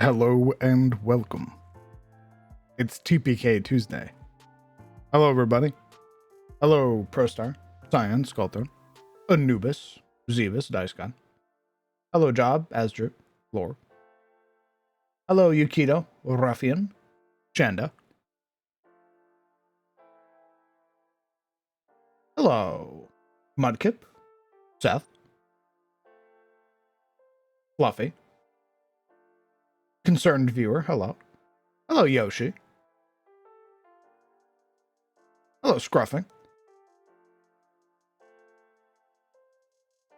Hello and welcome. It's TPK Tuesday. Hello, everybody. Hello, Prostar, Cyan, Skullthrone, Anubis, Zebus, Dice God. Hello, Job, Asdrip, Lore. Hello, Yukito, Ruffian, Chanda. Hello, Mudkip, Seth, Fluffy, Concerned Viewer, hello. Hello, Yoshi. Hello, Scruffing.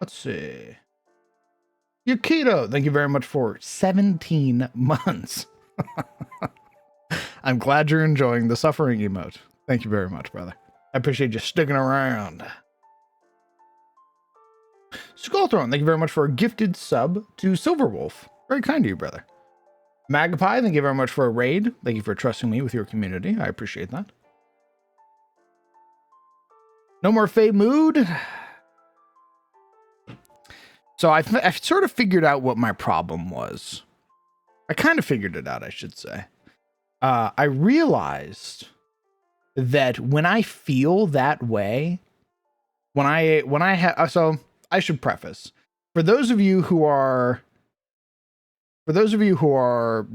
Let's see. Yukito, thank you very much for 17 months. I'm glad you're enjoying the suffering emote. Thank you very much, brother. I appreciate you sticking around. Skullthrone, thank you very much for a gifted sub to Silverwolf. Very kind of you, brother. Magpie, thank you very much for a raid. Thank you for trusting me with your community. I appreciate that. No more Fey Mood. So I've sort of figured out what my problem was. I kind of figured it out, I should say. I realized that when I feel that way, so I should preface, for those of you who are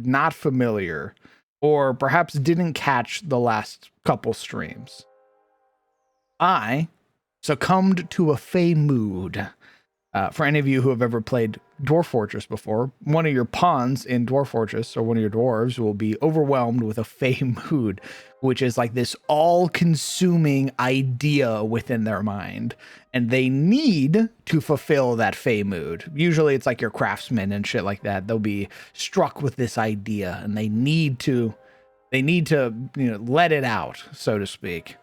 not familiar or perhaps didn't catch the last couple streams, I succumbed to a Fey mood. For any of you who have ever played Dwarf Fortress before, one of your pawns in Dwarf Fortress or one of your dwarves will be overwhelmed with a Fey mood, which is like this all-consuming idea within their mind. And they need to fulfill that Fey mood. Usually it's like your craftsmen and shit like that. They'll be struck with this idea and they need to let it out, so to speak.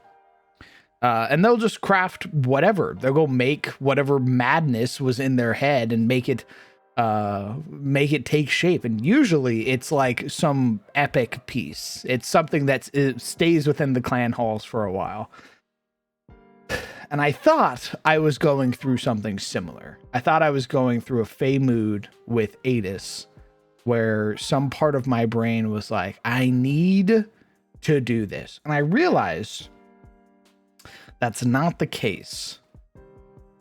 And they'll just craft whatever. They'll go make whatever madness was in their head and make it take shape. And usually it's like some epic piece. It's something that stays within the clan halls for a while. And I thought I was going through something similar. I thought I was going through a Fey mood with Attes, where some part of my brain was like, I need to do this. And I realized that's not the case.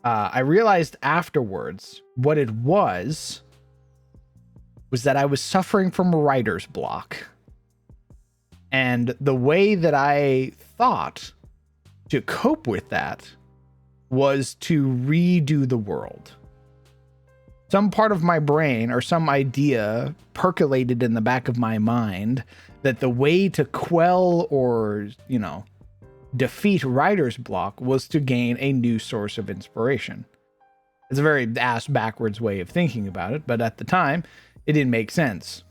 I realized afterwards what it was that I was suffering from writer's block. And the way that I thought to cope with that was to redo the world. Some part of my brain or some idea percolated in the back of my mind that the way to quell or, defeat writer's block was to gain a new source of inspiration. It's a very ass backwards way of thinking about it, but at the time, it didn't make sense.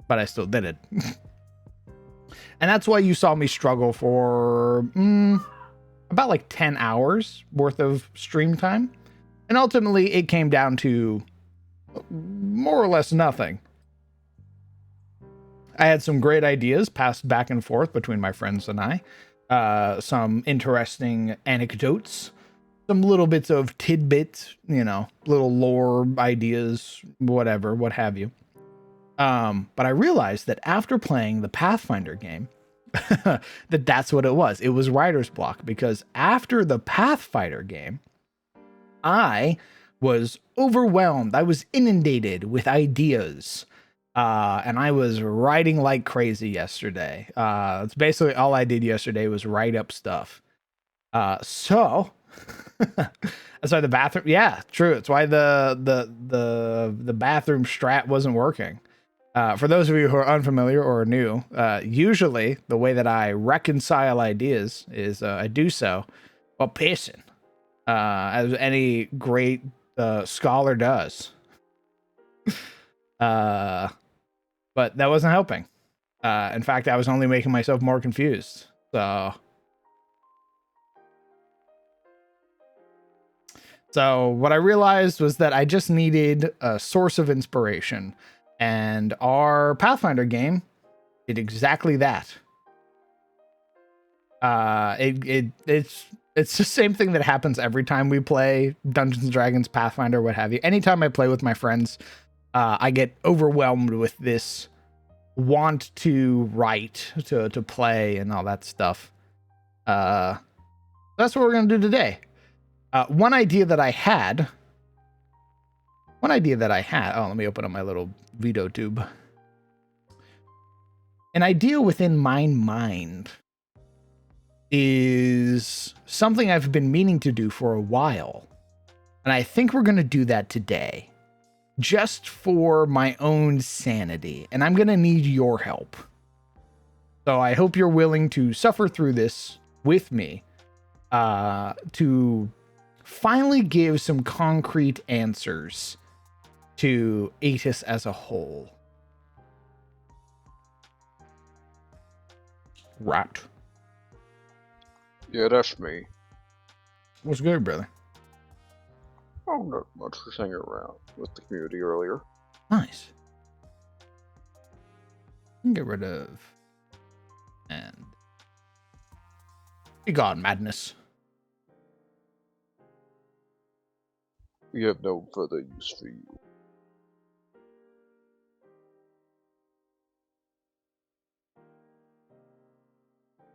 But I still did it. And that's why you saw me struggle for about like 10 hours worth of stream time. And ultimately, it came down to more or less nothing. I had some great ideas passed back and forth between my friends and I. Some interesting anecdotes, some little bits of tidbits, little lore ideas, whatever, what have you. But I realized that after playing the Pathfinder game, that's what it was. It was writer's block, because after the Pathfinder game, I was overwhelmed. I was inundated with ideas. And I was writing like crazy yesterday. It's basically all I did yesterday was write up stuff. So that's why the bathroom. Yeah, true. It's why the bathroom strat wasn't working. For those of you who are unfamiliar or new, usually the way that I reconcile ideas is I do so while pissing, as any great scholar does. But that wasn't helping. In fact, I was only making myself more confused. So what I realized was that I just needed a source of inspiration. And our Pathfinder game did exactly that. It's the same thing that happens every time we play Dungeons & Dragons, Pathfinder, what have you. Anytime I play with my friends, I get overwhelmed with this want to write, to play, and all that stuff. That's what we're gonna do today. One idea that I had. Oh, let me open up my little veto tube. An idea within my mind is something I've been meaning to do for a while. And I think we're going to do that today, just for my own sanity. And I'm going to need your help. So I hope you're willing to suffer through this with me, to finally give some concrete answers to Attes as a whole. Right. Yeah, that's me. What's good, brother? Oh, not much. Just hanging around with the community earlier. Nice. Get rid of and be gone, madness. We have no further use for you.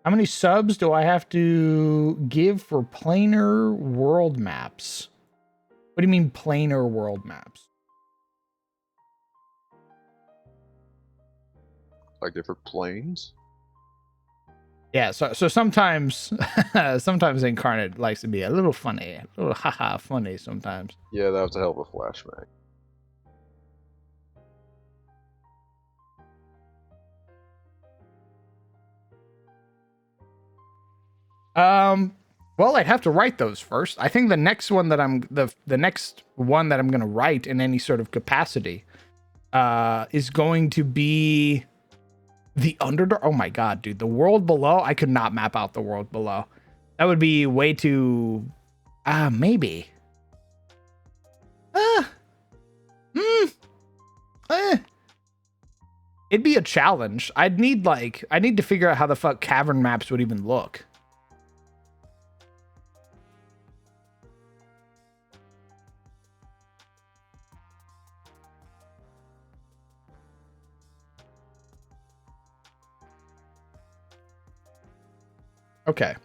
How many subs do I have to give for planar world maps? What do you mean planar world maps? Like different planes? Yeah, so sometimes sometimes Incarnate likes to be a little funny, a little haha funny sometimes. Yeah, that was a hell of a flashback. Well, I'd have to write those first. I think the next one that I'm the next one that I'm gonna write in any sort of capacity is going to be the Underdark. Oh my god, dude, the world below. I could not map out the world below. That would be way too. Maybe. It'd be a challenge. I need to figure out how the fuck cavern maps would even look. Okay.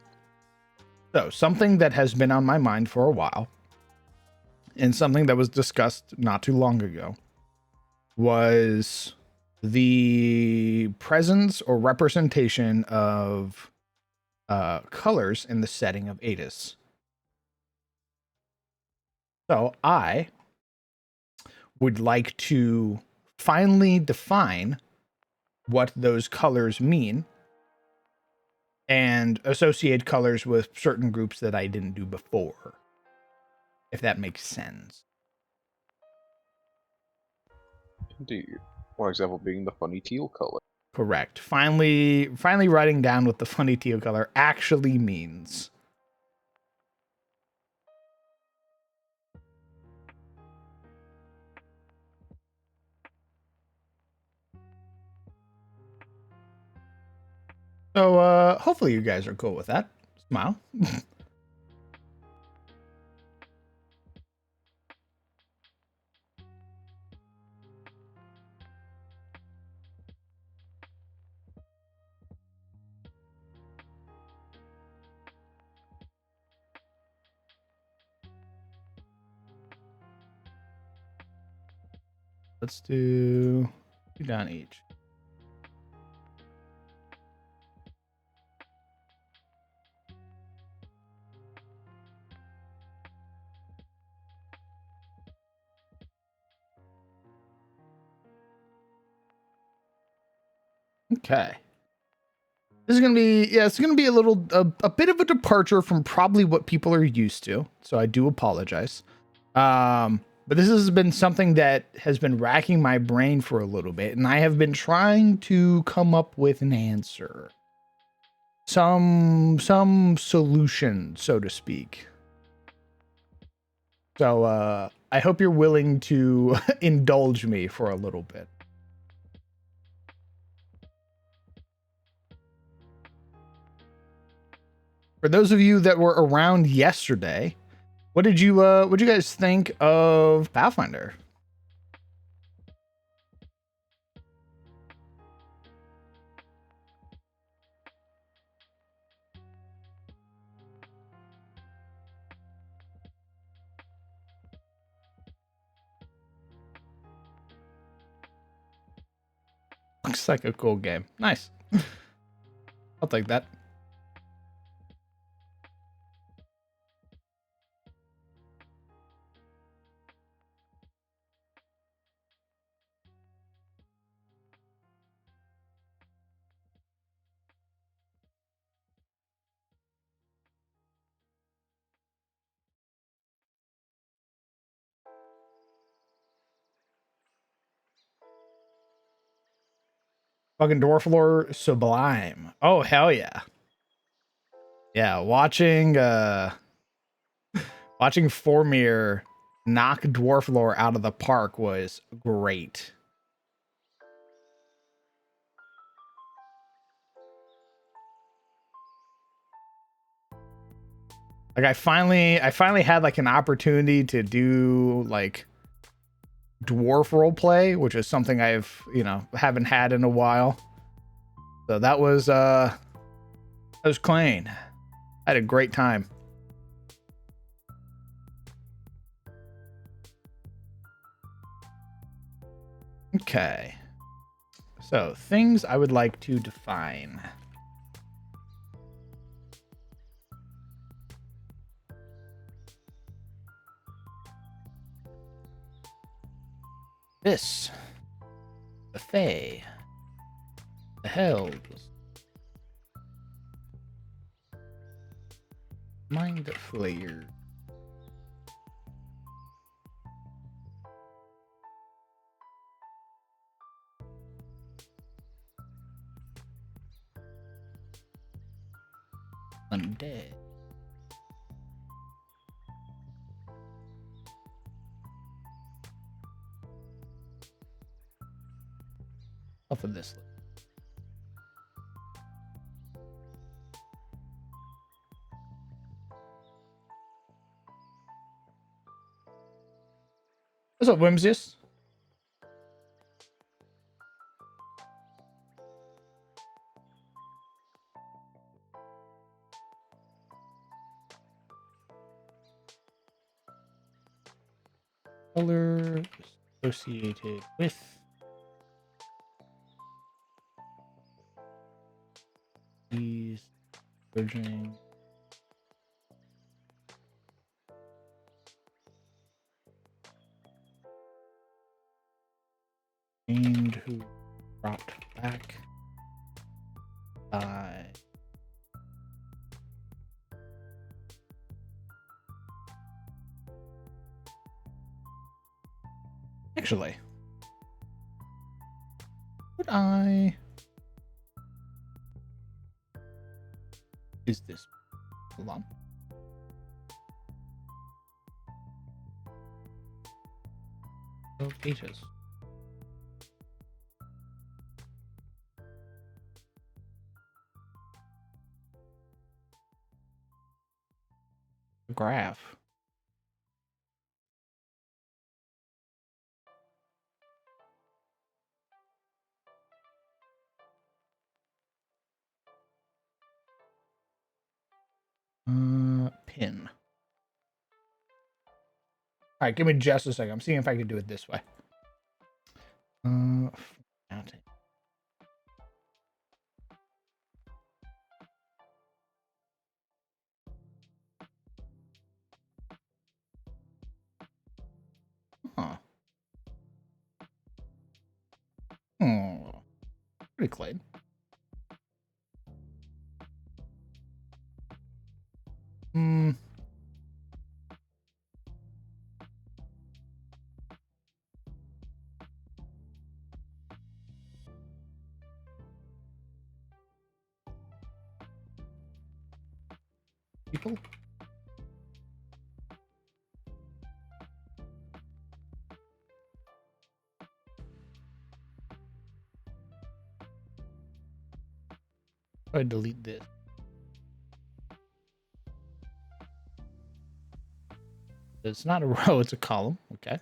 So, something that has been on my mind for a while, and something that was discussed not too long ago, was the presence or representation of colors in the setting of Attes. So, I would like to finally define what those colors mean and associate colors with certain groups that I didn't do before, if that makes sense. Indeed. One example being the funny teal color. Correct. Finally writing down what the funny teal color actually means. So hopefully you guys are cool with that. Smile. Let's do 2 down each. Okay. This is going to be, it's going to be a bit of a departure from probably what people are used to. So I do apologize. But this has been something that has been racking my brain for a little bit, and I have been trying to come up with an answer. Some solution, so to speak. So I hope you're willing to indulge me for a little bit. For those of you that were around yesterday, what did you guys think of Pathfinder? Looks like a cool game. Nice. I'll take that. Fucking Dwarf Lore Sublime. Oh, hell yeah. Yeah, watching Formir knock Dwarf Lore out of the park was great. Like I finally had like an opportunity to do like dwarf roleplay, which is something I've, haven't had in a while. So that was clean. I had a great time. Okay. So, things I would like to define. This. The Fae. The Hells. Mind Flayer. Undead. Off of this list. What's up, Whimsius? Color associated with these burgeoning named who brought back by actually would I is this hold on Attes. Graph. Pin. All right, give me just a second. I'm seeing if I can do it this way. Formatting. Huh. Oh, pretty clean. Hmm. People. I delete this. It's not a row, it's a column. Okay.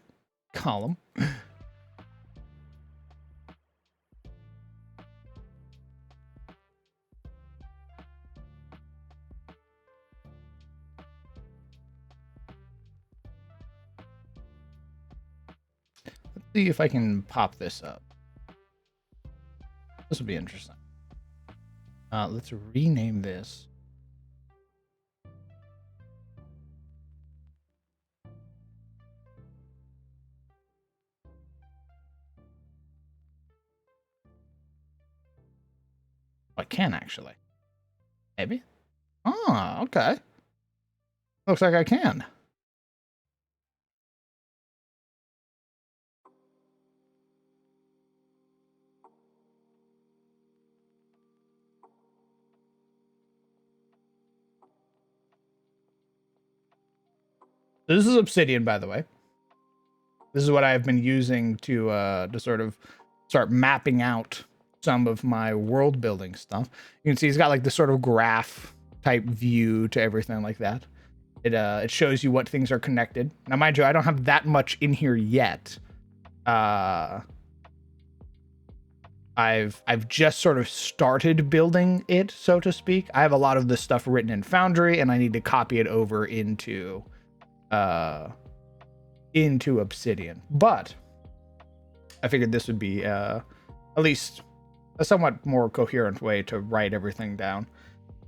Column. Let's see if I can pop this up. This will be interesting. Let's rename this. I can actually. Maybe. Ah, okay. Looks like I can. This is obsidian, by the way. This is what I've been using to sort of start mapping out some of my world building stuff. You can see he's got like this sort of graph type view to everything like that. It shows you what things are connected. Now, mind you, I don't have that much in here yet. I've just sort of started building it, so to speak. I have a lot of this stuff written in Foundry, and I need to copy it over into Obsidian. But I figured this would be at least a somewhat more coherent way to write everything down.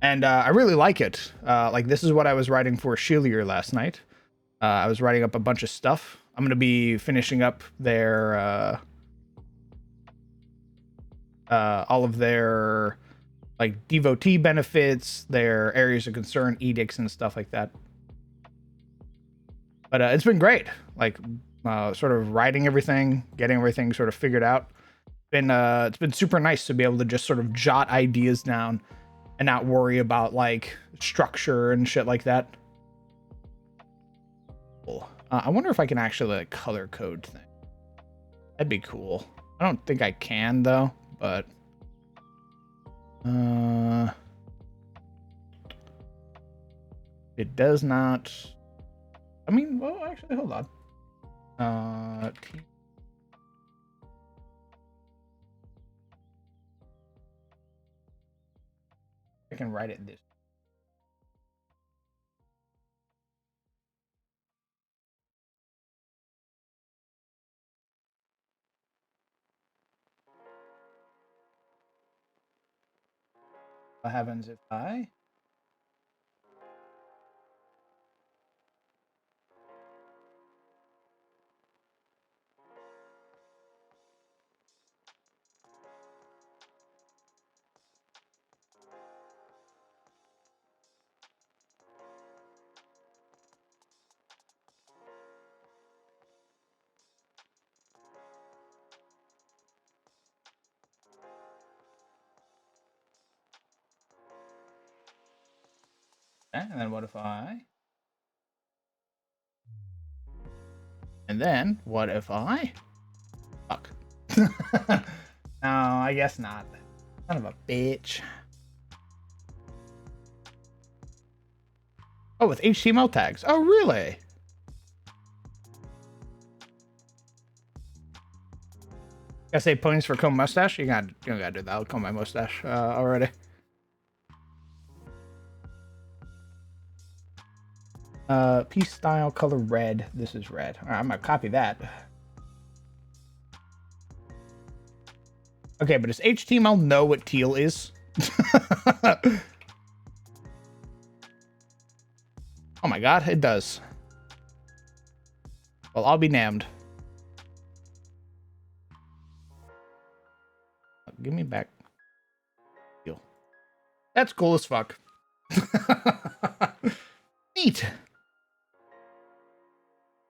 And I really like it. Like, this is what I was writing for Shilier last night. I was writing up a bunch of stuff. I'm going to be finishing up their all of their like devotee benefits, their areas of concern, edicts, and stuff like that. But it's been great. Like, sort of writing everything, getting everything sort of figured out. It's been super nice to be able to just sort of jot ideas down and not worry about like structure and shit like that. Cool. I wonder if I can actually like color code things. That'd be cool. I don't think I can though, but it does not. I mean, well, actually, hold on. I can write it this. What happens if I? Okay, and then what if I? And then what if I? Fuck. No, I guess not. Son of a bitch. Oh, with HTML tags. Oh, really? Gotta say points for comb mustache. You don't gotta do that. I'll comb my mustache already. Piece style color red. This is red. All right, I'm gonna copy that. Okay, but does HTML know what teal is? Oh my god, it does. Well, I'll be damned. Give me back. Teal. That's cool as fuck. Neat.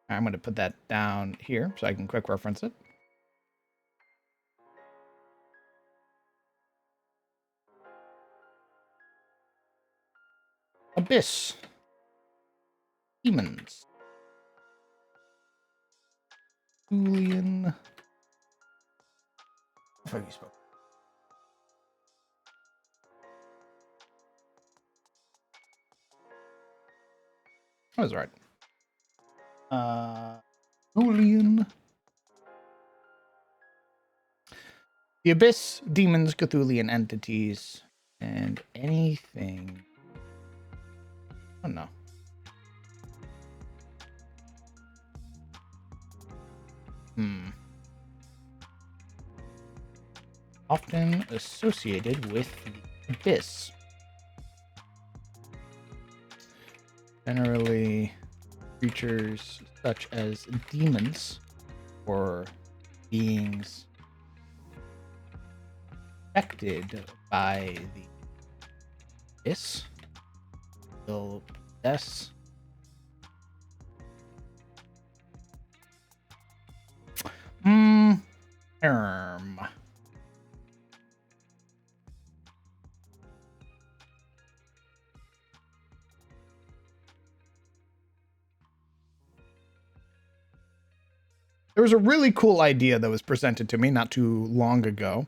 I'm going to put that down here so I can quick reference it. Abyss. Demons. Julian. What you spoke? I was right. Julian. The Abyss, demons, Cthulhian entities, and anything. Oh no. often associated with the abyss. Generally, creatures such as demons or beings affected by the abyss will possess term. There was a really cool idea that was presented to me not too long ago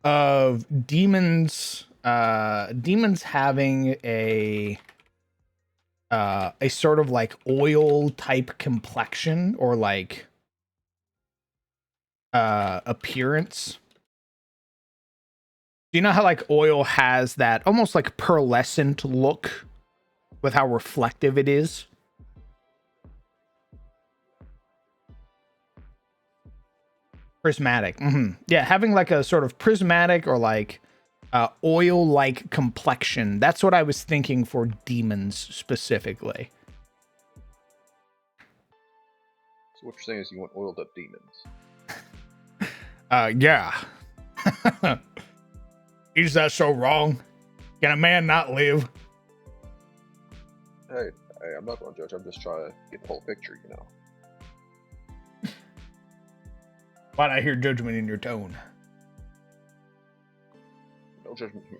of demons having a sort of like oil type complexion or like appearance. Do you know how like oil has that almost like pearlescent look with how reflective it is? Prismatic. Yeah, having like a sort of prismatic or like oil-like complexion. That's what I was thinking for demons specifically. So what you're saying is you want oiled up demons. Yeah. Is that so wrong? Can a man not live? Hey, I'm not going to judge. I'm just trying to get the whole picture, you know. Why'd I hear judgment in your tone? No judgment here.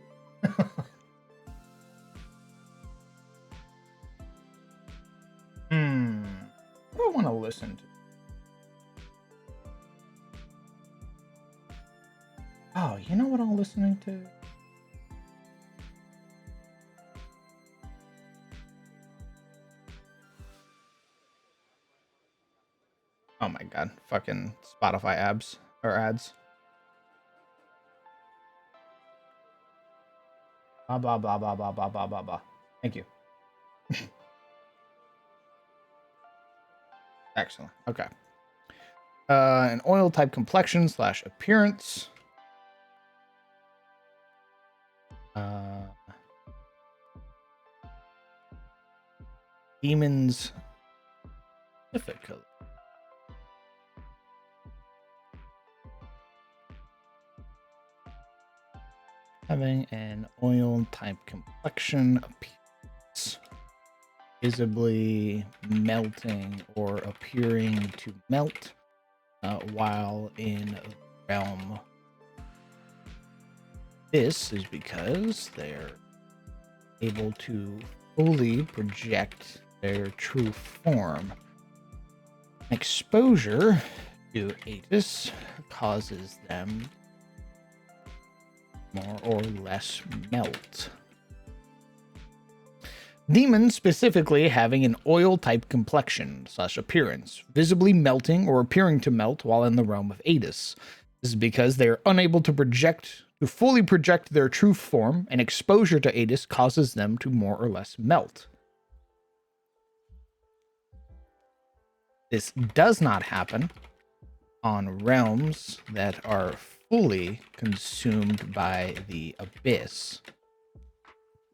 What do I want to listen to? Oh, you know what I'm listening to? Oh my god, fucking Spotify ads. Blah blah blah blah blah blah blah blah blah. Thank you. Excellent. Okay. An oil type complexion / appearance. Demons specifically. Having an oil type complexion, appearance, visibly melting or appearing to melt while in the realm. This is because they're able to fully project their true form. Exposure to Attes causes them more or less melt. Demons specifically having an oil type complexion / appearance, visibly melting or appearing to melt while in the realm of Attes. This is because they are unable to fully project their true form, and exposure to Attes causes them to more or less melt. This does not happen on realms that are fully consumed by the abyss.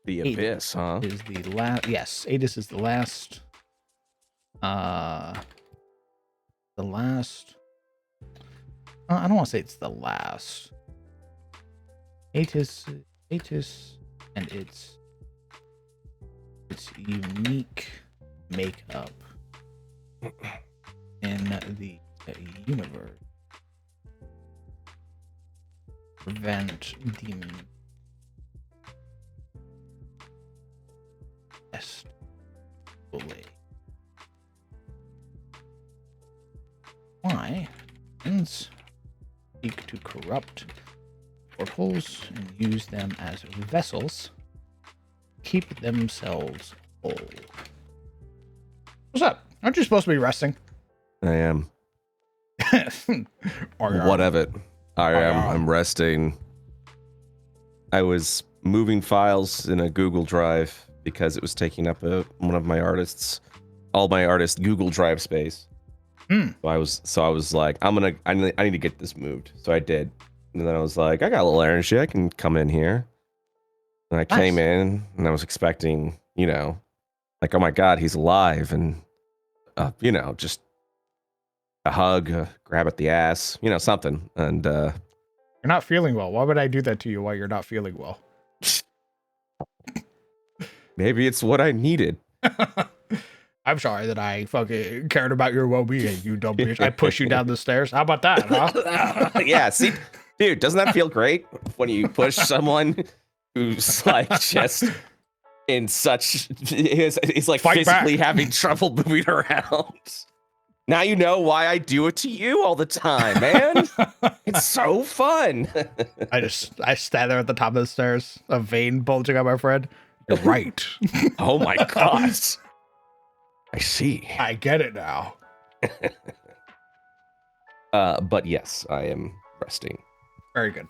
The abyss, huh? Is the last? Yes, Attes is the last. I don't want to say it's the last. Attes and its unique makeup in the universe prevent demon fully. Why? Demons seek to corrupt portals and use them as vessels, keep themselves whole. What's up? Aren't you supposed to be resting? I am. Or What of it? I am. I'm resting. I was moving files in a Google Drive because it was taking up one of my all my artists' Google Drive space. So I was like, I need to get this moved. So I did. And then I was like, I got a little energy. I can come in here. And I came in and I was expecting, like, oh my God, he's alive. And, just a hug, a grab at the ass, something. And You're not feeling well. Why would I do that to you while you're not feeling well? maybe it's what I needed. I'm sorry that I fucking cared about your well-being, you dumb bitch. I push you down the stairs. How about that, huh? Yeah, see, dude, doesn't that feel great when you push someone who's like just in such, he's like Fight physically back. having trouble moving around. Now you know why I do it to you all the time, man. It's so fun. I stand there at the top of the stairs, a vein bulging on my friend. You're right. Oh my gosh. I see. I get it now. But yes, I am resting. Very good.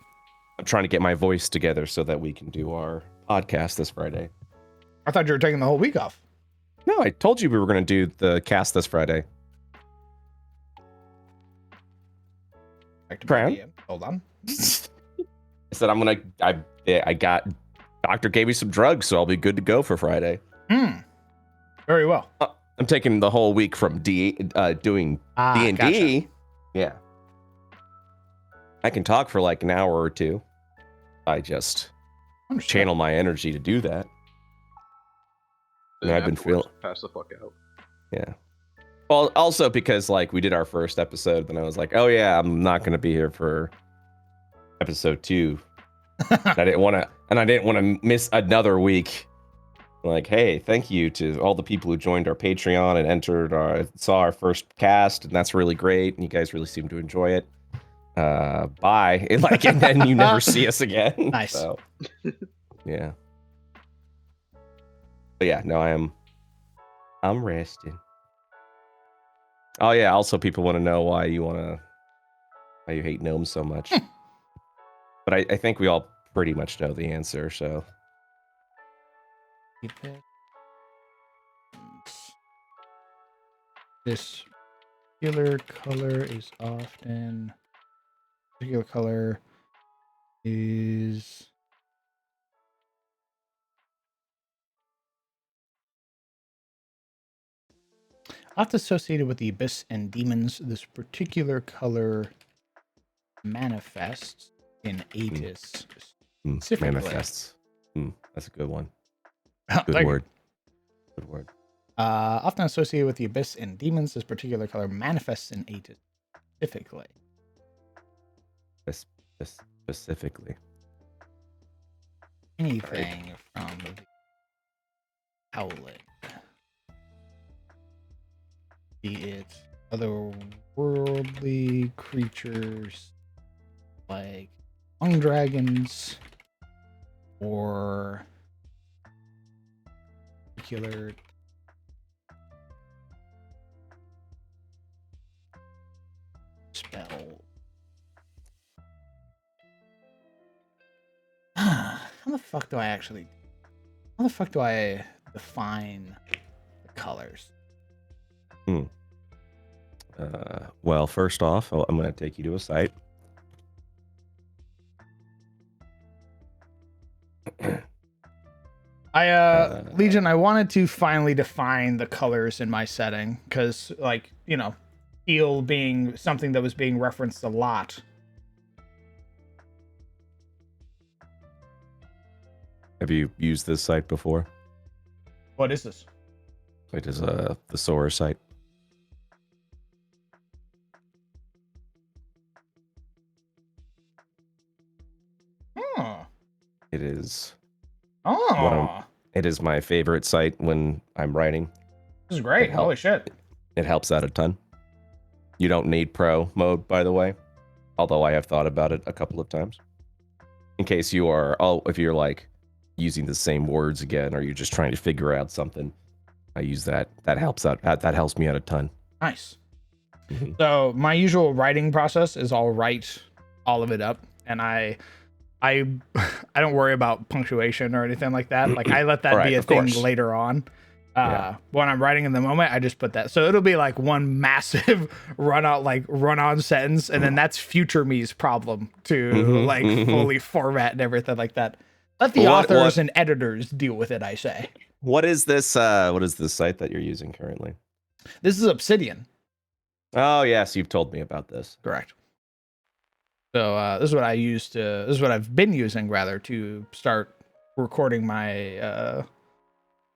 I'm trying to get my voice together so that we can do our podcast this Friday. I thought you were taking the whole week off. No, I told you we were going to do the cast this Friday. Back to Crown? BDM. Hold on. I said I got doctor gave me some drugs, so I'll be good to go for Friday. Very well. I'm taking the whole week from doing D&D. Gotcha. Yeah. I can talk for like an hour or two. I just channel my energy to do that. And I've been feeling pass the fuck out. Yeah. Well, also because like we did our first episode, then I was like, oh yeah, I'm not going to be here for episode 2. I didn't want to miss another week. Like, hey, thank you to all the people who joined our Patreon and saw our first cast, and that's really great. And you guys really seem to enjoy it. Bye. And then you never see us again. Nice. So, yeah. But yeah, no, I'm resting. Oh yeah. Also, people want to know why you hate gnomes so much. But I think we all pretty much know the answer. So. This particular color is often. Particular color is. Often associated with the abyss and demons, this particular color manifests in Attes. Manifests. That's a good one. Good Thank word. you. Good word. Often associated with the abyss and demons, this particular color manifests in Attes specifically. Specifically. Anything from the howling. Be it otherworldly creatures like young dragons or particular spell. How the fuck do I define the colors? Well, first off, I'm going to take you to a site. Legion, I wanted to finally define the colors in my setting because, like, teal being something that was being referenced a lot. Have you used this site before? What is this? It is the Sora site. It is. It is my favorite site when I'm writing. This is great. Holy shit. It helps out a ton. You don't need pro mode, by the way. Although I have thought about it a couple of times. In case you are, if you're like using the same words again, or you're just trying to figure out something, I use that. That helps out. That helps me out a ton. Nice. So my usual writing process is I'll write all of it up, and I don't worry about punctuation or anything like that. Like I let that be a thing later on. When I'm writing in the moment, I just put that. So it'll be like one massive run on sentence, and then that's future me's problem to like fully format and everything like that. Let the authors and editors deal with it, I say. What is this site that you're using currently? This is Obsidian. Oh yes, you've told me about this. Correct. So this is what this is what I've been using rather to start recording my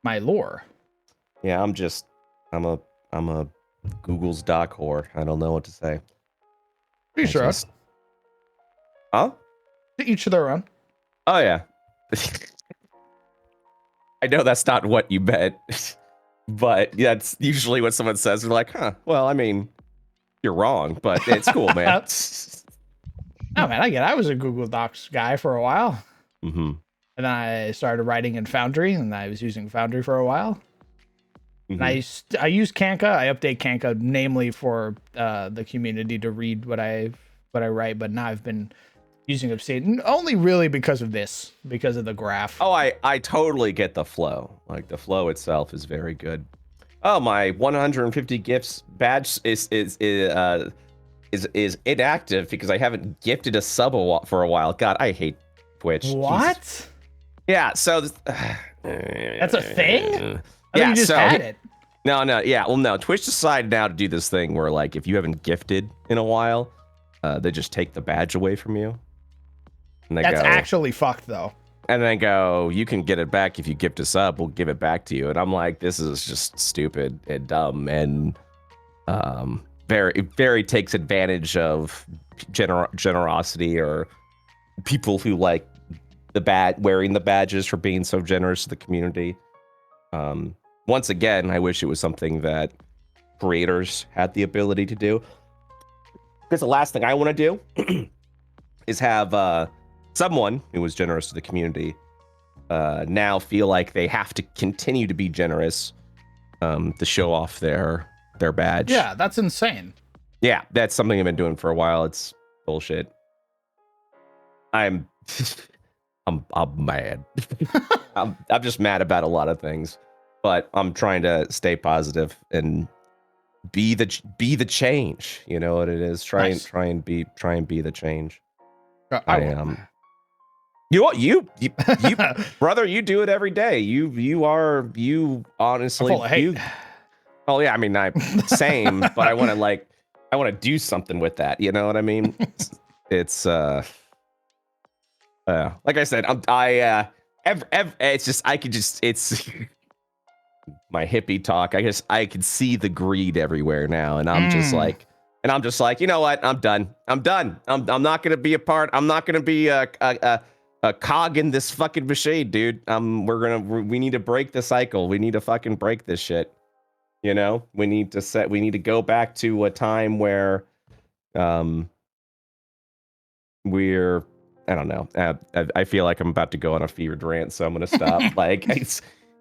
my lore. Yeah, I'm a Google's doc whore. I don't know what to say. Pretty sure. Huh? To each their own. Oh yeah. I know that's not what you meant, but that's usually what someone says. They're like, huh, well, I mean, you're wrong, but it's cool, man. Oh man, I get it. I was a Google Docs guy for a while. Mm-hmm. And then I started writing in Foundry, and I was using Foundry for a while. Mm-hmm. And I use Canva. I update Canva namely for the community to read what I write, but now I've been using Obsidian only really because of the graph. Oh, I totally get the flow. Like the flow itself is very good. Oh, my 150 gifts badge is inactive because I haven't gifted a sub for a while. God, I hate Twitch. What? Jesus. Yeah, so that's a thing? I yeah, you just had it. No, yeah, well, no. Twitch decided now to do this thing where, like, if you haven't gifted in a while, they just take the badge away from you. And That's actually fucked, though. And then go, you can get it back if you gift us up. We'll give it back to you. And I'm like, this is just stupid and dumb and very takes advantage of generosity or people who like wearing the badges for being so generous to the community. Once again, I wish it was something that creators had the ability to do. Because the last thing I want to do is have someone who was generous to the community now feel like they have to continue to be generous to show off their badge. Yeah, that's insane. Yeah, that's something I've been doing for a while. It's bullshit. I'm mad. I'm just mad about a lot of things, but I'm trying to stay positive and be the change. You know what it is. Try and be the change. You brother, you do it every day. You honestly oh yeah, I mean same, but I want to do something with that. You know what I mean? It's like I said, it's just it's my hippie talk. I guess I can see the greed everywhere now, and I'm just like, you know what? I'm done. I'm not gonna be a part. I'm not gonna be a cog in this fucking machine, dude. We need to break the cycle. We need to fucking break this shit. You know, we need to go back to a time where, we're, I don't know. I feel like I'm about to go on a fevered rant, so I'm gonna stop.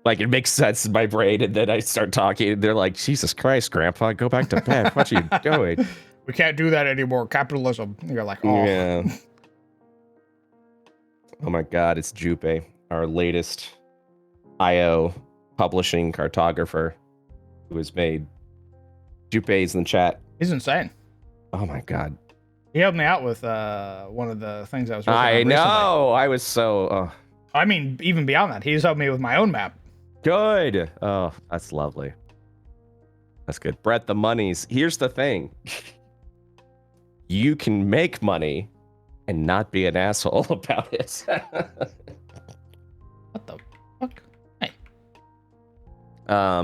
It makes sense in my brain, and then I start talking, and they're like, Jesus Christ, Grandpa, go back to bed. What are you doing? We can't do that anymore. Capitalism. And you're like, oh. Yeah. Oh my God, it's Jupe, our latest IO publishing cartographer, who has made Jupe's in the chat. He's insane. Oh my God. He helped me out with one of the things I was working on recently. Know. I was so... I mean, even beyond that, he's helped me with my own map. Good. Oh, that's lovely. That's good. Brett, the monies. Here's the thing. You can make money and not be an asshole about it. What the fuck? Hey. How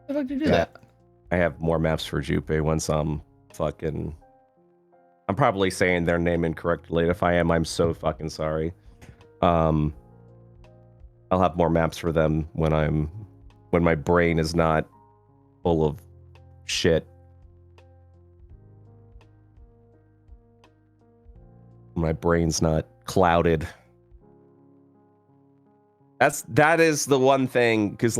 the fuck did you do that? I have more maps for Jupe once I'm probably saying their name incorrectly. If I am, I'm so fucking sorry. I'll have more maps for them when my brain is not full of shit. My brain's not clouded. That is the one thing, because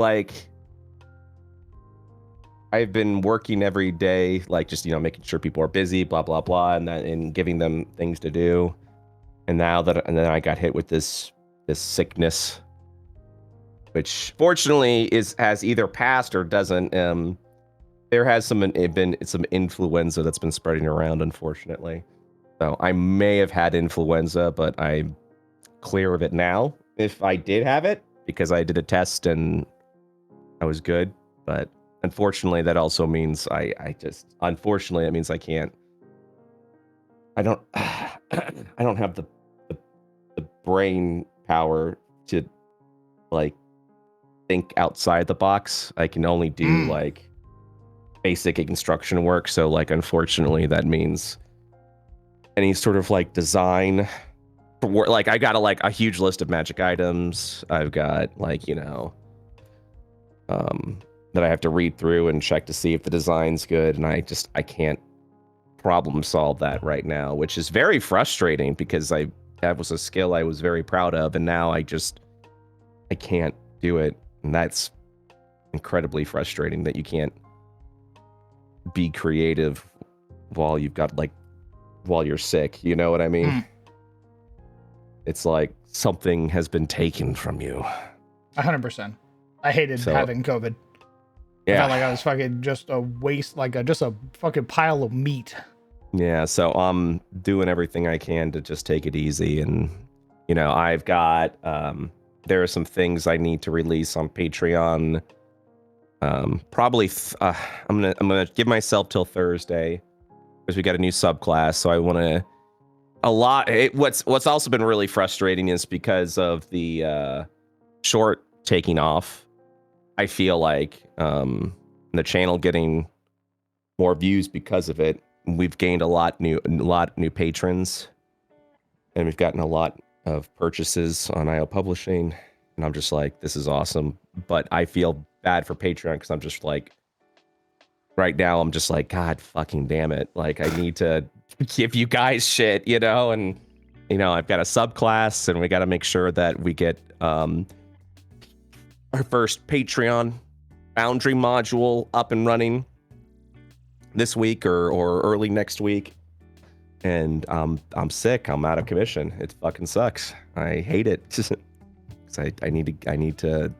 I've been working every day, just making sure people are busy, blah blah blah, and giving them things to do. And then I got hit with this sickness, which fortunately has either passed or doesn't. There has been some influenza that's been spreading around, unfortunately. So I may have had influenza, but I'm clear of it now. If I did have it, because I did a test and I was good, but unfortunately, that also means unfortunately, that means I can't. I don't have the brain power to like think outside the box. I can only do like basic construction work. So like, unfortunately, that means any sort of like design for work. Like I got a huge list of magic items. I've got like, that I have to read through and check to see if the design's good. And I can't problem solve that right now, which is very frustrating because that was a skill I was very proud of. And now I can't do it. And that's incredibly frustrating that you can't be creative while you're sick. You know what I mean? It's like something has been taken from you. 100%. I hated having COVID. Yeah. I felt like I was fucking just a waste, just a fucking pile of meat. Yeah, so I'm doing everything I can to just take it easy. And, I've got, there are some things I need to release on Patreon. Probably, I'm gonna give myself till Thursday because we got a new subclass. So I want to, what's also been really frustrating is because of the short taking off. I feel like the channel getting more views because of it. We've gained a lot new patrons, and we've gotten a lot of purchases on IO Publishing. And I'm just like, this is awesome. But I feel bad for Patreon because I'm just like, right now I'm just like, God fucking damn it! Like I need to give you guys shit, and I've got a subclass, and we got to make sure that we get our first Patreon boundary module up and running this week or early next week. And I'm sick. I'm out of commission. It fucking sucks. I hate it. I need to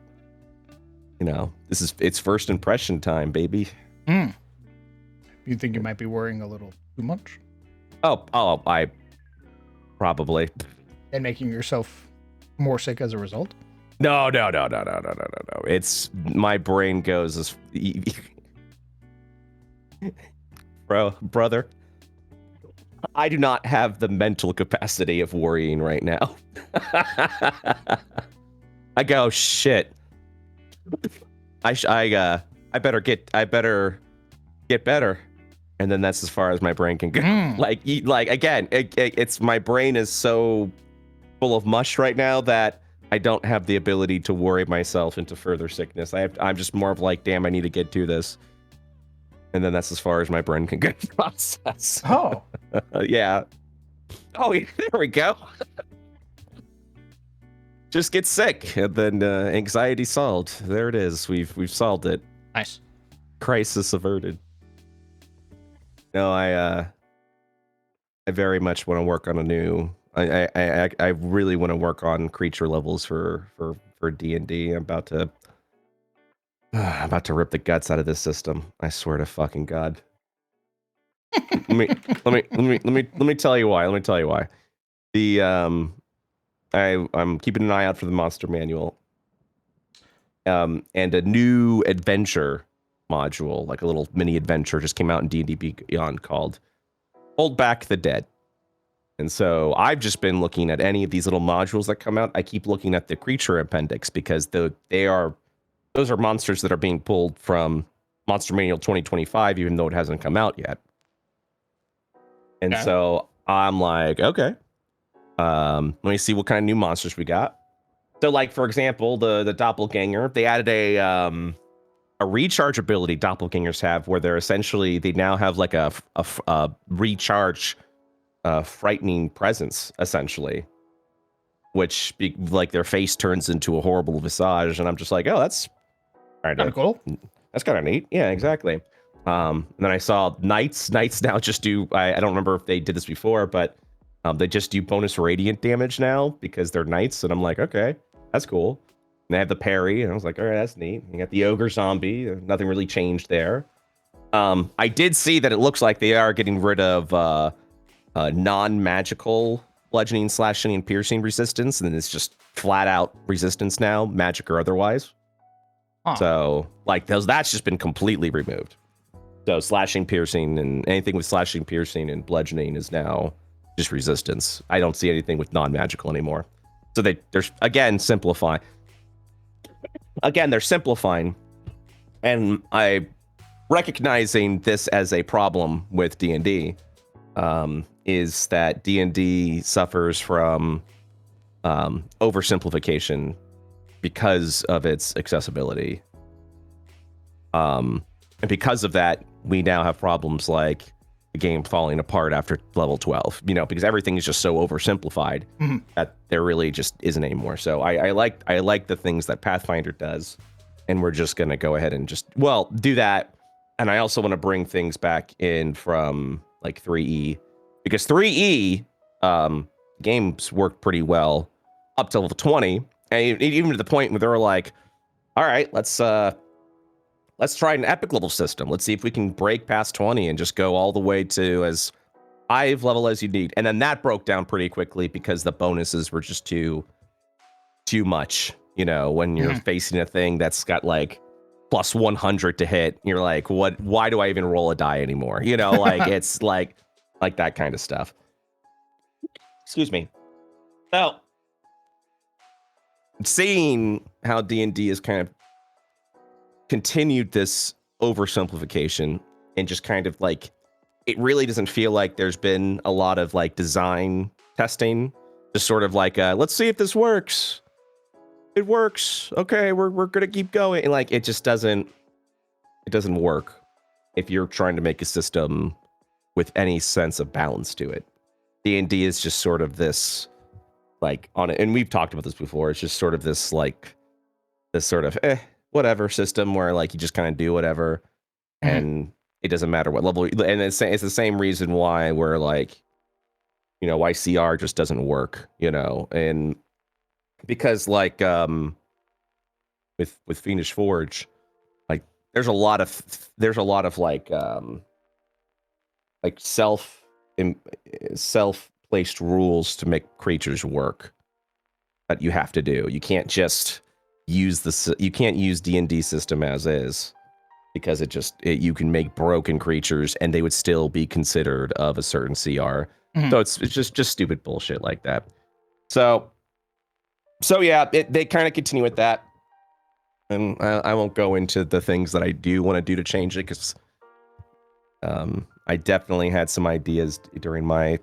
it's first impression time, baby. You think you might be worrying a little too much? Oh, I probably. And making yourself more sick as a result? No. It's my brain goes as brother. I do not have the mental capacity of worrying right now. I go, shit. I better get better. And then that's as far as my brain can go. Again, it's my brain is so full of mush right now that I don't have the ability to worry myself into further sickness. I'm just more of like, damn, I need to get to this. And then that's as far as my brain can get process. Oh. Yeah. Oh, there we go. Just get sick, and then anxiety solved. There it is. We've solved it. Nice. Crisis averted. No, I very much want to work on a new. I really want to work on creature levels for D&D. I'm about to rip the guts out of this system. I swear to fucking God. let me tell you why. Let me tell you why. I'm keeping an eye out for the monster manual. And a new adventure module, like a little mini adventure, just came out in D&D Beyond called Hold Back the Dead. And so I've just been looking at any of these little modules that come out. I keep looking at the creature appendix because those are monsters that are being pulled from Monster Manual 2025, even though it hasn't come out yet. And so I'm like, okay, let me see what kind of new monsters we got. So, like, for example, the doppelganger, they added a recharge ability doppelgangers have, where they now have like a recharge, frightening presence, essentially, which like their face turns into a horrible visage, and I'm just like, oh, that's kind of cool. That's kind of neat. Yeah, exactly. And then I saw knights. Knights now just do. I don't remember if they did this before, but they just do bonus radiant damage now because they're knights, and I'm like, okay, that's cool. they have the parry, and I was like, all right, that's neat. You got the ogre zombie. Nothing really changed there. I did see that it looks like they are getting rid of non-magical bludgeoning, slashing, and piercing resistance, and it's just flat out resistance now, magic or otherwise. Huh. So like that's just been completely removed. So slashing, piercing, and anything with slashing, piercing, and bludgeoning is now just resistance. I don't see anything with non-magical anymore. So they're again simplifying. Again, they're simplifying, and I recognizing this as a problem with D&D is that D&D suffers from oversimplification because of its accessibility. And because of that, we now have problems like the game falling apart after level 12, because everything is just so oversimplified that there really just isn't anymore. So I like the things that Pathfinder does, and we're just going to go ahead and just, do that. And I also want to bring things back in from like 3E, because 3E games worked pretty well up to level 20, and even to the point where they were like, all right, let's try an epic level system. Let's see if we can break past 20 and just go all the way to as high of level as you need. And then that broke down pretty quickly because the bonuses were just too much. When you're facing a thing that's got like plus 100 to hit, you're like, what? Why do I even roll a die anymore? Like it's like that kind of stuff. Excuse me. So seeing how D&D is kind of continued this oversimplification and just kind of like, it really doesn't feel like there's been a lot of like design testing, just sort of like let's see if this works. It works, okay, we're gonna keep going, and like it doesn't work if you're trying to make a system with any sense of balance to it. D&D is just sort of this like on it, and we've talked about this before, it's just sort of this like this sort of whatever system where like you just kind of do whatever and it doesn't matter what level, and it's the same reason why we're like, why CR just doesn't work, and because like with Fiendish Forge, like there's a lot of like self-placed rules to make creatures work that you have to do. You can't just use you can't use D&D system as is, because you can make broken creatures and they would still be considered of a certain CR. So it's just stupid bullshit like that. So yeah, they kind of continue with that, and I won't go into the things that I do want to do to change it, because I definitely had some ideas during my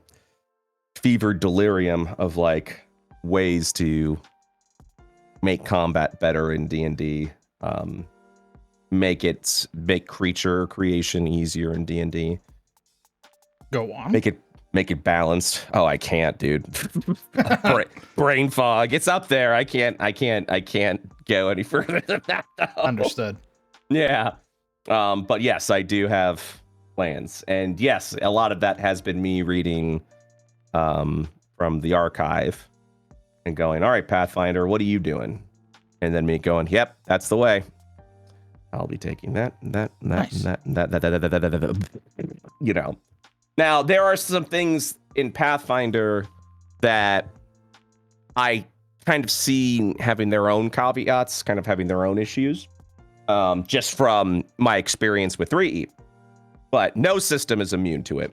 fevered delirium of like ways to make combat better in D&D, make creature creation easier in D&D. Go on. Make it balanced. Oh, I can't, dude. Brain fog. It's up there. I can't go any further than that, though. Understood. Yeah. But yes, I do have plans. And yes, a lot of that has been me reading from the archive and going, all right, Pathfinder, what are you doing? And then me going, yep, that's the way. I'll be taking that. Now, there are some things in Pathfinder that I kind of see having their own caveats, kind of having their own issues, just from my experience with 3E. But no system is immune to it.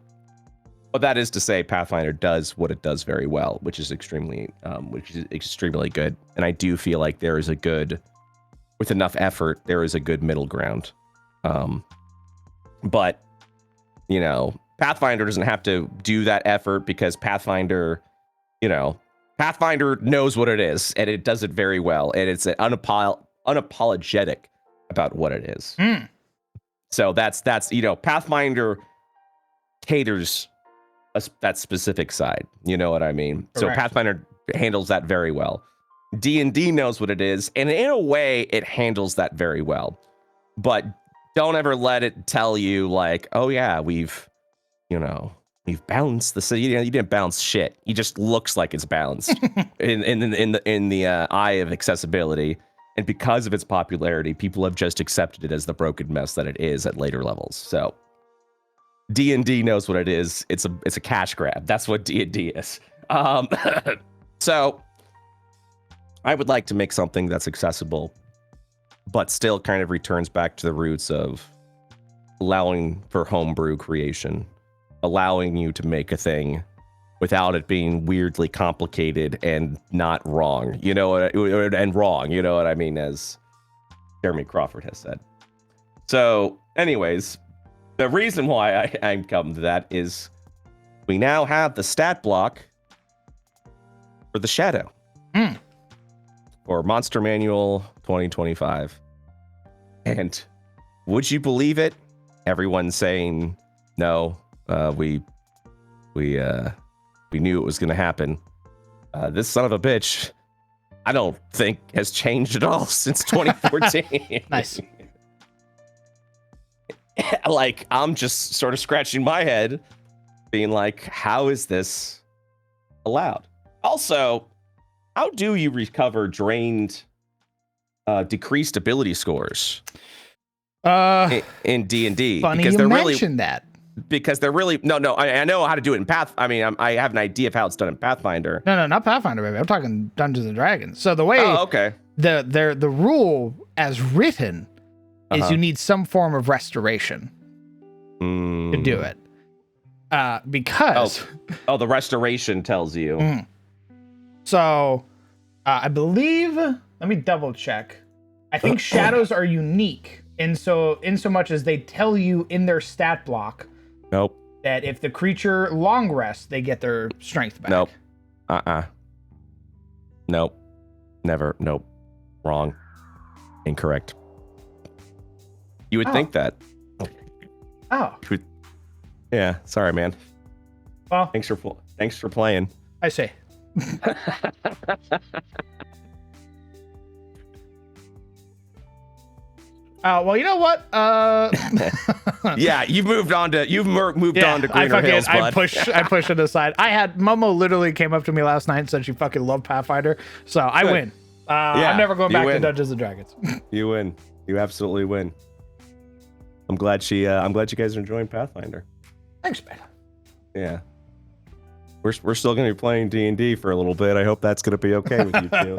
But that is to say, Pathfinder does what it does very well, which is extremely good. And I do feel like there is with enough effort, there is a good middle ground. But, Pathfinder doesn't have to do that effort, because Pathfinder knows what it is, and it does it very well, and it's unapologetic about what it is. So that's Pathfinder caters that specific side. You know what I mean? Correct. So Pathfinder handles that very well. D&D knows what it is, and in a way, it handles that very well. But don't ever let it tell you like, oh yeah, we've balanced the city. You didn't balance shit. It just looks like it's balanced in the eye of accessibility. And because of its popularity, people have just accepted it as the broken mess that it is at later levels. So D&D knows what it is. It's a cash grab. That's what D&D is. So I would like to make something that's accessible, but still kind of returns back to the roots of allowing for homebrew creation, allowing you to make a thing without it being weirdly complicated and not wrong, and wrong, you know what I mean, as Jeremy Crawford has said. So anyways, the reason why I'm coming to that is we now have the stat block for the Shadow for Monster Manual 2025. And would you believe it? Everyone's saying, no, we knew it was going to happen. This son of a bitch, I don't think has changed at all since 2014. Nice. Like, I'm just sort of scratching my head, being like, how is this allowed? Also, how do you recover drained, decreased ability scores in D&D? Funny because you they're mentioned that. Because they're really I know how to do it in Path. I mean, I have an idea of how it's done in Pathfinder. No, not Pathfinder, baby. I'm talking Dungeons and Dragons. So the way the rule as written is you need some form of restoration to do it. Because the restoration tells you. So I believe, let me double check. I think shadows are unique in so much as they tell you in their stat block. Nope. That if the creature long rests, they get their strength back. Nope. Nope. Never. Nope. Wrong. Incorrect. You would think that. Oh. Yeah. Sorry, man. Well, thanks for playing. I see. Well, you know what? Yeah, you've moved on to greener hills, bud. I push it aside. Momo literally came up to me last night and said she fucking loved Pathfinder, so I win. I'm never going back to Dungeons and Dragons. You win. You absolutely win. I'm glad you guys are enjoying Pathfinder. Thanks, man. Yeah. We're still going to be playing D&D for a little bit. I hope that's going to be okay with you too.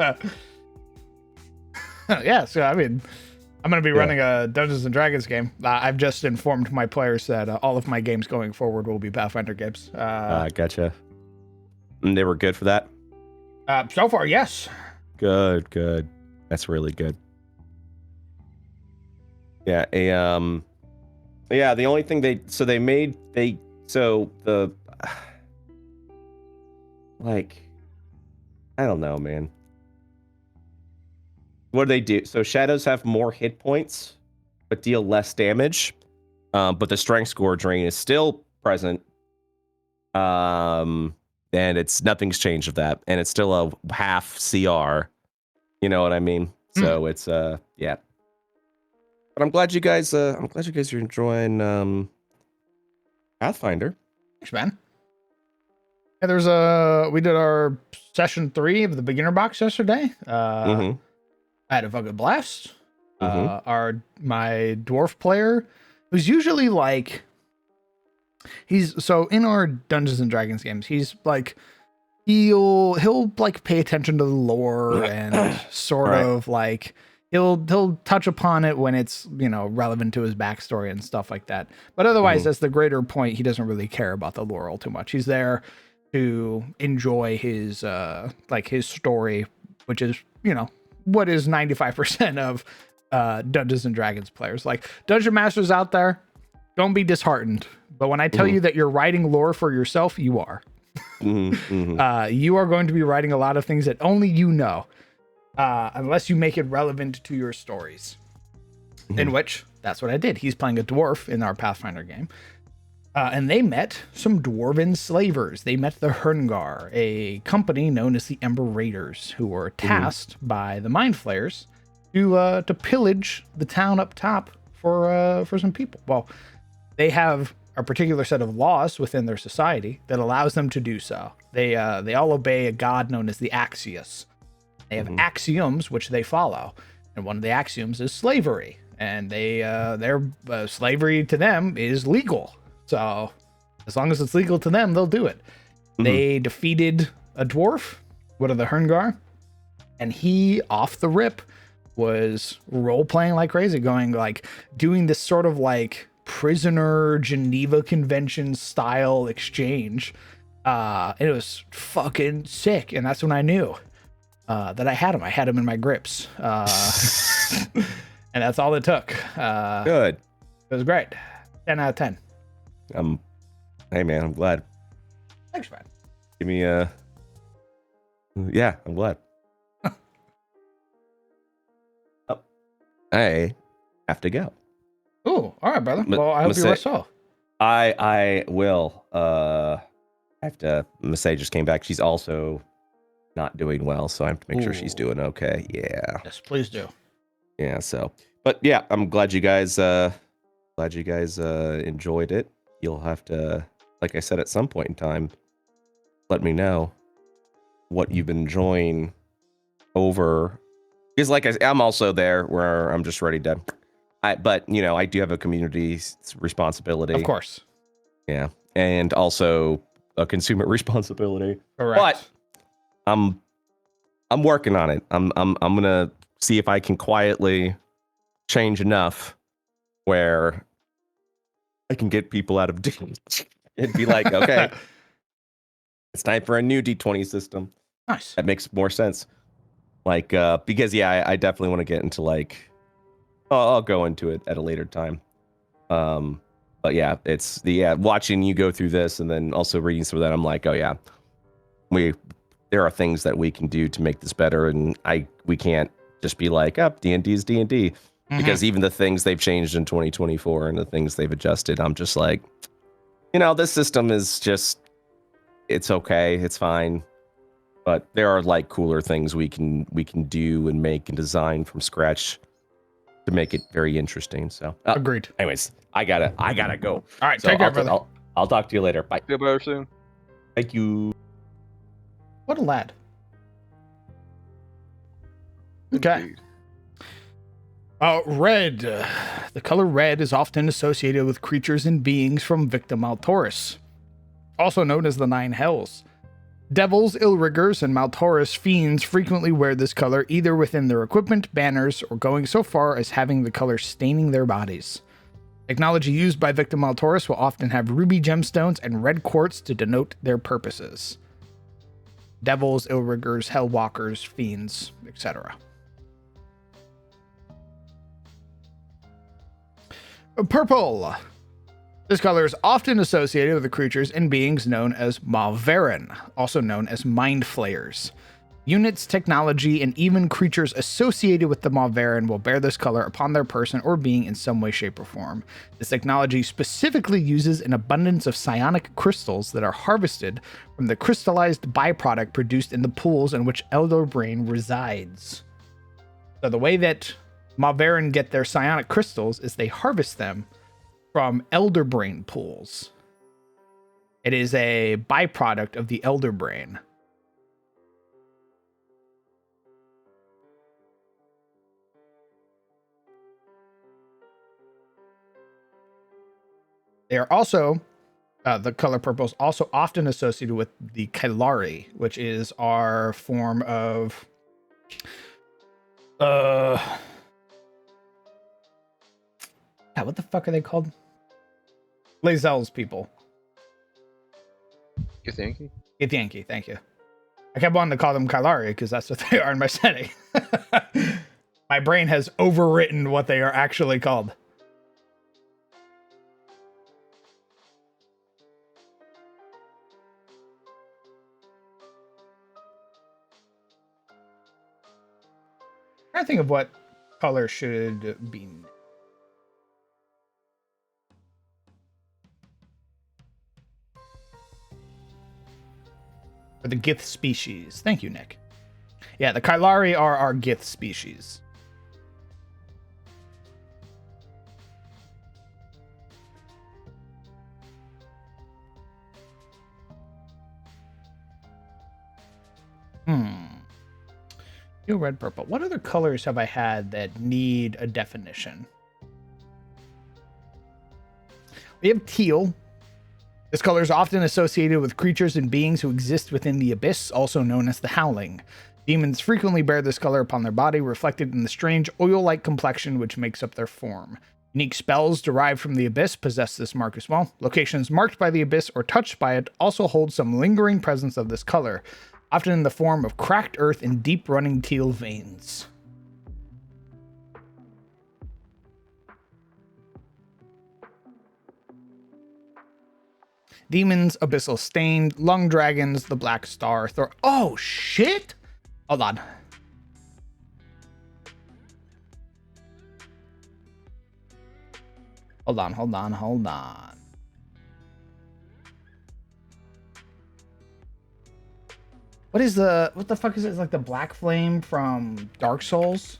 Yeah, so I mean, I'm going to be running a Dungeons and Dragons game. I've just informed my players that all of my games going forward will be Pathfinder games. Gotcha. And they were good for that? So far, yes. Good. That's really good. Yeah, the only thing I don't know, man. What do they do? So shadows have more hit points, but deal less damage. But the strength score drain is still present. And nothing's changed of that. And it's still a half CR. You know what I mean? So it's yeah. But I'm glad you guys are enjoying Pathfinder. Thanks, man. Yeah, we did our session 3 of the beginner box yesterday. I had a fucking blast. My dwarf player, who's usually like, so in our Dungeons and Dragons games, he's like, he'll like pay attention to the lore and sort of like he'll touch upon it when it's, relevant to his backstory and stuff like that. But otherwise, that's the greater point. He doesn't really care about the lore all too much. He's there to enjoy his his story, which is, what is 95% of Dungeons and Dragons players. Like, Dungeon Masters out there, don't be disheartened. But when I tell you that you're writing lore for yourself, you are. You are going to be writing a lot of things that only you know, unless you make it relevant to your stories. In which, that's what I did. He's playing a dwarf in our Pathfinder game. And they met some dwarven slavers. They met the Herngar, a company known as the Ember Raiders, who were tasked by the Mind Flayers to pillage the town up top for some people. Well, they have a particular set of laws within their society that allows them to do so. They all obey a god known as the Axios. They have axioms which they follow. And one of the axioms is slavery. And their slavery to them is legal. So as long as it's legal to them, they'll do it. Mm-hmm. They defeated a dwarf, one of the Herngar, and he, off the rip, was role-playing like crazy, doing this sort of prisoner Geneva Convention style exchange. And it was fucking sick. And that's when I knew that I had him. I had him in my grips. And that's all it took. Good. It was great. 10 out of 10. Hey, man, I'm glad. Thanks, man. Give me yeah, I'm glad. Oh, I have to go. Oh, all right, brother. Well, I hope you rest well. I will. I have to. Masay just came back. She's also not doing well, so I have to make sure she's doing okay. Yeah. Yes, please do. Yeah. So, but yeah, I'm glad you guys. Enjoyed it. You'll have to, like I said, at some point in time, let me know what you've been enjoying over. Because, I'm also there where I'm just ready to. But I do have a community responsibility, of course. Yeah, and also a consumer responsibility. Correct. But I'm working on it. I'm gonna see if I can quietly change enough where I can get people out of D. It'd be like, okay, it's time for a new D20 system. Nice. That makes more sense. Because I definitely want to get into I'll go into it at a later time. But yeah, it's watching you go through this and then also reading some of that. I'm like, oh yeah, there are things that we can do to make this better, and we can't just be like, D&D is D&D, because even the things they've changed in 2024 and the things they've adjusted, I'm just like, this system is just, it's okay, it's fine, but there are cooler things we can do and make and design from scratch to make it very interesting. So agreed. Anyways, I gotta go. All right, so take care, brother. I'll talk to you later. Bye. Feel better soon. Thank you. What a lad. Okay. Indeed. Red. The color red is often associated with creatures and beings from Victim Maltoris, also known as the Nine Hells. Devils, Illriggers, and Maltoris fiends frequently wear this color either within their equipment, banners, or going so far as having the color staining their bodies. Technology used by Victim Maltoris will often have ruby gemstones and red quartz to denote their purposes. Devils, Illriggers, Hellwalkers, fiends, etc. Purple. This color is often associated with the creatures and beings known as Malverin, also known as Mind Flayers. Units, technology, and even creatures associated with the Malverin will bear this color upon their person or being in some way, shape, or form. This technology specifically uses an abundance of psionic crystals that are harvested from the crystallized byproduct produced in the pools in which Elderbrain resides. So the way that Malverin get their psionic crystals is they harvest them from Elderbrain pools. It is a byproduct of the Elderbrain. They are also, the color purple is also often associated with the Kailari, which is our form of, what the fuck are they called? Lae'zel's people. Githyanki? Githyanki, thank you. I kept wanting to call them Kailari because that's what they are in my setting. My brain has overwritten what they are actually called. I think of what color should be. For the Gith species. Thank you, Nick. Yeah, the Kailari are our Gith species. Teal, red, purple. What other colors have I had that need a definition? We have teal. This color is often associated with creatures and beings who exist within the abyss, also known as the Howling. Demons frequently bear this color upon their body, reflected in the strange oil-like complexion which makes up their form. Unique spells derived from the abyss possess this mark as well. Locations marked by the abyss or touched by it also hold some lingering presence of this color, often in the form of cracked earth and deep-running teal veins. Demons, abyssal stained, lung dragons, the black star, oh shit! Hold on. Hold on. What the fuck is it? It's like the black flame from Dark Souls?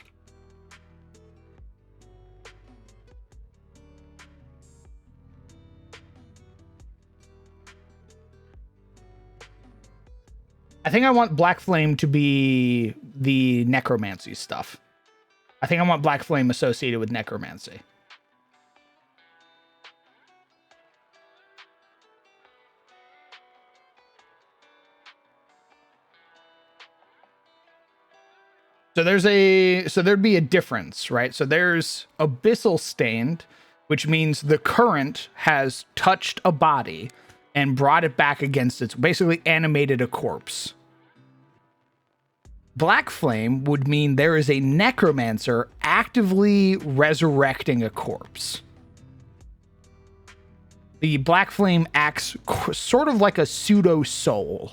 I think I want Black Flame to be the necromancy stuff. I think I want Black Flame associated with necromancy. So there'd be a difference, right? So there's abyssal stained, which means the current has touched a body and brought it back against its, basically animated a corpse. Black flame would mean there is a necromancer actively resurrecting a corpse. The black flame acts sort of like a pseudo soul.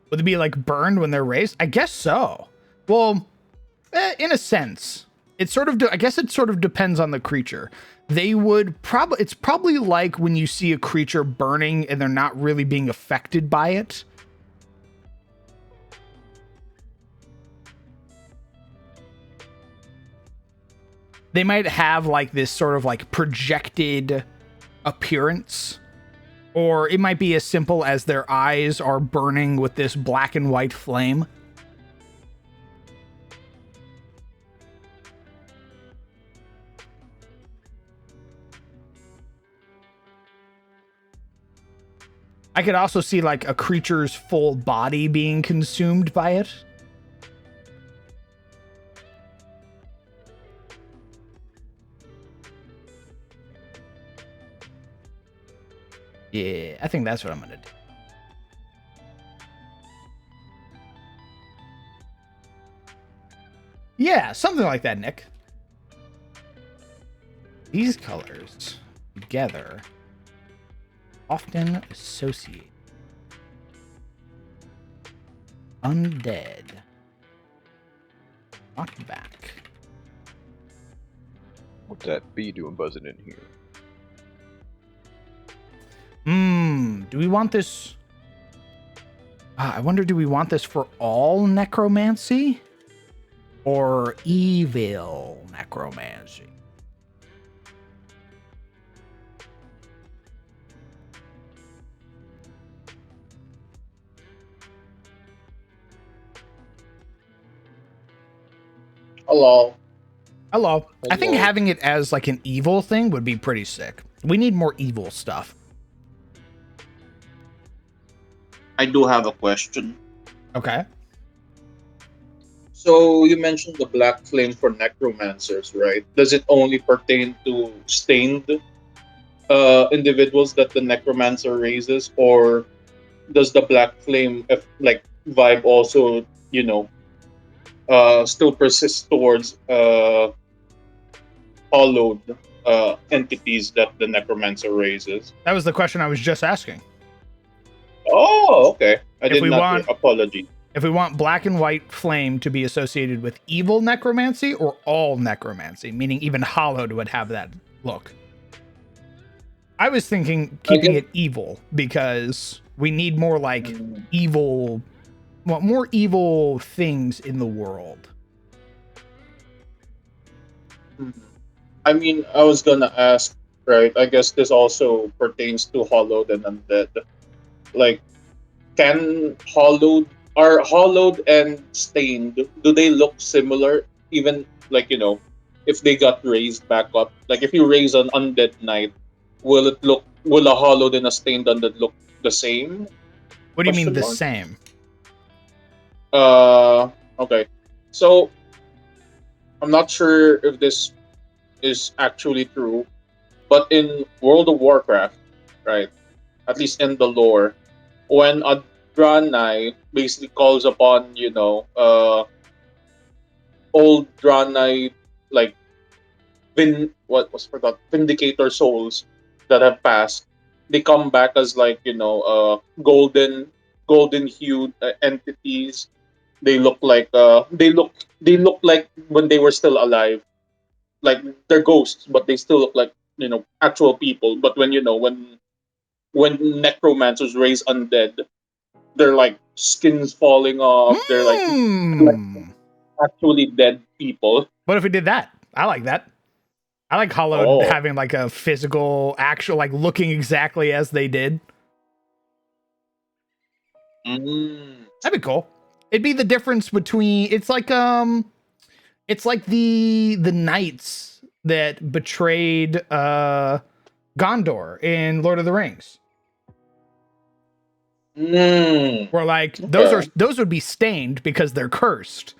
Would it be like burned when they're raised? I guess so. Well, in a sense, I guess it sort of depends on the creature. They would it's probably like when you see a creature burning and they're not really being affected by it. They might have like this sort of like projected appearance. Or it might be as simple as their eyes are burning with this black and white flame. I could also see like a creature's full body being consumed by it. Yeah, I think that's what I'm gonna do. Yeah, something like that, Nick. These colors together often associate undead. Knock back. What's that bee doing buzzing in here? Do we want this? I wonder, do we want this for all necromancy? Or evil necromancy? Hello. Hello. I think having it as like an evil thing would be pretty sick. We need more evil stuff. I do have a question. Okay. So you mentioned the black flame for necromancers, right? Does it only pertain to stained individuals that the necromancer raises, or does the black flame vibe also, still persist towards hollowed entities that the necromancer raises? That was the question I was just asking. Oh, okay. I did not. Apology. If we want black and white flame to be associated with evil necromancy or all necromancy, meaning even hollowed would have that look. I was thinking keeping it evil because we need more like evil more evil things in the world. I mean, I was gonna ask, right? I guess this also pertains to hollowed and undead. Like, can hollowed are hollowed and stained? Do they look similar? Even like if they got raised back up. Like, if you raise an undead knight, will a hollowed and a stained undead look the same? What do you mean Question the mark. same? Okay. So I'm not sure if this is actually true, but in World of Warcraft, right? At least in the lore, when a Draenei basically calls upon, old Draenei, like what was forgot Vindicator souls that have passed, they come back as like golden hued entities. They look like they look like when they were still alive, like they're ghosts, but they still look like actual people. But when necromancers raise undead, they're like skins falling off. They're like Hmm. actually dead people. What if we did that? I like that. I like Hollowed Oh. having like a physical, actual, like looking exactly as they did. Mm. That'd be cool. It'd be the difference between it's like the knights that betrayed Gondor in Lord of the Rings. Mm. Where like Okay. those would be stained because they're cursed.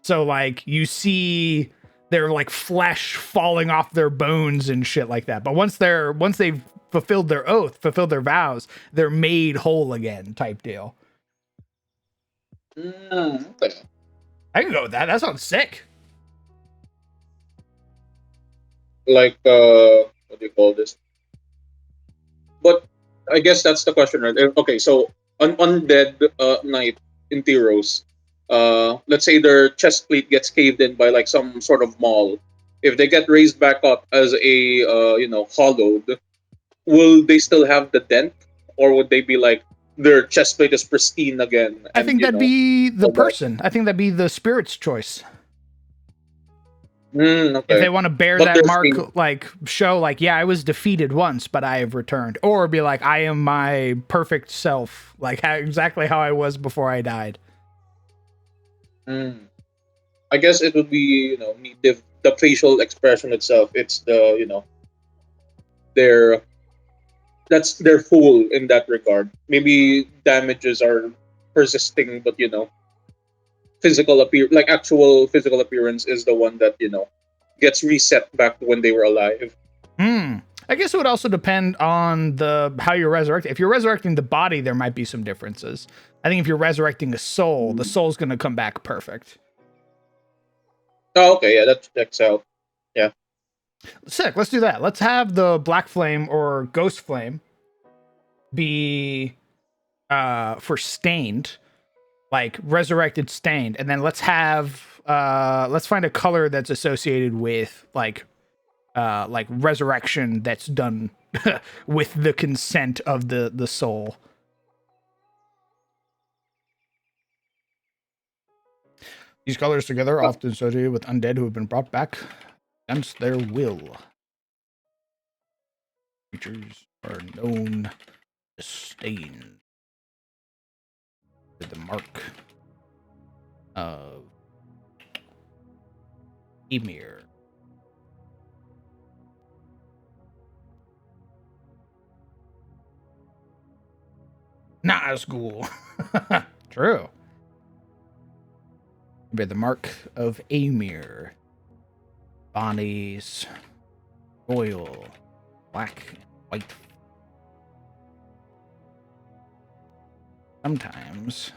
So like you see their like flesh falling off their bones and shit like that. But once they've fulfilled their oath, fulfilled their vows, they're made whole again type deal. Okay. I can go with that. That sounds sick. Like what do you call this? But I guess that's the question, right? Okay, so an undead knight in Tyros, let's say their chest plate gets caved in by like some sort of maul. If they get raised back up as a hollowed, will they still have the dent, or would they be like their chest plate is pristine again, I and think that'd be the all that? person. I think that'd be the spirit's choice. If they Okay, want to bear but that they're saying, mark, like show like, yeah, I was defeated once, but I have returned. Or be like, I am my perfect self, like exactly how I was before I died. mm, I guess it would be the facial expression itself. It's the their that's their fool in that regard. Maybe damages are persisting, but actual physical appearance is the one that gets reset back to when they were alive. Hmm. I guess it would also depend on the how you're resurrecting. If you're resurrecting the body, there might be some differences. I think if you're resurrecting a soul, the soul's gonna come back perfect. Oh, okay, yeah, that checks out. Yeah. Sick. Let's do that. Let's have the black flame or ghost flame be for stained, like resurrected stained, and then let's find a color that's associated with like resurrection that's done with the consent of the soul. These colors together are often associated with undead who have been brought back against their will. Creatures are known as stained with the mark of Emir. Nazgul. True. By the mark of Emir. Bodies, oil, black and white. Sometimes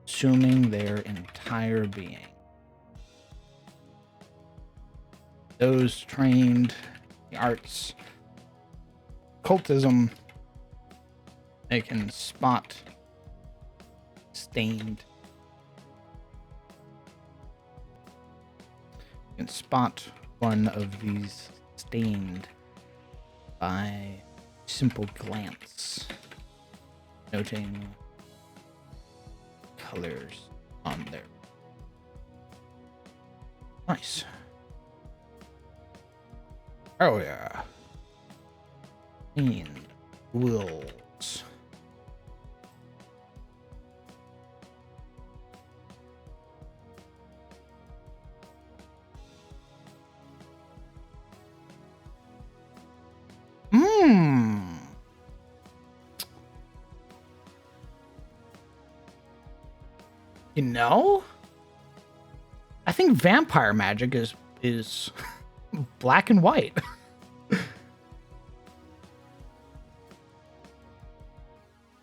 consuming their entire being. Those trained in the arts, cultism, they can spot stained. You can spot one of these stained by simple glance, noting colors on there. Nice. Oh yeah. And wolves. You know, I think vampire magic is black and white.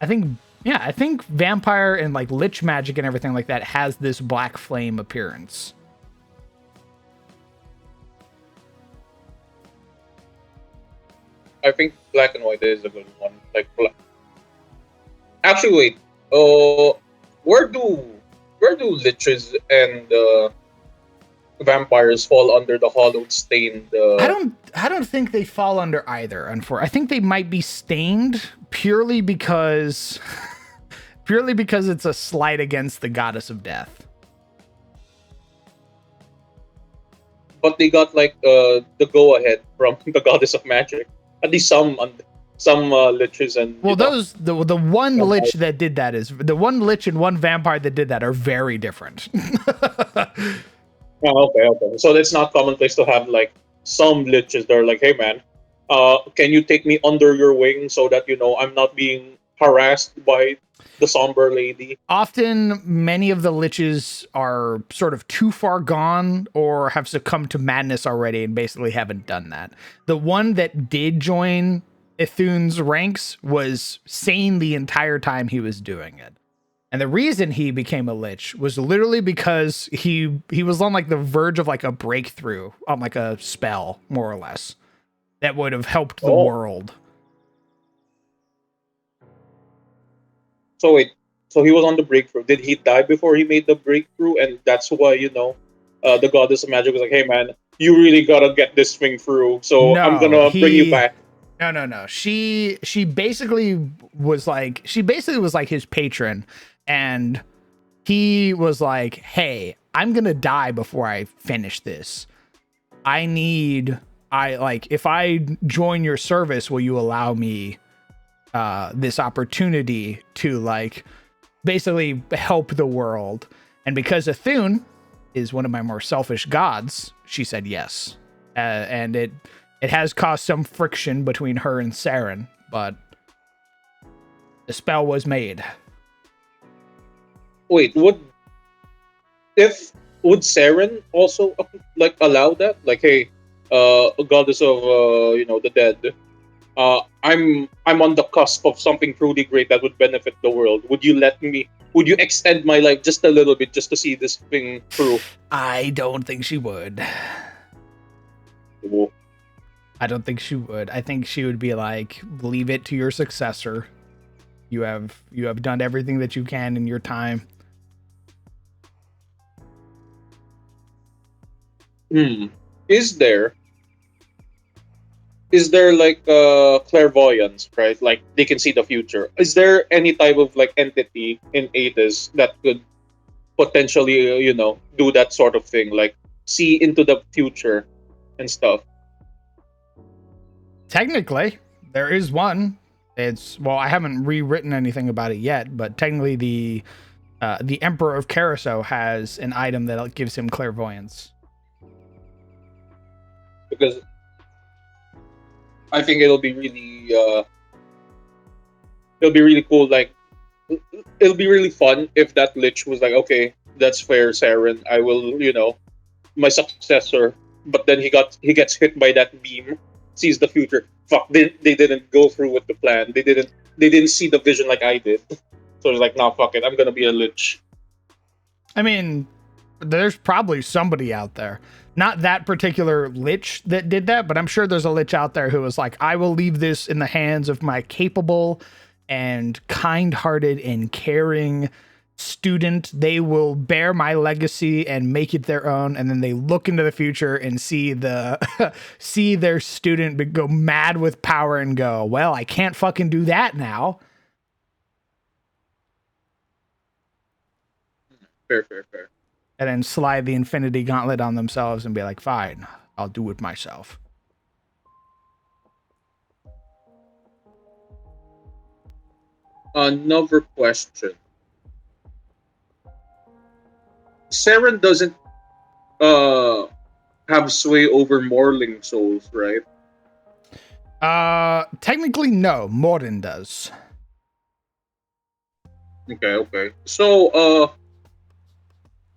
I think vampire and like lich magic and everything like that has this black flame appearance. I think black and white is a good one. Like, actually, wait. Uh, where do liches and vampires fall under the hollowed stained? I don't think they fall under either. I think they might be stained purely because it's a slight against the goddess of death. But they got like the go ahead from the goddess of magic. At least some liches and well, those the one lich that did that is the one lich and one vampire that did that are very different. Oh, okay. So it's not commonplace to have like some liches that are like, hey man, can you take me under your wing so that I'm not being harassed by the somber lady? Often, many of the liches are sort of too far gone or have succumbed to madness already and basically haven't done that. The one that did join Ithun's ranks was sane the entire time he was doing it. And the reason he became a lich was literally because he was on like the verge of like a breakthrough on like a spell, more or less, that would have helped the world. So wait, so he was on the breakthrough. Did he die before he made the breakthrough? And that's why, the goddess of magic was like, hey man, you really gotta get this thing through. So I'm gonna bring you back. No. She basically was like his patron, and he was like, hey, I'm gonna die before I finish this. If I join your service, will you allow me this opportunity to like basically help the world? And because Ithun is one of my more selfish gods, she said yes. And it has caused some friction between her and Saren, but the spell was made. Wait, would Saren also like allow that? Like, hey, a goddess of the dead. I'm on the cusp of something truly great that would benefit the world. Would you extend my life just a little bit just to see this thing through? I don't think she would. Ooh. I don't think she would. I think she would be like, leave it to your successor. You have done everything that you can in your time. Is there like clairvoyance, right? Like they can see the future. Is there any type of like entity in Attes that could potentially, do that sort of thing, like see into the future and stuff? Technically, there is one. I haven't rewritten anything about it yet, but technically the Emperor of Carousel has an item that gives him clairvoyance. Because I think it'll be really cool. Like, it'll be really fun if that lich was like, okay, that's fair, Saren. I will, my successor. But then he gets hit by that beam, sees the future. Fuck, they didn't go through with the plan. They didn't see the vision like I did. So it's like, nah, fuck it. I'm gonna be a lich. I mean, there's probably somebody out there. Not that particular lich that did that, but I'm sure there's a lich out there who was like, I will leave this in the hands of my capable and kind-hearted and caring student. They will bear my legacy and make it their own. And then they look into the future and see see their student go mad with power and go, well, I can't fucking do that now. Fair. And then slide the Infinity Gauntlet on themselves and be like, fine, I'll do it myself. Another question. Saren doesn't have sway over Morling souls, right? Technically, no. Morden does. Okay. So,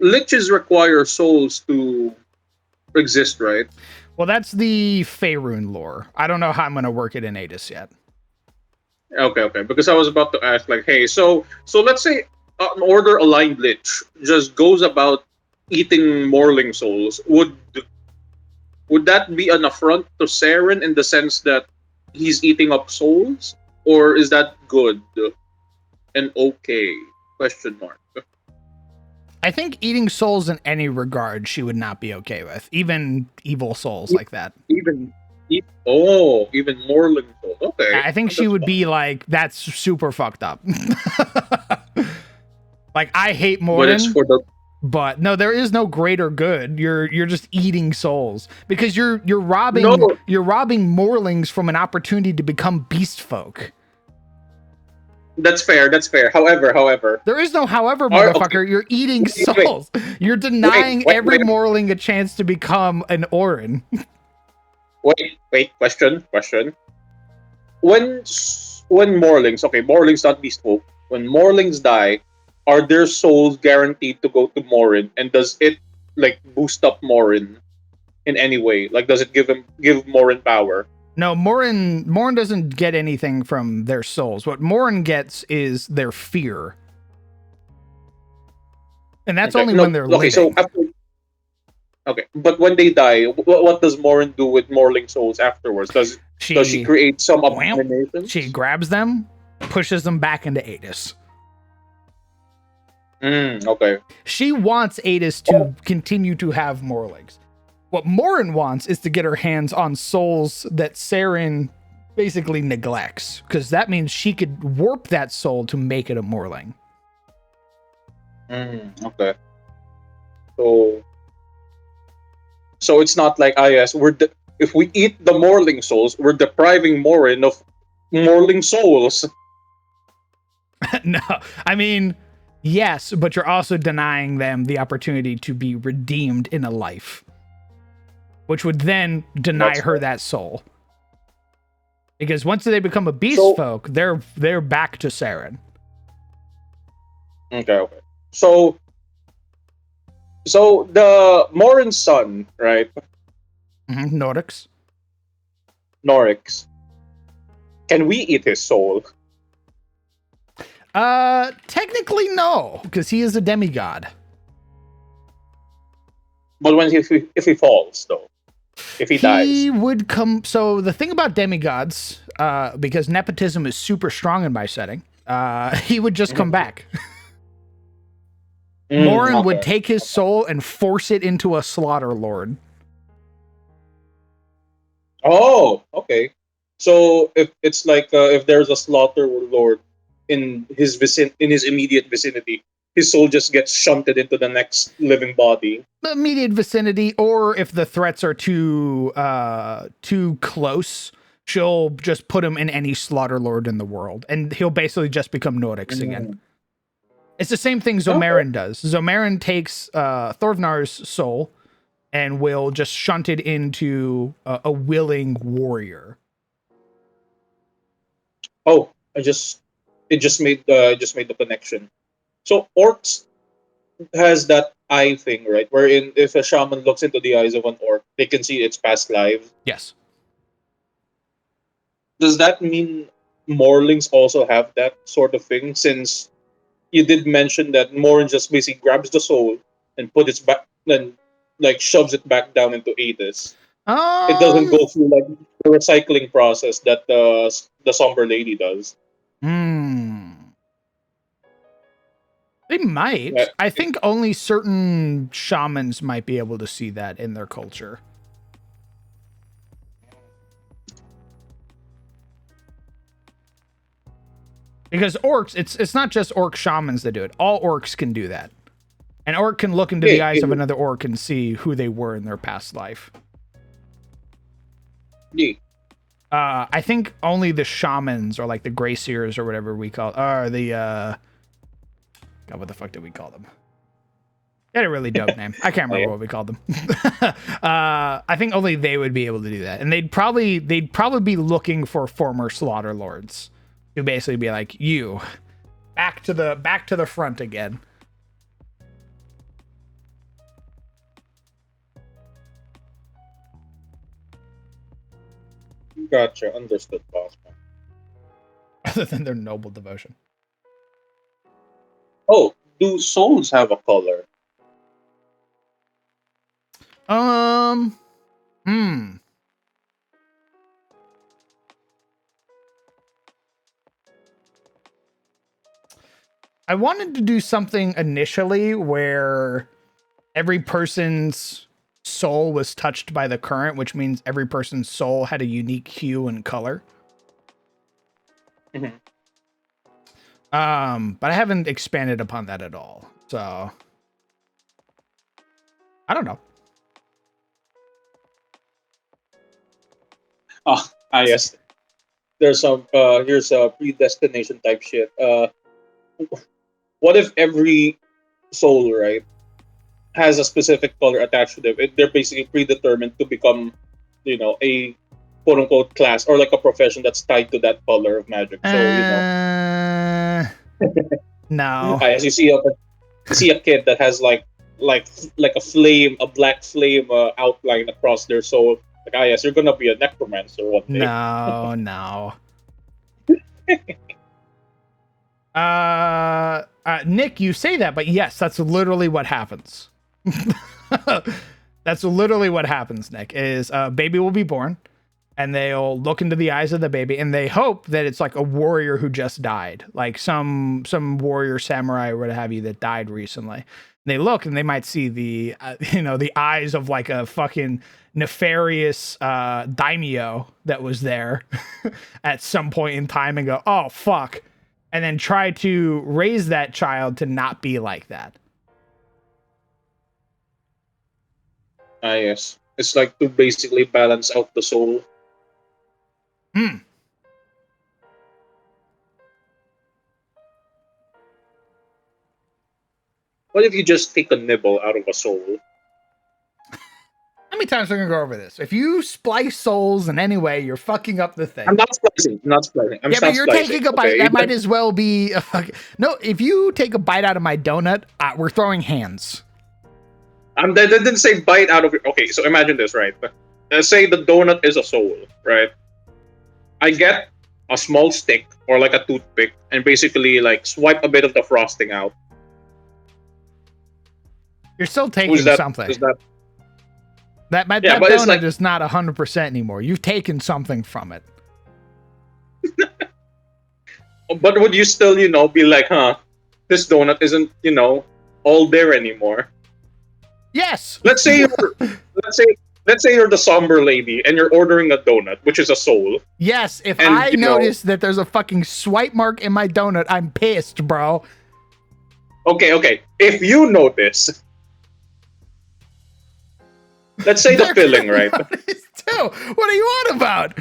liches require souls to exist, right? Well, that's the Faerun lore. I don't know how I'm going to work it in Attes yet. Okay. Because I was about to ask, like, hey, so let's say an order aligned lich just goes about eating Morling souls. Would that be an affront to Saren in the sense that he's eating up souls, or is that good and okay? Question mark. I think eating souls in any regard she would not be okay with. Even evil souls like that. Even Morling souls. Okay, I think she that's would fine. be like, that's super fucked up. Like, I hate But it's Morden, for the but no, there is no greater good. You're just eating souls because you're robbing No. Morlings from an opportunity to become beast folk. That's fair. However, There is no however, Or- motherfucker. okay. You're eating Wait. souls. You're denying Wait. every Morling a chance to become an Orin. Wait. Question. When Morlings not beast folk. When Morlings die, are their souls guaranteed to go to Morin? And does it like boost up Morin in any way? Like, does it give Morin power? No, Morin doesn't get anything from their souls. What Morin gets is their fear. And that's only when they're living. So but when they die, what does Morin do with Morling souls afterwards? Does she create some abominations? She grabs them, pushes them back into Attes. Okay. She wants Attes to continue to have Morlings. What Morin wants is to get her hands on souls that Saren basically neglects, because that means she could warp that soul to make it a Morling. Okay. So it's not like yes, if we eat the Morling souls, we're depriving Morin of Morling souls. No, I mean, yes, but you're also denying them the opportunity to be redeemed in a life, which would then deny her that soul. Because once they become a beast folk, they're back to Saren. Okay. So the Morin's son, right? Nordics. Norix. Can we eat his soul? Technically no, because he is a demigod. But if he falls though, if he dies, he would come. So the thing about demigods, because nepotism is super strong in my setting, he would just come back. Morin would take his soul and force it into a slaughter lord. Oh, okay. So if it's like if there's a slaughter lord in his immediate vicinity, his soul just gets shunted into the next living body. The immediate vicinity, or if the threats are too close, she'll just put him in any slaughter lord in the world, and he'll basically just become Nordics again. It's the same thing Zomarin does. Zomarin takes Thorvnar's soul and will just shunt it into a willing warrior. Oh, it just made the connection. So orcs has that eye thing, right? Wherein if a shaman looks into the eyes of an orc, they can see its past lives. Yes. Does that mean Morlings also have that sort of thing? Since you did mention that Morin just basically grabs the soul and put its back, then like shoves it back down into Attes. It doesn't go through like the recycling process that the Somber Lady does. They might. Yeah. I think only certain shamans might be able to see that in their culture. Because orcs, it's not just orc shamans that do it. All orcs can do that. An orc can look into the Yeah, eyes of yeah. another orc and see who they were in their past life. Yeah. I think only the shamans or like the gray seers or whatever we call are the God, what the fuck did we call them? They had a really dope name. I can't remember yeah. what we called them. I think only they would be able to do that, and they'd probably be looking for former slaughter lords to basically be like, you back to the front again. Gotcha. Understood, boss man. Other than their noble devotion. Oh, do souls have a color? Hmm. I wanted to do something initially where every person's soul was touched by the current, which means every person's soul had a unique hue and color. Mhm. But I haven't expanded upon that at all. So I don't know. Yes. There's some here's a predestination type shit. What if every soul, right, has a specific color attached to them? They're basically predetermined to become, a quote unquote class or like a profession that's tied to that color of magic. So, No. as you see a kid that has like a flame, a black flame outline across their soul. Like, yes, you're gonna be a necromancer one day. No. Nick, you say that, but yes, that's literally what happens. That's literally what happens, Nick, is a baby will be born and they'll look into the eyes of the baby and they hope that it's like a warrior who just died, like some warrior samurai or what have you that died recently. They look and they might see the the eyes of like a fucking nefarious daimyo that was there at some point in time and go, oh fuck, and then try to raise that child to not be like that. Yes, it's like to basically balance out the soul. Hmm. What if you just take a nibble out of a soul? How many times are we gonna go over this? If you splice souls in any way, you're fucking up the thing. I'm not splicing. I'm not splicing. I'm yeah, not but you're splicing, taking a bite. okay? That might as well be a fuck. No, if you take a bite out of my donut, we're throwing hands. That didn't say bite out of it. Okay, so imagine this, right? Let's say the donut is a soul, right? I get a small stick or like a toothpick and basically like swipe a bit of the frosting out. You're still taking Who's that? something. Is that? That Yeah, but it's donut like- is not 100% anymore. You've taken something from it. But would you still, be like, this donut isn't, all there anymore? Yes. Let's say you're the somber lady and you're ordering a donut, which is a soul. Yes. If And, I notice that there's a fucking swipe mark in my donut, I'm pissed, bro. Okay. If you notice, let's say the They're filling, gonna right? notice too. What are you on about?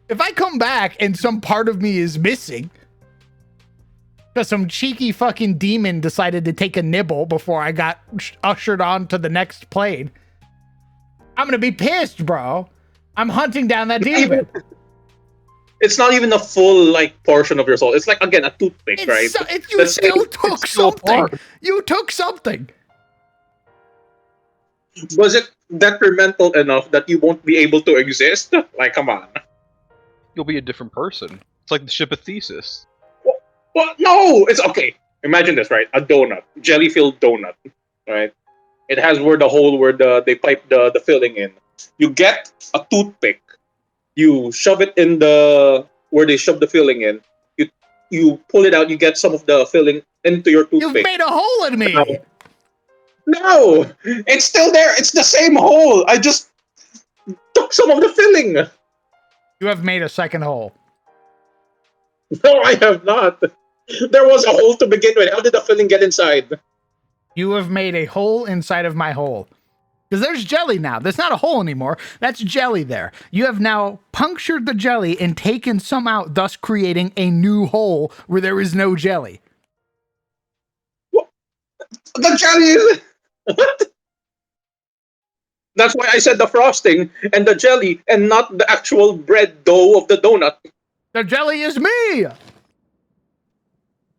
If I come back and some part of me is missing, because some cheeky fucking demon decided to take a nibble before I got ushered on to the next plane, I'm gonna be pissed, bro. I'm hunting down that demon. It's not even a full portion of your soul. It's like, again, a toothpick, right? You Let's still say took it's still something. part. You took something. Was it detrimental enough that you won't be able to exist? Like, come on. You'll be a different person. It's like the ship of Thesis. Well, no, it's okay. Imagine this, right? A donut, jelly-filled donut, right? It has where they pipe the filling in. You get a toothpick. You shove it in where they shove the filling in. You pull it out. You get some of the filling into your toothpick. You've made a hole in me. No, it's still there. It's the same hole. I just took some of the filling. You have made a second hole. No, I have not. There was a hole to begin with. How did the filling get inside? You have made a hole inside of my hole. Because there's jelly now. There's not a hole anymore. That's jelly there. You have now punctured the jelly and taken some out, thus creating a new hole where there is no jelly. What? The jelly is... What? That's why I said the frosting and the jelly and not the actual bread dough of the donut. The jelly is me!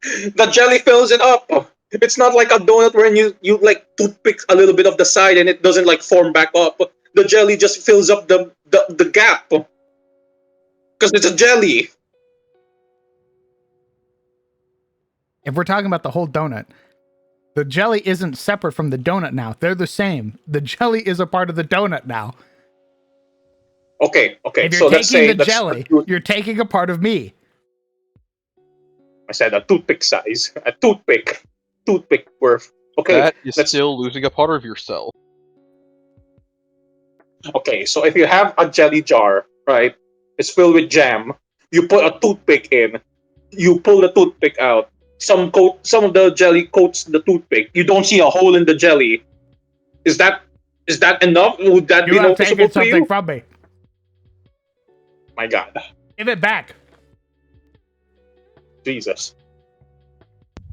The jelly fills it up. It's not like a donut where you like toothpick a little bit of the side and it doesn't like form back up. The jelly just fills up the gap. Because it's a jelly. If we're talking about the whole donut, the jelly isn't separate from the donut now. They're the same. The jelly is a part of the donut now. Okay. If you're So let's say taking the jelly, you're taking a part of me. I said a toothpick size. A toothpick worth. Okay. That is still losing a part of yourself. Okay, so if you have a jelly jar, right? It's filled with jam. You put a toothpick in. You pull the toothpick out. Some of the jelly coats the toothpick. You don't see a hole in the jelly. Is that enough? Would that You be have noticeable taken to you? something from me. My God, Give it back. Jesus.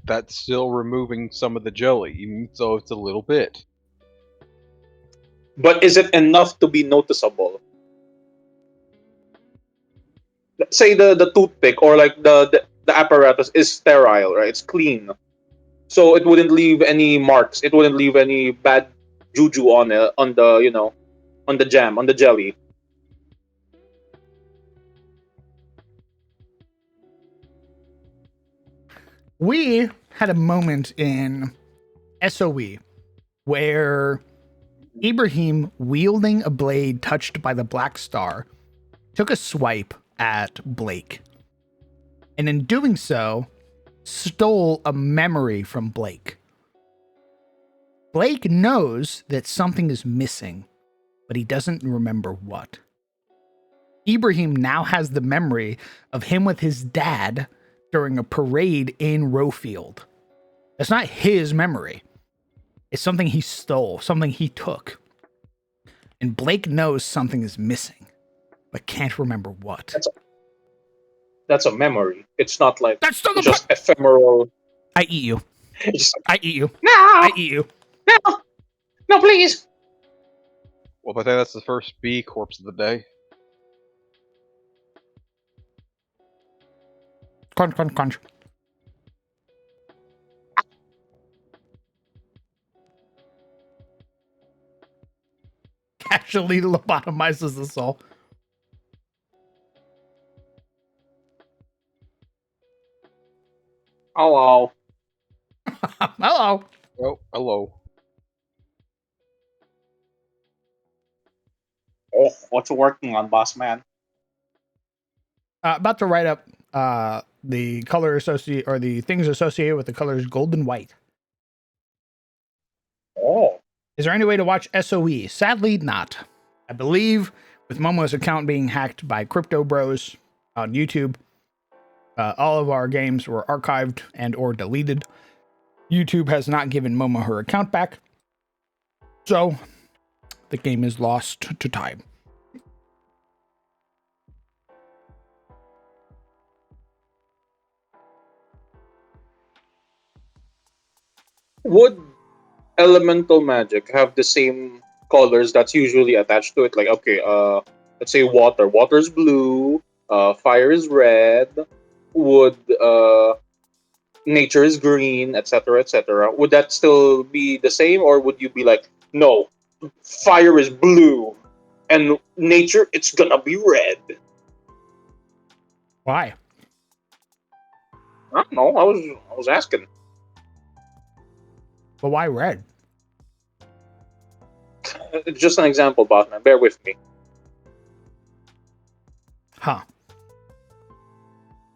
That's still removing some of the jelly, even so it's a little bit. But is it enough to be noticeable? Let's say the toothpick or like the apparatus is sterile, right? It's clean, so it wouldn't leave any marks. It wouldn't leave any bad juju on it, on the on the jam, on the jelly. We had a moment in SOE where Ibrahim, wielding a blade touched by the Black Star, took a swipe at Blake. And in doing so, stole a memory from Blake. Blake knows that something is missing, but he doesn't remember what. Ibrahim now has the memory of him with his dad during a parade in Rowfield. It's not his memory. It's something he stole, something he took. And Blake knows something is missing, but can't remember what. That's a memory. It's not like That's still the just ephemeral. I eat you. It's I eat you. no, I eat you. no, please. Well, I think that's the first B corpse of the day. Crunch, crunch, crunch. Casually lobotomizes the soul. Hello. Hello. Oh, hello. Oh, what you working on, boss man? About to write up the color associated or the things associated with the colors gold and white. Oh. Is there any way to watch SOE? Sadly, not. I believe with Momo's account being hacked by Crypto Bros on YouTube, all of our games were archived and or deleted. YouTube has not given Momo her account back. So the game is lost to time. Would elemental magic have the same colors that's usually attached to it? Like, okay, let's say water. Water's blue. Fire is red. Wood, nature is green, etc., etc. Would that still be the same, or would you be like, no, fire is blue, and nature it's gonna be red? Why? I don't know. I was asking. But why red? It's just an example, Botman. Bear with me. Huh.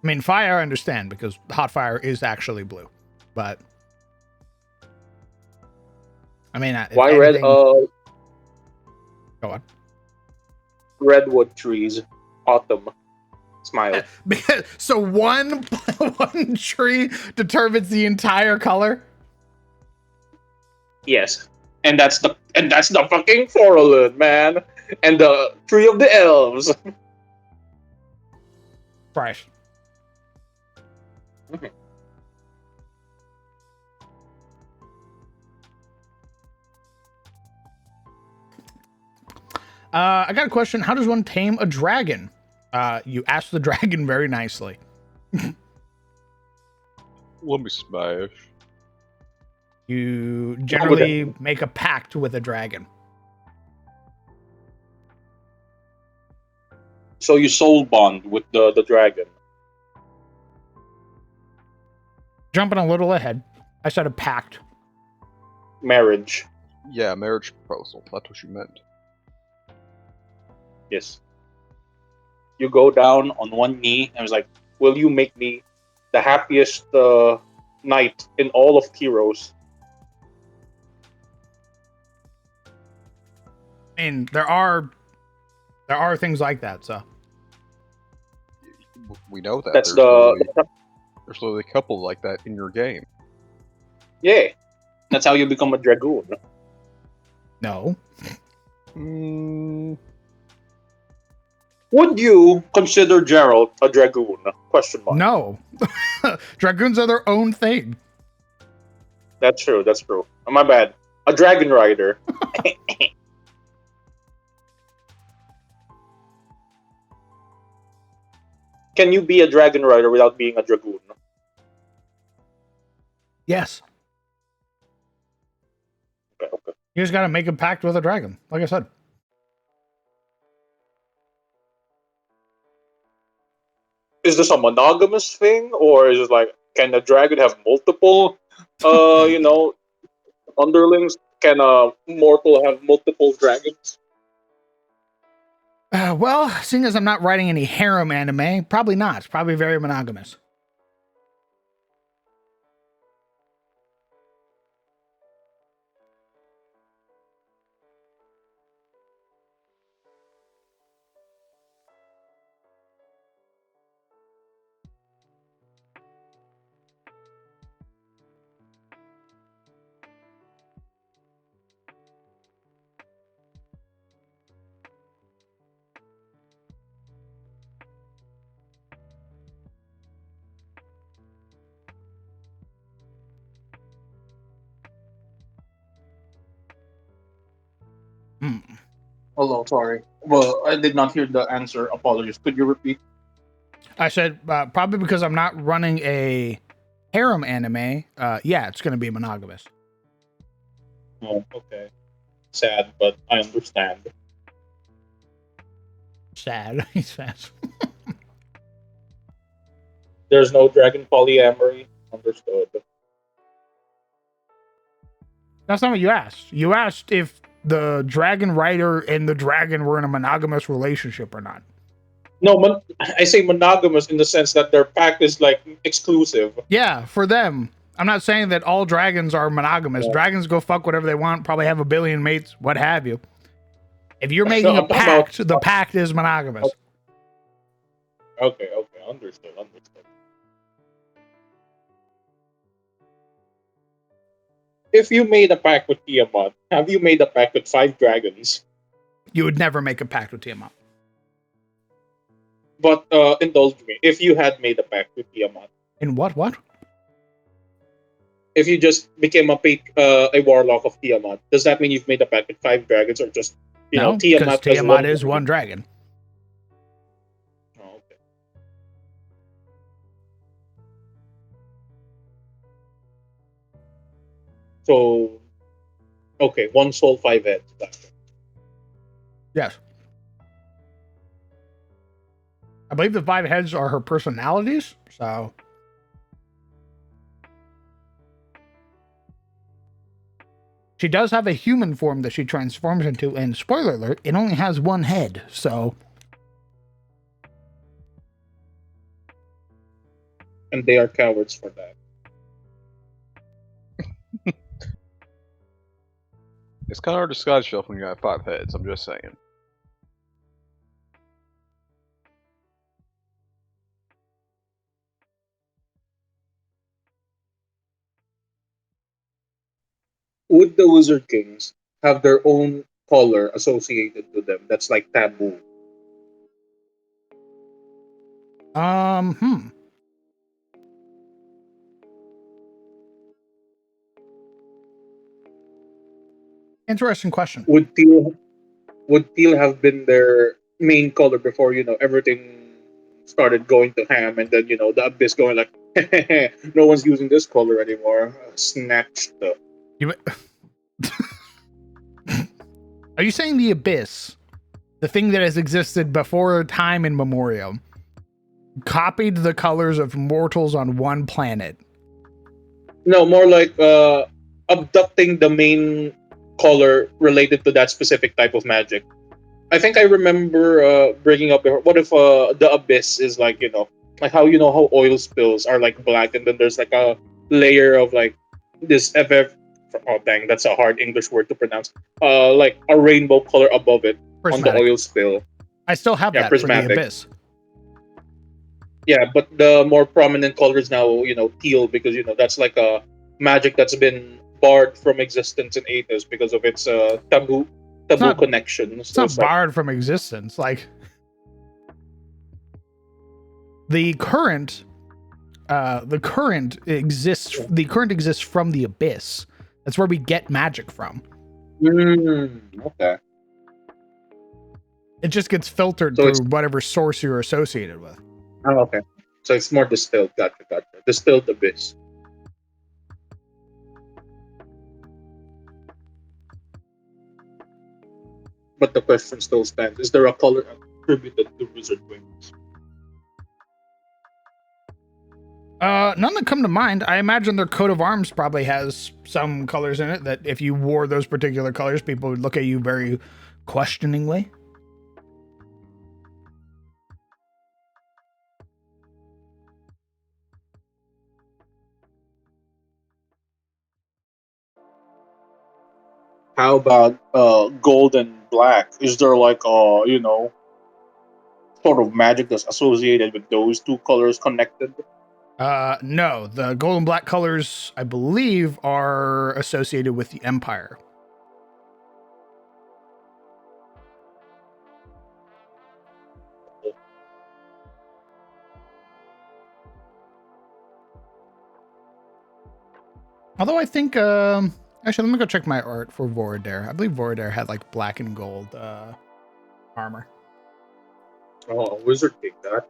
I mean, fire I understand because hot fire is actually blue. But I mean, if Why anything, red? Go on. Redwood trees, autumn. Smile. So one tree determines the entire color. Yes, and that's the fucking Forlun, man, and the Tree of the Elves. Price. I got a question. How does one tame a dragon? You ask the dragon very nicely. Let me smash. You generally make a pact with a dragon. So you soul bond with the dragon. Jumping a little ahead, I said a pact. Marriage. Yeah, marriage proposal. That's what you meant. Yes. You go down on one knee and was like, "Will you make me the happiest knight in all of Tyros?" I mean, there are things like that. So We know that That's there's literally a couple like that in your game. yeah. That's how you become a dragoon. no, Mm, Would you consider Gerald a dragoon? Question mark. no. Dragoons are their own thing. That's true. That's true. Oh, my bad. A dragon rider. Can you be a dragon rider without being a dragoon? Yes, Okay, okay. you just got to make a pact with a dragon. Like I said. Is this a monogamous thing, or is it like, can a dragon have multiple, you know, underlings? Can a mortal have multiple dragons? Well, seeing as I'm not writing any harem anime, probably not. It's probably very monogamous. Hmm. Hello, sorry. Well, I did not hear the answer. Apologies. Could you repeat? I said probably because I'm not running a harem anime. Yeah, it's going to be monogamous. Oh, okay. Sad, but I understand. Sad, he says. There's no dragon polyamory. Understood. That's not what you asked. You asked if the dragon rider and the dragon were in a monogamous relationship or not. No, I say monogamous in the sense that their pact is like exclusive. Yeah, for them. I'm not saying that all dragons are monogamous. Yeah. Dragons go fuck whatever they want, probably have a billion mates, what have you. If you're No, making a I'm talking about- pact, the pact is monogamous. Okay, understood. If you made a pact with Tiamat, have you made a pact with 5 dragons? You would never make a pact with Tiamat. But indulge me, if you had made a pact with Tiamat, In what? What? if you just became a warlock of Tiamat, does that mean you've made a pact with 5 dragons, or just No, because Tiamat as Tiamat one is dragon? one dragon. Oh, okay. So, okay, one soul, 5 heads. Gotcha. Yes. I believe the 5 heads are her personalities, so she does have a human form that she transforms into, and spoiler alert, it only has 1 head, so And they are cowards for that. it's kind of hard to disguise yourself when you have 5 heads. I'm just saying. would the Wizard Kings have their own color associated to them that's like taboo? Hmm. Interesting question. Would teal have been their main color before everything started going to ham, and then the abyss going like, no one's using this color anymore. Snatched the. You, are you saying the abyss, the thing that has existed before time immemorial, copied the colors of mortals on one planet? No, more like abducting the main color related to that specific type of magic. I think I remember bringing up what if the abyss is like like how oil spills are like black, and then there's like a layer of like this FF. Oh dang, that's a hard English word to pronounce. Like a rainbow color above it on the Prismatic. oil spill. I still have Yeah, that for the prismatic. abyss. Yeah, but the more prominent color is now teal, because that's like a magic that's been barred from existence in Athos because of its taboo not- connections. It's So not it's like, barred from existence. Like the current exists. The current exists from the abyss. That's where we get magic from. okay. It just gets filtered So it's through whatever source you're associated with. Oh, okay. So it's more distilled. Gotcha. Distilled abyss. But the question still stands: is there a color attributed to Wizard Wings? None that come to mind. I imagine their coat of arms probably has some colors in it that if you wore those particular colors, people would look at you very questioningly. How about gold and black? Is there like sort of magic that's associated with those two colors connected? No, the gold and black colors, I believe, are associated with the Empire. Although I think, actually, let me go check my art for Voradare. I believe Voradare had like black and gold armor. Oh, a Wizard King, that.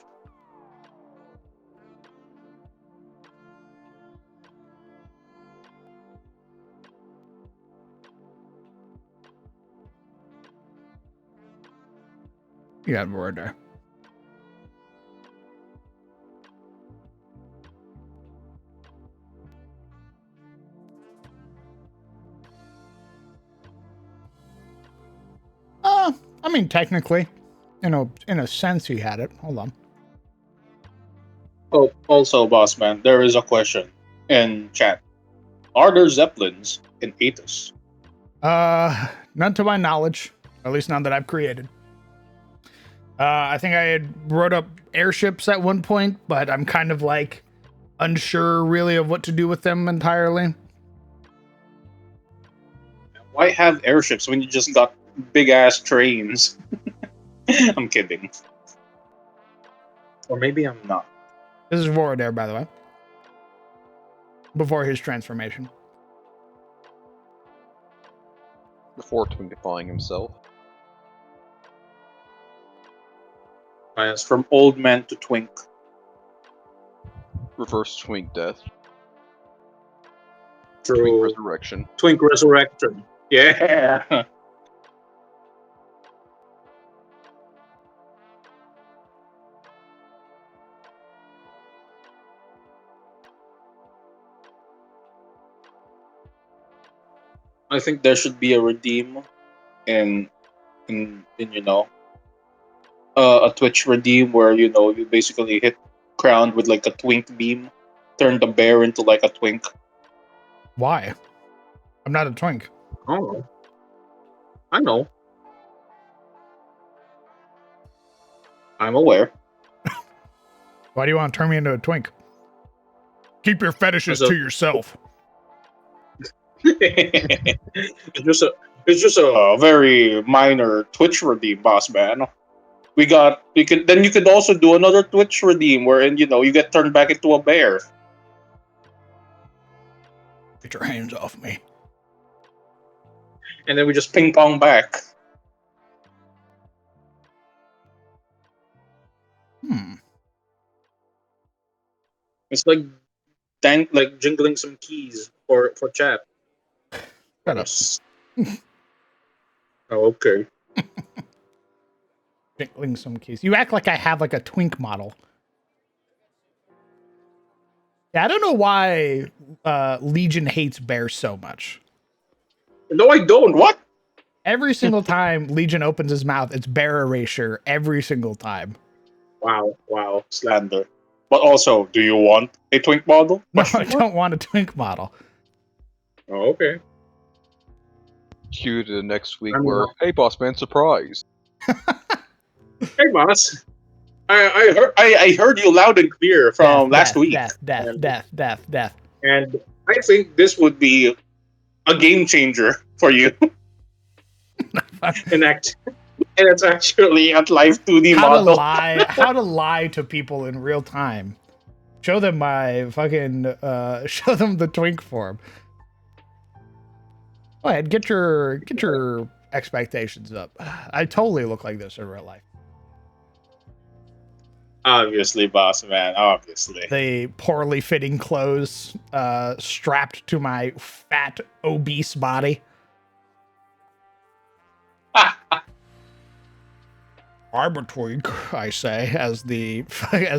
You got Voradare. I mean, technically, in a sense, he had it. Hold on. Oh, also, boss man, there is a question in chat. Are there Zeppelins in Athos? None to my knowledge, at least none that I've created. I think I had wrote up airships at one point, but I'm kind of like unsure really of what to do with them entirely. Why have airships when you just got big ass trains? I'm kidding. Or maybe I'm not. This is Voradare, by the way. Before his transformation. Before twinifying himself. It's from old man to twink. Reverse twink death. True. Twink resurrection. Twink resurrection. Yeah. I think there should be a redeem in a Twitch redeem where you basically hit crowned with like a twink beam, turn the bear into like a twink. Why? I'm not a twink. Oh, I know. I'm aware. Why do you want to turn me into a twink? Keep your fetishes So- to yourself. It's just a very minor Twitch redeem, boss man. You could also do another Twitch redeem wherein you get turned back into a bear. Get your hands off me. And then we just ping pong back. It's like like jingling some keys for chat. Shut up. Oh, okay. Jingling some keys. You act like I have like a twink model. Yeah, I don't know why Legion hates bears so much. No, I don't. What? Every single time Legion opens his mouth, it's bear erasure. Every single time. Wow, slander. But also, do you want a twink model? No, I Question mark? don't want a twink model. Oh, okay. Cue to the next week I'm where, not- hey, boss man, surprise. Hey, boss. I heard you loud and clear from last week. Death. And I think this would be a game changer for you. And it's actually a live 2D model. How to lie to people in real time. Show them my fucking show them the twink form. Go ahead, get your expectations up. I totally look like this in real life. Obviously, boss man. Obviously. The poorly fitting clothes strapped to my fat, obese body. I'm a twink, I say, as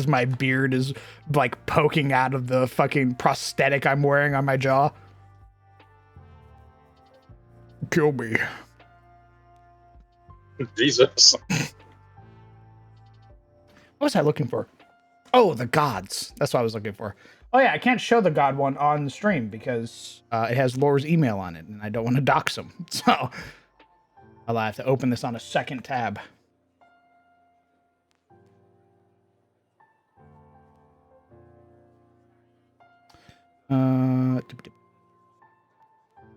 my beard is like poking out of the fucking prosthetic I'm wearing on my jaw. Kill me. Jesus. What was I looking for? Oh, the gods. That's what I was looking for. Oh yeah, I can't show the god one on the stream because it has Lore's email on it, and I don't want to dox him. So I'll have to open this on a second tab.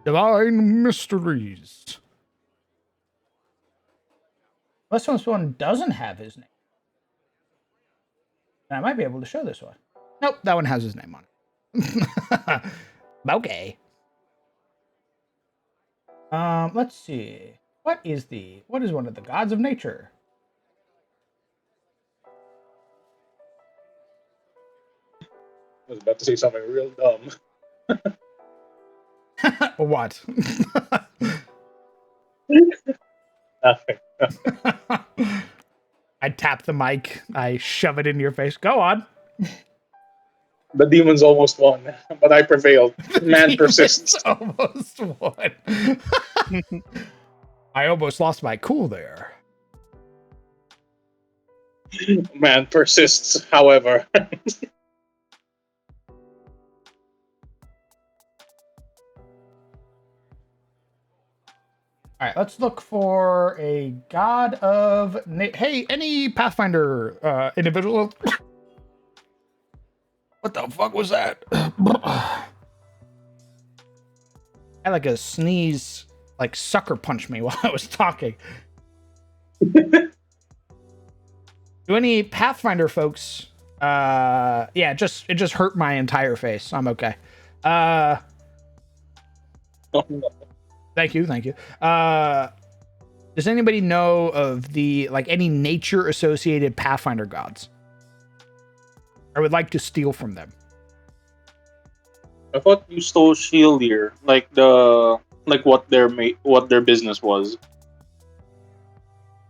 Divine Mysteries. This one doesn't have his name. And I might be able to show this one. Nope, that one has his name on it. Okay. Let's see. What is one of the gods of nature? I was about to say something real dumb. What? Nothing. I tap the mic. I shove it in your face. Go on. The demons almost won, but I prevailed. Man persists. Almost won. I almost lost my cool there. Man persists, however. All right, let's look for a god of... Hey, any Pathfinder individual? What the fuck was that? I had like a sneeze, like sucker punch me while I was talking. Do any Pathfinder folks? Yeah, it just hurt my entire face. I'm okay. Oh, no. Thank you. Does anybody know of any nature associated Pathfinder gods? I would like to steal from them. I thought you stole Shieldier, like what their business was.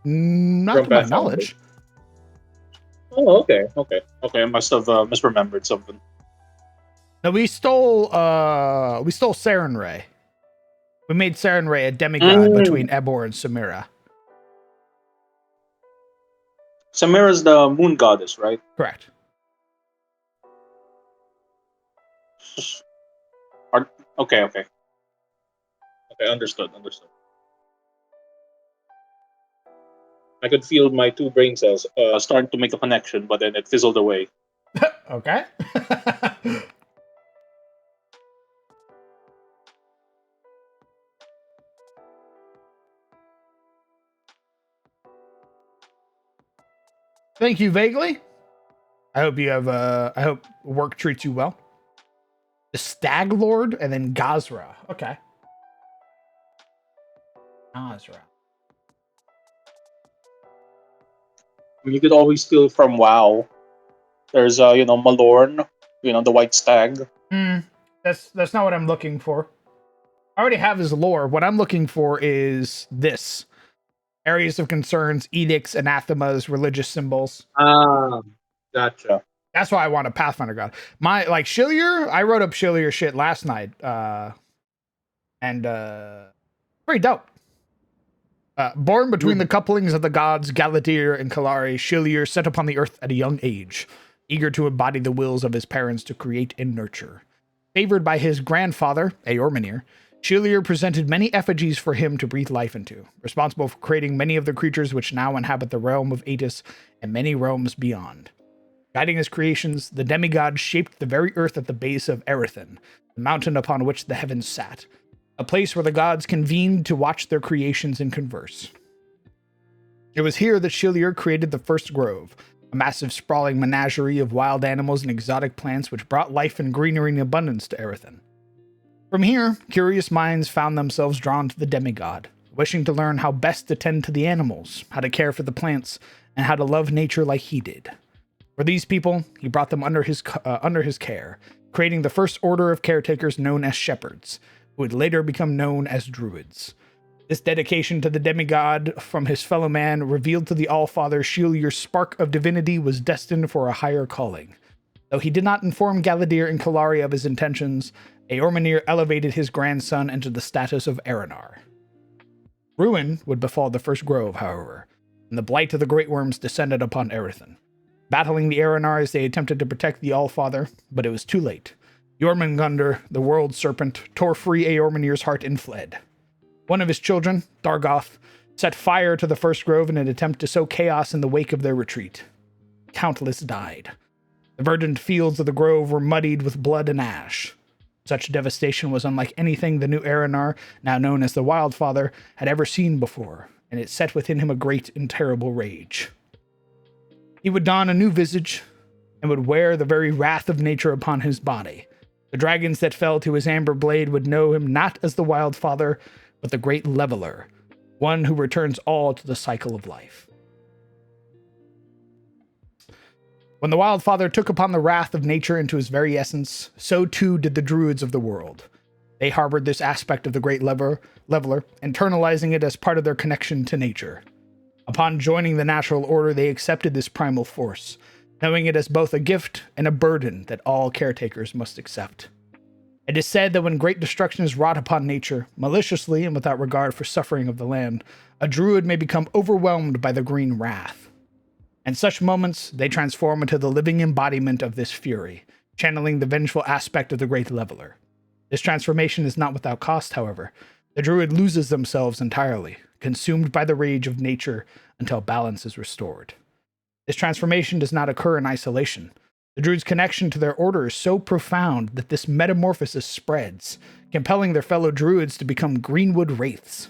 Not From to my Pathfinder. knowledge. Oh, okay. I must have misremembered something. No, we stole Saren Ray. We made Saren Ray a demigod between Ebor and Samira. Samira's the moon goddess, right? Correct. Okay, understood. I could feel my two brain cells starting to make a connection, but then it fizzled away. Okay. Thank you, vaguely. I hope you have. I hope work treats you well. The Stag Lord and then Gazra. Okay. Gazra. You could always steal from WoW. There's Malorn, the White Stag. That's not what I'm looking for. I already have his lore. What I'm looking for is this: areas of concerns, edicts, anathemas, religious symbols. Ah, gotcha. That's why I want a Pathfinder god. My like Shillier, I wrote up Shillier shit last night. And pretty dope. Born between the couplings of the gods Galadir and Kalari, Shillier set upon the earth at a young age, eager to embody the wills of his parents to create and nurture. Favored by his grandfather, Eormenir, Shillier presented many effigies for him to breathe life into, responsible for creating many of the creatures which now inhabit the realm of Attes and many realms beyond. Guiding his creations, the demigod shaped the very earth at the base of Erethin, the mountain upon which the heavens sat, a place where the gods convened to watch their creations and converse. It was here that Shillier created the first grove, a massive sprawling menagerie of wild animals and exotic plants which brought life and greenery in abundance to Erethin. From here, curious minds found themselves drawn to the demigod, wishing to learn how best to tend to the animals, how to care for the plants, and how to love nature like he did. For these people, he brought them under his care, creating the first order of caretakers known as shepherds, who would later become known as druids. This dedication to the demigod from his fellow man revealed to the Allfather Shillier's spark of divinity was destined for a higher calling. Though he did not inform Galadir and Kalari of his intentions, Eormenir elevated his grandson into the status of Aranar. Ruin would befall the first grove, however, and the blight of the Great Worms descended upon Erethin. Battling the Aranars, they attempted to protect the Allfather, but it was too late. Jormungandr, the world serpent, tore free Eormenir's heart and fled. One of his children, Dargoth, set fire to the first grove in an attempt to sow chaos in the wake of their retreat. Countless died. The verdant fields of the grove were muddied with blood and ash. Such devastation was unlike anything the new Aranar, now known as the Wildfather, had ever seen before, and it set within him a great and terrible rage. He would don a new visage, and would wear the very wrath of nature upon his body. The dragons that fell to his amber blade would know him not as the Wildfather, but the Great Leveler, one who returns all to the cycle of life. When the Wildfather took upon the wrath of nature into his very essence, so too did the druids of the world. They harbored this aspect of the Great Leveler, internalizing it as part of their connection to nature. Upon joining the natural order, they accepted this primal force, knowing it as both a gift and a burden that all caretakers must accept. It is said that when great destruction is wrought upon nature, maliciously and without regard for suffering of the land, a druid may become overwhelmed by the green wrath. In such moments, they transform into the living embodiment of this fury, channeling the vengeful aspect of the Great Leveler. This transformation is not without cost, however. The druid loses themselves entirely, consumed by the rage of nature until balance is restored. This transformation does not occur in isolation. The druid's connection to their order is so profound that this metamorphosis spreads, compelling their fellow druids to become greenwood wraiths.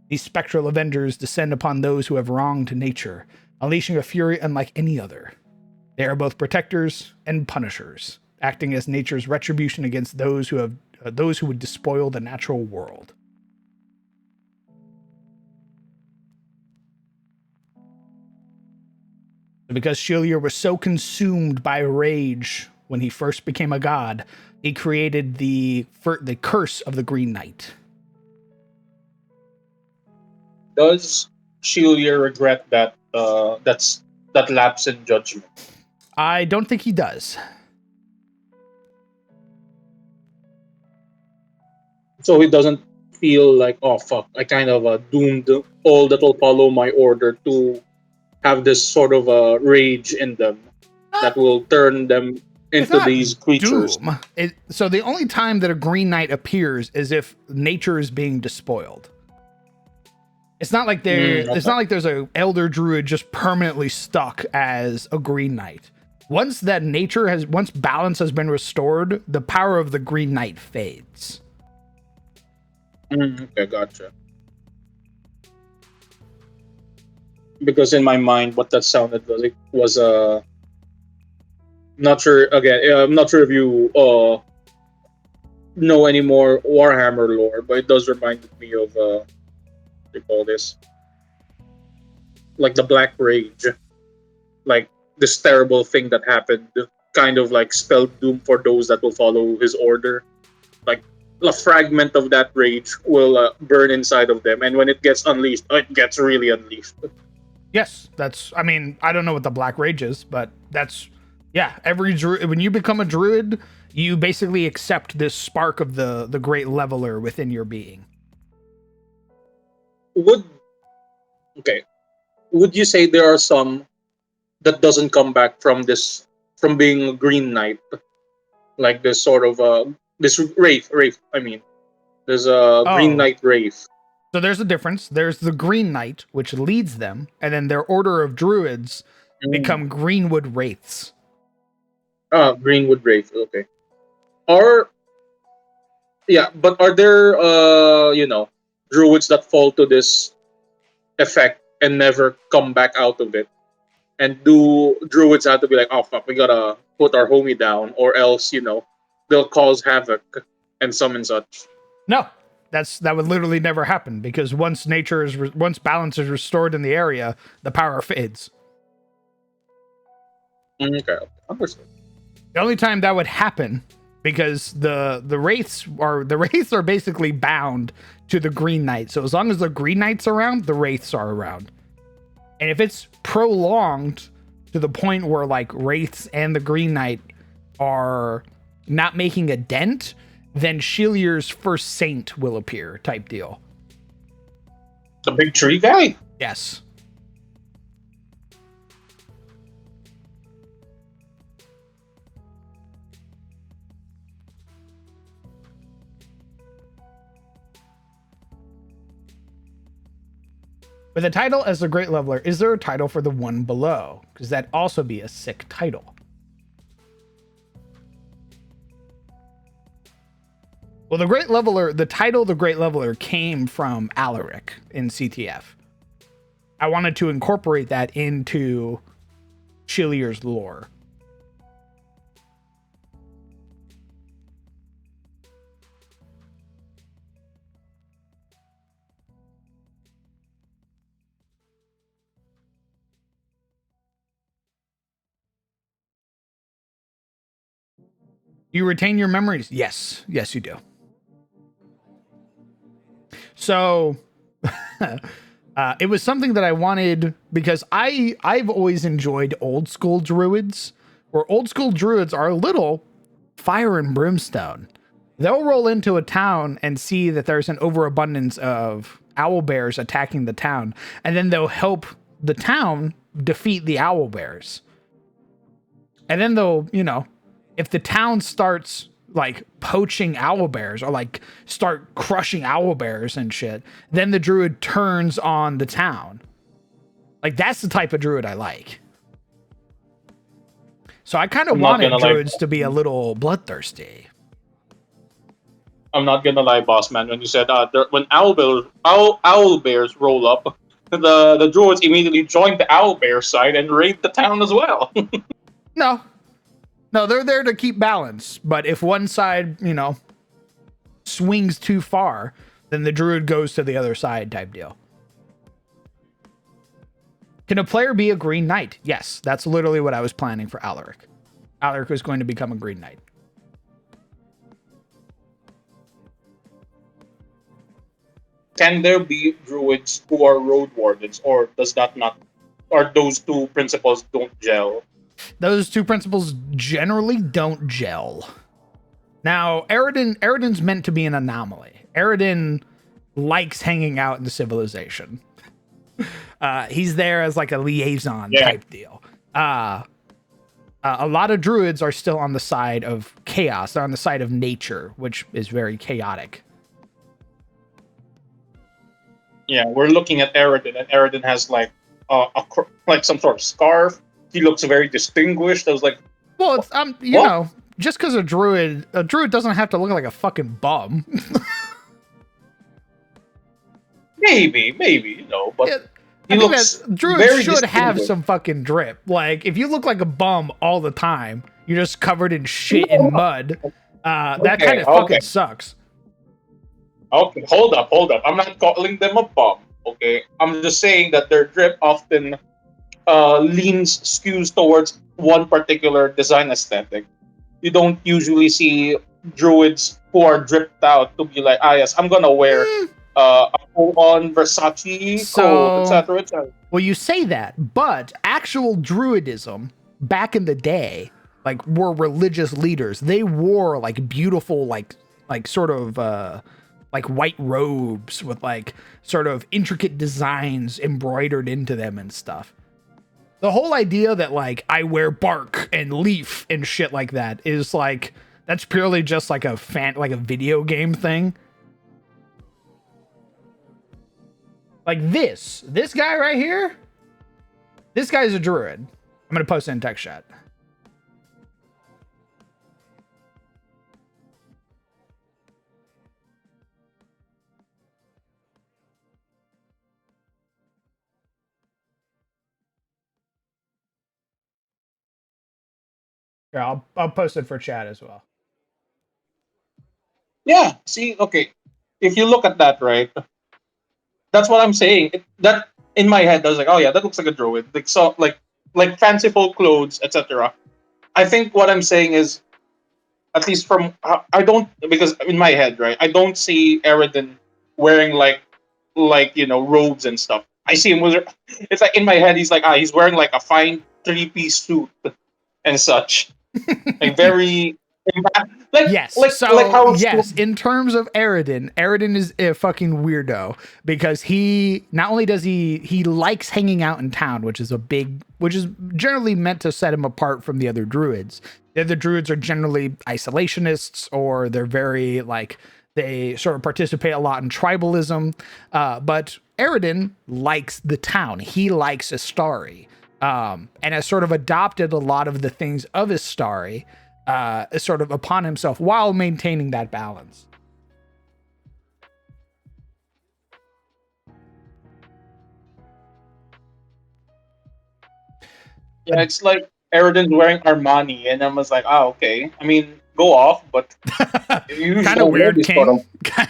These spectral avengers descend upon those who have wronged nature, unleashing a fury unlike any other. They are both protectors and punishers, acting as nature's retribution against those who would despoil the natural world. Because Shillier was so consumed by rage when he first became a god, he created the curse of the Green Knight. Does Shillier regret that that lapse in judgment? I don't think he does. So he doesn't feel like, oh fuck, I kind of doomed all that will follow my order to have this sort of rage in them that will turn them into these creatures. Doom. So the only time that a Green Knight appears is if nature is being despoiled. It's not like it's not like there's a elder druid just permanently stuck as a Green Knight. Once balance has been restored, the power of the Green Knight fades. Okay, gotcha. because in my mind, what that sounded was, it was not sure again. I'm not sure if you know any more Warhammer lore, but it does remind me of what do you call this, like the Black Rage, like this terrible thing that happened, kind of like spelled doom for those that will follow his order. Like a fragment of that rage will burn inside of them, and when it gets unleashed, it gets really unleashed. Yes, that's. I mean, I don't know what the Black Rage is, but that's. Yeah, every druid. When you become a druid, you basically accept this spark of the Great Leveler within your being. Would okay? Would you say there are some that doesn't come back from this, from being a Green Knight, like this sort of this wraith? I mean, there's a Green Oh, Knight wraith. so there's a difference. There's the Green Knight, which leads them, and then their order of druids Mm. become Greenwood Wraiths. Greenwood wraith. Okay. Are Yeah, but are there druids that fall to this effect and never come back out of it? And do druids have to be like, oh fuck, we gotta put our homie down, or else they'll cause havoc and some and such. No, that would literally never happen because once balance is restored in the area, the power fades. Okay, understood. The only time that would happen because the wraiths are basically bound to the Green Knight. So as long as the Green Knight's around, the wraiths are around. And if it's prolonged to the point where like wraiths and the Green Knight are not making a dent, then Shilier's first saint will appear, type deal. The big tree guy. Yes. With a title as the Great Leveler, is there a title for the one below? Because that'd also be a sick title. Well, the title The Great Leveler came from Alaric in CTF. I wanted to incorporate that into Shilier's lore. You retain your memories? Yes. Yes, you do. So it was something that I wanted because I've always enjoyed old school druids, where old school druids are a little fire and brimstone. They'll roll into a town and see that there's an overabundance of owl bears attacking the town, and then they'll help the town defeat the owl bears. And then they'll, if the town starts like poaching owlbears or like start crushing owlbears and shit, then the druid turns on the town. Like that's the type of druid I like. So I kind of wanted druids to be a little bloodthirsty. I'm not gonna lie, boss man. When you said when owl bears roll up, the druids immediately join the owl bear side and raid the town as well. No, they're there to keep balance. But if one side, swings too far, then the druid goes to the other side type deal. Can a player be a Green Knight? Yes, that's literally what I was planning for Alaric. Alaric was going to become a Green Knight. Can there be druids who are road wardens, or does that not, or those two principles don't gel? Those two principles generally don't gel. Now, Eridan's meant to be an anomaly. Eridan likes hanging out in the civilization. He's there as like a liaison type deal. A lot of druids are still on the side of chaos. They're on the side of nature, which is very chaotic. Yeah, we're looking at Eridan, and Eridan has like like some sort of scarf. He looks very distinguished. I was like, well, it's you know, just because a druid doesn't have to look like a fucking bum. maybe, but He I think looks that druids very should have distinguished. some fucking drip. Like, if you look like a bum all the time, you're just covered in shit No, and no. mud. That Okay, kind of okay. fucking sucks. Okay, hold up. I'm not calling them a bum. Okay, I'm just saying that their drip often skews towards one particular design aesthetic. You don't usually see druids who are dripped out to be like, ah, yes, I'm gonna wear Mm, a full-on Versace coat, so, etc., etc. well, you say that, but actual druidism back in the day, like, were religious leaders. They wore like beautiful, like sort of like white robes with like sort of intricate designs embroidered into them and stuff. The whole idea that like I wear bark and leaf and shit like that is like that's purely just like like a video game thing. Like this guy right here, this guy's a druid. I'm gonna post it in text chat. Here, I'll post it for chat as well. Yeah. See, okay. If you look at that, right, that's what I'm saying. That in my head, I was like, oh yeah, that looks like a druid. Like so, like fanciful clothes, etc. I think what I'm saying is, at least from I don't, because in my head, right, I don't see Eridan wearing like robes and stuff. I see him with, it's like in my head he's like, he's wearing like a fine 3-piece suit and such, like very Yes. like So, how yes, in terms of Eridan is a fucking weirdo because he not only does he likes hanging out in town, which is generally meant to set him apart from the other druids. The other druids are generally isolationists, or they're very like they sort of participate a lot in tribalism. But Eridan likes the town. He likes Astari. And has sort of adopted a lot of the things of Astari sort of upon himself while maintaining that balance. yeah, it's like Eridan's wearing Armani, and I was like, okay. I mean, go off, but you Kind of should wear weird, this sort of. King.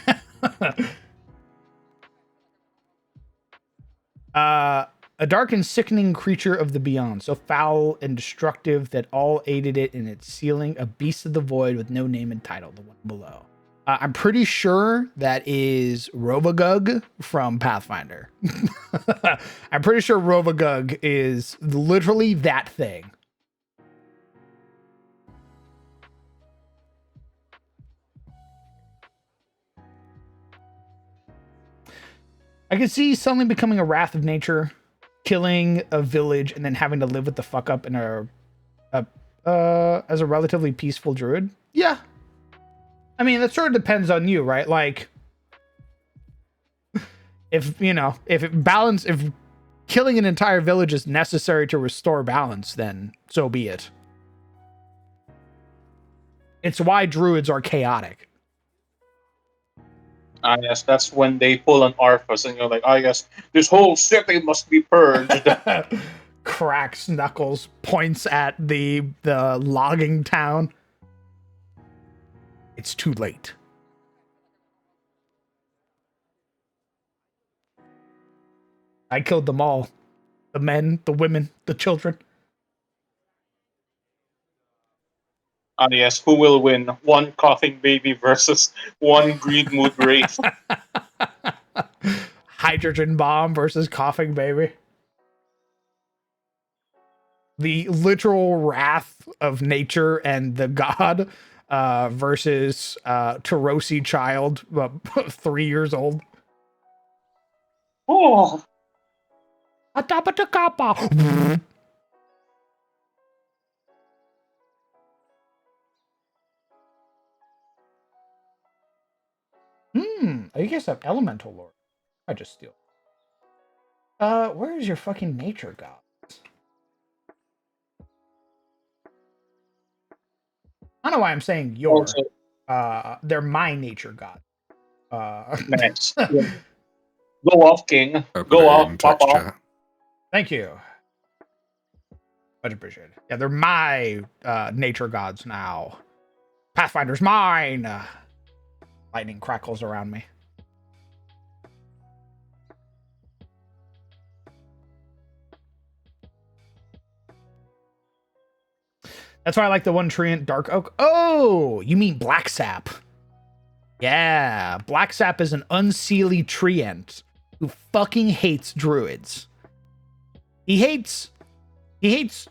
A dark and sickening creature of the beyond, so foul and destructive that all aided it in its sealing, a beast of the void with no name and title, the one below. I'm pretty sure that is Rovagug from Pathfinder. I'm pretty sure Rovagug is literally that thing. I can see suddenly becoming a wrath of nature, killing a village, and then having to live with the fuck up in as a relatively peaceful druid. Yeah. I mean, that sort of depends on you, right? Like, if killing an entire village is necessary to restore balance, then so be it. It's why druids are chaotic. Yes, that's when they pull an Arthas, and you're like, yes, this whole city must be purged. Cracks knuckles, points at the logging town. It's too late. I killed them all. The men, the women, the children. Yes, who will win? One coughing baby versus one greed mood wraith. Hydrogen bomb versus coughing baby. The literal wrath of nature and the god versus Tarosi child, 3 years old. Oh, Atapatakapa. I guess I'm elemental lord. I just steal. Where is your fucking nature god? I don't know why I'm saying your. also They're my nature god. nice. Yeah. Go off, King. I put Go it off, in pop text off. chat. Thank you. Much appreciated. Yeah, they're my nature gods now. Pathfinder's mine. Lightning crackles around me. That's why I like the one treant dark oak. Oh, you mean black sap? Yeah, black sap is an unseelie treant who fucking hates druids. He hates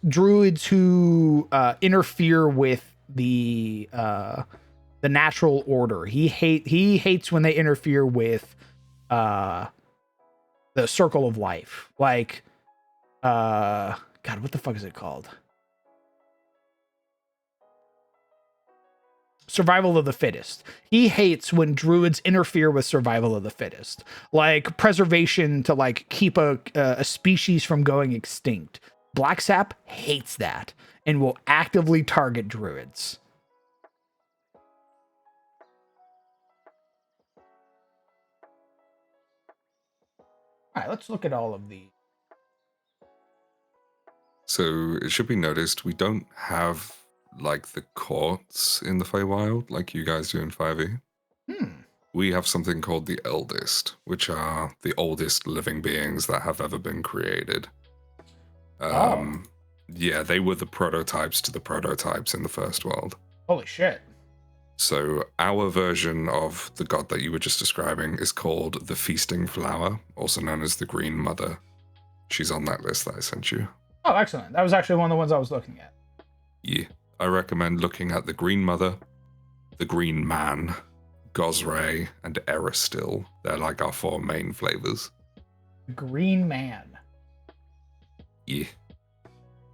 druids who interfere with the natural order. He hates when they interfere with the circle of life. Like God, what the fuck is it called? Survival of the fittest. He hates when druids interfere with survival of the fittest, like preservation to like keep a species from going extinct. Black sap hates that and will actively target druids. All right, let's look at all of these. So it should be noticed we don't have like the courts in the Feywild like you guys do in 5e. We have something called the Eldest, which are the oldest living beings that have ever been created. Yeah, they were the prototypes to the prototypes in the first world. Holy shit. So our version of the god that you were just describing is called the Feasting Flower, also known as the Green Mother. She's on that list that I sent you. Oh, excellent. That was actually one of the ones I was looking at. Yeah. I recommend looking at the Green Mother, the Green Man, Gosray, and Eristil. They're like our 4 main flavors. Green Man. Yeah.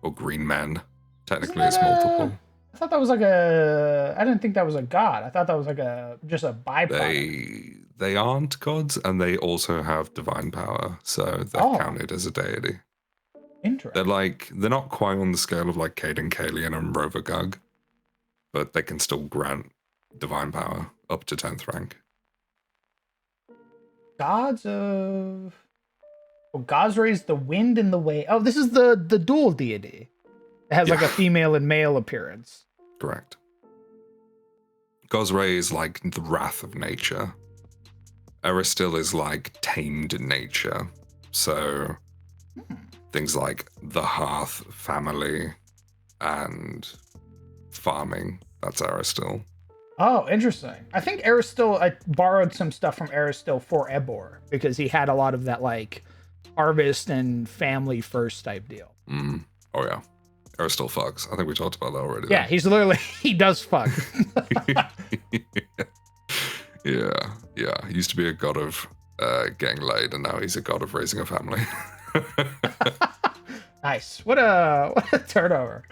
Or Green Man. Technically, it's multiple. I thought that was like I didn't think that was a god. I thought that was like just a byproduct. They aren't gods, and they also have divine power, so they're counted as a deity. Interesting. They're not quite on the scale of like Caden Kalian and Rovagug, but they can still grant divine power up to 10th rank. Gods of... Well, Gosray's the wind and the wave. Oh, this is the dual deity. It has like a female and male appearance. Correct. Gosray is like the wrath of nature. Eristil is like tamed nature. So things like the hearth family and farming, that's Eristil. Oh, interesting. I think Eristil, I borrowed some stuff from Eristil for Ebor because he had a lot of that like harvest and family first type deal. Oh yeah. Eristil fucks. I think we talked about that already. Yeah, he's literally, he does fuck. Yeah. He used to be a god of getting laid, and now he's a god of raising a family. Nice. What a turnover.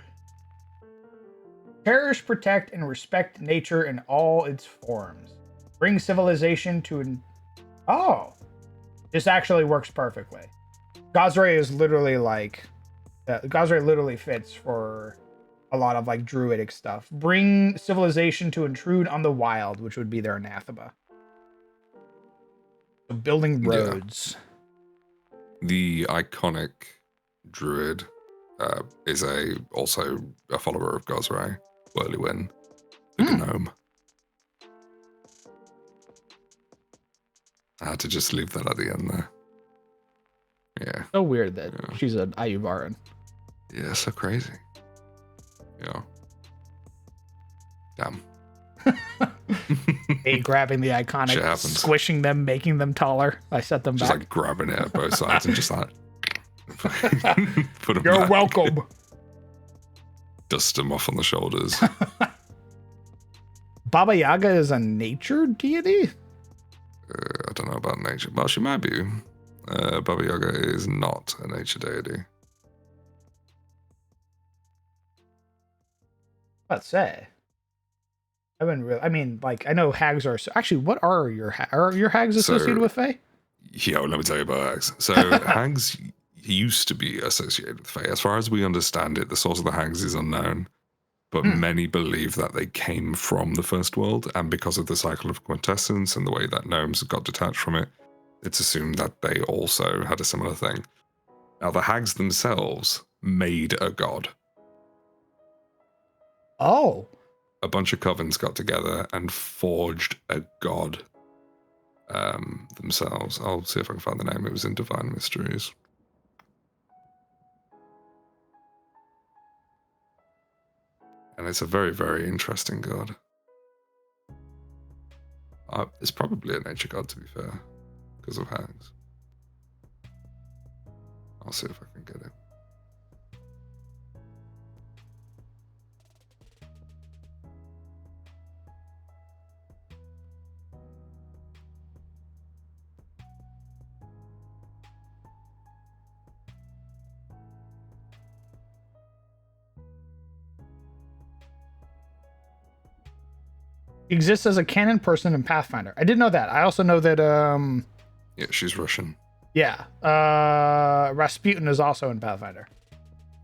Cherish, protect, and respect nature in all its forms. Bring civilization to Oh! This actually works perfectly. Gosray is literally like... Gosray literally fits for a lot of like druidic stuff. Bring civilization to intrude on the wild, which would be their anathema. So building roads. Yeah. The iconic druid is also a follower of Gosray, Whirlywin, the gnome. I had to just leave that at the end there. Yeah. So weird that she's an Ayuvaran. Yeah, so crazy. Yeah. Damn. Hey, grabbing the iconic, squishing them, making them taller. I set them just back. Like grabbing it at both sides and just like put them You're back. welcome. Dust them off on the shoulders. Baba Yaga is a nature deity? I don't know about nature. Well, she might be. Baba Yaga is not a nature deity. Let's say. I wouldn't really. I mean, like, I know hags are. Actually, what are your hags associated with Fae? Yeah, let me tell you about hags. So hags used to be associated with Fae. As far as we understand it, the source of the hags is unknown. But many believe that they came from the first world, and because of the cycle of quintessence and the way that gnomes got detached from it, it's assumed that they also had a similar thing. Now, the hags themselves made a god. Oh. A bunch of covens got together and forged a god themselves. I'll see if I can find the name. It was in Divine Mysteries. And it's a very, very interesting god. It's probably a nature god, to be fair, because of hags. I'll see if I can get it. Exists as a canon person in Pathfinder. I didn't know that. I also know that Yeah, she's Russian. yeah, Rasputin is also in Pathfinder.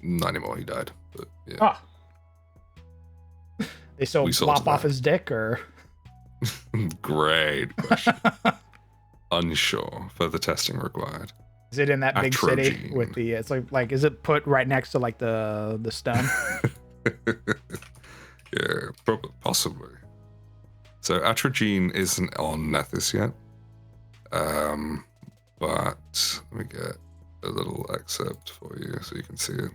Not anymore, he died. But yeah. Ah. They still We sorted lop off that. his dick, or Great question. Unsure. Further testing required. is it in that big city Atrogene. with the? It's like is it put right next to like the stone? Yeah, possibly. So Atrogene isn't on Nethys yet. But let me get a little excerpt for you so you can see it.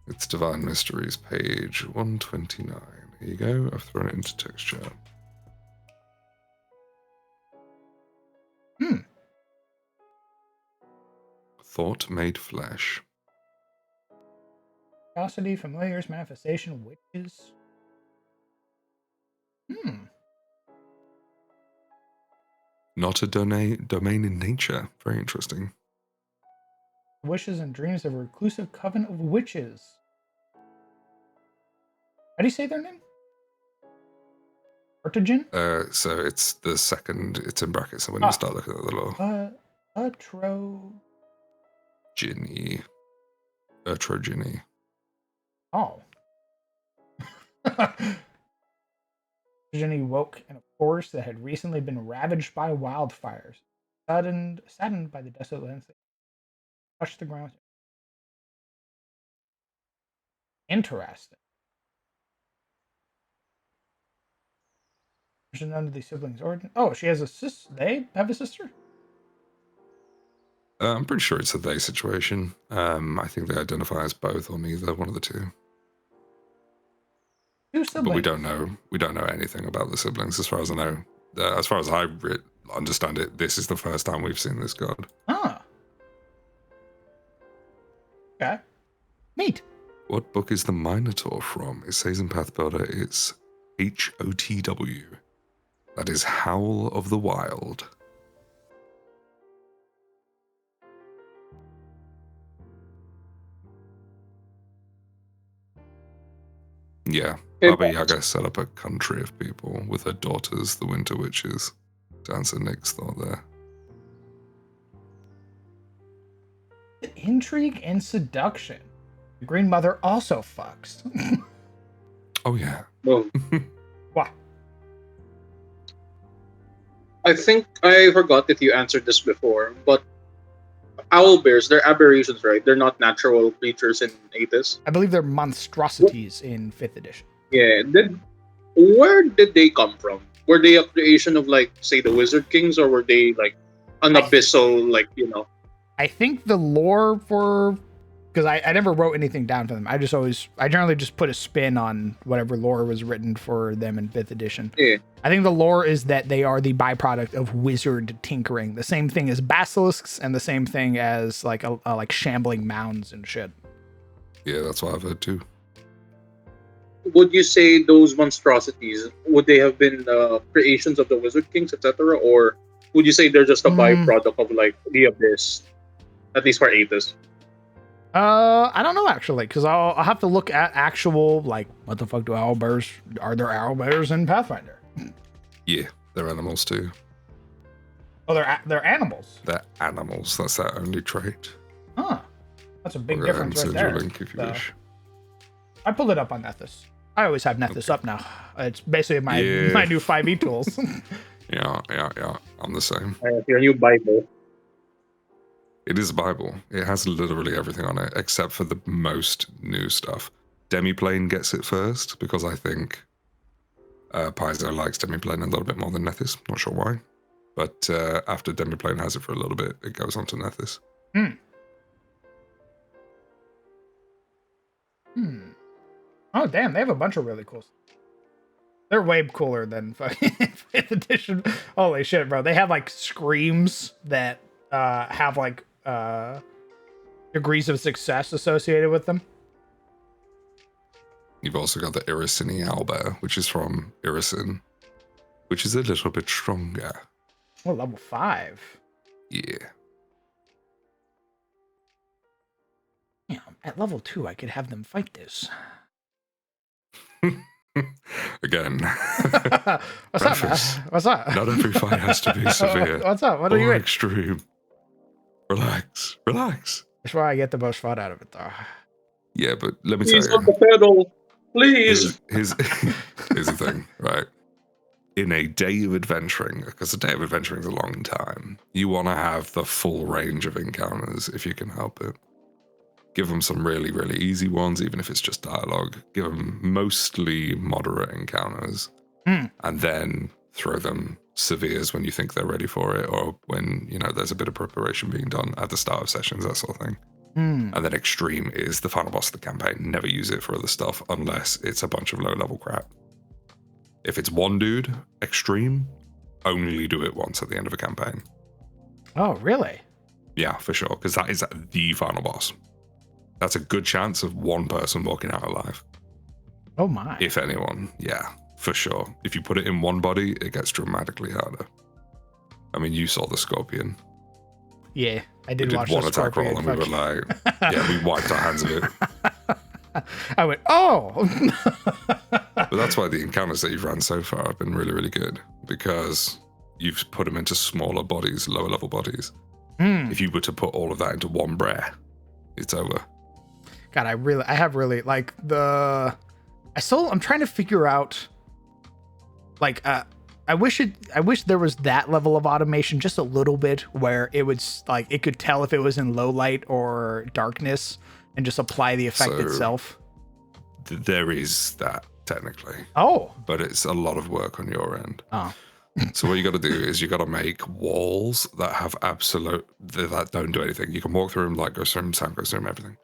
It's Divine Mysteries, page 129. Here you go. I've thrown it into text chat. Thought made flesh. Curiosity, familiars, manifestation, witches. Not a domain in nature. Very interesting. Wishes and dreams of a reclusive coven of witches. How do you say their name? Artigen? So it's the second, it's in brackets, so when Ah. you start looking at the law. Ginny. Atrogeny. Oh. Jenny woke in a forest that had recently been ravaged by wildfires. Saddened by the desolate landscape, touched the ground. Interesting. None of these siblings' origin. Oh, she has a sister. They have a sister? I'm pretty sure it's a they situation. I think they identify as both or neither, one of the two. Two siblings. But we don't know. We don't know anything about the siblings, as far as I know. As far as I understand it, this is the first time we've seen this god. Ah. Okay. Neat. What book is the Minotaur from? It says in Pathbuilder it's HOTW. That is Howl of the Wild. Yeah, Baba Yaga set up a country of people with her daughters, the Winter Witches, to answer Nick's thought there. Intrigue and seduction. The Green Mother also fucks. Oh, yeah. Well, What? I think I forgot if you answered this before, but owl bears, they're aberrations, right? They're not natural creatures in Attes. I believe they're monstrosities in 5th edition. Yeah. Where did they come from? Were they a creation of, like, say, the Wizard Kings, or were they, like, an abyssal, like, you know? I think the lore for... Because I never wrote anything down for them. I generally just put a spin on whatever lore was written for them in 5th edition. Yeah. I think the lore is that they are the byproduct of wizard tinkering. The same thing as basilisks and the same thing as like like shambling mounds and shit. Yeah, that's what I've heard too. Would you say those monstrosities, would they have been creations of the Wizard Kings, etc., or would you say they're just a byproduct of, like, the abyss, at least for Attes? I don't know actually, because I'll have to look at actual, like, what the fuck do owlbears? Are there owlbears in Pathfinder? Yeah, they're animals too. Oh, they're animals. They're animals. That's their only trait. Huh. That's a big I'll go ahead and difference right send you a there. link if you So, wish. I pulled it up on Nethys. I always have Nethys up now. It's basically my new 5e tools. Yeah. I'm the same. Your new Bible. It is a Bible. It has literally everything on it, except for the most new stuff. Demiplane gets it first, because I think Paizo likes Demiplane a little bit more than Nethys. Not sure why. But after Demiplane has it for a little bit, it goes on to Nethys. Oh, damn. They have a bunch of really cool stuff. They're way cooler than fucking 5th edition. Holy shit, bro. They have like screams that have like degrees of success associated with them. You've also got the Irrisini Owlbear, which is from Irisin, which is a little bit stronger. Oh, level 5. Yeah. Yeah, at level 2, I could have them fight this. Again. What's up, man? What's up? Not every fight has to be severe. What's up? What are you or in? extreme. Relax. Relax. That's why I get the most fun out of it, though. Yeah, but let me Please tell on the you. pedal. Please. Here's the thing, right? In a day of adventuring, because a day of adventuring is a long time, you want to have the full range of encounters if you can help it. Give them some really, really easy ones, even if it's just dialogue. Give them mostly moderate encounters, and then throw them severes when you think they're ready for it, or when there's a bit of preparation being done at the start of sessions, that sort of thing. And then extreme is the final boss of the campaign. Never use it for other stuff unless it's a bunch of low-level crap. If it's one dude, extreme, only do it once at the end of a campaign. Oh, really? Yeah, for sure, because that is the final boss. That's a good chance of one person walking out alive. Oh, my. If anyone, yeah, for sure. If you put it in one body, it gets dramatically harder. I mean, you saw the Scorpion. Yeah, I did We watch did one the attack roll Scorpion. and we were like, yeah, we wiped our hands of it. I went, oh! But that's why the encounters that you've ran so far have been really, really good, because you've put them into smaller bodies, lower level bodies. If you were to put all of that into one breath, it's over. God, I have really like I'm trying to figure out like I wish there was that level of automation, just a little bit, where it would like it could tell if it was in low light or darkness and just apply the effect itself. There is that technically. Oh, but it's a lot of work on your end. Oh. So what you got to do is you got to make walls that have that don't do anything. You can walk through them, light goes through them, sound goes through them, everything.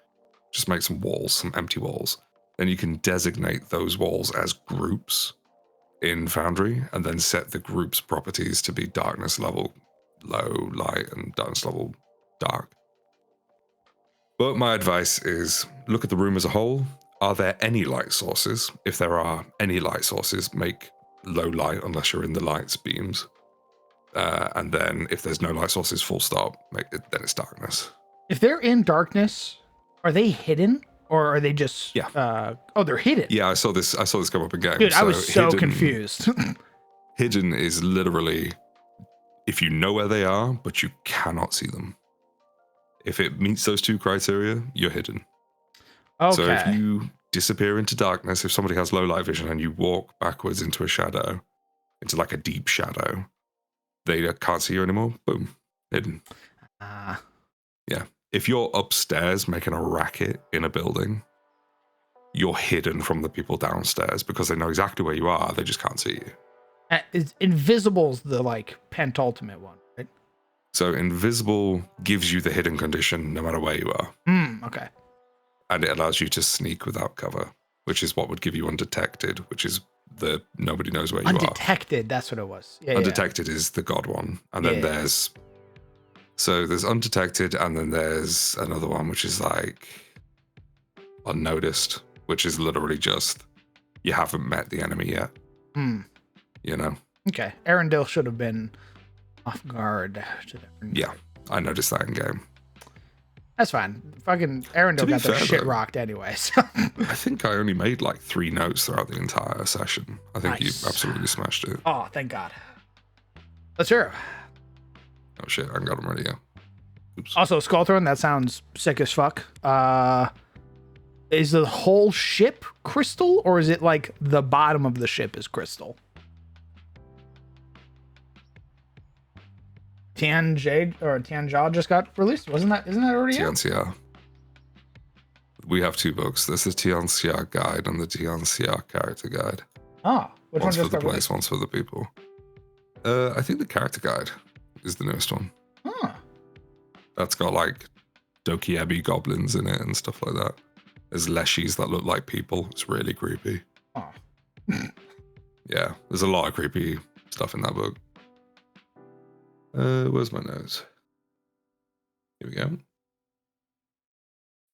Just make some walls, some empty walls. And you can designate those walls as groups in Foundry, and then set the group's properties to be darkness level low, light, and darkness level dark. But my advice is look at the room as a whole. Are there any light sources? If there are any light sources, make low light unless you're in the lights beams. And then if there's no light sources, full stop, then it's darkness. If they're in darkness, are they hidden or are they just? Yeah. They're hidden. Yeah, I saw this come up in game. Dude, I was so hidden, confused. Hidden is literally if you know where they are, but you cannot see them. If it meets those two criteria, you're hidden. Okay. So if you disappear into darkness, if somebody has low light vision and you walk backwards into a shadow, into like a deep shadow, they can't see you anymore. Boom, hidden. Yeah. If you're upstairs making a racket in a building, you're hidden from the people downstairs because they know exactly where you are. They just can't see you. Invisible's the like pentultimate one, right? So invisible gives you the hidden condition no matter where you are. Okay. And it allows you to sneak without cover, which is what would give you undetected, which is the nobody knows where you are. Undetected, that's what it was. Yeah, undetected is the god one. And then there's undetected, and then there's another one which is like unnoticed, which is literally just you haven't met the enemy yet. You know? Okay. Arendelle should have been off guard. Yeah, I noticed that in game. That's fine. Fucking Arendelle got their shit rocked anyway. So. I think I only made like 3 notes throughout the entire session. I think Nice. you absolutely smashed it. Oh, thank God. Let's hear it. Oh shit, I haven't got them ready yet. Oops. Also, Skull Throne, that sounds sick as fuck. Is the whole ship crystal, or is it like the bottom of the ship is crystal? Tianjia just got released. Isn't that already out? Tianxia. We have 2 books. There's the Tianxia guide and the Tianxia character guide. Ah, which One's one for just the got place, released? one's for the people. I think the character guide is the newest one. Huh. That's got like Dokiebi goblins in it and stuff like that. There's leshies that look like people. It's really creepy. Oh. Yeah, there's a lot of creepy stuff in that book. Where's my nose? Here we go.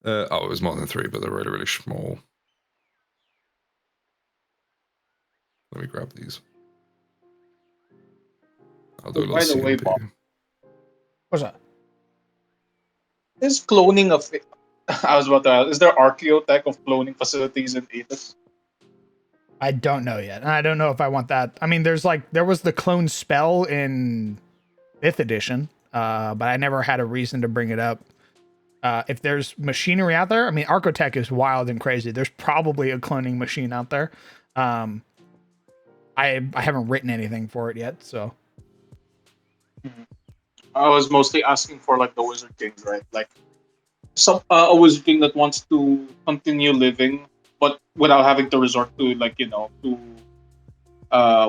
It was more than 3, but they're really, really small. Let me grab these. I'll do a little By the way, CMP. Bob, What's that? is cloning of I was about to ask, is there archaeotech of cloning facilities in Attes? I don't know yet. And I don't know if I want that. I mean, there was the clone spell in 5th edition, but I never had a reason to bring it up. If there's machinery out there, I mean, Archotech is wild and crazy. There's probably a cloning machine out there. I haven't written anything for it yet, so. I was mostly asking for like the Wizard Kings, right? Like a Wizard King that wants to continue living, but without having to resort to to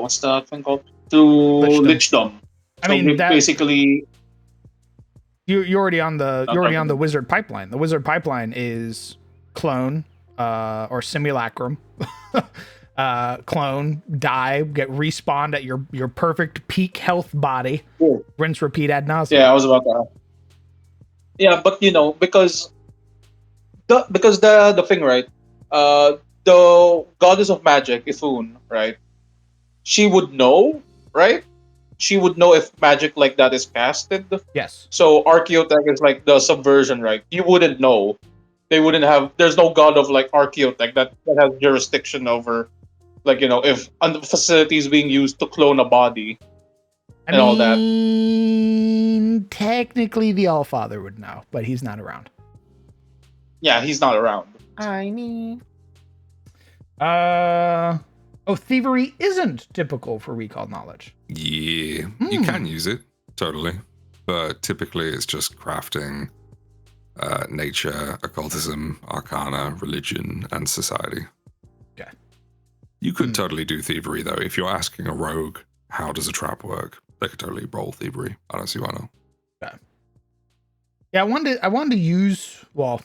what's that thing called? To Lichdom. I mean, basically. You're already on the wizard pipeline. The wizard pipeline is clone or simulacrum. Clone, die, get respawned at your perfect peak health body. Cool. Rinse, repeat ad nauseum. Yeah, I was about to ask. Yeah, but because the thing, right? The goddess of magic, Ithun, right? She would know, right? She would know if magic like that is casted. Yes. So Archaeotech is like the subversion, right? You wouldn't know. They wouldn't have. There's no god of like Archaeotech that has jurisdiction over, if the facility is being used to clone a body. All that. Technically, the Allfather would know, but he's not around. Yeah, he's not around. I mean, thievery isn't typical for recall knowledge. Yeah, you can use it totally, but typically it's just crafting, nature, occultism, arcana, religion, and society. Okay. You could totally do thievery though. If you're asking a rogue how does a trap work, they could totally roll thievery. I don't see why not. Okay. Yeah, I wanted to use. Well,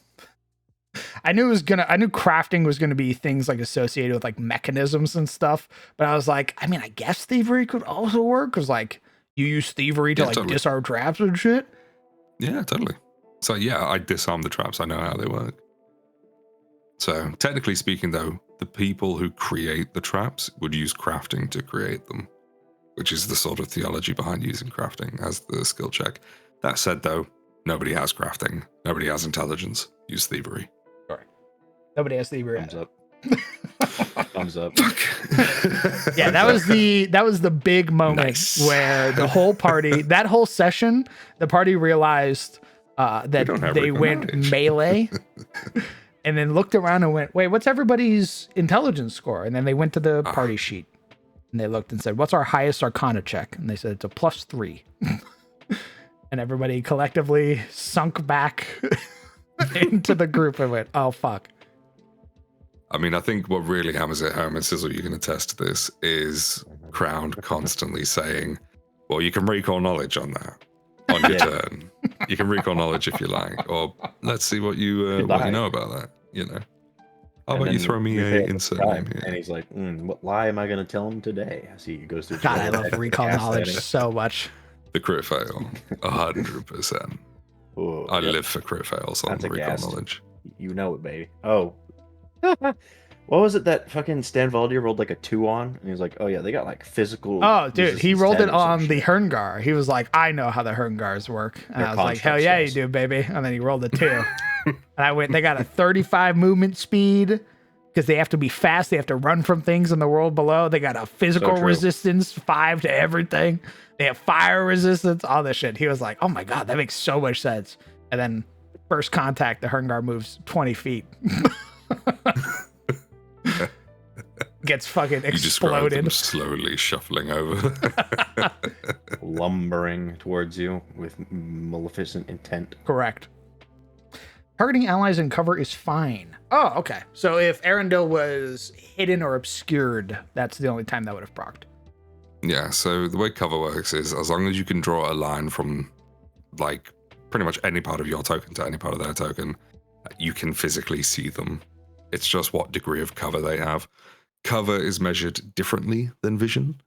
I knew crafting was gonna be things like associated with like mechanisms and stuff, but I was like, I mean, I guess thievery could also work because like you use thievery to totally. disarm traps and shit. Yeah, totally. So yeah, I disarm the traps. I know how they work. So technically speaking, though, the people who create the traps would use crafting to create them, which is the sort of theology behind using crafting as the skill check. That said, though, nobody has crafting. Nobody has intelligence. Use thievery. Sorry. Nobody has thievery. Thumbs up. Thumbs up. Yeah, that was the big moment where the whole party, that whole session, the party realized that they went melee and then looked around and went, wait, what's everybody's intelligence score? And then they went to the party sheet and they looked and said, what's our highest arcana check? And they said, it's a +3. And everybody collectively sunk back into the group and went, oh, fuck. I mean, I think what really hammers it home, and Sizzle, you can attest to this, is Crown constantly saying, well, you can recall knowledge on that, on your turn. You can recall knowledge if you like, or let's see what you know about that, you know. How about you throw me a insert name here? And he's like, what lie am I going to tell him today? As he goes through. God, I love recall knowledge so much. The crit fail, 100%. Ooh, I live for crit fails on recall knowledge. You know it, baby. Oh. What was it that fucking Stan Valdir rolled like a 2 on? And he was like, oh yeah, they got like physical. Oh, dude, he rolled it on the Herngar. He was like, I know how the Herngars work. And I was like, hell yeah, you do, baby. And then he rolled a 2. And I went, they got a 35 movement speed because they have to be fast. They have to run from things in the world below. They got a physical resistance, 5 to everything. They have fire resistance, all this shit. He was like, oh my God, that makes so much sense. And then first contact, the Herngar moves 20 feet. gets fucking You describe them exploded. slowly shuffling over. Lumbering towards you with maleficent intent. Correct. Targeting allies in cover is fine. Oh, okay. So if Arendelle was hidden or obscured, that's the only time that would have procced. Yeah, so the way cover works is as long as you can draw a line from like pretty much any part of your token to any part of their token, you can physically see them. It's just what degree of cover they have. Cover is measured differently than vision.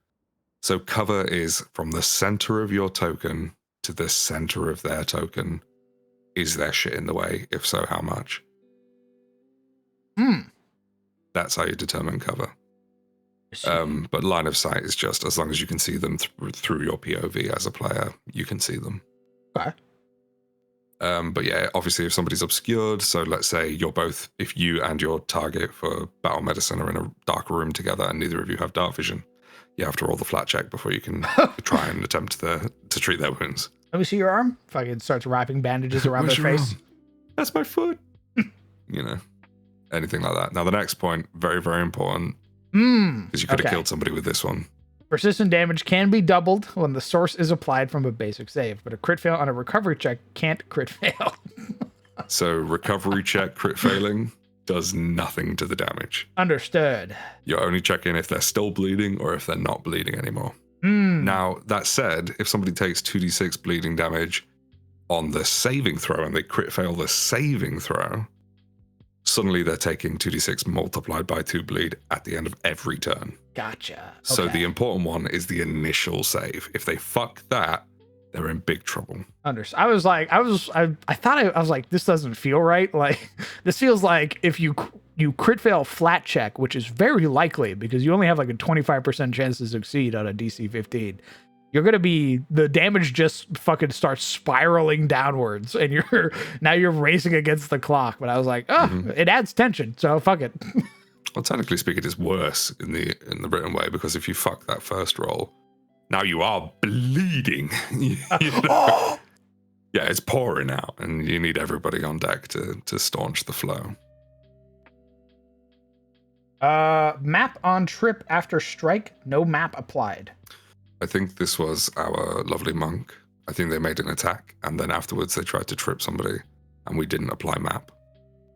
So cover is from the center of your token to the center of their token. Is there shit in the way? If so, how much? That's how you determine cover. But line of sight is just as long as you can see them through your POV as a player, you can see them. Okay. But yeah, obviously if somebody's obscured, so let's say you're both, if you and your target for battle medicine are in a dark room together and neither of you have dark vision, you have to roll the flat check before you can try and attempt to treat their wounds. Let me see your arm. Fucking starts wrapping bandages around Where's their your face. arm? That's my foot. You know, anything like that. Now the next point, very, very important, because you could have killed somebody with this one. Persistent damage can be doubled when the source is applied from a basic save, but a crit fail on a recovery check can't crit fail. So recovery check crit failing does nothing to the damage. Understood. You're only checking if they're still bleeding or if they're not bleeding anymore. Hmm. Now, that said, if somebody takes 2d6 bleeding damage on the saving throw and they crit fail the saving throw, suddenly they're taking 2d6 multiplied by 2 bleed at the end of every turn. Gotcha. So Okay. the important one is the initial save. If they fuck that, they're in big trouble. I was like, this doesn't feel right. Like, this feels like if you crit fail flat check, which is very likely because you only have like a 25% chance to succeed on a DC 15. You're gonna be, the damage just fucking starts spiraling downwards, and you're racing against the clock. But I was like, It adds tension, so fuck it. Well, technically speaking, it's worse in the written way because if you fuck that first roll, now you are bleeding. You know? Yeah, it's pouring out, and you need everybody on deck to staunch the flow. Map on trip after strike, no map applied. I think this was our lovely monk. I think they made an attack, and then afterwards they tried to trip somebody, and we didn't apply map.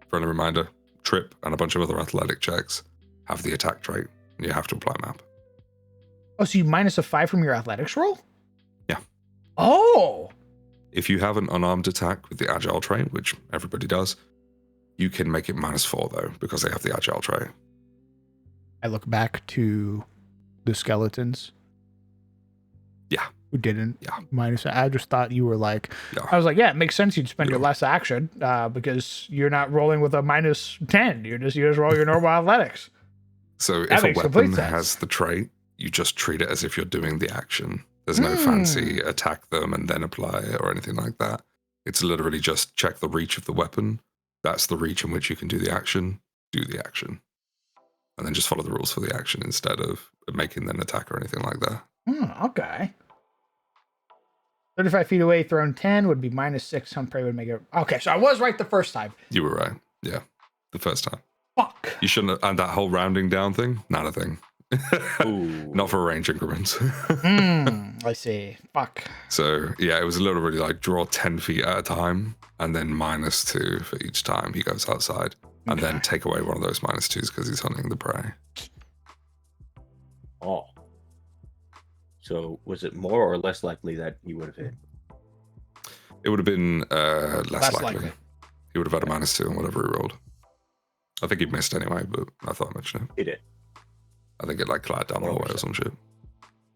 Friendly reminder, trip and a bunch of other athletic checks have the attack trait, and you have to apply map. Oh, so you minus a 5 from your athletics roll? Yeah. Oh! If you have an unarmed attack with the agile trait, which everybody does, you can make it -4 though, because they have the agile trait. I look back to the skeletons. Yeah. Who didn't. Yeah. Minus, I just thought you were like, Yeah. I was like, yeah, it makes sense you'd spend your Yeah. less action because you're not rolling with a -10. You just roll your normal athletics. So That if a makes complete weapon sense. has the trait, you just treat it as if you're doing the action. There's no fancy attack them and then apply it or anything like that. It's literally just check the reach of the weapon. That's the reach in which you can do the action. Do the action. And then just follow the rules for the action instead of making an attack or anything like that. Okay. 35 feet away, thrown 10 would be -6. Hunt prey would make it. Okay, so I was right the first time. You were right. Yeah. The first time. Fuck. You shouldn't have, and that whole rounding down thing, not a thing. Ooh. Not for range increments. I see. Fuck. So yeah, it was literally like draw 10 feet at a time and then -2 for each time he goes outside. And then take away one of those -2s because he's hunting the prey. Oh. So was it more or less likely that he would have hit? It would have been less Less likely. likely. He would have had a -2 on whatever he rolled. I think he missed anyway, but I thought I'd mention it. He did. I think it like clattered down the hallway or some shit.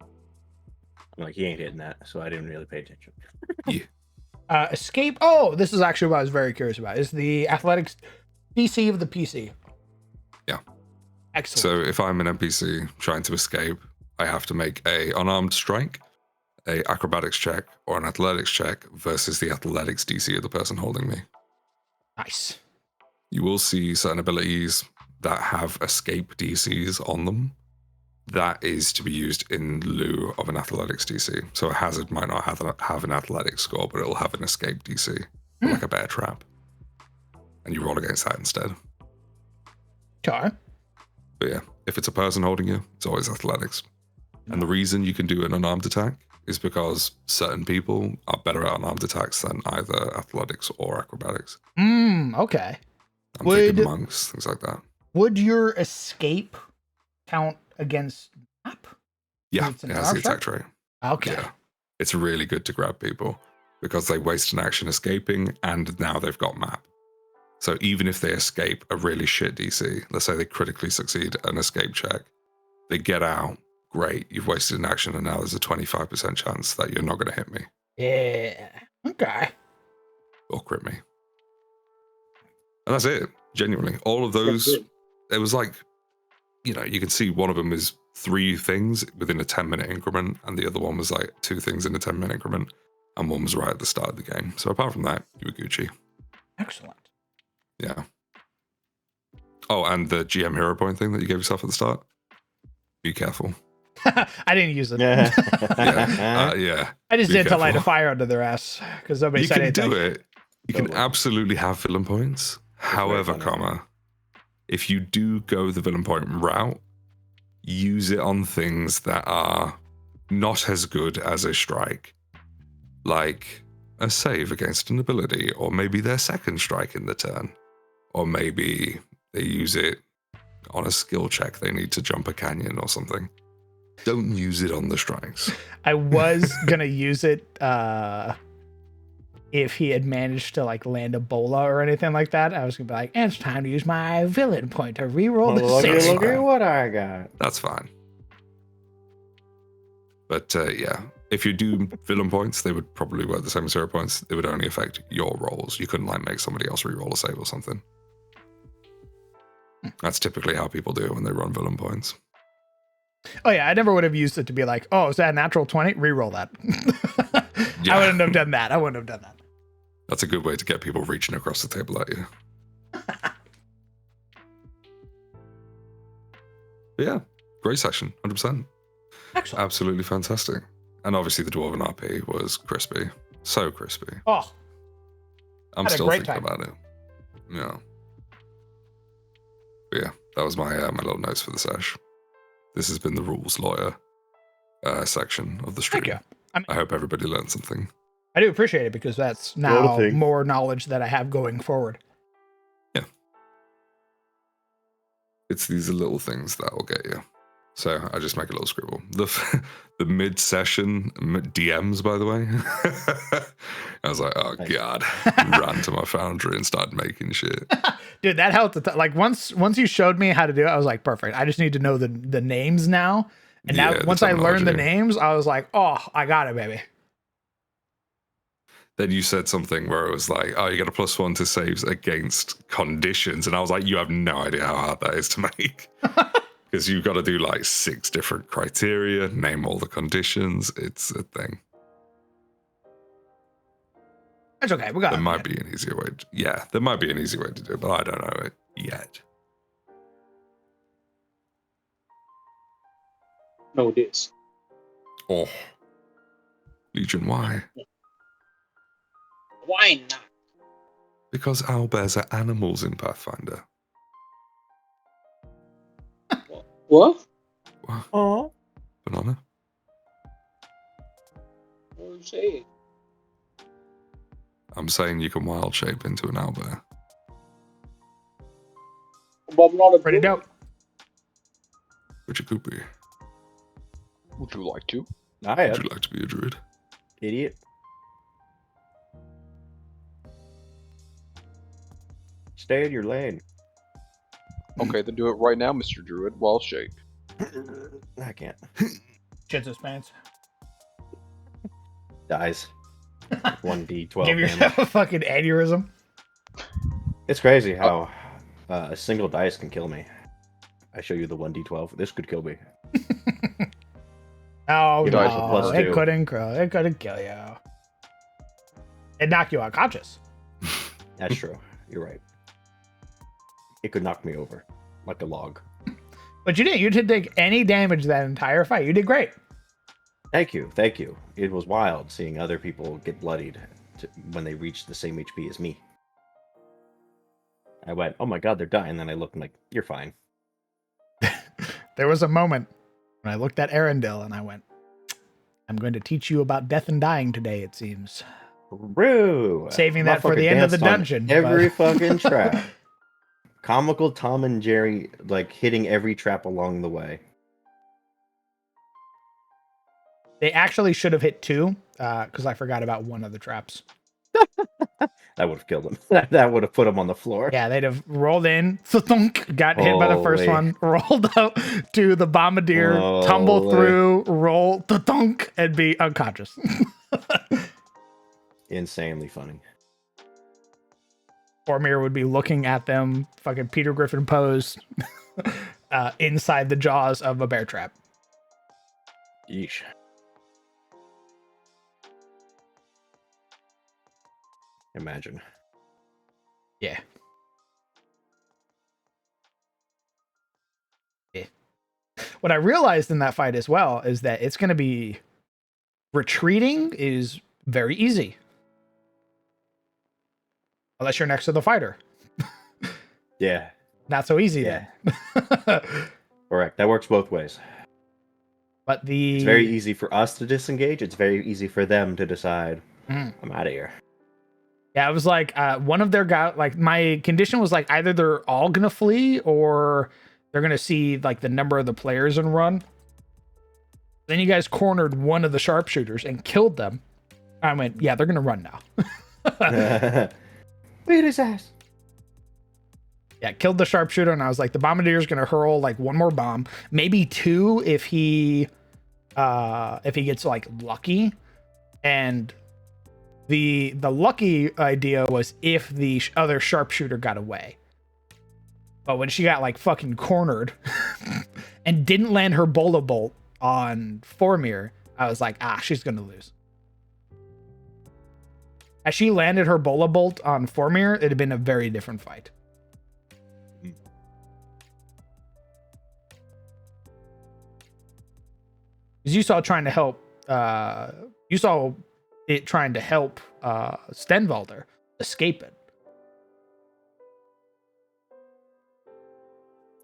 I'm like, he ain't hitting that, so I didn't really pay attention. Escape. Oh, this is actually what I was very curious about. Is the athletics DC of the PC? Yeah. Excellent. So if I'm an NPC trying to escape, I have to make a unarmed strike, a acrobatics check, or an athletics check versus the athletics DC of the person holding me. Nice. You will see certain abilities that have escape DCs on them. That is to be used in lieu of an athletics DC. So a hazard might not have an athletics score, but it'll have an escape DC, like a bear trap. And you roll against that instead. Okay. But yeah, if it's a person holding you, it's always athletics. And the reason you can do an unarmed attack is because certain people are better at unarmed attacks than either athletics or acrobatics. Okay. I'm thinking monks, things like that. Would your escape count against map? Yeah, It's it an has the unarmed attack strike? trait. Okay. Yeah. It's really good to grab people because they waste an action escaping and now they've got map. So even if they escape a really shit DC, let's say they critically succeed an escape check, they get out, great, you've wasted an action and now there's a 25% chance that you're not going to hit me. Yeah. Okay. Or crit me. And that's it, genuinely. All of those, it was like, you know, you can see one of them is 3 things within a 10-minute increment, and the other one was like 2 things in a 10-minute increment, and one was right at the start of the game. So apart from that, you were Gucci. Excellent. Yeah. Oh, and the GM hero point thing that you gave yourself at the start, be careful. I didn't use it. Yeah. I just be did to light a careful. fire under their ass because nobody You said can anything. do it. You can Totally. absolutely have villain points. However, funny. if you do go the villain point route, use it on things that are not as good as a strike, like a save against an ability, or maybe their second strike in the turn, or maybe they use it on a skill check. They need to jump a canyon or something. Don't use it on the strikes. I was gonna use it if he had managed to like land a bola or anything like that. I was gonna be like, and it's time to use my villain point to reroll the Look six. at what I got. That's fine. But yeah, if you do villain points, they would probably work the same as 0 points. They would only affect your rolls. You couldn't like make somebody else reroll a save or something. That's typically how people do it when they run villain points. Oh yeah, I never would have used it to be like, oh, is that a natural 20? Reroll that. Yeah. I wouldn't have done that. I wouldn't have done that. That's a good way to get people reaching across the table at you. But yeah, great session, 100%. Excellent. Absolutely fantastic. And obviously the Dwarven RP was crispy. So crispy. Oh, I'm Had a still great thinking time. about it. Yeah. But yeah, that was my my little notes for the sesh. This has been the rules lawyer section of the stream. thank you. I hope everybody learned something. I do appreciate it because that's Not a now thing. more knowledge that I have going forward. It's these little things that will get you. So I just make a little scribble. The mid-session DMs, by the way. I was like, oh Nice. god, ran to my foundry and started making shit. Dude, that helped. Like once you showed me how to do it, I was like, perfect. I just need to know the names now. And now Yeah, the once I learned the terminology. names, I was like, oh, I got it, baby. Then you said something where it was like, oh, you got a +1 to saves against conditions. And I was like, you have no idea how hard that is to make. Because you've got to do like 6 different criteria, name all the conditions. It's a thing. That's okay. We got There it. might be an easier way. There might be an easy way to do it, but I don't know it yet. Know this. Oh. Legion, why? Why not? Because owlbears are animals in Pathfinder. What? What? Oh. Banana? What are you saying? I'm saying you can wild shape into an owlbear. But I'm not a Pretty druid. dope. Which it could be. Would you like to? I Would you like to be a druid? idiot. Stay in your lane. Okay, then do it right now, Mr. Druid. Wild shape. I can't. Shit's his pants. Dies. 1d12 Give damage. yourself a fucking aneurysm. It's crazy how a single dice can kill me. I show you the 1d12. This could kill me. Oh, You died no. for It +2. couldn't kill you. It'd knock you unconscious. That's true. You're right. It could knock me over like a log. But you didn't. You didn't take any damage that entire fight. You did great. Thank you. Thank you. It was wild seeing other people get bloodied when they reached the same HP as me. I went, oh my god, they're dying. And then I looked and like, you're fine. There was a moment when I looked at Arendelle and I went, I'm going to teach you about death and dying today, it seems. Brew. Saving that for the end of the dungeon. Every fucking trap. Comical Tom and Jerry, like, hitting every trap along the way. They actually should have hit 2, because I forgot about one of the traps. That would have killed him. That would have put him on the floor. Yeah, they'd have rolled in, thunk, got hit by the first Holy. one, rolled up to the bombardier, tumble Holy. through, roll, thunk, and be unconscious. Insanely funny. Boromir would be looking at them, fucking Peter Griffin pose, inside the jaws of a bear trap. Yeesh. Imagine. Yeah. Yeah. What I realized in that fight as well is that it's going to be retreating is very easy. Unless you're next to the fighter. Yeah. Not so easy Yeah. then. Correct. That works both ways. But It's very easy for us to disengage. It's very easy for them to decide, I'm out of here. Yeah, it was like one of their guys, like my condition was like either they're all going to flee or they're going to see like the number of the players and run. Then you guys cornered one of the sharpshooters and killed them. I went, yeah, they're going to run now. Beat his ass. Yeah, killed the sharpshooter, and I was like, the bombardier's gonna hurl like one more bomb, maybe 2 if he gets like lucky. And the lucky idea was if the other sharpshooter got away. But when she got like fucking cornered and didn't land her bola bolt on Formir, I was like, she's gonna lose. As she landed her bola bolt on Formir, it'd have been a very different fight. Because you saw it trying to help Stenvalder escape it.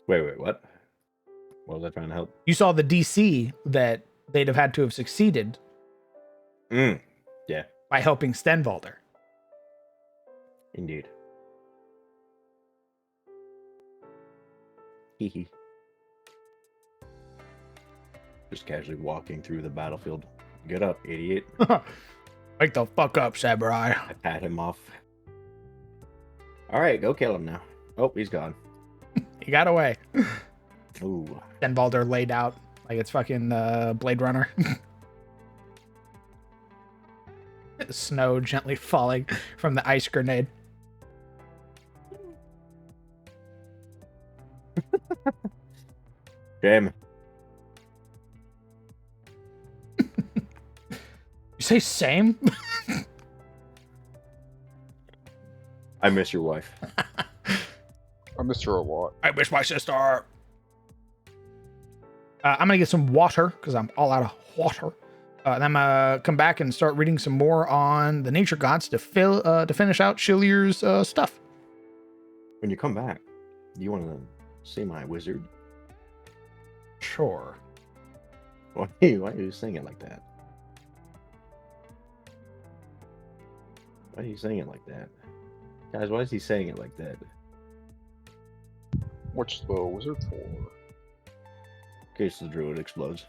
Wait, what? What was I trying to help? You saw the DC that they'd have had to have succeeded Yeah, by helping Stenvalder. indeed. Hee. Just casually walking through the battlefield. Get up, idiot. Wake the fuck up, Samurai. I pat him off. Alright, go kill him now. Oh, he's gone. He got away. Ooh. Stenvalder laid out like it's fucking Blade Runner. Snow gently falling from the ice grenade. Damn. You say same? I miss your wife. I miss her a lot. I miss my sister. I'm gonna get some water because I'm all out of water. Then I'm gonna come back and start reading some more on the nature gods to finish out Shillier's stuff. When you come back, do you want to see my wizard? Sure. Why are you saying it like that? Why are you saying it like that? Guys, why is he saying it like that? What's the wizard for? In case the druid explodes.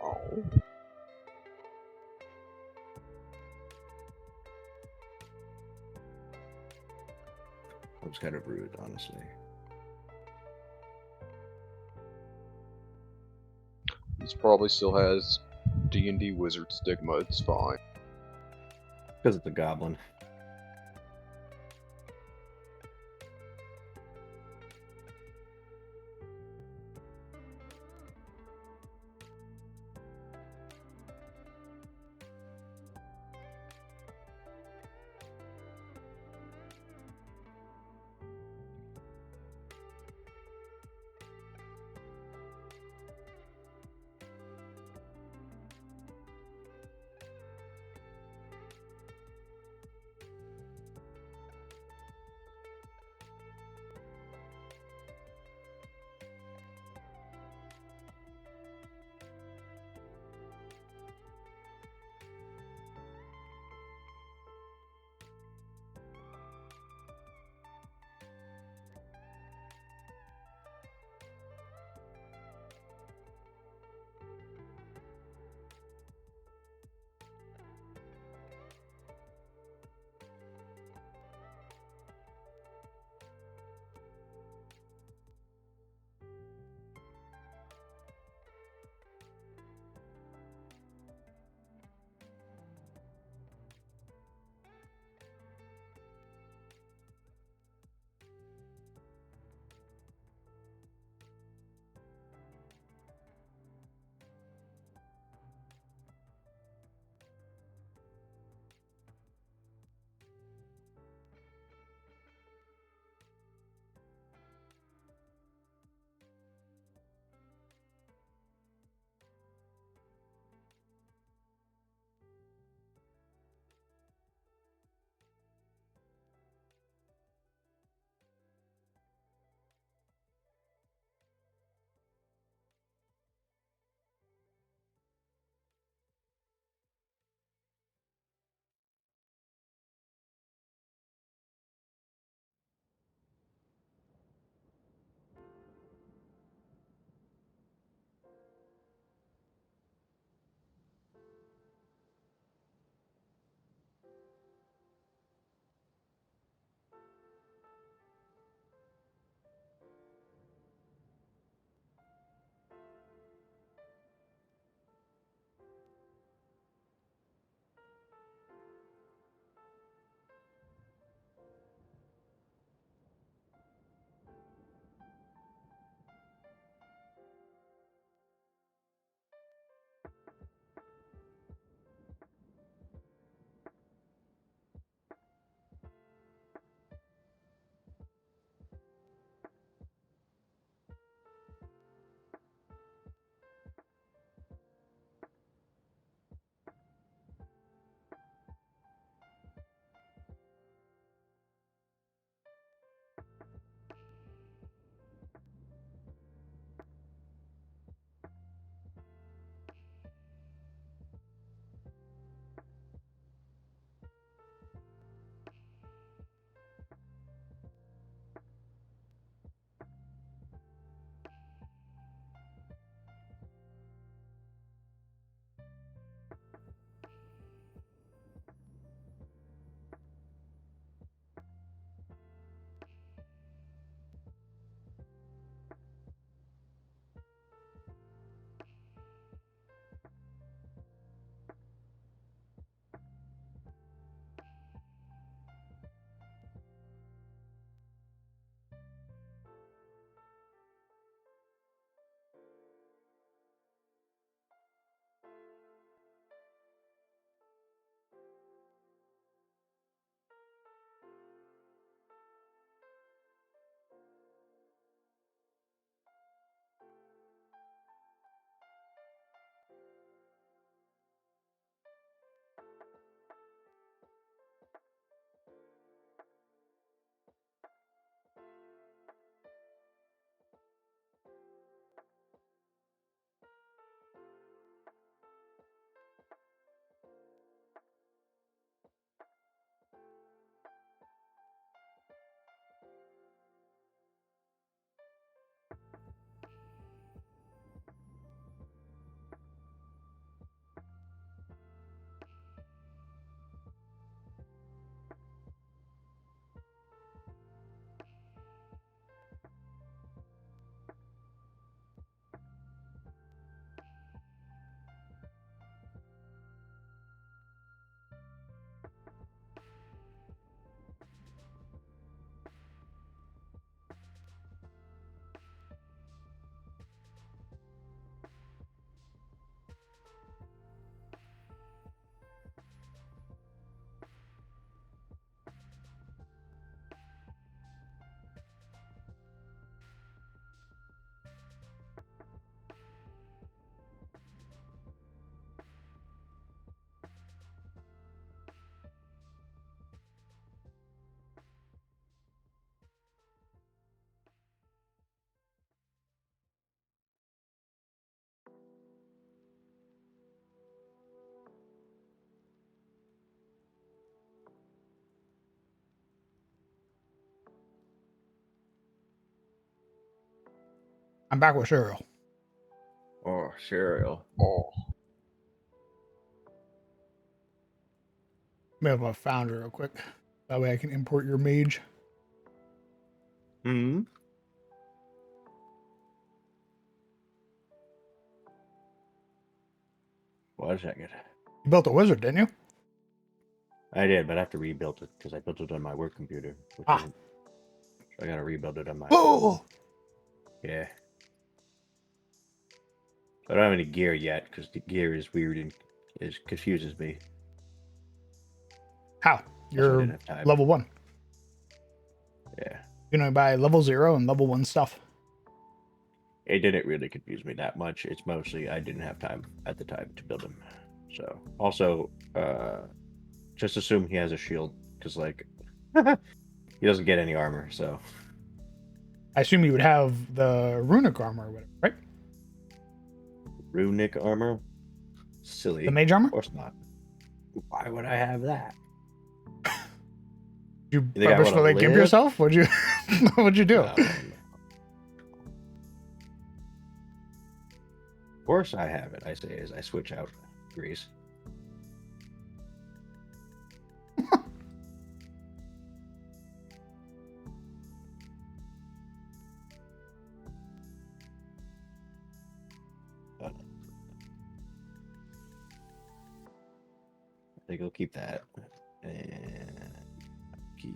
Oh. That was kind of rude, honestly. This probably still has D&D wizard stigma. It's fine. Because it's a goblin. I'm back with cereal. Oh, cereal. Oh, Maybe I found it real quick. That way I can import your mage. Hmm. One second. You built a wizard, didn't you? I did, but I have to rebuild it because I built it on my work computer. Which Ah. isn't- So I gotta rebuild it on my. Oh! Yeah. I don't have any gear yet because the gear is weird and it confuses me. How? That's why I You're didn't have time. level 1. Yeah. You know, by level 0 and level 1 stuff. It didn't really confuse me that much. It's mostly I didn't have time at the time to build him. So also, just assume he has a shield because like he doesn't get any armor. So I assume you would have the runic armor or whatever, right? runic armor, silly. The mage armor? Of course not. Why would I have that? You think I wanna purposefully gimp live? yourself? What'd you what'd you do? No. Of course I have it. I say as I switch out Grease. I think I'll keep that. And keep.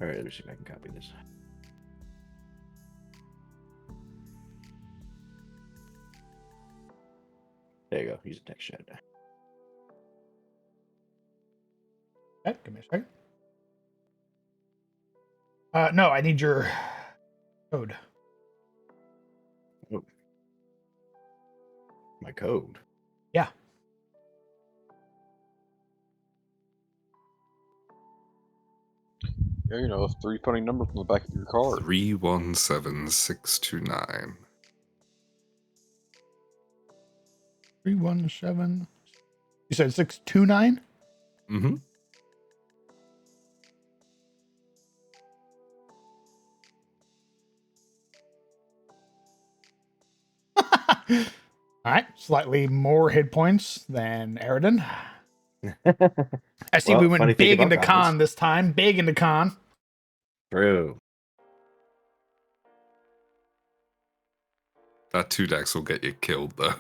All right, let me see if I can copy this. There you go. Use a text chat. Okay, give me a second. No, I need your code. My code. Yeah. yeah, you know, a 3 funny number from the back of your card. 317629. 317. You said 629? Mm-hmm. All right, slightly more hit points than Eridan. I see Well, we funny went thing big about into goblins. con this time. Big into con. True. That 2 decks will get you killed, though.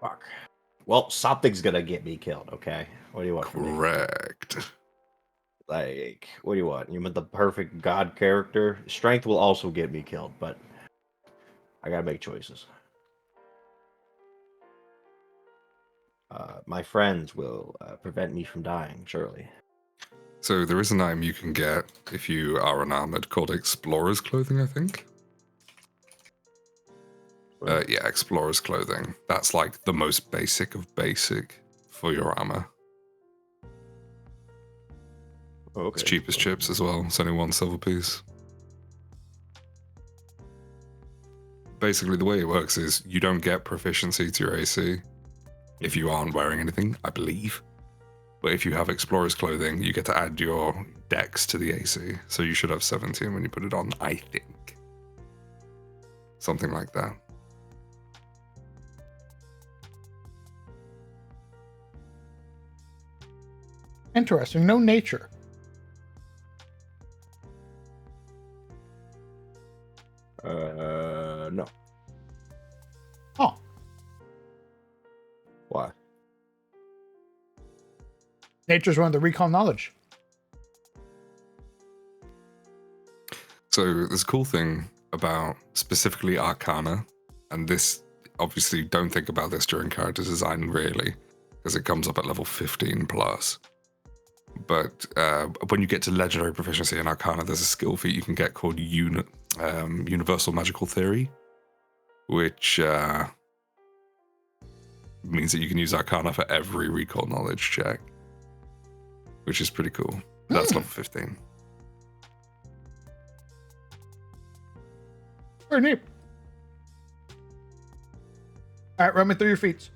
Fuck. Well, something's gonna get me killed. Okay. What do you want from me? Correct. Like, what do you want? You want the perfect god character? Strength will also get me killed, but I gotta make choices. My friends will prevent me from dying, surely. So there is an item you can get if you are unarmored called Explorer's Clothing, I think. Yeah, Explorer's Clothing. That's like the most basic of basic for your armor. Okay. It's cheap as chips as well. It's only 1 silver piece. Basically, the way it works is you don't get proficiency to your AC if you aren't wearing anything, I believe. But if you have Explorer's Clothing, you get to add your dex to the AC. So you should have 17 when you put it on, I think. Something like that. Interesting. No nature. No. Oh, Why? nature's one of the recall knowledge. So there's a cool thing about specifically Arcana, and this, obviously don't think about this during character design really, because it comes up at level 15 plus. But when you get to legendary proficiency in Arcana, there's a skill feat you can get called Universal Magical Theory, which means that you can use Arcana for every recall knowledge check, which is pretty cool. That's level 15. Very neat. All right, run me through your feats.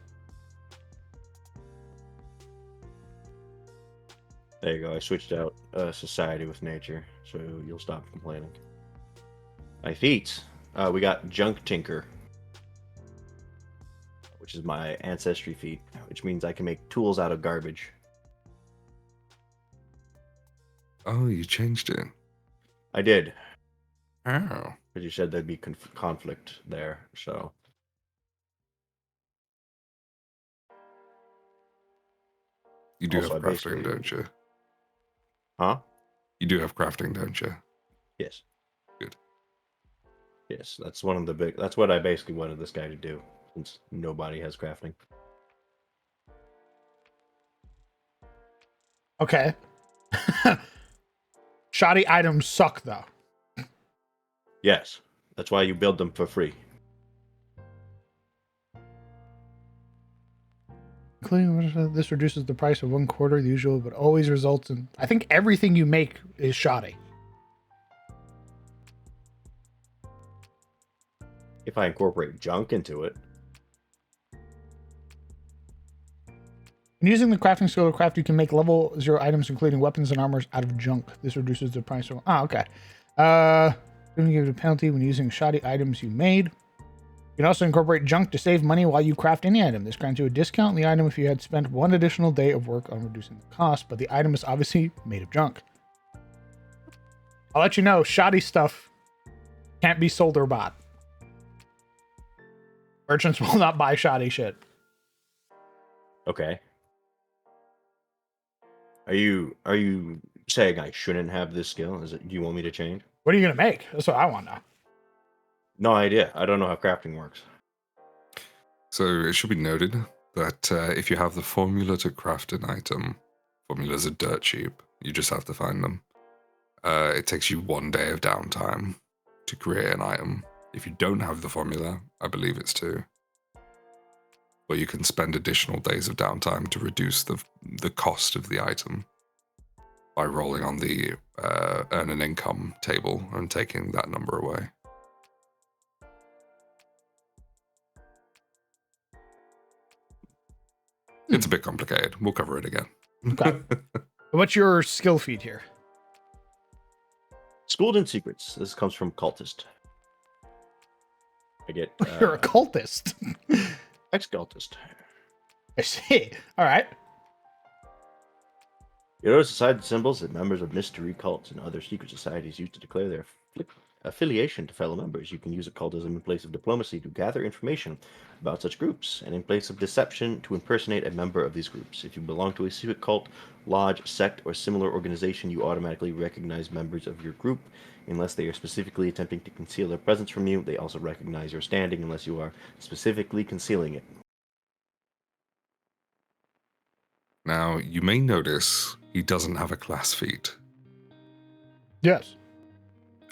There you go. I switched out society with nature, so you'll stop complaining. My feats. We got Junk Tinker, which is my ancestry feat, which means I can make tools out of garbage. Oh, you changed it. I did, Oh. but you said there'd be conflict there, so. You do Also, have I crafting, basically- don't you? Huh? You do have crafting, don't you? Yes. Good. Yes, that's one of the big. That's what I basically wanted this guy to do, since nobody has crafting. Okay. Shoddy items suck, though. Yes, that's why you build them for free. Including this reduces the price of 1/4 the usual, but always results in. I think everything you make is shoddy. If I incorporate junk into it, When using the crafting skill to craft, you can make level 0 items, including weapons and armors, out of junk. This reduces the price of. Oh, okay. Giving you a penalty when using shoddy items you made. You can also incorporate junk to save money while you craft any item. This grants you a discount on the item if you had spent 1 additional day of work on reducing the cost, but the item is obviously made of junk. I'll let you know, shoddy stuff can't be sold or bought. Merchants will not buy shoddy shit. okay. Are you saying I shouldn't have this skill? Do you want me to change? What are you going to make? That's what I want to know. No idea. I don't know how crafting works. So it should be noted that if you have the formula to craft an item, formulas are dirt cheap. You just have to find them. It takes you 1 day of downtime to create an item. If you don't have the formula, I believe it's 2. But you can spend additional days of downtime to reduce the cost of the item by rolling on the earn an income table and taking that number away. It's a bit complicated. We'll cover it again. Okay. What's your skill feat here? Schooled in secrets. This comes from cultist. I get You're a cultist. ex-cultist. I see. All right. You notice aside the symbols that members of mystery cults and other secret societies use to declare their affiliation to fellow members. You can use occultism in place of diplomacy to gather information about such groups, and in place of deception to impersonate a member of these groups. If you belong to a secret cult, lodge, sect, or similar organization, you automatically recognize members of your group. Unless they are specifically attempting to conceal their presence from you, they also recognize your standing unless you are specifically concealing it. Now, you may notice he doesn't have a class feat. Yes.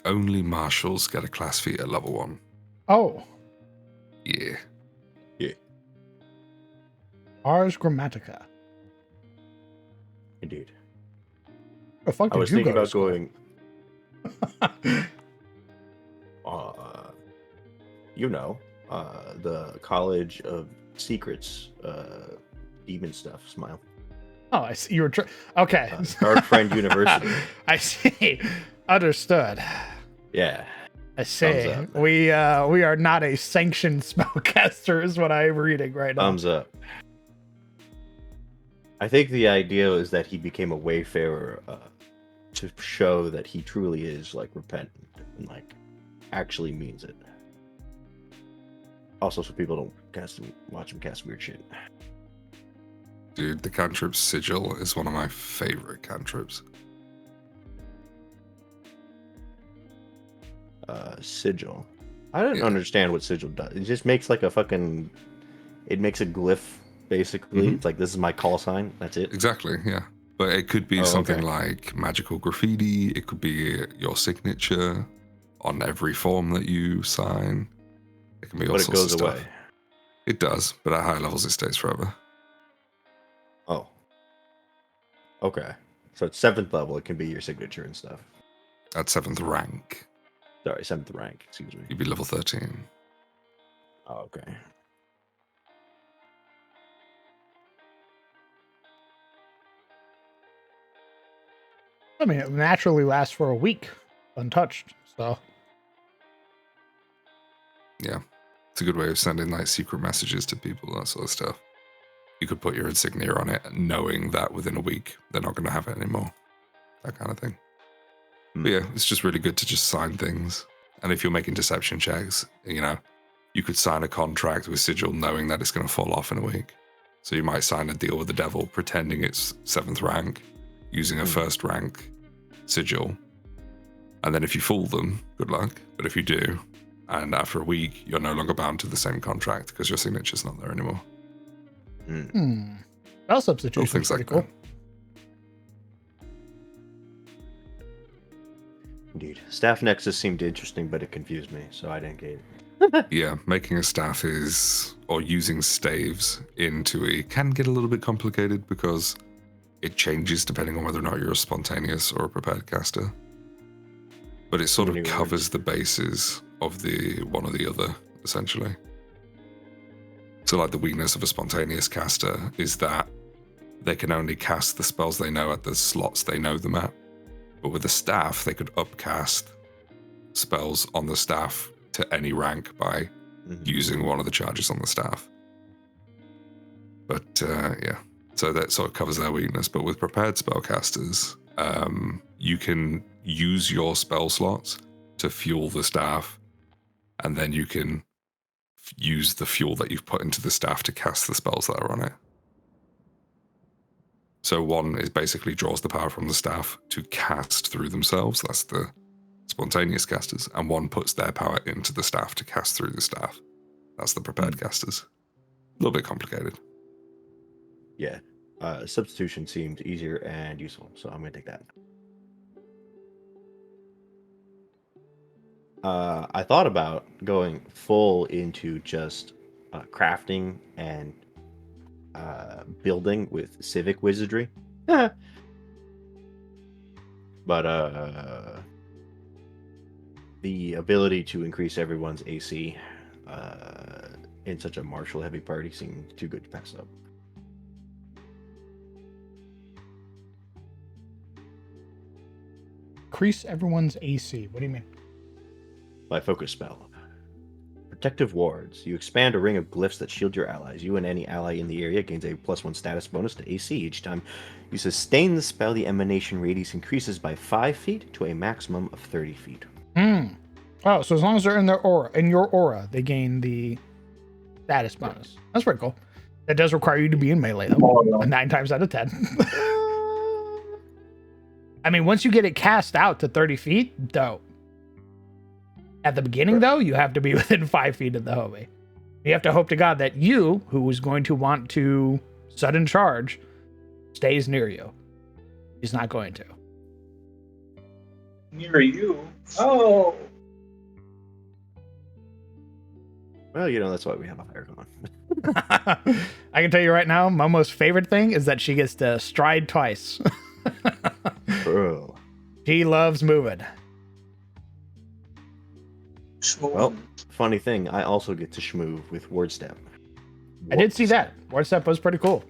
Only marshals get a class feat at level 1. Oh. Yeah. Ars Grammatica. Indeed. The fuck I did was you thinking go to about school? going. The College of Secrets, demon stuff. Smile. Oh, I see. You were okay. Dark Friend University. I see. Understood. Yeah. I see. Thumbs up. We are not a sanctioned spellcaster, is what I'm reading right now. Thumbs up. I think the idea is that he became a wayfarer to show that he truly is like repentant and like actually means it. Also, so people don't watch him cast weird shit. Dude, the cantrip Sigil is one of my favorite cantrips. Sigil. I don't Yeah. understand what sigil does. It just makes like a fucking. It makes a glyph basically. Mhm. It's like this is my call sign. That's it. Exactly, yeah. But it could be Oh, something okay. like magical graffiti. It could be your signature on every form that you sign. It can be all But it sorts goes of stuff. away. It does, but at high levels it stays forever. Oh. Okay. So at 7th level, it can be your signature and stuff. At 7th rank, Sorry, 7th rank. Excuse me. you'd be level 13. Oh, okay. I mean, it naturally lasts for a week untouched. So Yeah. It's a good way of sending like secret messages to people, that sort of stuff. You could put your insignia on it knowing that within a week they're not going to have it anymore. That kind of thing. But yeah, it's just really good to just sign things. And if you're making deception checks, you know, you could sign a contract with Sigil knowing that it's going to fall off in a week. So you might sign a deal with the devil pretending it's 7th rank, using a 1st rank Sigil. And then if you fool them, good luck. But if you do, and after a week, you're no longer bound to the same contract because your signature's not there anymore. Spell substitution is Things pretty like cool. that. Indeed. Staff Nexus seemed interesting, but it confused me, so I didn't get it. Yeah, making a staff or using staves in 2E can get a little bit complicated because it changes depending on whether or not you're a spontaneous or a prepared caster. But it sort of covers the bases of the one or the other, essentially. So like the weakness of a spontaneous caster is that they can only cast the spells they know at the slots they know them at. But with a staff, they could upcast spells on the staff to any rank by using one of the charges on the staff. But yeah, so that sort of covers their weakness. But with prepared spellcasters, you can use your spell slots to fuel the staff, and then you can use the fuel that you've put into the staff to cast the spells that are on it. So one is basically draws the power from the staff to cast through themselves. That's the spontaneous casters. And one puts their power into the staff to cast through the staff. That's the prepared casters. A little bit complicated. Yeah. Substitution seemed easier and useful, so I'm going to take that. I thought about going full into just crafting and building with civic wizardry. But the ability to increase everyone's AC in such a martial heavy party seemed too good to pass up. Increase everyone's AC. What do you mean? By focus spell. Protective wards. You expand a ring of glyphs that shield your allies. You and any ally in the area gains a +1 status bonus to AC. Each time you sustain the spell, the emanation radius increases by 5 feet to a maximum of 30 feet. Oh, so as long as they're in your aura, they gain the status bonus. That's pretty cool. That does require you to be in melee though. 9 times out of 10. I mean, once you get it cast out to 30 feet, dope. At the beginning, though, you have to be within 5 feet of the homie. You have to hope to God that you, who is going to want to sudden charge, stays near you. He's not going to. Near you? Oh. Well, you know, that's why we have a fire going. I can tell you right now, my most favorite thing is that she gets to stride twice. Bro. She loves moving. Well, funny thing, I also get to shmove with word step. I did see that. Word step was pretty cool.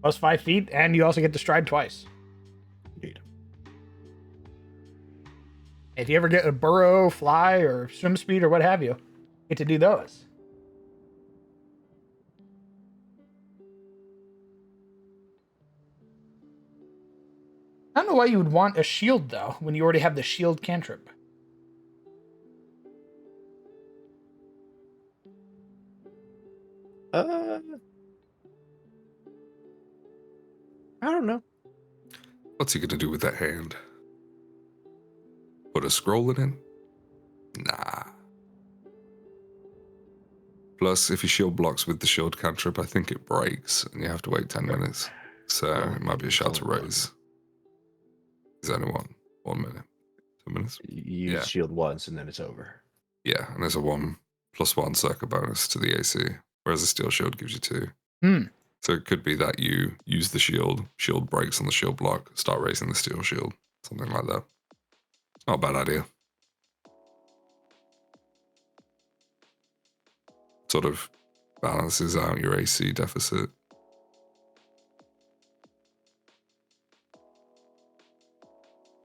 Plus 5 feet, and you also get to stride twice. Indeed. If you ever get a burrow, fly, or swim speed, or what have you, get to do those. I don't know why you would want a shield, though, when you already have the shield cantrip. I don't know. What's he going to do with that hand? Put a scroll in it? Nah. Plus, if your shield blocks with the shield cantrip, I think it breaks, and you have to wait 10 minutes. So it might be a shout to raise. It's only 1 minute. 2 minutes? You use shield once, and then it's over. Yeah, and there's a 1+1 circa bonus to the AC, whereas a steel shield gives you 2. So it could be that you use the shield breaks on the shield block, start raising the steel shield, something like that. Not a bad idea. Sort of balances out your AC deficit.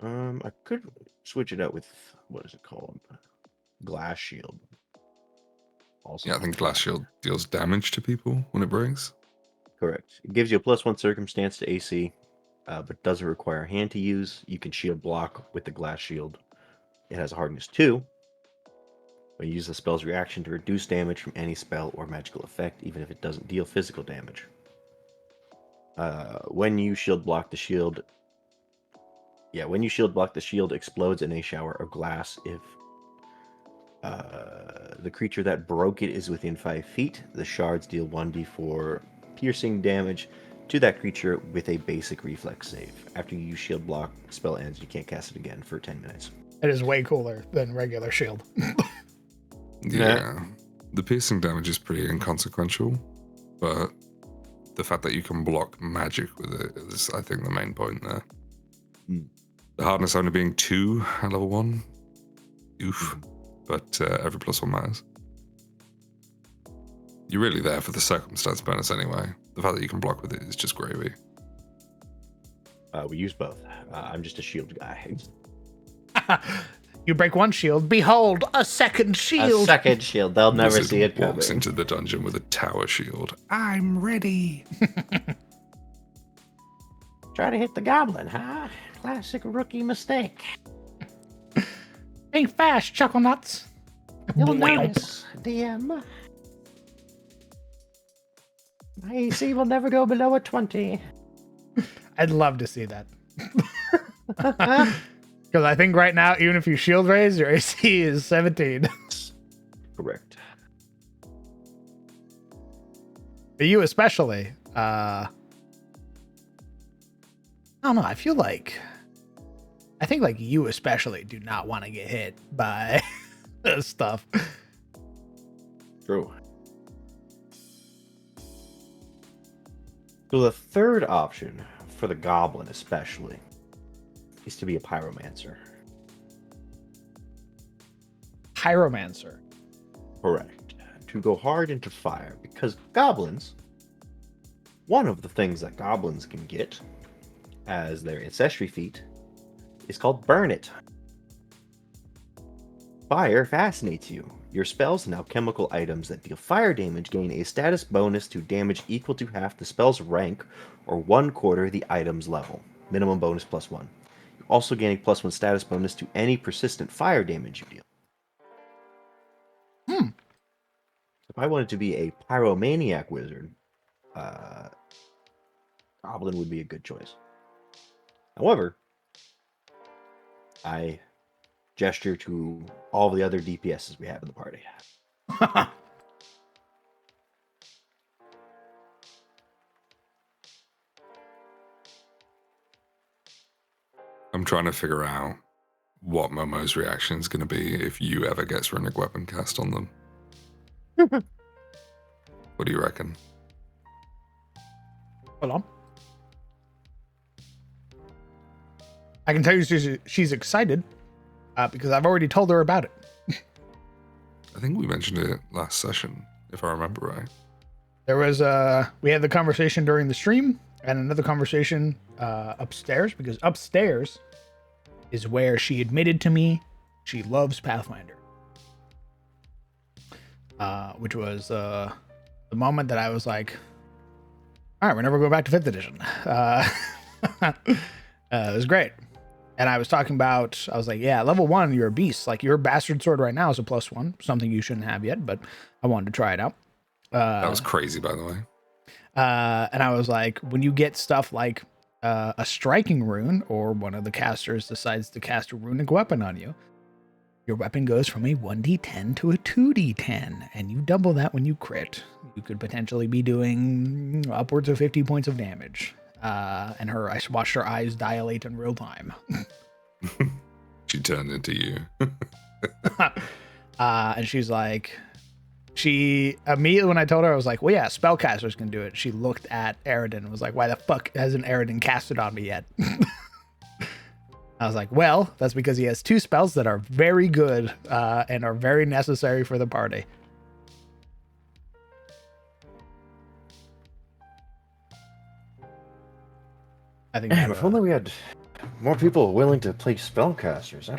I could switch it out with what is it called? Glass shield. Also, Yeah, I think glass shield deals damage to people when it breaks. correct. It gives you a +1 circumstance to AC, but doesn't require a hand to use. You can shield block with the glass shield. It has a hardness 2. But you use the spell's reaction to reduce damage from any spell or magical effect, even if it doesn't deal physical damage. When you shield block the shield, explodes in a shower of glass if the creature that broke it is within 5 feet. The shards deal 1d4 piercing damage to that creature with a basic reflex save. After you use shield block, the spell ends. You can't cast it again for 10 minutes. It is way cooler than regular shield. Yeah. The piercing damage is pretty inconsequential, but the fact that you can block magic with it is, I think, the main point there. The hardness only being 2 at level 1. Oof. But every +1 matters. You're really there for the circumstance bonus anyway. The fact that you can block with it is just gravy. We use both. I'm just a shield guy. You break one shield, behold, a second shield. A second shield. They'll never Wizard see it walks coming. into the dungeon with a tower shield. I'm ready. Try to hit the goblin, huh? Classic rookie mistake. Think fast, chuckle nuts. You'll Blam. notice, DM. My AC will never go below a 20. I'd love to see that. Because I think right now, even if you shield raise, your AC is 17. Correct. But you especially. I don't know. I think like you especially do not want to get hit by this stuff. True. So the third option, for the goblin especially, is to be a pyromancer. Pyromancer. Correct. To go hard into fire, because goblins, one of the things that goblins can get as their ancestry feat is called Burn It. Fire fascinates you. Your spells and alchemical items that deal fire damage gain a status bonus to damage equal to half the spell's rank or 1/4 the item's level. Minimum bonus +1. You also gain a +1 status bonus to any persistent fire damage you deal. If I wanted to be a pyromaniac wizard, goblin would be a good choice. However, I gesture to all the other DPSs we have in the party. I'm trying to figure out what Momo's reaction is going to be if you ever gets runic weapon cast on them. What do you reckon? Hold on. I can tell you she's excited because I've already told her about it. I think we mentioned it last session, if I remember right. There was we had the conversation during the stream and another conversation upstairs, because upstairs is where she admitted to me she loves Pathfinder. Which was the moment that I was like, all right, we're never going back to 5th edition. It was great. And I was talking about, I was like, yeah, level 1, you're a beast. Like, your bastard sword right now is a +1, something you shouldn't have yet, but I wanted to try it out. That was crazy, by the way. And I was like, when you get stuff like a striking rune, or one of the casters decides to cast a runic weapon on you, your weapon goes from a 1d10 to a 2d10, and you double that when you crit. You could potentially be doing upwards of 50 points of damage. And I watched her eyes dilate in real time. She turned into you. And she's like, she immediately, when I told her, I was like, well, yeah, spellcasters can do it. She looked at Aridin and was like, why the fuck hasn't Aridin cast it on me yet? I was like, well, that's because he has 2 spells that are very good and are very necessary for the party. I think Damn, if only we had More people are willing to play spellcasters.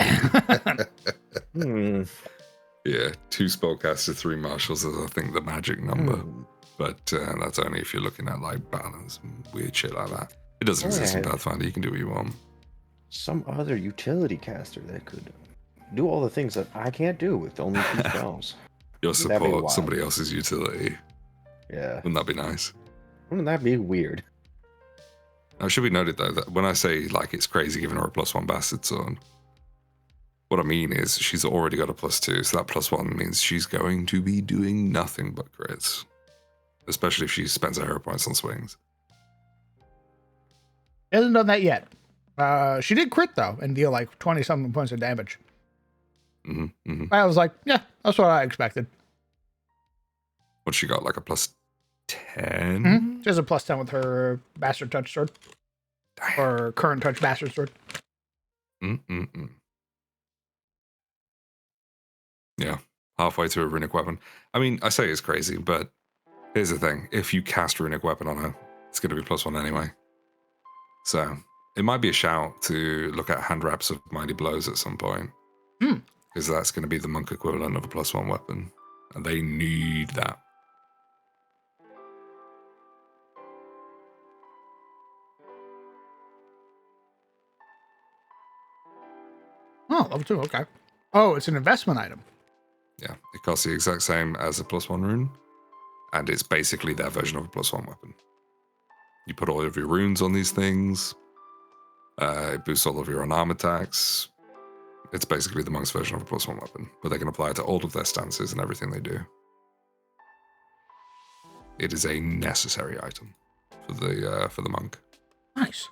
Yeah, 2 spellcasters, 3 marshals is I think the magic number. Hmm. But that's only if you're looking at like balance and weird shit like that. It doesn't exist in Yeah. Pathfinder. You can do what you want. Some other utility caster that could do all the things that I can't do with only 2 spells. Your That'd be support wild. somebody else's utility. Yeah. Wouldn't that be nice? Wouldn't that be weird? Now, it should be noted though that when I say like it's crazy giving her a +1 bastard sword, what I mean is she's already got a +2, so that +1 means she's going to be doing nothing but crits. Especially if she spends her hero points on swings. She hasn't done that yet. She did crit though and deal like 20-something points of damage. I was like, yeah, that's what I expected. What she got, like a +10? She has a +10 with her Bastard Touch sword. Or Current Touch Bastard sword. Yeah, halfway to a runic weapon. I mean, I say it's crazy, but here's the thing. If you cast a runic weapon on her, it's going to be +1 anyway. So it might be a shout to look at hand wraps of Mighty Blows at some point. Because that's going to be the monk equivalent of a +1 weapon. And they need that. Oh, level 2, okay. Oh, it's an investment item. Yeah, it costs the exact same as a +1 rune. And it's basically their version of a +1 weapon. You put all of your runes on these things. It boosts all of your unarmed attacks. It's basically the monk's version of a +1 weapon, but they can apply it to all of their stances and everything they do. It is a necessary item for the monk. Nice.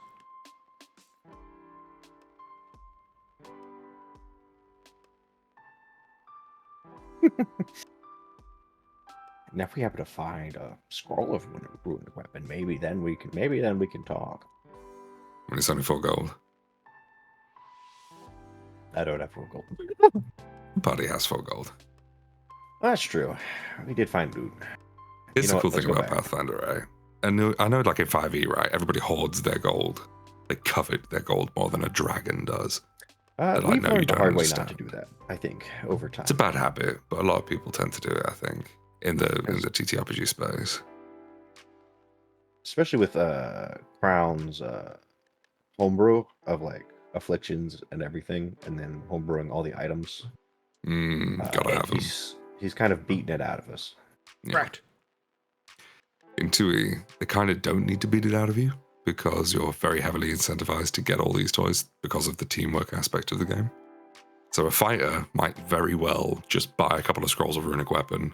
And if we happen to find a scroll of runic weapon, maybe then we can talk. When it's only 4 gold. I don't have 4 gold. The party has 4 gold. That's true. We did find loot. Here's You know the cool what, thing let's go about back. Pathfinder, right? I know like in 5e, right? Everybody hoards their gold. They covet their gold more than a dragon does. But I We've know you learned the don't hard way understand. not to do that, I think, over time. It's a bad habit, but a lot of people tend to do it, I think, in the TTRPG space. Especially with Crown's homebrew of like afflictions and everything, and then homebrewing all the items. Gotta have them. He's kind of beating it out of us. Yeah. Correct. In 2e, they kind of don't need to beat it out of you because you're very heavily incentivized to get all these toys because of the teamwork aspect of the game. So a fighter might very well just buy a couple of scrolls of runic weapon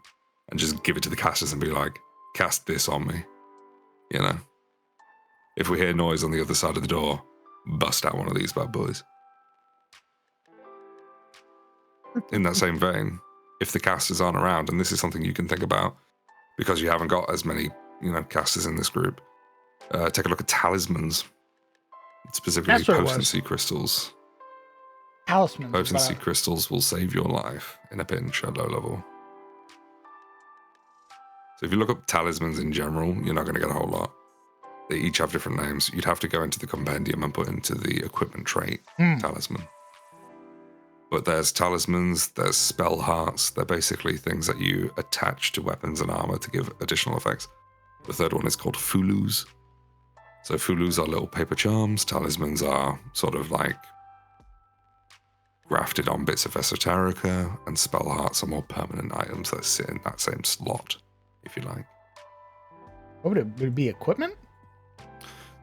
and just give it to the casters and be like, cast this on me. You know? If we hear noise on the other side of the door, bust out one of these bad boys. In that same vein, if the casters aren't around, and this is something you can think about because you haven't got as many, casters in this group, take a look at talismans, specifically That's what it was. potency crystals. Talismans. Potency crystals will save your life in a pinch at low level. So if you look up talismans in general, you're not going to get a whole lot. They each have different names. You'd have to go into the compendium and put into the equipment trait talisman. But there's talismans, there's spell hearts. They're basically things that you attach to weapons and armor to give additional effects. The third one is called fulus. So fulus are little paper charms. Talismans are sort of like grafted on bits of esoterica, and spell hearts are more permanent items that sit in that same slot, if you like. What would it be? Equipment?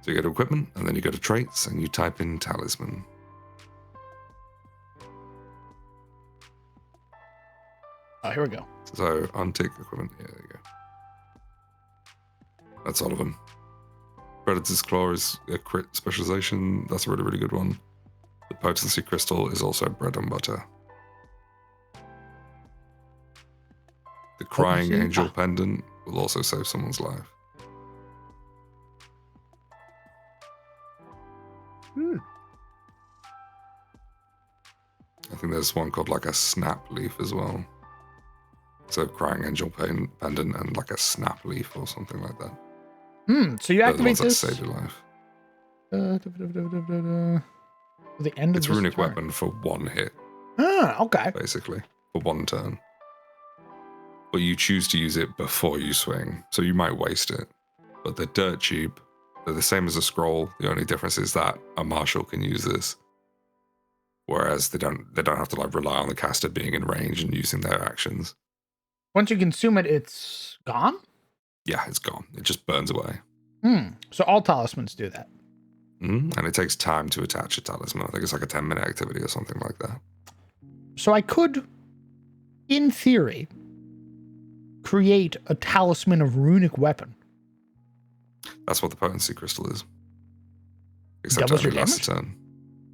So you go to equipment, and then you go to traits, and you type in talisman. Oh, here we go. So untick equipment. Yeah, there you go. That's all of them. Predator's Claw is a crit specialization. That's a really, really good one. The Potency Crystal is also bread and butter. The Crying Potency? Angel Pendant will also save someone's life. I think there's one called like a Snap Leaf as well. So Crying Angel Pendant and like a Snap Leaf or something like that. So you They're the activate ones that this. save your life. The end of It's this runic turn. weapon for 1 hit, Ah, okay. basically, for 1 turn. But you choose to use it before you swing, so you might waste it. But they're dirt cheap. They're the same as a scroll. The only difference is that a marshal can use this, whereas they don't have to like rely on the caster being in range and using their actions. Once you consume it, it's gone? Yeah, it's gone. It just burns away. So all talismans do that. And it takes time to attach a talisman. I think it's like a 10-minute activity or something like that. So I could, in theory, create a talisman of runic weapon. That's what the potency crystal is. Except Doubles it only your lasts a damage? turn.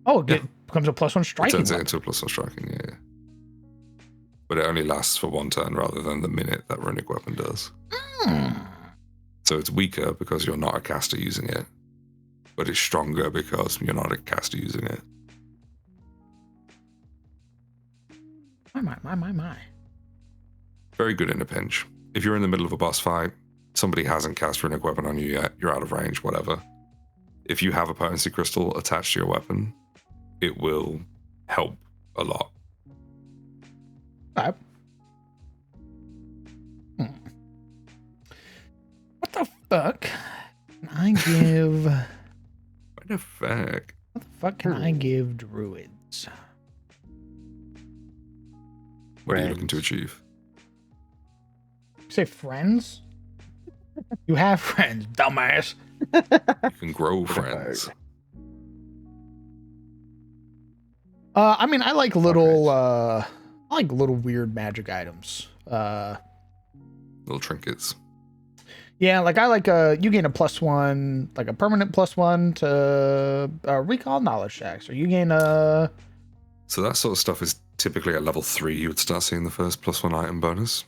Oh, it Yeah. becomes a +1 It striking turns it weapon. into a +1 striking, yeah. But it only lasts for 1 turn rather than the minute that runic weapon does. So it's weaker because you're not a caster using it, but it's stronger because you're not a caster using it. My. Very good in a pinch. If you're in the middle of a boss fight, somebody hasn't cast runic weapon on you yet, you're out of range, whatever. If you have a potency crystal attached to your weapon, it will help a lot. Okay. What the fuck can I give? What the fuck? What the fuck can I give druids? What are you looking to achieve? You say friends? You have friends, dumbass. You can grow friends. I mean, I like little weird magic items. Little trinkets. Yeah, like I like you gain a +1, like a permanent +1 to recall knowledge checks, or you gain a. So that sort of stuff is typically at level 3 you would start seeing the first +1 item bonus.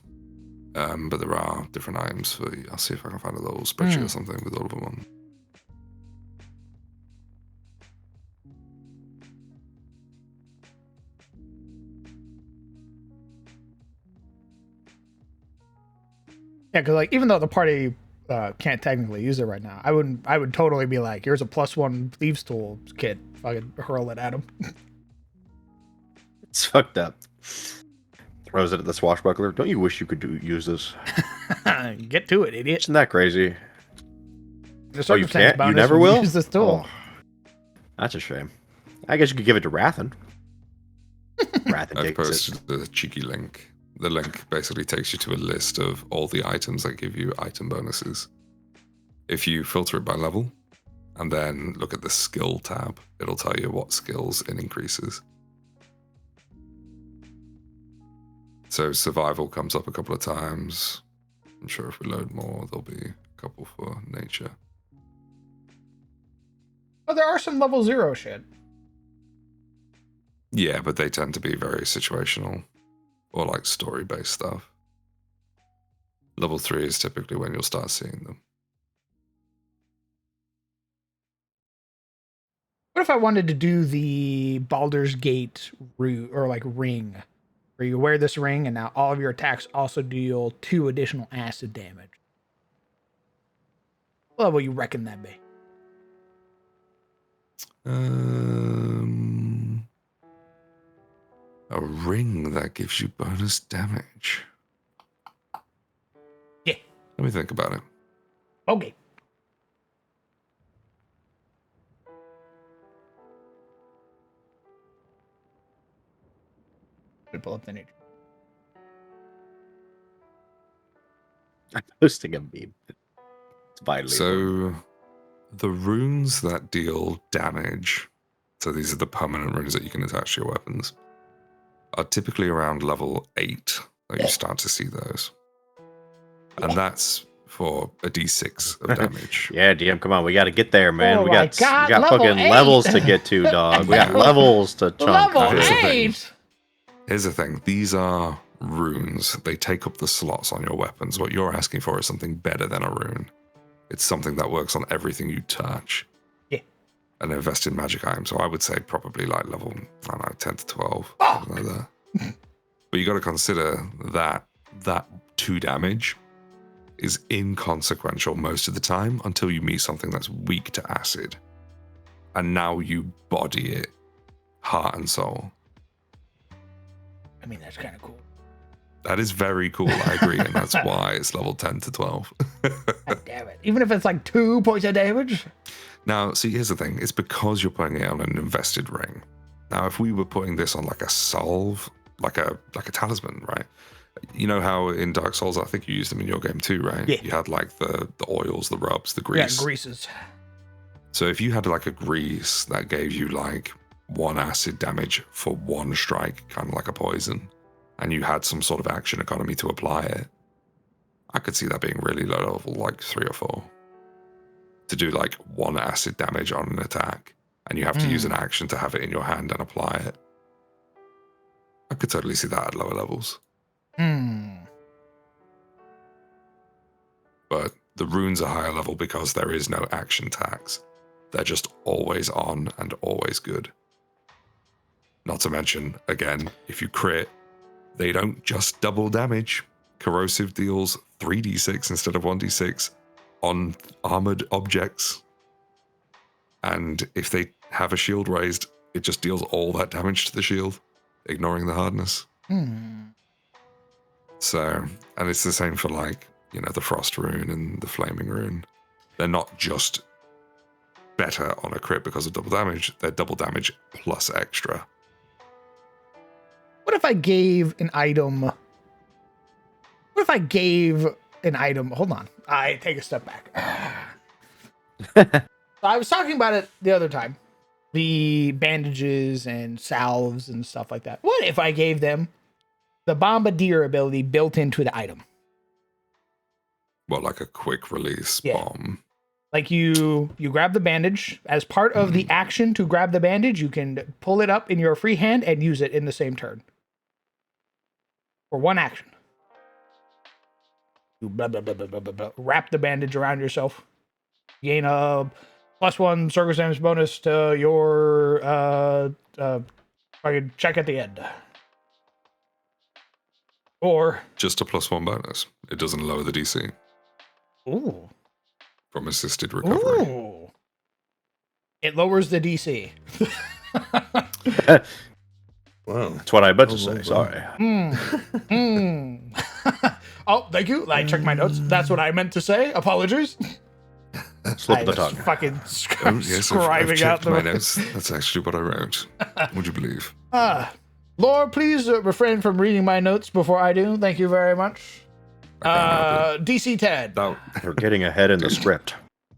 But there are different items for you. I'll see if I can find a little spreadsheet or something with all of them on. Yeah, because like even though the party can't technically use it right now, I would totally be like, here's a +1 thieves tool kit. Fucking hurl it at him. It's fucked up. Throws it at the swashbuckler. Don't you wish you could use this? Get to it, idiot. Isn't that crazy? The Oh, you circumstance can't? You bonus never when will? use this tool. Oh, that's a shame. I guess you could give it to Rathan. Rathan As takes opposed it. to the cheeky link. The link basically takes you to a list of all the items that give you item bonuses. If you filter it by level, and then look at the skill tab, it'll tell you what skills it increases. So survival comes up a couple of times. I'm sure if we load more, there'll be a couple for nature. Oh, there are some level 0 shit. Yeah, but they tend to be very situational or like story-based stuff. Level 3 is typically when you'll start seeing them. What if I wanted to do the Baldur's Gate route or like ring, where you wear this ring and now all of your attacks also deal 2 additional acid damage? What level you reckon that be? A ring that gives you bonus damage. Yeah. Let me think about it. Okay. Pull up the nature. I'm posting a meme. It's vitally important. So, the runes that deal damage, so these are the permanent runes that you can attach to your weapons, are typically around level 8 that you start to see those. And that's for a d6 of damage. Yeah, DM, come on, we got to get there, man. Oh we my got God, we got level fucking 8. levels to get to, dog. We got levels to chunk. Level Here's the thing. 8. Here's the thing. These are runes. They take up the slots on your weapons. What you're asking for is something better than a rune. It's something that works on everything you touch. Yeah. And invest in magic items. So I would say probably like level, I don't know, 10 to 12. Fuck. Something like that. But you got to consider that 2 damage is inconsequential most of the time until you meet something that's weak to acid. And now you body it heart and soul. I mean, that's kind of cool. That is very cool, I agree, and that's why it's level 10 to 12. God damn it. Even if it's like 2 points of damage? Now, see, here's the thing. It's because you're putting it on an invested ring. Now, if we were putting this on like a salve, like a talisman, right? You know how in Dark Souls, I think you used them in your game too, right? Yeah. You had like the oils, the rubs, the grease. Yeah, greases. So if you had like a grease that gave you like 1 acid damage for 1 strike, kind of like a poison, and you had some sort of action economy to apply it, I could see that being really low level, like 3 or 4. To do like 1 acid damage on an attack, and you have to use an action to have it in your hand and apply it. I could totally see that at lower levels. But the runes are higher level because there is no action tax. They're just always on and always good. Not to mention, again, if you crit, they don't just double damage. Corrosive deals 3d6 instead of 1d6 on armored objects. And if they have a shield raised, it just deals all that damage to the shield, ignoring the hardness. So, and it's the same for like, you know, the frost rune and the flaming rune. They're not just better on a crit because of double damage, they're double damage plus extra. What if I gave an item? What if I gave an item? Hold on. I take a step back. I was talking about it the other time. The bandages and salves and stuff like that. What if I gave them the Bombardier ability built into the item? Well, like a quick release bomb. Like you grab the bandage. As part of the action to grab the bandage, you can pull it up in your free hand and use it in the same turn. For 1 action. You blah, blah, blah, blah, blah, blah, blah. Wrap the bandage around yourself. Gain a +1 circumstance bonus to your fucking check at the end. Or Just a +1 bonus. It doesn't lower the DC. ooh. From assisted recovery. Ooh. It lowers the DC. Well, that's what I meant to say. Sorry. Oh, thank you. I checked my notes. That's what I meant to say. Apologies. Slip I of the tongue. Fucking Oh, yes, I've scribing out checked my the. notes. That's actually what I wrote. Would you believe? Lord, please refrain from reading my notes before I do. Thank you very much. DC 10. We're getting ahead in the script.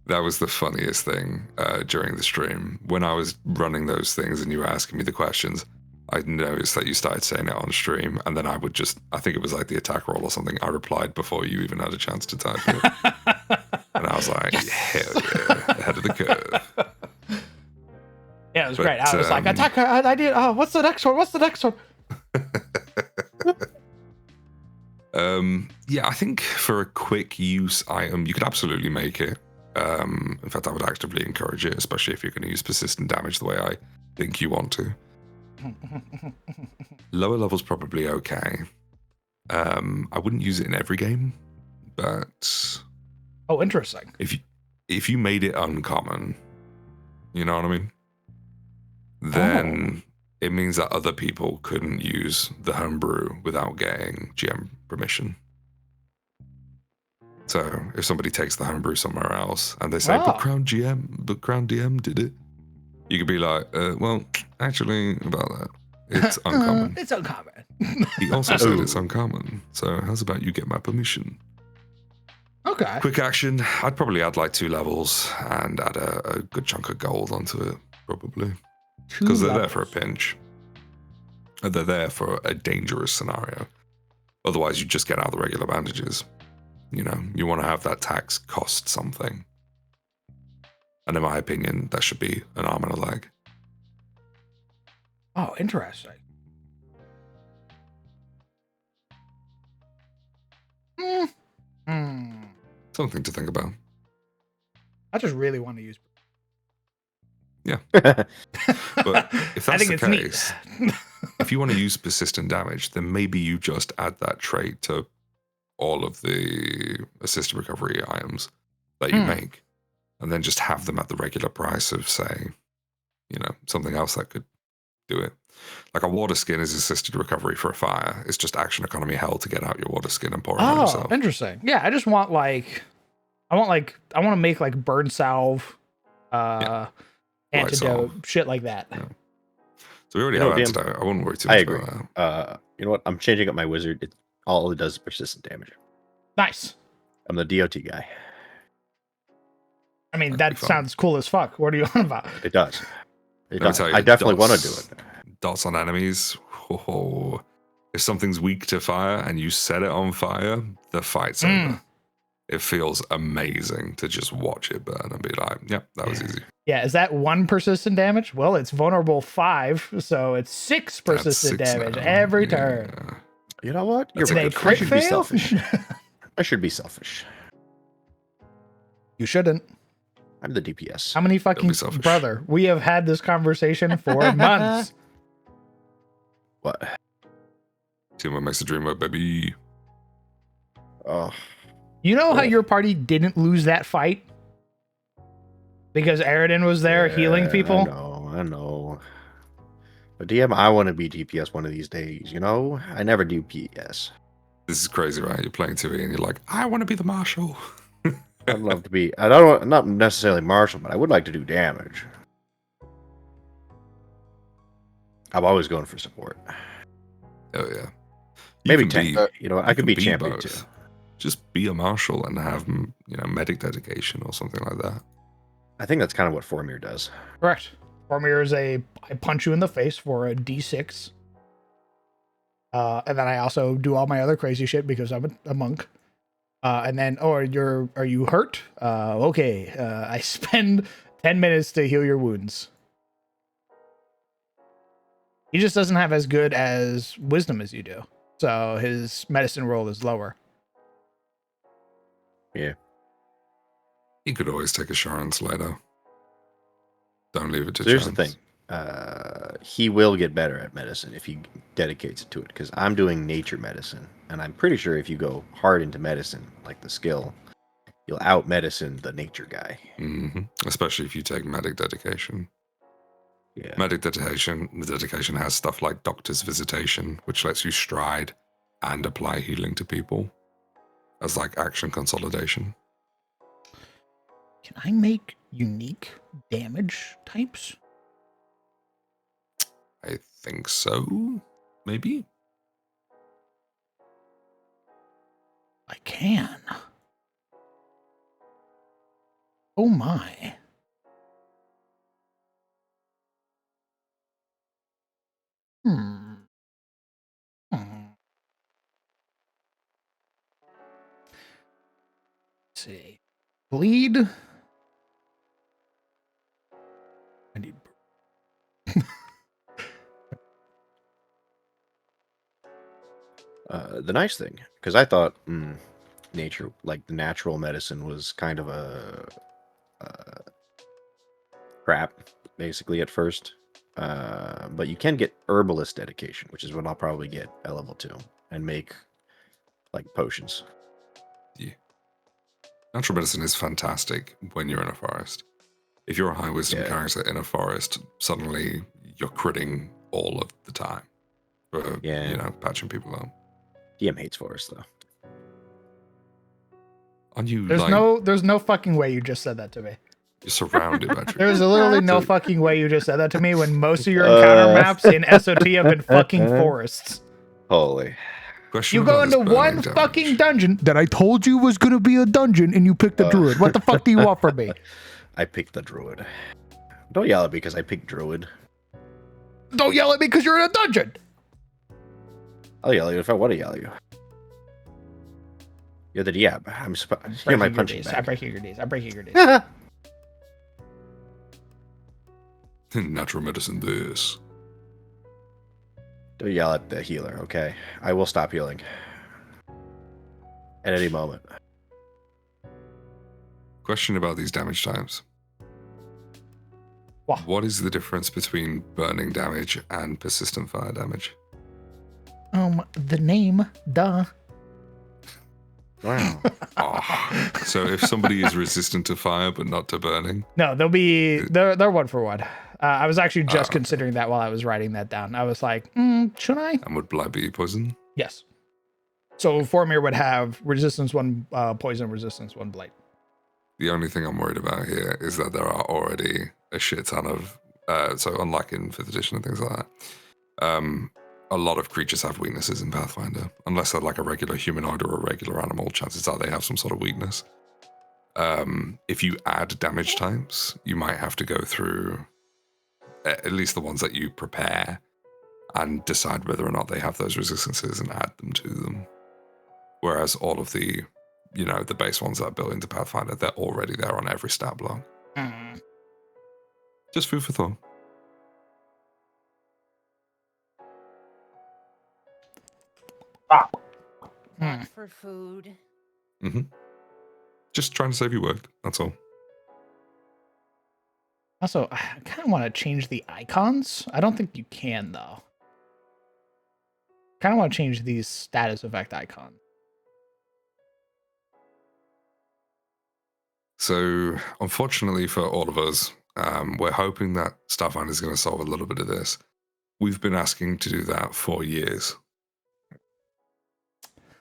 That was the funniest thing during the stream. When I was running those things and you were asking me the questions, I noticed that you started saying it on stream, and then I would just, I think it was like the attack roll or something, I replied before you even had a chance to type it. And I was like, hell yeah, ahead of the curve. Yeah, it was great. I was like, attack, I did, what's the next one? What's the next one? Yeah, I think for a quick use item, you could absolutely make it. In fact, I would actively encourage it, especially if you're going to use persistent damage the way I think you want to. Lower level's probably okay. I wouldn't use it in every game, but Oh, interesting. if you made it uncommon, you know what I mean? Then it means that other people couldn't use the homebrew without getting GM permission. So if somebody takes the homebrew somewhere else and they say, but Crown DM did it, you could be like, well, actually, about that, it's uncommon. It's uncommon. He also said it's uncommon. So how's about you get my permission? Okay. Quick action. I'd probably add like 2 levels and add a good chunk of gold onto it, probably. Because they're there for a pinch. They're there for a dangerous scenario. Otherwise, you just get out the regular bandages. You know, you want to have that tax cost something. And in my opinion, that should be an arm and a leg. Oh, interesting. Something to think about. I just really want to use. Yeah. But if I that's think the it's case, neat. if you want to use persistent damage, then maybe you just add that trait to all of the assisted recovery items that you make, and then just have them at the regular price of, say, you know, something else that could do it. Like a water skin is assisted recovery for a fire. It's just action economy hell to get out your water skin and pour it on Oh, yourself. interesting. Yeah, I just want I want to make like burn salve, antidote, shit like that. Yeah. So we already You know, have Dan, antidote. I wouldn't worry too I much agree. about that. You know what? I'm changing up my wizard. All it does is persistent damage. Nice. I'm the DOT guy. I mean, That'd that be fun. sounds cool as fuck. What are you on about? It does. It Let me does. tell you, I definitely want to do dots- it. Dots on enemies. Oh, if something's weak to fire and you set it on fire, the fight's over. It feels amazing to just watch it burn and be like, yep, that was easy. Yeah, is that 1 persistent damage? Well, it's vulnerable 5, so it's 6 persistent That's 6 damage now. every Yeah. turn. You know what? You're That's a Did right. they good crit I should be fail? selfish. I should be selfish. You shouldn't. I'm the DPS. How many fucking selfish. brother? We have had this conversation for months. What? Teamwork makes the dream work, baby. Oh, You know how Yeah. your party didn't lose that fight? Because Aridin was there healing people? I know. But DM, I want to be DPS one of these days, you know? I never do PS. This is crazy, right? You're playing 2E and you're like, I want to be the marshal. I'd love to be. I don't want, not necessarily martial, but I would like to do damage. I'm always going for support. Oh, yeah. Maybe can tank. be- You know, I you could can be champion too. both. Just be a marshal and have, medic dedication or something like that. I think that's kind of what Formir does. Correct. Formir is I punch you in the face for a D6. And then I also do all my other crazy shit because I'm a monk. And then, are you hurt? Okay. I spend 10 minutes to heal your wounds. He just doesn't have as good as wisdom as you do. So his medicine roll is lower. You could always take assurance later. Don't leave it to So here's chance. the thing. He will get better at medicine if he dedicates to it, because I'm doing nature medicine, and I'm pretty sure if you go hard into medicine, like the skill, you'll out medicine the nature guy. Especially if you take medic dedication. Yeah. Medic dedication has stuff like doctor's visitation, which lets you stride and apply healing to people as like action consolidation. Can I make unique damage types? I think so. Maybe. I can. Oh my. Hmm. Let's see. Bleed. I need. The nice thing, because I thought nature, like the natural medicine, was kind of a crap, basically at first. But you can get herbalist dedication, which is what I'll probably get at level 2, and make like potions. Natural medicine is fantastic when you're in a forest. If you're a high wisdom Yeah. character in a forest, suddenly you're critting all of the time. For, Yeah. patching people up. DM hates forest though. Aren't you There's no fucking way you just said that to me. you're surrounded by trees? There's literally no fucking way you just said that to me when most of your encounter maps in SOT have been fucking forests. Holy. Question You go about this into burning one damage. fucking dungeon that I told you was gonna be a dungeon and you picked a druid. What the fuck do you want from me? I picked the druid. Don't yell at me because I picked druid. Don't yell at me because you're in a dungeon. I'll yell at you if I want to yell at you. You're the DM. You're my punching I'm bag. breaking your knees. I'm breaking your knees. Natural medicine this. Don't yell at the healer, okay? I will stop healing. At any moment. Question about these damage types. What is the difference between burning damage and persistent fire damage? The name, duh. Wow. So if somebody is resistant to fire but not to burning, No, they're one for one. I was actually just okay. considering that while I was writing that down. I was like, should I? And would blight be poison? Yes. So Formir would have resistance 1 poison, resistance 1 blight. The only thing I'm worried about here is that there are already a shit ton of, so unlike in 5th edition and things like that, a lot of creatures have weaknesses in Pathfinder. Unless they're like a regular humanoid or a regular animal, chances are they have some sort of weakness. If you add damage types, you might have to go through at least the ones that you prepare and decide whether or not they have those resistances and add them to them. Whereas all of the, the base ones that are built into Pathfinder, they're already there on every stat block. Just food for thought. For food. Just trying to save you work, that's all. Also, I kind of want to change the icons. I don't think you can, though. Kind of want to change these status effect icons. So, unfortunately for all of us, we're hoping that Starfinder is going to solve a little bit of this. We've been asking to do that for years.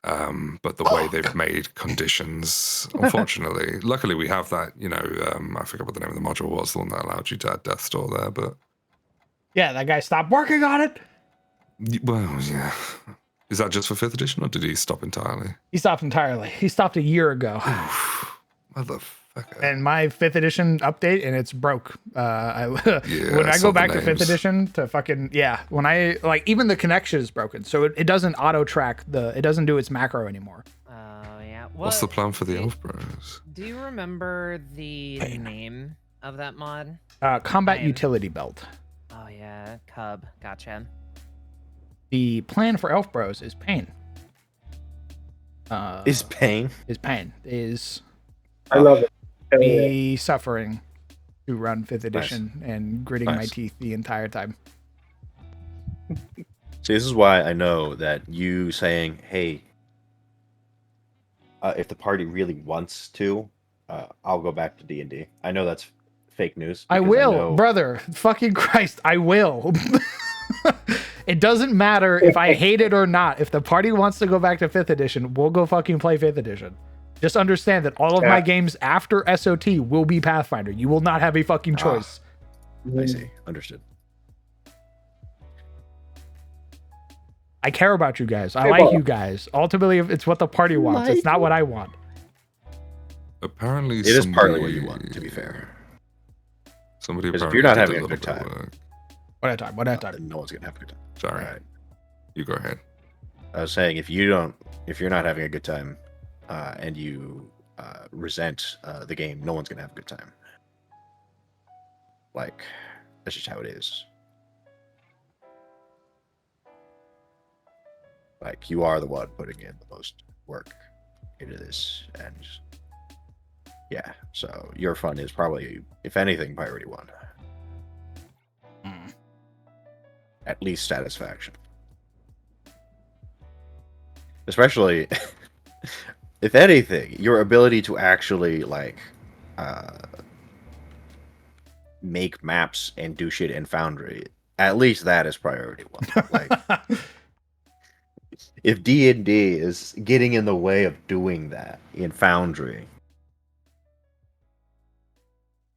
But the way they've made conditions, unfortunately, luckily we have that, I forget what the name of the module was, the one that allowed you to add Death Store there, but... Yeah, that guy stopped working on it. Well, yeah. Is that just for 5th edition, or did he stop entirely? He stopped entirely. He stopped a year ago. Motherfucker. And my 5th edition update, and it's broke. When I saw go back the to 5th names. edition to fucking, when I, even the connection is broken. So it doesn't auto track it doesn't do its macro anymore. Oh, yeah. What's the plan for the Elf Bros? Do you remember the name of that mod? Combat Name. Utility Belt. Oh, yeah. Cub. Gotcha. The plan for Elf Bros is pain. Is pain? Is pain. Is I love it. me suffering to run 5th edition and gritting my Nice. teeth the entire time. See, this is why I know that you saying, hey, if the party really wants to, I'll go back to D&D. I know that's fake news. I because will, know- brother. Fucking Christ, I will. It doesn't matter if I hate it or not. If the party wants to go back to 5th edition, we'll go fucking play 5th edition. Just understand that all of my games after SOT will be Pathfinder. You will not have a fucking choice. I see. Understood. I care about you guys. I Hey, like Bob. you guys. Ultimately, it's what the party wants. It's not what I want. Apparently, It is partly what you want, to be fair. Somebody 'Cause if apparently you're not did having a little good bit of time- work. One at a time. One at a time. Then no one's gonna have a good time. Sorry, Alright. you go ahead. I was saying if you're not having a good time, and you resent the game, no one's gonna have a good time. Like, that's just how it is. Like, you are the one putting in the most work into this, and yeah, so your fun is probably, if anything, priority one. At least satisfaction. Especially, if anything, your ability to actually, like, make maps and do shit in Foundry, at least that is priority one. Like, if D&D is getting in the way of doing that in Foundry,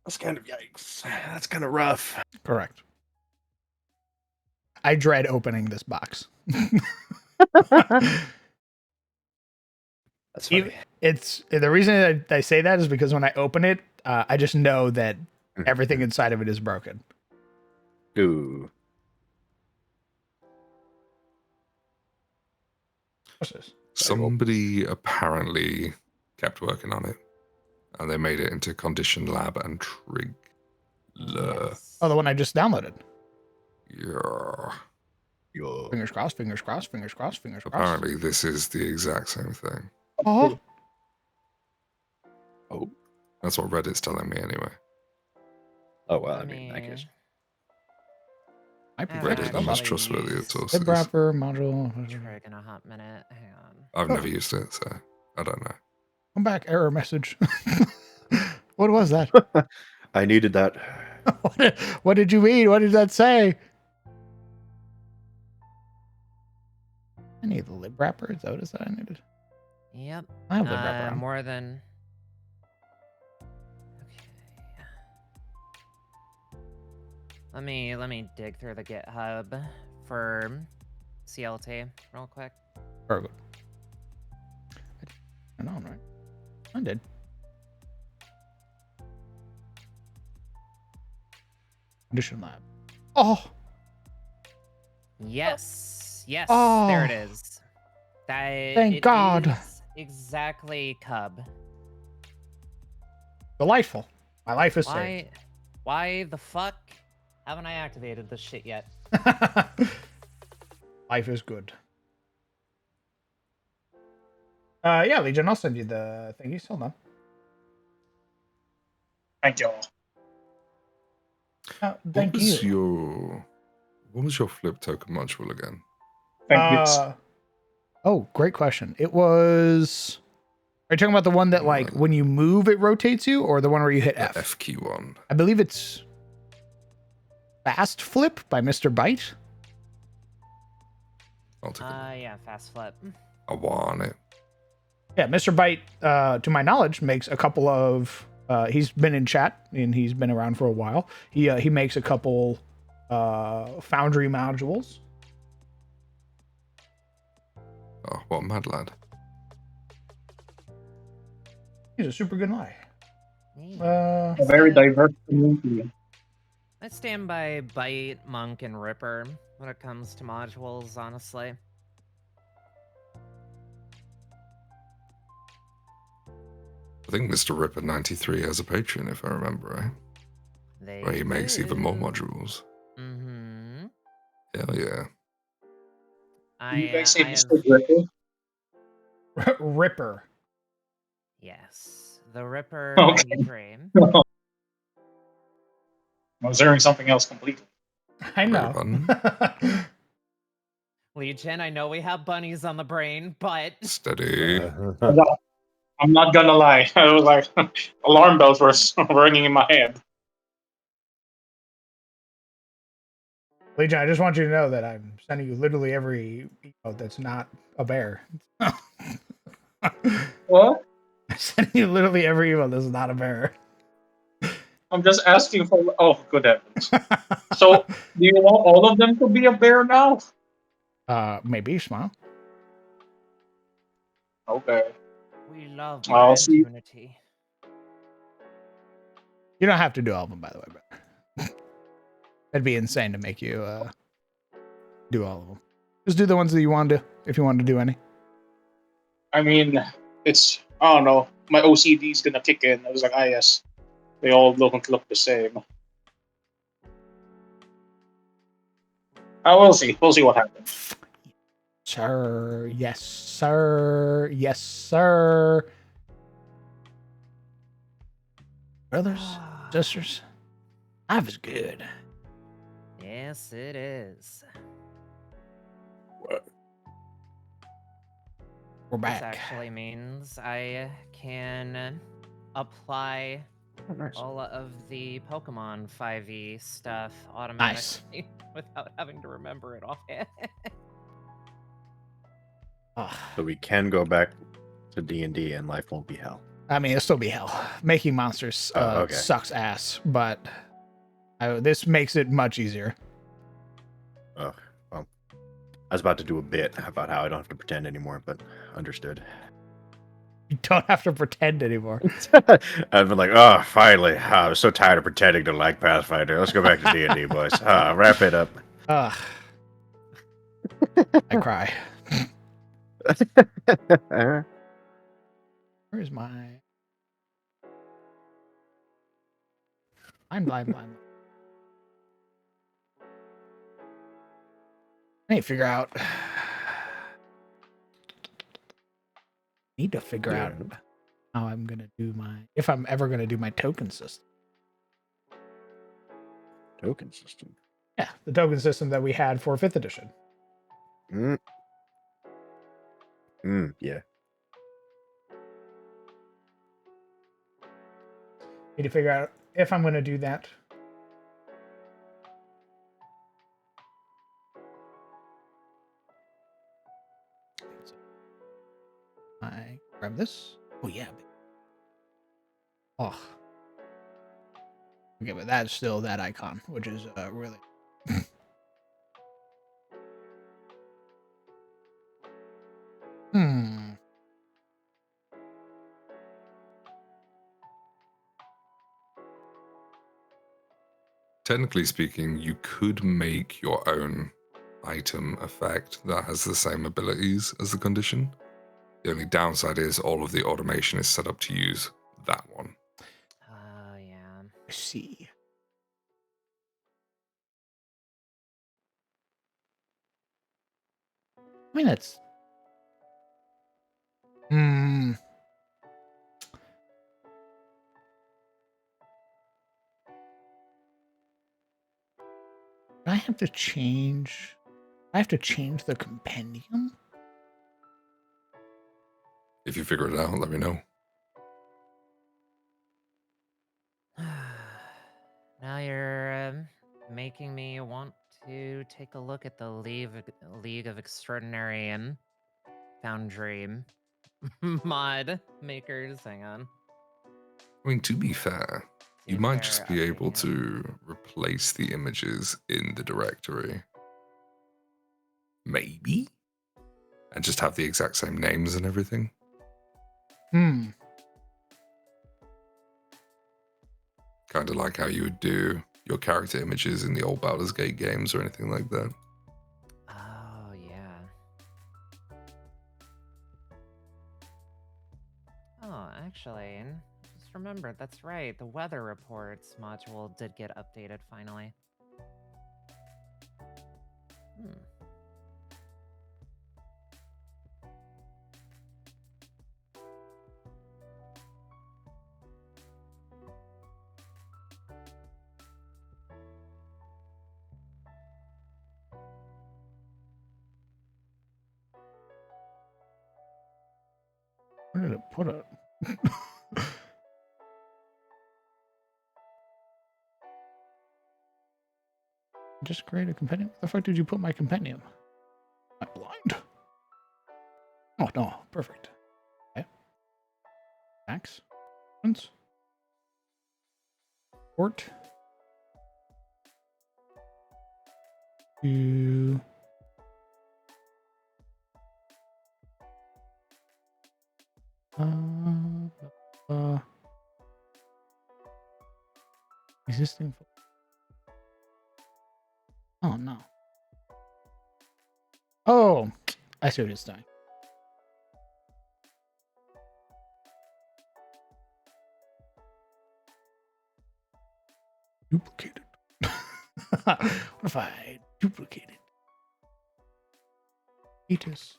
that's kind of yikes. That's kind of rough. Correct. I dread opening this box. That's funny. It's the reason I say that is because when I open it, I just know that everything inside of it is broken. Ooh. What's this? Somebody apparently kept working on it, and they made it into Condition Lab and Trig. Oh, the one I just downloaded. Yeah. Yo. Fingers crossed, fingers crossed, fingers crossed, fingers crossed. Apparently, this is the exact same thing. Oh, Oh. That's what Reddit's telling me anyway. Oh, well, I mean, I guess. might be Reddit Reddit, the Actually, most trustworthy of sources. Head wrapper module. Trig in a hot minute. Hang on. I've never used it, so I don't know. Come back, error message. What was that? I needed that. What did you mean? What did that say? I need the lib wrapper. Is that what it said I needed? Yep. I have lib wrapper on. More than. Okay. Let me dig through the GitHub for CLT real quick. Very good. I know, right? I did. Condition lab. Oh. Yes. Yes. Oh. There it is. Thank God. Is exactly Cub. Delightful. My life is saved. Why the fuck haven't I activated this shit yet? Life is good. Yeah, Legion, I'll send you the thingies. Hold on. Thank you. Thank What was your flip token module again? Thank you. Oh, great question. It was. Are you talking about the one that, like, when you move, it rotates you, or the one where you hit The F? F key one. I believe it's Fast Flip by Mr. Byte. I'll take it. Yeah, fast flip. I want it. Yeah, Mr. Byte, to my knowledge, makes a couple of. He's been in chat and he's been around for a while. He makes a couple Foundry modules. Oh, what a mad lad. He's a super good guy. Yeah. A very diverse community. I stand by Bite, Monk, and Ripper when it comes to modules, honestly. I think Mr. Ripper 93 has a Patreon, if I remember right. Where he makes even more modules. Mm-hmm. Hell yeah. You guys say I have... Mr. Ripper? Ripper. Yes. The Ripper Okay. 93. I was hearing something else completely. I know. Legion, I know we have bunnies on the brain, but... Steady. I'm not gonna lie. I was like, alarm bells were ringing in my head. Legion, I just want you to know that I'm sending you literally every emote that's not a bear. What? I'm sending you literally every emote that's not a bear. I'm just asking for. Oh, good heavens! So, do you want all of them to be a bear now? Maybe, smile. Okay. We love I'll brand see. unity. You don't have to do all of them, by the way, but that'd be insane to make you do all of them. Just do the ones that you want to, if you want to do any. I mean, it's. I don't know. My OCD is gonna kick in. I was like, ah, yes. They all don't look the same. We'll see. We'll see what happens. Sir, yes, sir, yes, sir. Brothers, sisters, life is good. Yes, it is. We're back. This actually means I can apply all of the Pokemon 5e stuff automatically without having to remember it offhand. So we can go back to D&D and life won't be hell. I mean, it'll still be hell. Making monsters Okay. sucks ass, but this makes it much easier. Oh, well. I was about to do a bit about how I don't have to pretend anymore, but understood. You don't have to pretend anymore. I've been like, oh, finally. I was so tired of pretending to like Pathfinder. Let's go back to D&D, boys. Wrap it up. I cry. Where's my... I'm blind. I need to figure out... out how I'm going to do my... If I'm ever going to do my token system. Token system? Yeah, the token system that we had for 5th edition. Yeah. Need to figure out if I'm going to do that grab this. Oh yeah. Oh. Okay, but that's still that icon, which is really. Hmm. Technically speaking, you could make your own item effect that has the same abilities as the condition. The only downside is all of the automation is set up to use that one. Oh, yeah. I see. I mean, that's. Hmm. I have to change. I have to change the compendium. If you figure it out, let me know. Now you're making me want to take a look at the League of Extraordinary and Foundry mod makers. Hang on. I mean, to be fair, See you if might they're just be able updating it. to replace the images in the directory. Maybe? And just have the exact same names and everything. Hmm. Kind of like how you would do your character images in the old Baldur's Gate games or anything like that. Oh, yeah. Oh, actually, just remembered, that's right. The weather reports module did get updated finally. Hmm. Where did it put it? Just create a compendium. Where the fuck did you put my compendium? Am I blind? Oh no, perfect. Okay. Max. Port. To existing. Oh no. Oh, I see what it's doing. Duplicated. What if I duplicated? Attes.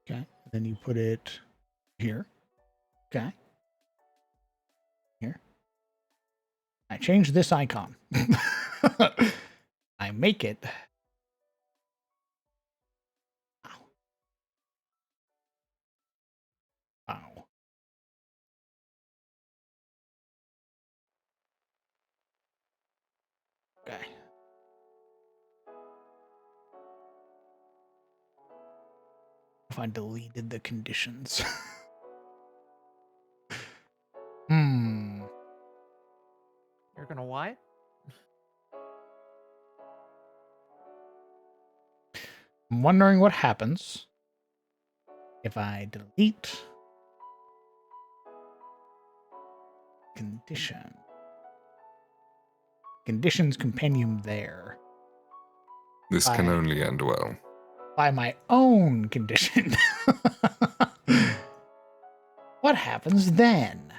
Okay. Then you put it here. Okay. Here. I change this icon. I make it. Ow. Ow. Okay. If I deleted the conditions. Hmm. You're gonna what? I'm wondering what happens if I delete condition. Conditions compendium there. This can only end well. By my own condition. What happens then?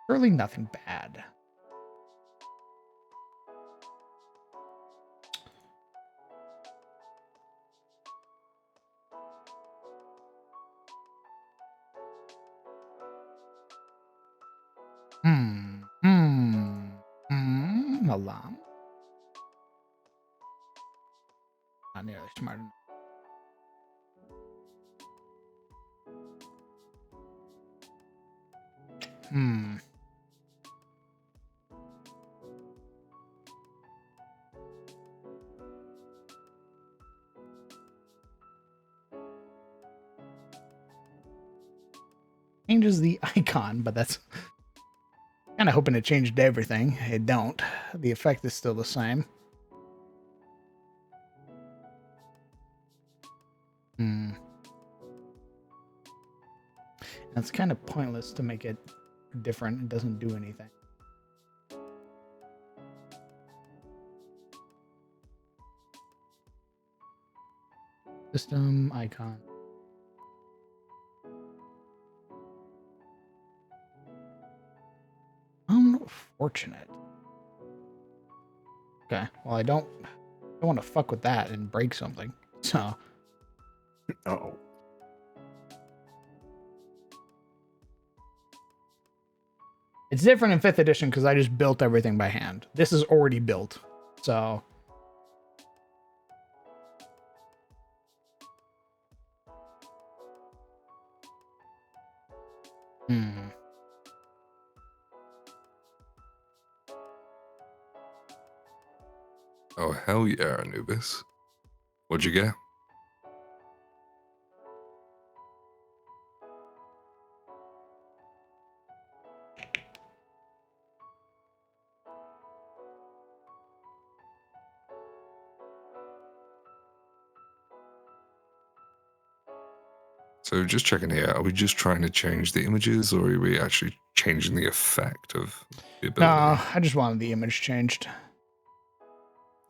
Surely nothing bad. Hold on. Not nearly smart enough. changes the icon, but that's kind of hoping it changed everything. It don't. The effect is still the same. It's kind of pointless to make it different. It doesn't do anything. System icon. Unfortunate. Okay, well I don't want to fuck with that and break something. So. Uh-oh. It's different in 5th edition because I just built everything by hand. This is already built, so. Oh, hell yeah, Anubis. What'd you get? So just checking here, are we just trying to change the images or are we actually changing the effect of the ability? No, I just wanted the image changed.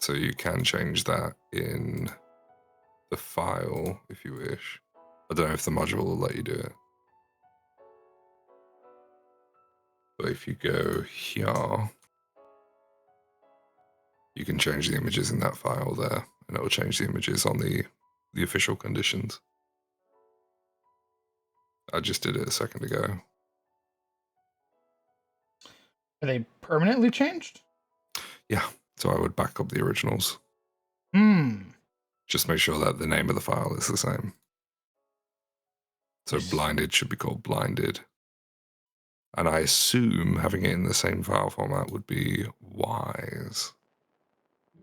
So you can change that in the file if you wish. I don't know if the module will let you do it. But if you go here, you can change the images in that file there, and it will change the images on the official conditions. I just did it a second ago. Are they permanently changed? Yeah, so I would back up the originals. Just make sure that the name of the file is the same. So blinded should be called blinded. And I assume having it in the same file format would be wise.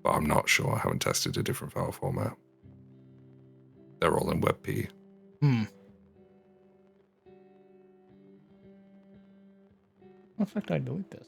But I'm not sure. I haven't tested a different file format. They're all in WebP. What the fuck did I delete this?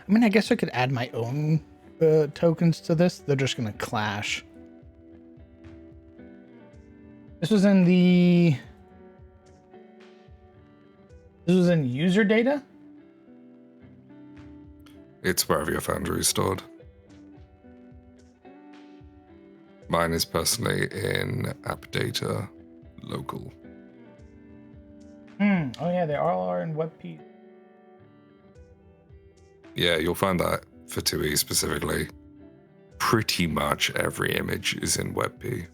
I mean, I guess I could add my own tokens to this. They're just going to clash. This was in the... This was in user data? It's wherever your Foundry is stored. Mine is personally in app data local. Oh yeah, they all are in WebP. Yeah, you'll find that for 2E specifically. Pretty much every image is in WebP.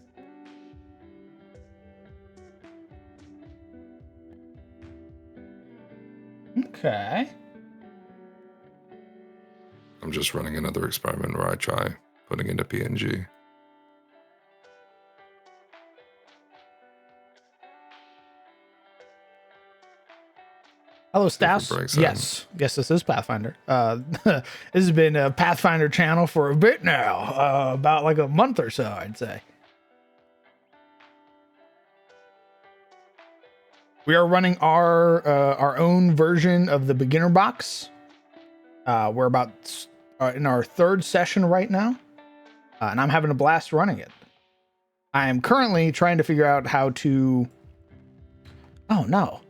Okay. I'm just running another experiment where I try putting into PNG. Hello, Stas. Yes, this is Pathfinder. This has been a Pathfinder channel for a bit now, about like a month or so, I'd say. We are running our own version of the beginner box. We're about in our 3rd session right now, and I'm having a blast running it. I am currently trying to figure out how to... Oh, no.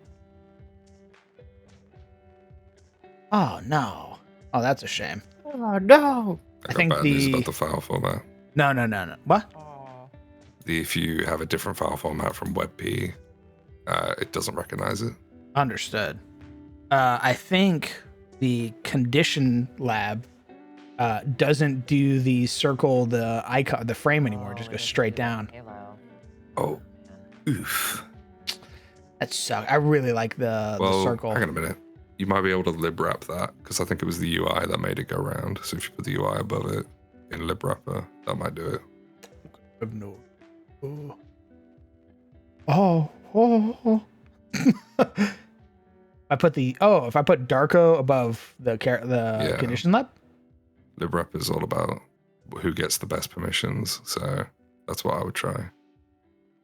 Oh, no. Oh, that's a shame. Oh, no. I think bad news about the file format. No. What? If you have a different file format from WebP, it doesn't recognize it. Understood. I think the condition lab doesn't do the circle, the icon, the frame anymore. It just goes straight down. Halo. Oh, oof. That sucks. I really like the circle. Hang on a minute. You might be able to lib wrap that because I think it was the UI that made it go round. So if you put the UI above it in lib wrapper, that might do it. No. Oh. I put if I put Darko above the condition lab. Lib wrapper is all about who gets the best permissions. So that's what I would try.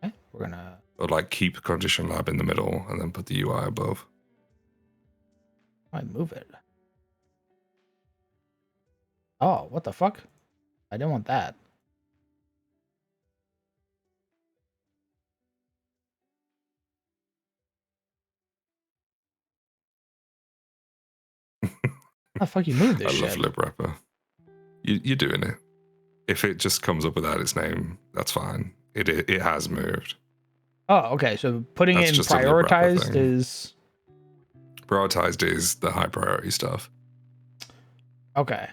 Okay, we're gonna. Or like keep condition lab in the middle and then put the UI above. I move it. Oh, what the fuck? I didn't want that. How the fuck you move this shit? I love lib wrapper. You're doing it. If it just comes up without its name, that's fine. It has moved. Oh, okay. So putting That's it in just a lib wrapper prioritized thing. is Prioritized is the high priority stuff. okay.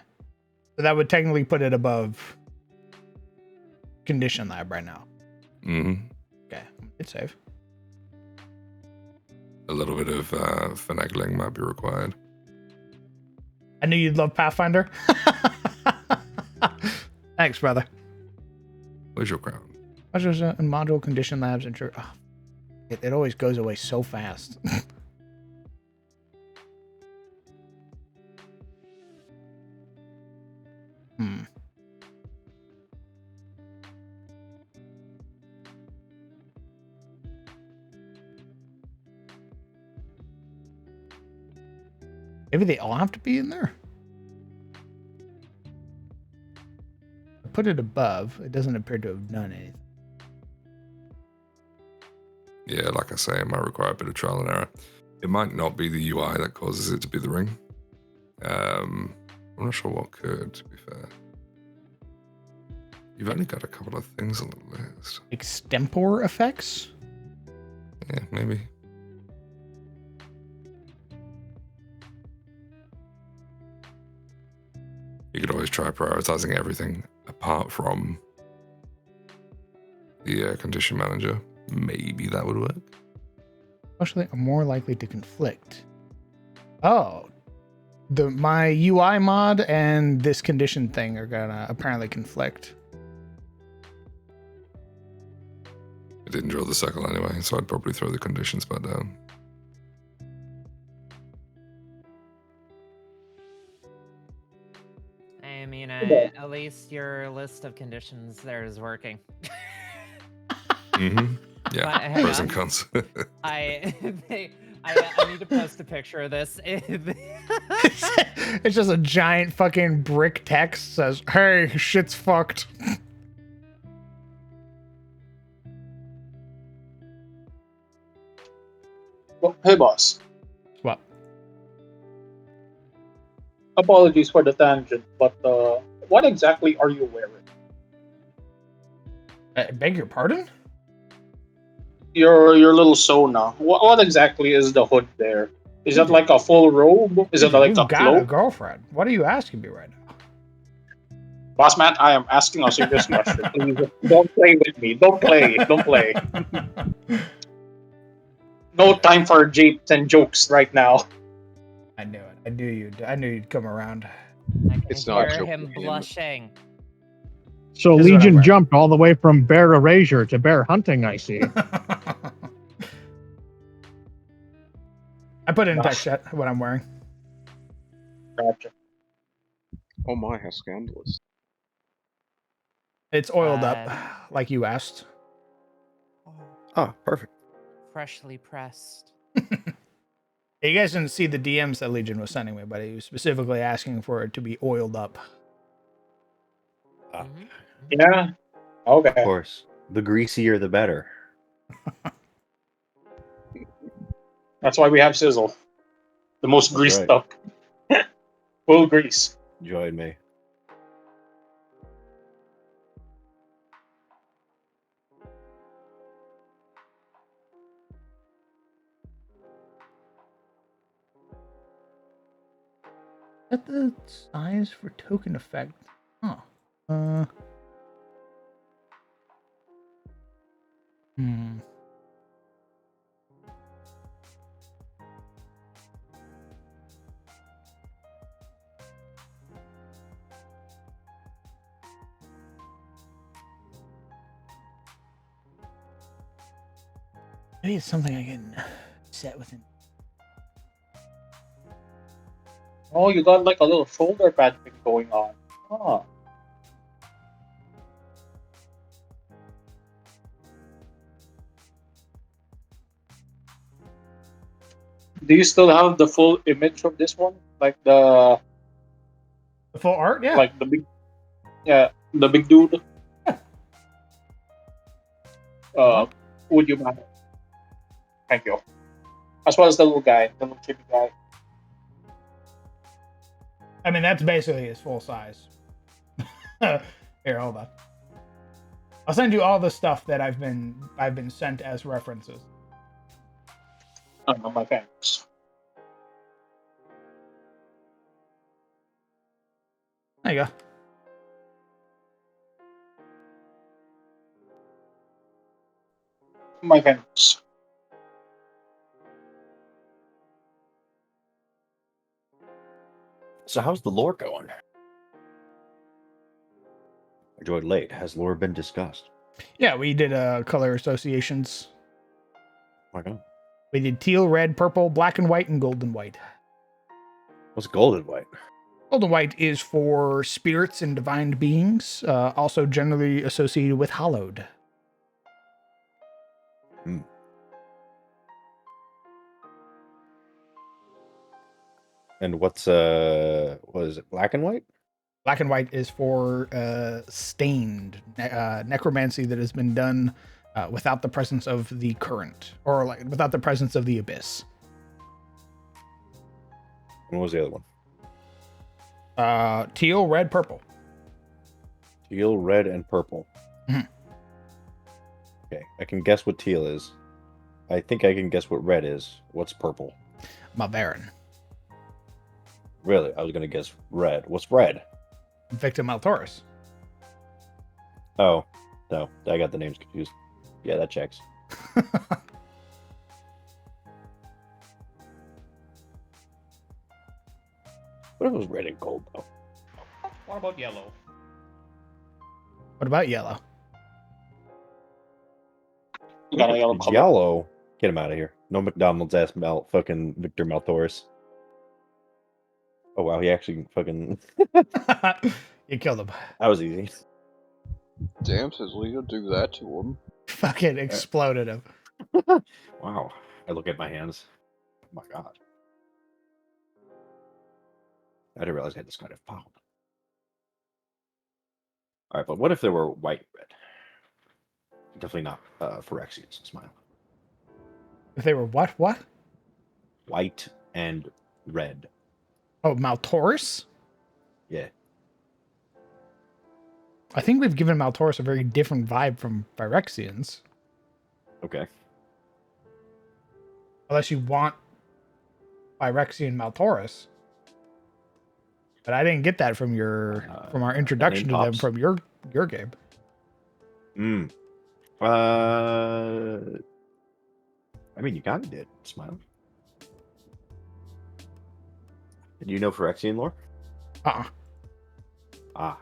So that would technically put it above condition lab right now. Mm-hmm. Okay, it's safe. A little bit of finagling might be required. I knew you'd love Pathfinder. Thanks, brother. Where's your crown? Measures and module condition labs and it always goes away so fast. Maybe they all have to be in there. I put it above. It doesn't appear to have done anything. Yeah, like I say, it might require a bit of trial and error. It might not be the UI that causes it to be the ring. I'm not sure what could, to be fair. You've only got a couple of things on the list. Extempore effects? Yeah, maybe. You could always try prioritizing everything apart from the condition manager. Maybe that would work. Especially are more likely to conflict. Oh, my UI mod and this condition thing are gonna apparently conflict. I didn't draw the circle anyway, so I'd probably throw the conditions back down. I mean, at least your list of conditions there is working. Mm-hmm. Yeah, But, pros and cons. I need to post a picture of this. It's just a giant fucking brick text says, "Hey, shit's fucked." Well, hey, boss. What? Apologies for the tangent, but what exactly are you wearing? I beg your pardon? Your little Sona. What exactly is the hood there? Is that like a full robe? Is it like You've a got a cloak? girlfriend. What are you asking me right now? Boss man, I am asking a serious question. Please don't play with me. Don't play. Don't play. No time for japes and jokes right now. I knew it. I knew you'd come around. I can It's not hear joking him him. blushing. So This is what I'm Legion wearing. jumped all the way from bear erasure to bear hunting, I see. I put it in text chat what I'm wearing. Gotcha. Oh my, how scandalous. It's oiled up, like you asked. Oh, perfect. Freshly pressed. You guys didn't see the DMs that Legion was sending me, but he was specifically asking for it to be oiled up. Mhm. Yeah. Okay. Of course. The greasier, the better. That's why we have Sizzle. The most That's greased right. up. Full grease. Join me. Set the size for token effect. Huh. Hmm. Maybe it's something I can set within. Oh, you got like a little shoulder pad thing going on. Oh. Do you still have the full image of this one? Like the full art? Yeah. Like the big dude. Would you mind? Thank you. As well as the little guy, the little chibi guy. I mean, that's basically his full size. Here, hold on. I'll send you all the stuff that I've been sent as references. My thanks. There you go. My thanks. So how's the lore going? I joined late. Has lore been discussed? Yeah, we did color associations. My God. We did teal, red, purple, black and white, and gold and white. What's gold and white? Gold and white is for spirits and divine beings, also generally associated with hallowed. Hmm. And what is it, black and white? Black and white is for stained necromancy that has been done without the presence of the current, or like without the presence of the abyss. And what was the other one? Teal, red, purple. Teal, red, and purple. Mhm. Okay, I can guess what teal is. I think I can guess what red is. What's purple? Malverin. Really? I was gonna guess red. What's red? Victim Altaurus. Oh, no, I got the names confused. Yeah, that checks. What if it was red and gold, though? What about yellow? What about yellow? You got a yellow color. Yellow? Get him out of here. No McDonald's ass fucking Victor Malthoris. Oh, wow, he actually fucking... You killed him. That was easy. Damn, says Leo, do that to him. Fucking exploded him. Wow. I look at my hands. Oh my God. I didn't realize I had this kind of power. All right, but what if there were white and red? Definitely not Phyrexians. Smile. If they were what? What? White and red. Oh, Maltaurus? Yeah. I think we've given Maltaurus a very different vibe from Phyrexians. Okay. Unless you want Phyrexian Maltaurus. But I didn't get that from from our introduction to them from your game. I mean, you kind of did. Smile. Did you know Phyrexian lore? Ah,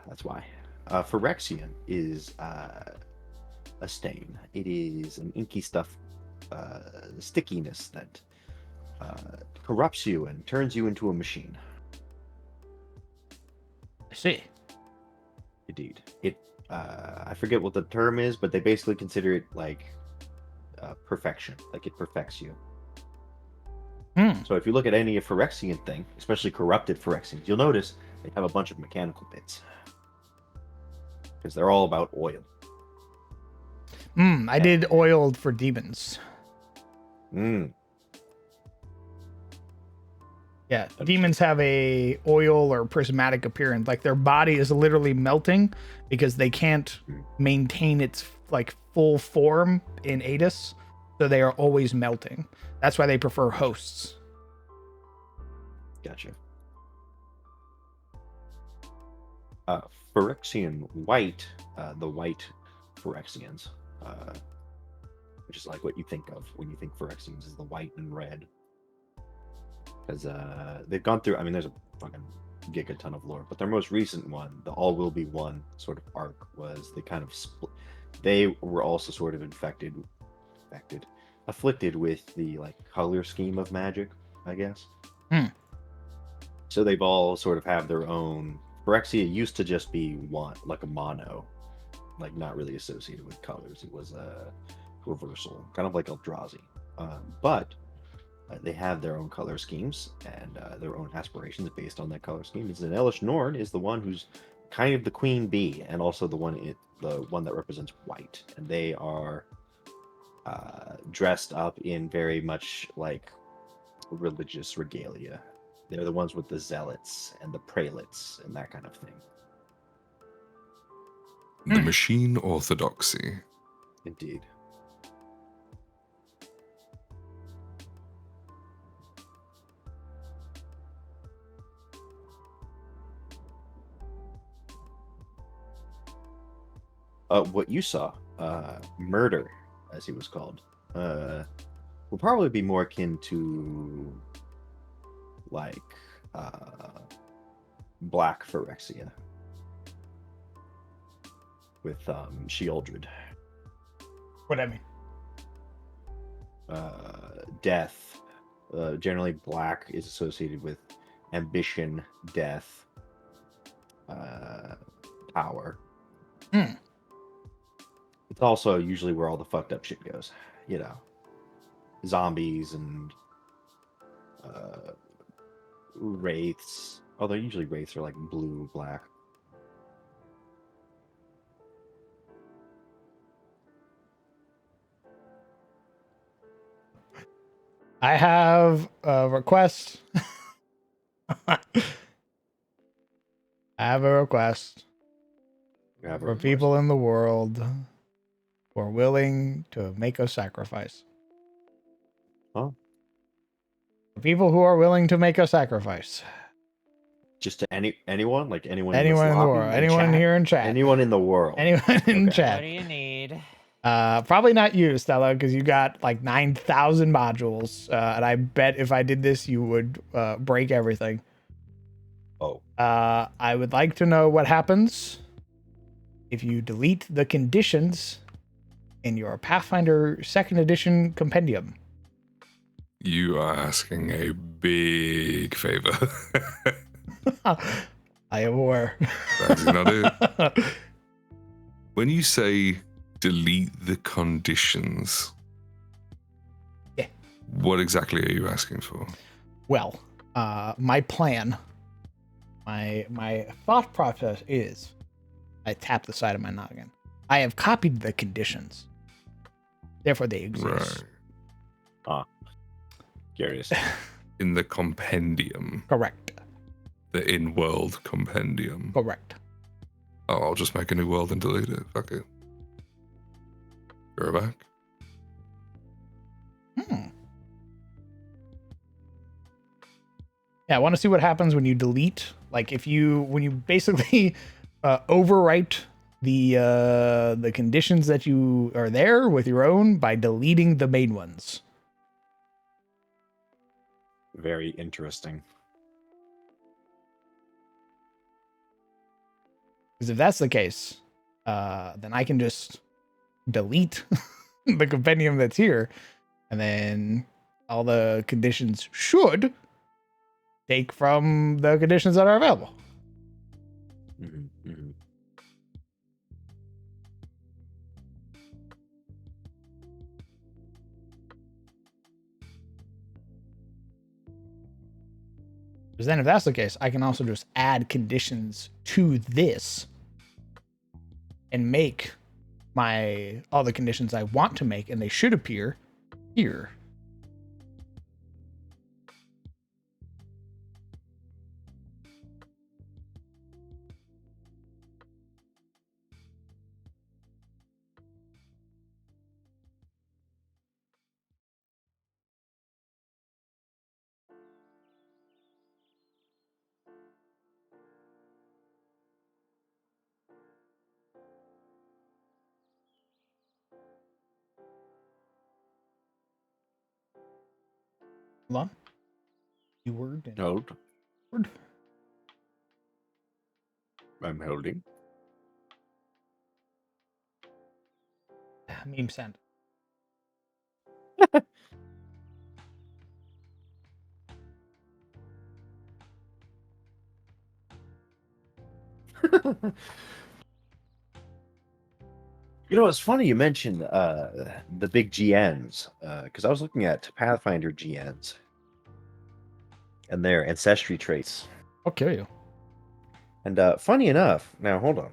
that's why. Phyrexian is a stain. It is an inky stuff, stickiness that corrupts you and turns you into a machine. I see. Indeed. It. I forget what the term is, but they basically consider it like perfection. Like it perfects you. So if you look at any Phyrexian thing, especially corrupted Phyrexians, you'll notice they have a bunch of mechanical bits. Because they're all about oil. I did oiled for demons. Yeah, demons have a oil or prismatic appearance. Like their body is literally melting because they can't maintain its like full form in Attes, so they are always melting. That's why they prefer hosts. Gotcha. Phyrexian white, the white Phyrexians, which is like what you think of when you think Phyrexians is the white and red. Because they've gone through, I mean, there's a fucking gigaton of lore, but their most recent one, the All Will Be One sort of arc, was they kind of split. They were also sort of afflicted with the like color scheme of magic, I guess. So they've all sort of have their own. Phyrexia used to just be one, like a mono, like not really associated with colors. It was a reversal, kind of like Eldrazi. But they have their own color schemes and their own aspirations based on that color scheme. And Elish Norn is the one who's kind of the queen bee, and also the one that represents white. And they are dressed up in very much like religious regalia. They're the ones with the zealots and the prelates and that kind of thing. The machine orthodoxy. Indeed. What you saw, Murder, as he was called, will probably be more akin to like Black Phyrexia with Sheoldred. What I mean? Death. Generally, black is associated with ambition, death, power. It's also usually where all the fucked up shit goes. You know, zombies and wraiths. Although usually wraiths are like blue, black. I have a request. I have a request for people in the world who are willing to make a sacrifice. Huh? For people who are willing to make a sacrifice. Just to anyone, like anyone in the world, anyone here in chat, anyone in the world, anyone in chat. What do you need? Probably not you, Stella, because you got like 9,000 modules, and I bet if I did this, you would break everything. Oh. I would like to know what happens if you delete the conditions in your Pathfinder 2nd edition compendium. You are asking a big favor. I am aware. That's not it. When you say delete the conditions, yeah, what exactly are you asking for? Well, my plan, my thought process is, I tap the side of my noggin. I have copied the conditions, therefore they exist. Right. Curious. In the compendium. Correct. The in-world compendium. Correct. Oh, I'll just make a new world and delete it. Fuck it. Go back. Yeah, I want to see what happens when you delete. Like when you basically overwrite the conditions that you are there with your own by deleting the main ones. Very interesting. Because if that's the case, then I can just delete the compendium that's here, and then all the conditions should take from the conditions that are available. Mm-hmm, mm-hmm. Because then if that's the case, I can also just add conditions to this and make all the conditions I want to make, and they should appear here. Hold on. Keyword. And Hold. word. I'm holding. Meme send. You know, it's funny you mentioned the big GNs, because I was looking at Pathfinder GNs and their ancestry traits. I'll kill you. And funny enough, now hold on.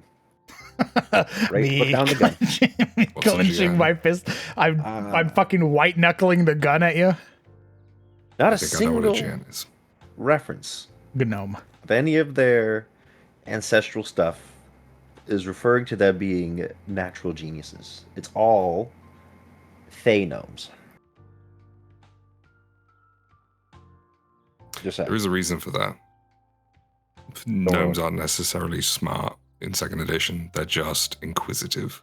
Me put down the gun. clenching my fist. I'm fucking white knuckling the gun at you. Not I a think I know what a single GN is. reference Gnome. of any of their ancestral stuff is referring to them being natural geniuses. It's all Fey gnomes. Just saying. There is a reason for that. Gnomes aren't necessarily smart in second edition. They're just inquisitive.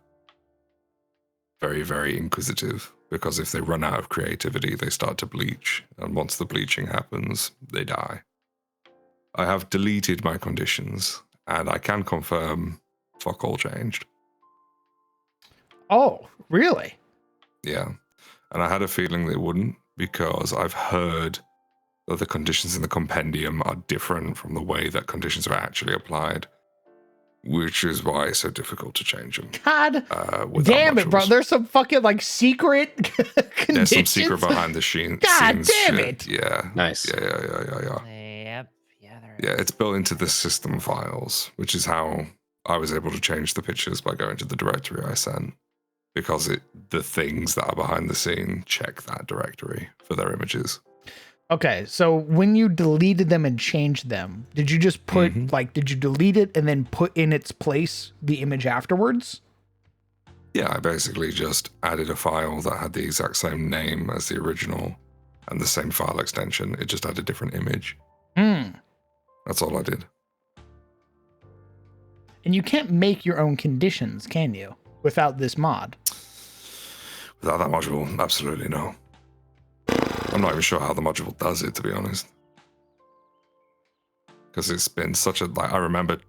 Very, very inquisitive. Because if they run out of creativity, they start to bleach. And once the bleaching happens, they die. I have deleted my conditions, and I can confirm fuck all changed. Oh, really? Yeah. And I had a feeling they wouldn't, because I've heard that the conditions in the compendium are different from the way that conditions are actually applied, which is why it's so difficult to change them. God damn it, bro. There's some fucking like secret conditions. There's some secret behind the scenes. God damn shit. it. Yeah. Nice. Yeah. Yep. Yeah, there Yeah, is. it's built into the system files, which is how I was able to change the pictures by going to the directory I sent. Because the things that are behind the scene check that directory for their images. Okay, so when you deleted them and changed them, did you just put did you delete it and then put in its place the image afterwards? Yeah, I basically just added a file that had the exact same name as the original and the same file extension. It just had a different image. That's all I did. And you can't make your own conditions, can you? Without this mod? Without that module, absolutely no. I'm not even sure how the module does it, to be honest. Because it's been such a... I remember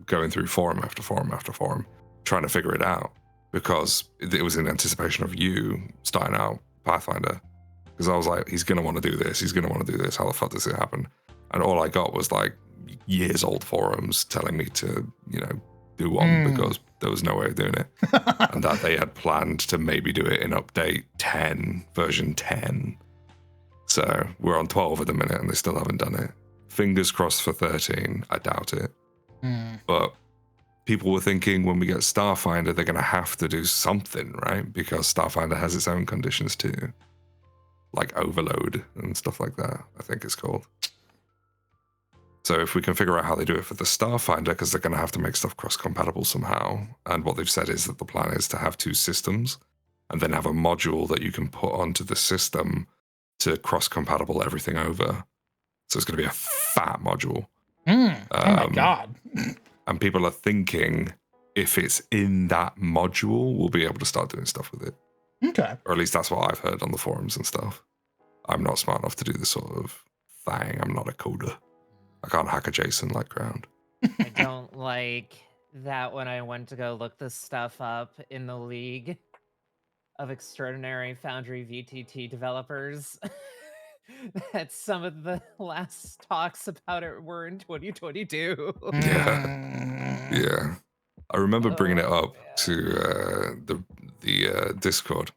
going through forum after forum after forum, trying to figure it out. Because it was in anticipation of you starting out Pathfinder. Because I was like, he's going to want to do this. He's going to want to do this. How the fuck does it happen? And all I got was years old forums telling me to, do one because there was no way of doing it. And that they had planned to maybe do it in update 10, version 10. So we're on 12 at the minute and they still haven't done it. Fingers crossed for 13. I doubt it. But people were thinking when we get Starfinder, they're going to have to do something, right? Because Starfinder has its own conditions too. Like overload and stuff like that, I think it's called. So if we can figure out how they do it for the Starfinder, because they're going to have to make stuff cross-compatible somehow. And what they've said is that the plan is to have two systems and then have a module that you can put onto the system to cross-compatible everything over. So it's going to be a fat module. Oh my God. And people are thinking if it's in that module, we'll be able to start doing stuff with it. Okay. Or at least that's what I've heard on the forums and stuff. I'm not smart enough to do this sort of thing. I'm not a coder. I can't hack a JSON like Ground. I don't like that when I went to go look this stuff up in the League of Extraordinary Foundry VTT developers. That some of the last talks about it were in 2022. Yeah. I remember bringing it up to the Discord,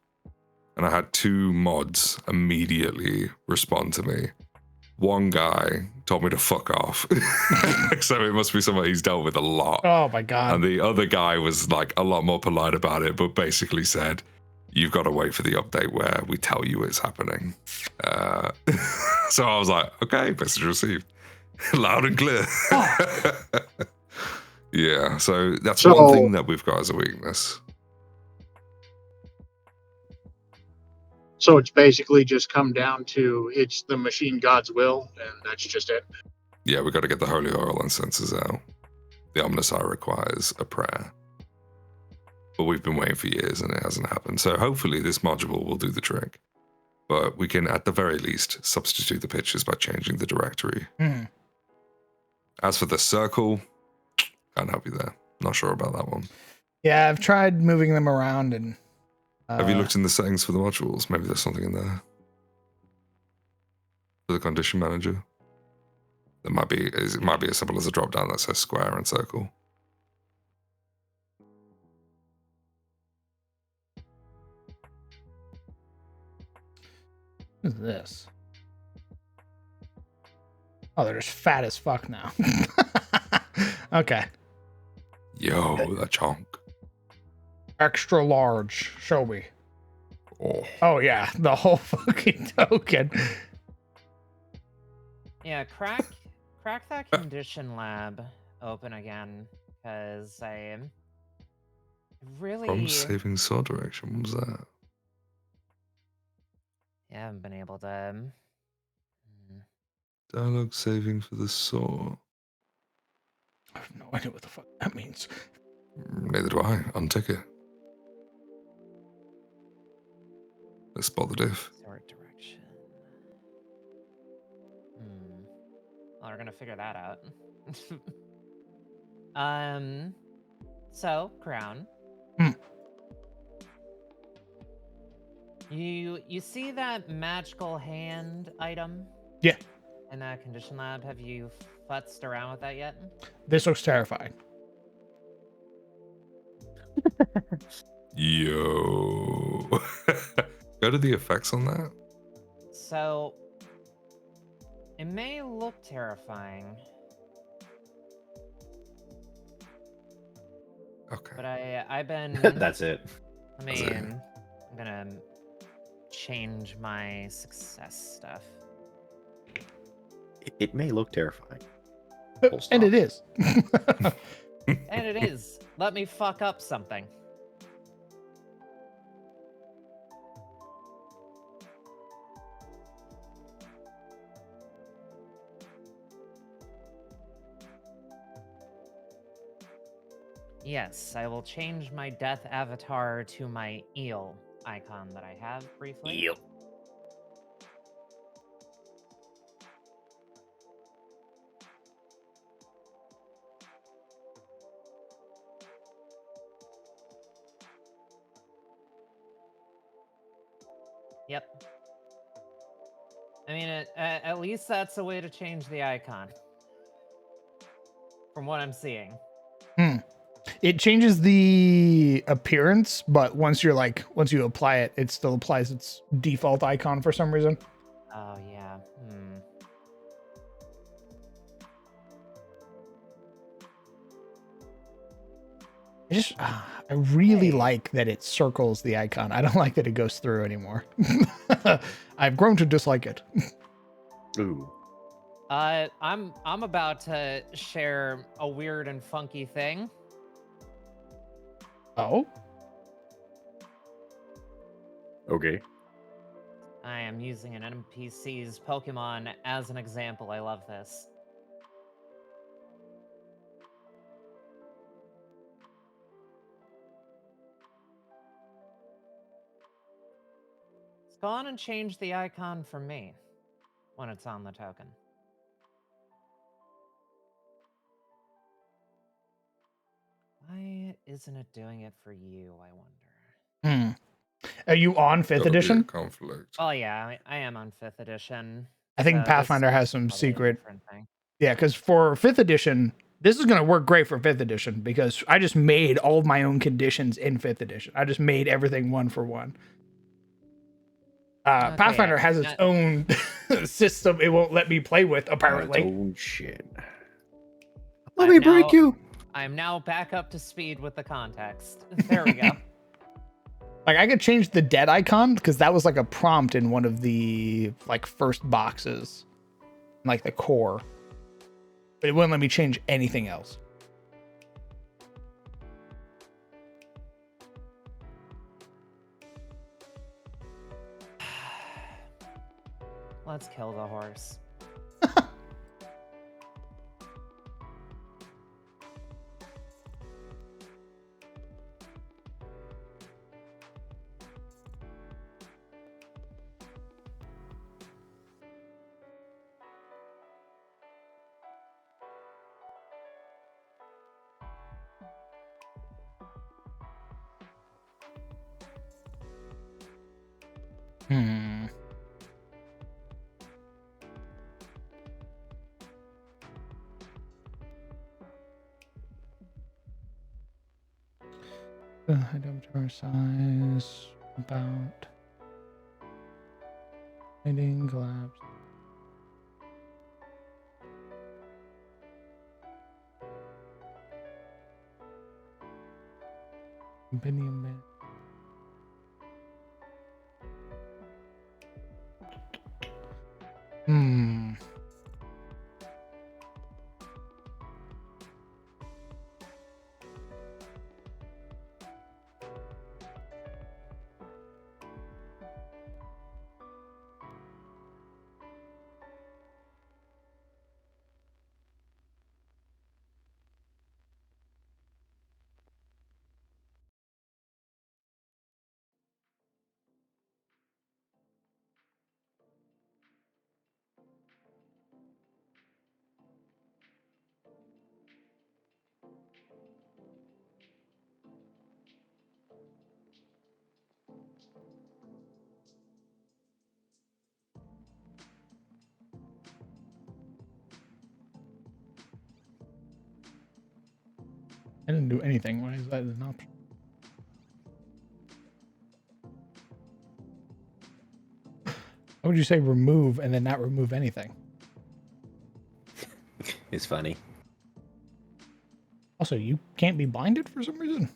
and I had two mods immediately respond to me. One guy told me to fuck off. So it must be somebody he's dealt with a lot. Oh my God. And the other guy was a lot more polite about it, but basically said, you've got to wait for the update where we tell you it's happening. So I was like, okay, message received. Loud and clear. Yeah, so that's one thing that we've got as a weakness. So it's basically just come down to it's the machine god's will, and that's just it. Yeah, we've got to get the holy oil and censers out. The Omnissiah requires a prayer. But we've been waiting for years and it hasn't happened. So hopefully this module will do the trick. But we can, at the very least, substitute the pictures by changing the directory. Mhm. As for the circle, can't help you there. Not sure about that one. Yeah, I've tried moving them around and. Have you looked in the settings for the modules? Maybe there's something in there. For the condition manager. It might be as simple as a drop down that says square and circle. What is this? Oh, they're just fat as fuck now. Okay. Yo, that chunk. Extra large. Show me. Oh, yeah, the whole fucking token. Yeah, crack that condition lab open again, because I really From saving saw direction. What was that? haven't been able to. Dialogue saving for the saw. I have no idea what the fuck that means. Neither do I. Untick it. Let's spot the diff. Sort direction. Well, we're gonna figure that out. So Crown. You see that magical hand item? Yeah. In that condition lab, have you futzed around with that yet? This looks terrifying. Yo. Go to the effects on that. So it may look terrifying. Okay. But I've been That's it. I'm gonna change my success stuff. It may look terrifying. And it is. And it is. Let me fuck up something. Yes, I will change my death avatar to my eel icon that I have briefly. Eel. Yep. I mean, at least that's a way to change the icon. From what I'm seeing. It changes the appearance, but once you apply it, it still applies its default icon for some reason. Oh yeah. I really like that it circles the icon. I don't like that it goes through anymore. I've grown to dislike it. Ooh. I'm about to share a weird and funky thing. Oh? Okay. I am using an NPC's Pokemon as an example. I love this. Let's go on and change the icon for me when it's on the token. Why isn't it doing it for you, I wonder? Are you on 5th edition? Conflict. Oh yeah, I am on 5th edition. I think so Pathfinder this has is some probably a secret. different thing. Yeah, because for 5th edition, this is going to work great for 5th edition because I just made all of my own conditions in 5th edition. I just made everything one for one. Okay, Pathfinder has its own system it won't let me play with, apparently. Oh, shit. Let me break you. I'm now back up to speed with the context. There we go. Like, I could change the dead icon because that was like a prompt in one of the first boxes, like the core, but it wouldn't let me change anything else. Let's kill the horse. Hmm. Item jar size about lighting collapse. Opinion man. Hmm. I didn't do anything. Why is that an option? How would you say remove and then not remove anything? It's funny. Also, you can't be blinded for some reason.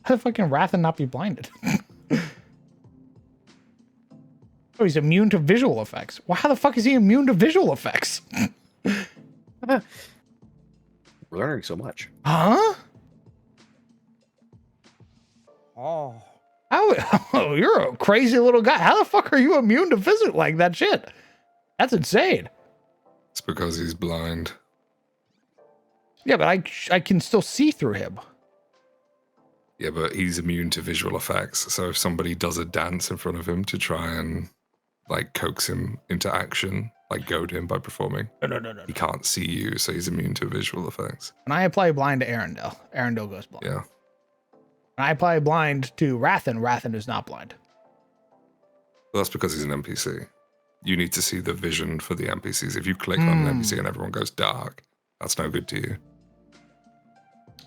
How the fuck can Rathan not be blinded? Oh, he's immune to visual effects. Well, how the fuck is he immune to visual effects? We're learning so much. Huh? Oh. How? Oh, you're a crazy little guy. How the fuck are you immune to physics like that shit? That's insane. It's because he's blind. Yeah, but I can still see through him. Yeah, but he's immune to visual effects. So if somebody does a dance in front of him to try and like coax him into action, like goad him by performing, No. he can't see you, so he's immune to visual effects. When I apply blind to Arendelle, Arendelle goes blind. Yeah. When I apply blind to Rathan, Rathan is not blind. Well, that's because he's an NPC. You need to see the vision for the NPCs. If you click on an NPC and everyone goes dark, that's no good to you.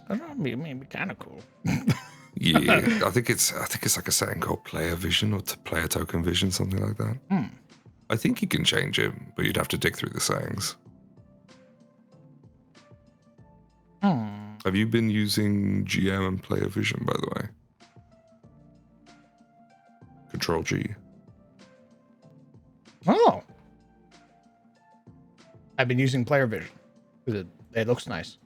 I don't know, maybe kind of cool. Yeah, I think it's like a setting called player vision or player token vision, something like that. I think you can change it, but you'd have to dig through the settings. Have you been using GM and player vision, by the way? Control G. Oh. I've been using player vision because it looks nice.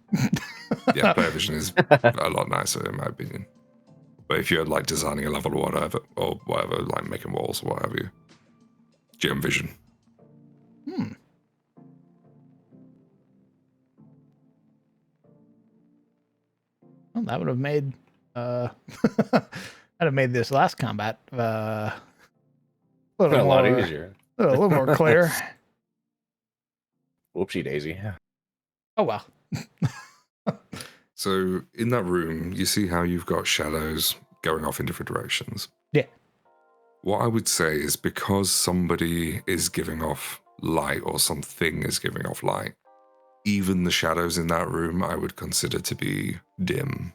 Yeah, player vision is a lot nicer in my opinion. But if you're like designing a level or whatever, like making walls or what have you, GM vision. Well, that would have made that'd have made this last combat a little lot more easier. a little more clear. Whoopsie daisy. Oh well. So in that room, you see how you've got shadows going off in different directions. Yeah. What I would say is because somebody is giving off light or something is giving off light, even the shadows in that room I would consider to be dim.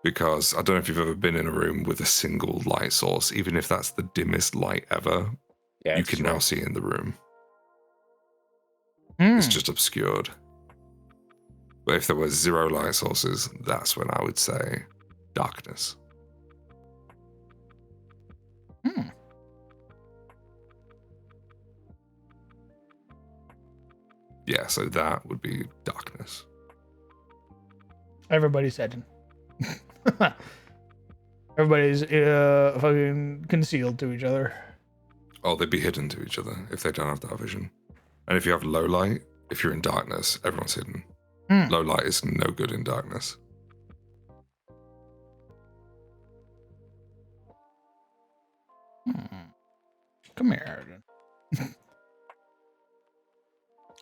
Because I don't know if you've ever been in a room with a single light source, even if that's the dimmest light ever, Yeah, you can true. now see in the room. It's just obscured. But if there were 0 light sources, that's when I would say darkness. Yeah, so that would be darkness. Everybody's hidden. Everybody's fucking concealed to each other. Oh, they'd be hidden to each other if they don't have that vision. And if you have low light, if you're in darkness, everyone's hidden. Low light is no good in darkness. Come here, Arden.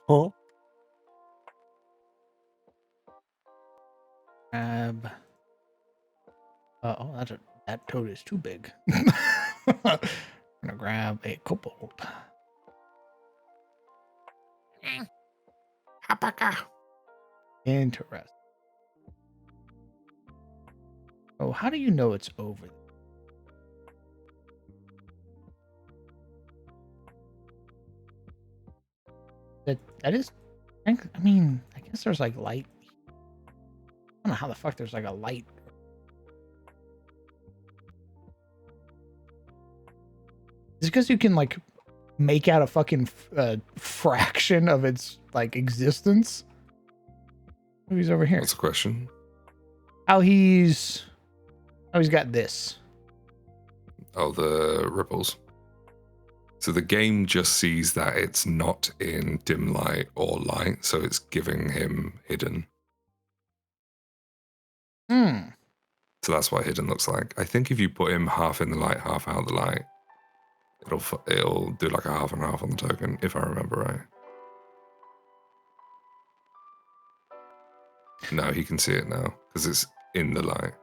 Huh? Grab. Oh, that's a That toad is too big. I'm gonna grab a kobold. Interesting. Oh, how do you know it's over? That is, I mean, I guess there's like light. I don't know how the fuck there's like a light. Is it because you can like make out a fucking fraction of its like existence? Oh, he's over here. What's the question? How he's got this. Oh, the ripples. So the game just sees that it's not in dim light or light, so it's giving him hidden. Hmm. So that's what hidden looks like. I think if you put him half in the light, half out of the light, it'll do like a half and half on the token, if I remember right. No, he can see it now because it's in the light.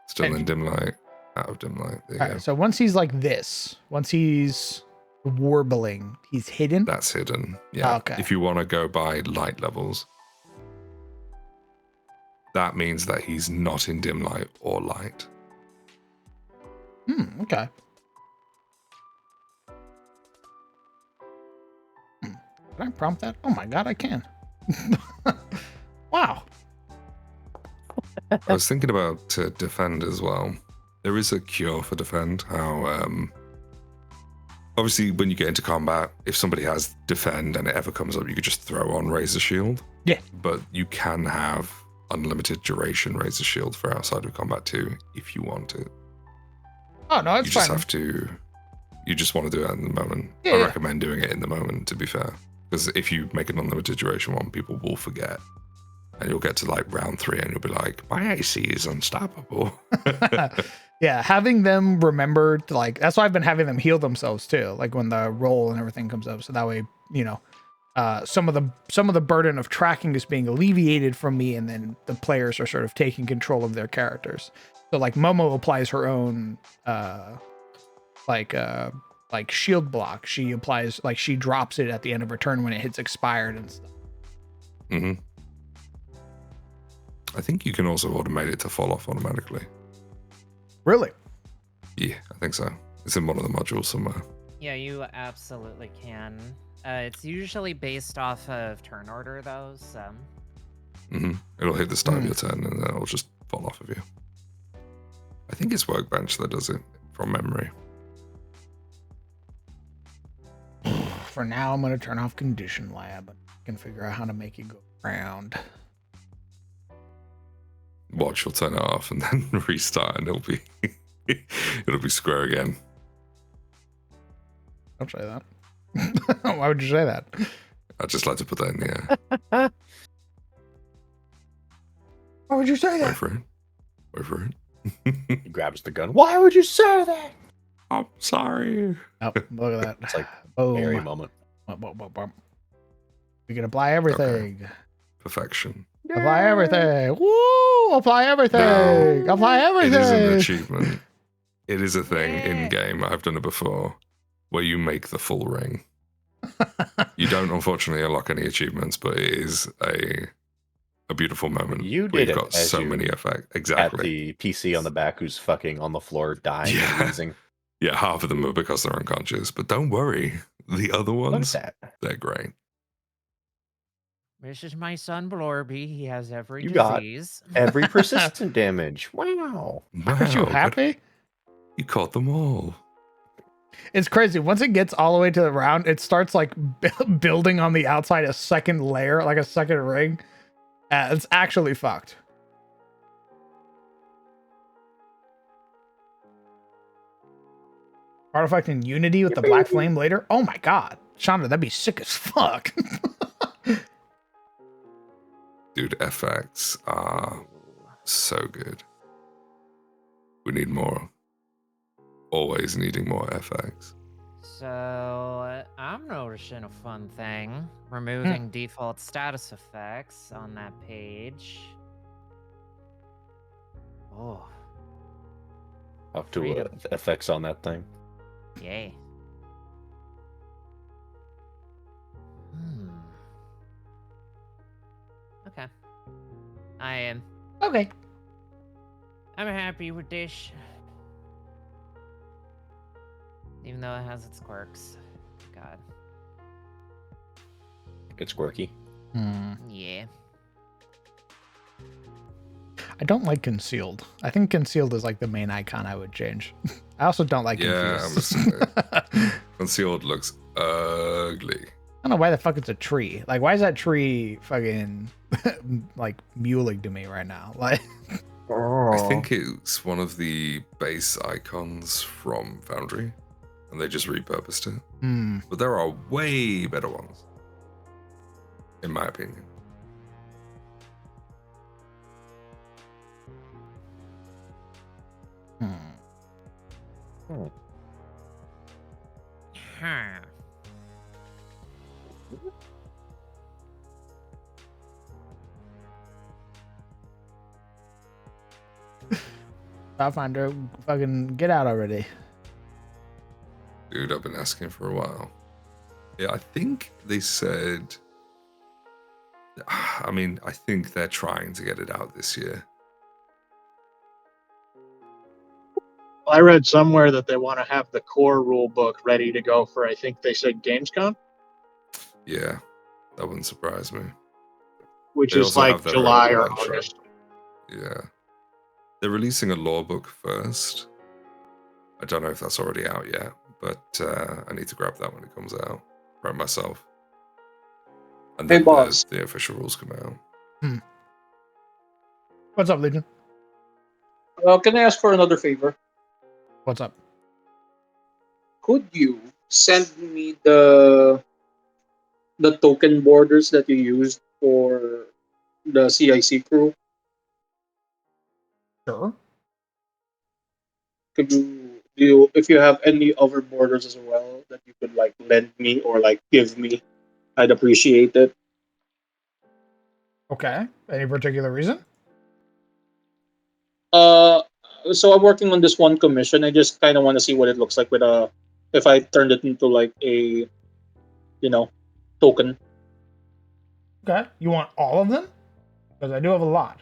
Still in dim light, out of dim light. There you go. Right, so once he's like this, once he's warbling, he's hidden. That's hidden. Yeah. Okay. If you want to go by light levels, that means that he's not in dim light or light. Okay. Can I prompt that? Oh my god, I can. Wow. I was thinking about defend as well. There is a cure for defend. How obviously when you get into combat, if somebody has defend and it ever comes up, you could just throw on Razor Shield. Yeah. But you can have unlimited duration Razor Shield for outside of combat too, if you want it. Oh no, it's You fine. just have to. You just want to do it in the moment. Yeah, I yeah. recommend doing it in the moment, to be fair, because if you make an unlimited duration one, people will forget. And you'll get to like round 3 and you'll be like, my AC is unstoppable. Yeah, having them remember to like, that's why I've been having them heal themselves too, like when the roll and everything comes up, so that way, you know, some of the burden of tracking is being alleviated from me, and then the players are sort of taking control of their characters. So like Momo applies her own like shield block. She applies, like, she drops it at the end of her turn when it hits expired and stuff. Mm-hmm. I think you can also automate it to fall off automatically. Really? Yeah, I think so. It's in one of the modules somewhere. Yeah, you absolutely can. It's usually based off of turn order, though, so... Mm-hmm. It'll hit the start of your turn and then it'll just fall off of you. I think it's Workbench that does it from memory. For now, I'm going to turn off Condition Lab. I can figure out how to make it go round. Watch, you'll turn it off and then restart and it'll be square again. Don't say that. Why would you say that? I'd just like to put that in the air. Why would you say Wait that? for it. Wait for it. He grabs the gun. Why would you say that? I'm sorry. Oh, look at that. It's like Boom. Mary moment. We can apply everything. Perfection. Apply everything. Woo! Apply everything. No. Apply everything. It is an achievement. It is a thing in game. I've done it before, where you make the full ring. You don't unfortunately unlock any achievements, but it is a beautiful moment. You where did you've it got as so you many effects. At Exactly. the PC on the back who's fucking on the floor dying Yeah. and wheezing. Yeah, half of them are because they're unconscious, but don't worry. The other Look ones, at that. they're great. This is my son, Blorby. He has every You got disease. Every persistent damage. Wow. Aren't you Wow, happy? You caught them all. It's crazy. Once it gets all the way to the round, it starts like building on the outside a second layer, like a second ring. It's actually fucked. Artifact in Unity with the black flame later. Oh my god, Chandra, that'd be sick as fuck. Dude, FX are so good. We need more. Always needing more FX. So, I'm noticing a fun thing. Removing default status effects on that page. Oh. Up to Freedom. effects on that thing. Yay. Okay. I am. Okay. I'm happy with this. Even though it has its quirks. God. It's quirky. Yeah. I don't like concealed. I think concealed is like the main icon I would change. I also don't like confused. Concealed looks ugly. I don't know why the fuck it's a tree. Like, why is that tree fucking like muling to me right now? Like, I think it's one of the base icons from Foundry, and they just repurposed it. But there are way better ones, in my opinion. Huh. Pathfinder, fucking get out already. Dude, I've been asking for a while. Yeah, I think they said. I mean, I think they're trying to get it out this year. I read somewhere that they want to have the core rule book ready to go for, I think they said Gamescom, Yeah, that wouldn't surprise me. which They is also like have their July own or one-shot. August. Yeah. They're releasing a lore book first. I don't know if that's already out yet, but I need to grab that when it comes out. Grab myself. And Hey, then boss. the official rules come out. What's up, Legion? Can I ask for another favor? What's up? Could you send me the token borders that you used for the CIC crew? Sure. Could you if you have any other borders as well that you could like lend me or like give me, I'd appreciate it. Okay. Any particular reason? Uh, so I'm working on this one commission. I just kind of want to see what it looks like with a if I turned it into like a token. Okay. You want all of them? Because I do have a lot.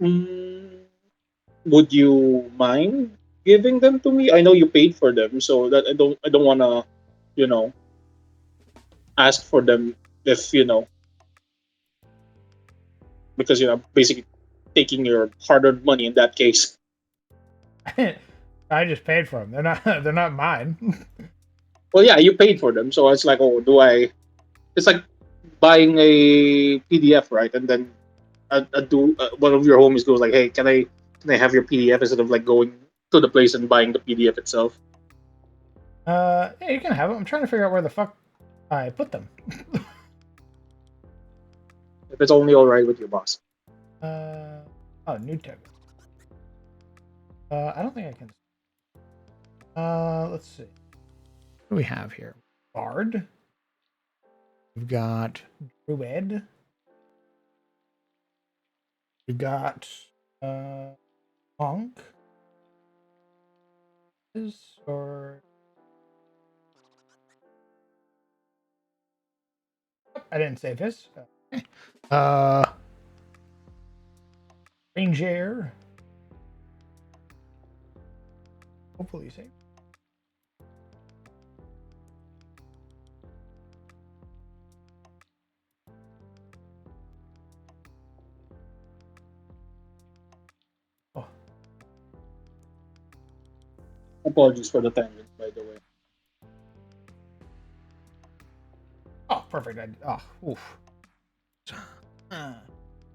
Mm, would you mind giving them to me? I know you paid for them, so that I don't want to, you know, ask for them if because basically taking your hard-earned money in that case. I just paid for them. They're not. They're not mine. Well, yeah, you paid for them, so it's like, oh, do I? It's like buying a PDF, right? And then one of your homies goes like, "Hey, can I have your PDF instead of like going to the place and buying the PDF itself?" Yeah, you can have them. I'm trying to figure out where the fuck I put them. If it's only all right with your boss. Oh, new token. I don't think I can. Let's see. What do we have here? Bard. We've got Druid. We've got Monk. Or I didn't save his. Ranger. Hopefully safe. Oh, Apologies for the tangent, by the way. oh perfect. Oof. I'm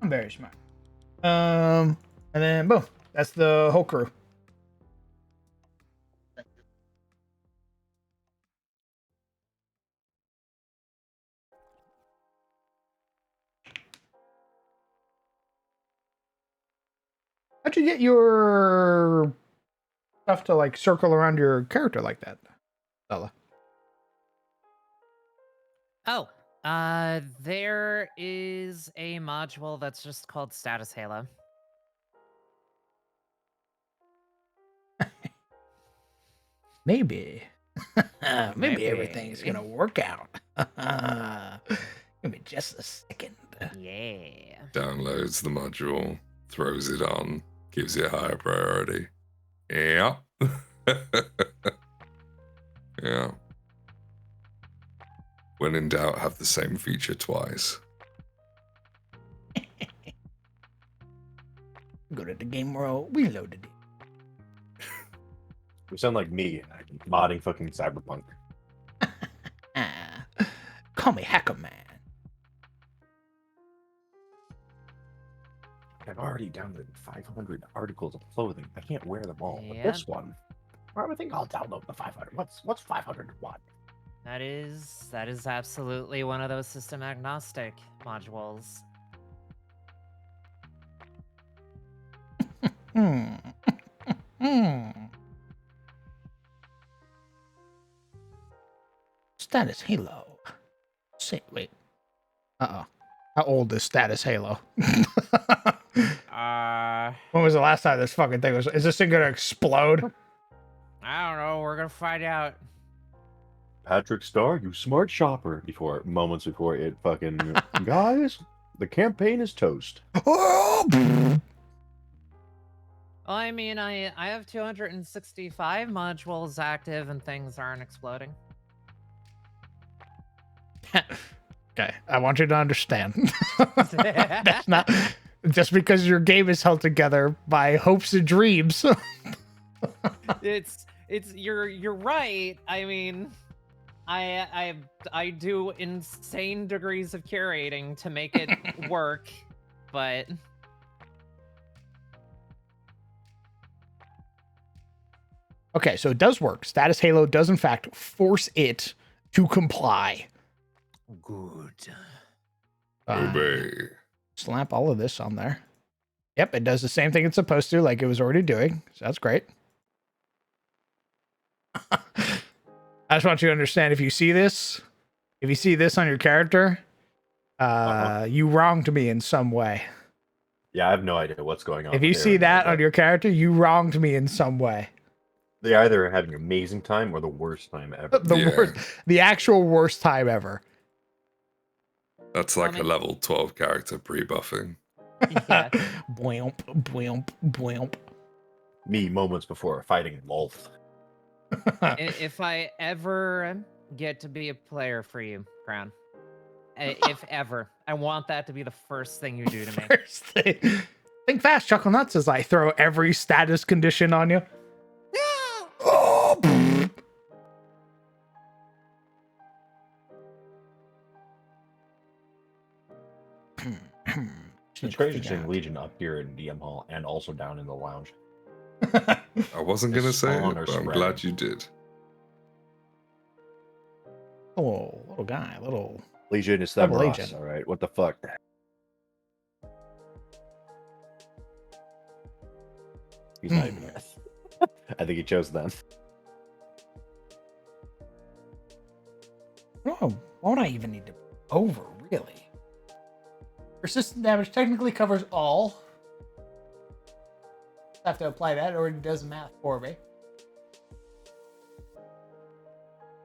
very smart. And then boom. That's the whole crew. How'd you get your stuff to like circle around your character like that, Stella? Oh, there is a module that's just called Status Halo. Maybe. Maybe Maybe. everything's gonna work out. Give me just a second. Yeah. Downloads the module, throws it on, gives it higher priority. Yeah. Yeah. When in doubt, have the same feature twice. Go to the game world. We loaded it. You sound like me modding fucking Cyberpunk. Call me Hacker Man. I've already downloaded 500 articles of clothing. I can't wear them all. But Yeah. this one, I think I'll download the 500. What's 500 what? That is absolutely one of those system agnostic modules. Status Halo. Say, wait. How old is Status Halo? When was the last time this fucking thing was? Is this thing gonna explode? I don't know. We're gonna find out. Patrick Star, you smart shopper. Moments before it fucking guys, the campaign is toast. Oh! Well, I mean, I have 265 modules active and things aren't exploding. Okay, I want you to understand. That's not just because your game is held together by hopes and dreams. it's you're right. I mean, I do insane degrees of curating to make it work, but okay, so it does work. Status Halo does in fact force it to comply. good. Obey. Slap all of this on there. Yep, it does the same thing it's supposed to, like it was already doing. So that's great. I just want you to understand, if you see this on your character, you wronged me in some way. Yeah, I have no idea what's going on. If you see that on your character, you wronged me in some way. They either are having an amazing time or the worst time ever. The actual worst time ever. That's like a level 12 character pre-buffing. Yeah. Boimp, boimp, boimp. Me moments before fighting Wolf. If I ever get to be a player for you, Crown, if ever, I want that to be the first thing you do to me. First thing. Think fast, Chuckle Nuts, as I throw every status condition on you. Oh, It's crazy seeing Legion up here in DM Hall and also down in the lounge. I wasn't going to say it, but I'm glad you did. Oh, little guy, little Legion is double Severos. agent. All right, what the fuck? He's not even here. I think he chose them. Oh, won't I even need to over, really? Persistent damage technically covers all. I have to apply that. It already does math for me.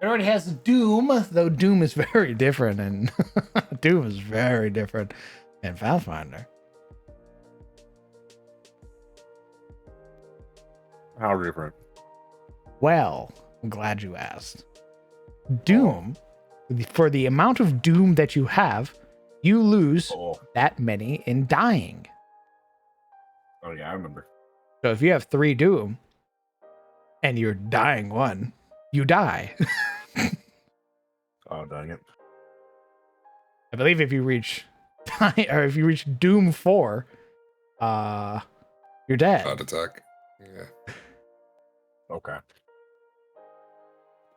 It already has Doom, though Doom is very different, and Doom is very different in Pathfinder. How different? Well, I'm glad you asked. Doom, for the amount of Doom that you have, you lose that many in dying. Oh yeah, I remember. So if you have 3 Doom and you're dying 1, you die. Oh dang it! I believe if you reach Doom 4, you're dead. Heart attack. Yeah. Okay.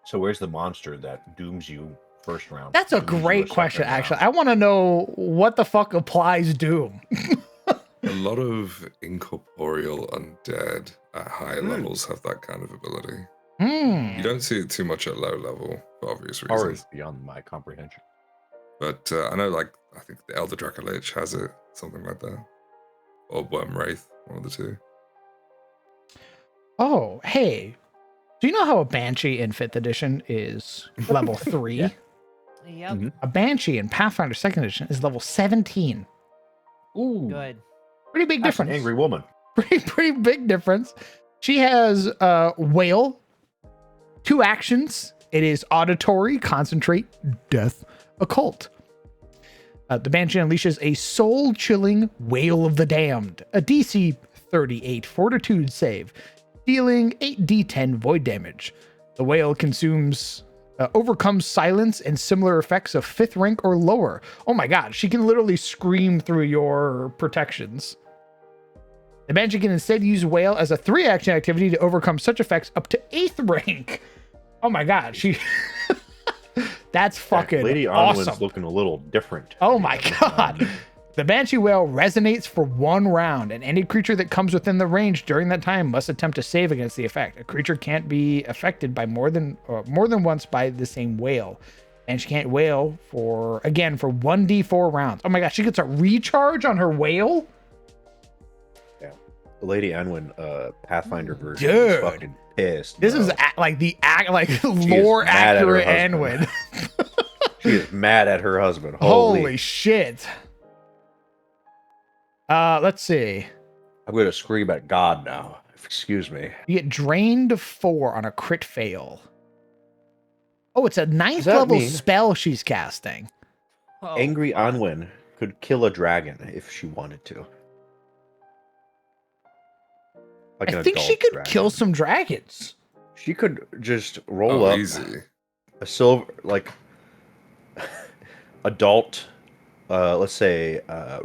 So where's the monster that dooms you first round? That's a Dooms you great second question, round? actually. I want to know what the fuck applies Doom. A lot of incorporeal undead at high levels have that kind of ability. You don't see it too much at low level for obvious reasons. Or is beyond my comprehension. But I know, like, I think the Elder Dracolich has it, something like that. Or Worm Wraith, one of the two. Oh, hey. So you know how a Banshee in 5th edition is level 3? Yeah. Yep. Mhm. A Banshee in Pathfinder 2nd edition is level 17. Ooh, Good. Pretty big that's an difference. angry woman. Pretty big difference. She has Wail, 2 actions. It is Auditory, Concentrate, Death, Occult. The Banshee unleashes a soul-chilling Wail of the Damned, a DC 38 Fortitude save, dealing 8d10 void damage. The Wail overcomes silence and similar effects of 5th rank or lower. Oh my god, she can literally scream through your protections. The Banshee can instead use Wail as a 3-action activity to overcome such effects up to 8th rank. Oh my god, that's fucking Lady Onwin's awesome. looking a little different. Oh my god. The Banshee Wail resonates for 1 round, and any creature that comes within the range during that time must attempt to save against the effect. A creature can't be affected by more than once by the same wail. And she can't wail for 1d4 rounds. Oh my gosh, she gets a recharge on her wail? The Lady Onwin Pathfinder version Dude. is fucking pissed. This bro. is lore mad at her accurate husband. Anwin. She is mad at her husband. Holy shit. Let's see. I'm gonna scream at God now. Excuse me. You get drained 4 on a crit fail. Oh, it's a 9th that level mean- spell she's casting. Oh, Angry fuck. Onwin could kill a dragon if she wanted to. Like I an think she adult could dragon. kill some dragons. She could just roll up Easy. a silver, like adult. Let's say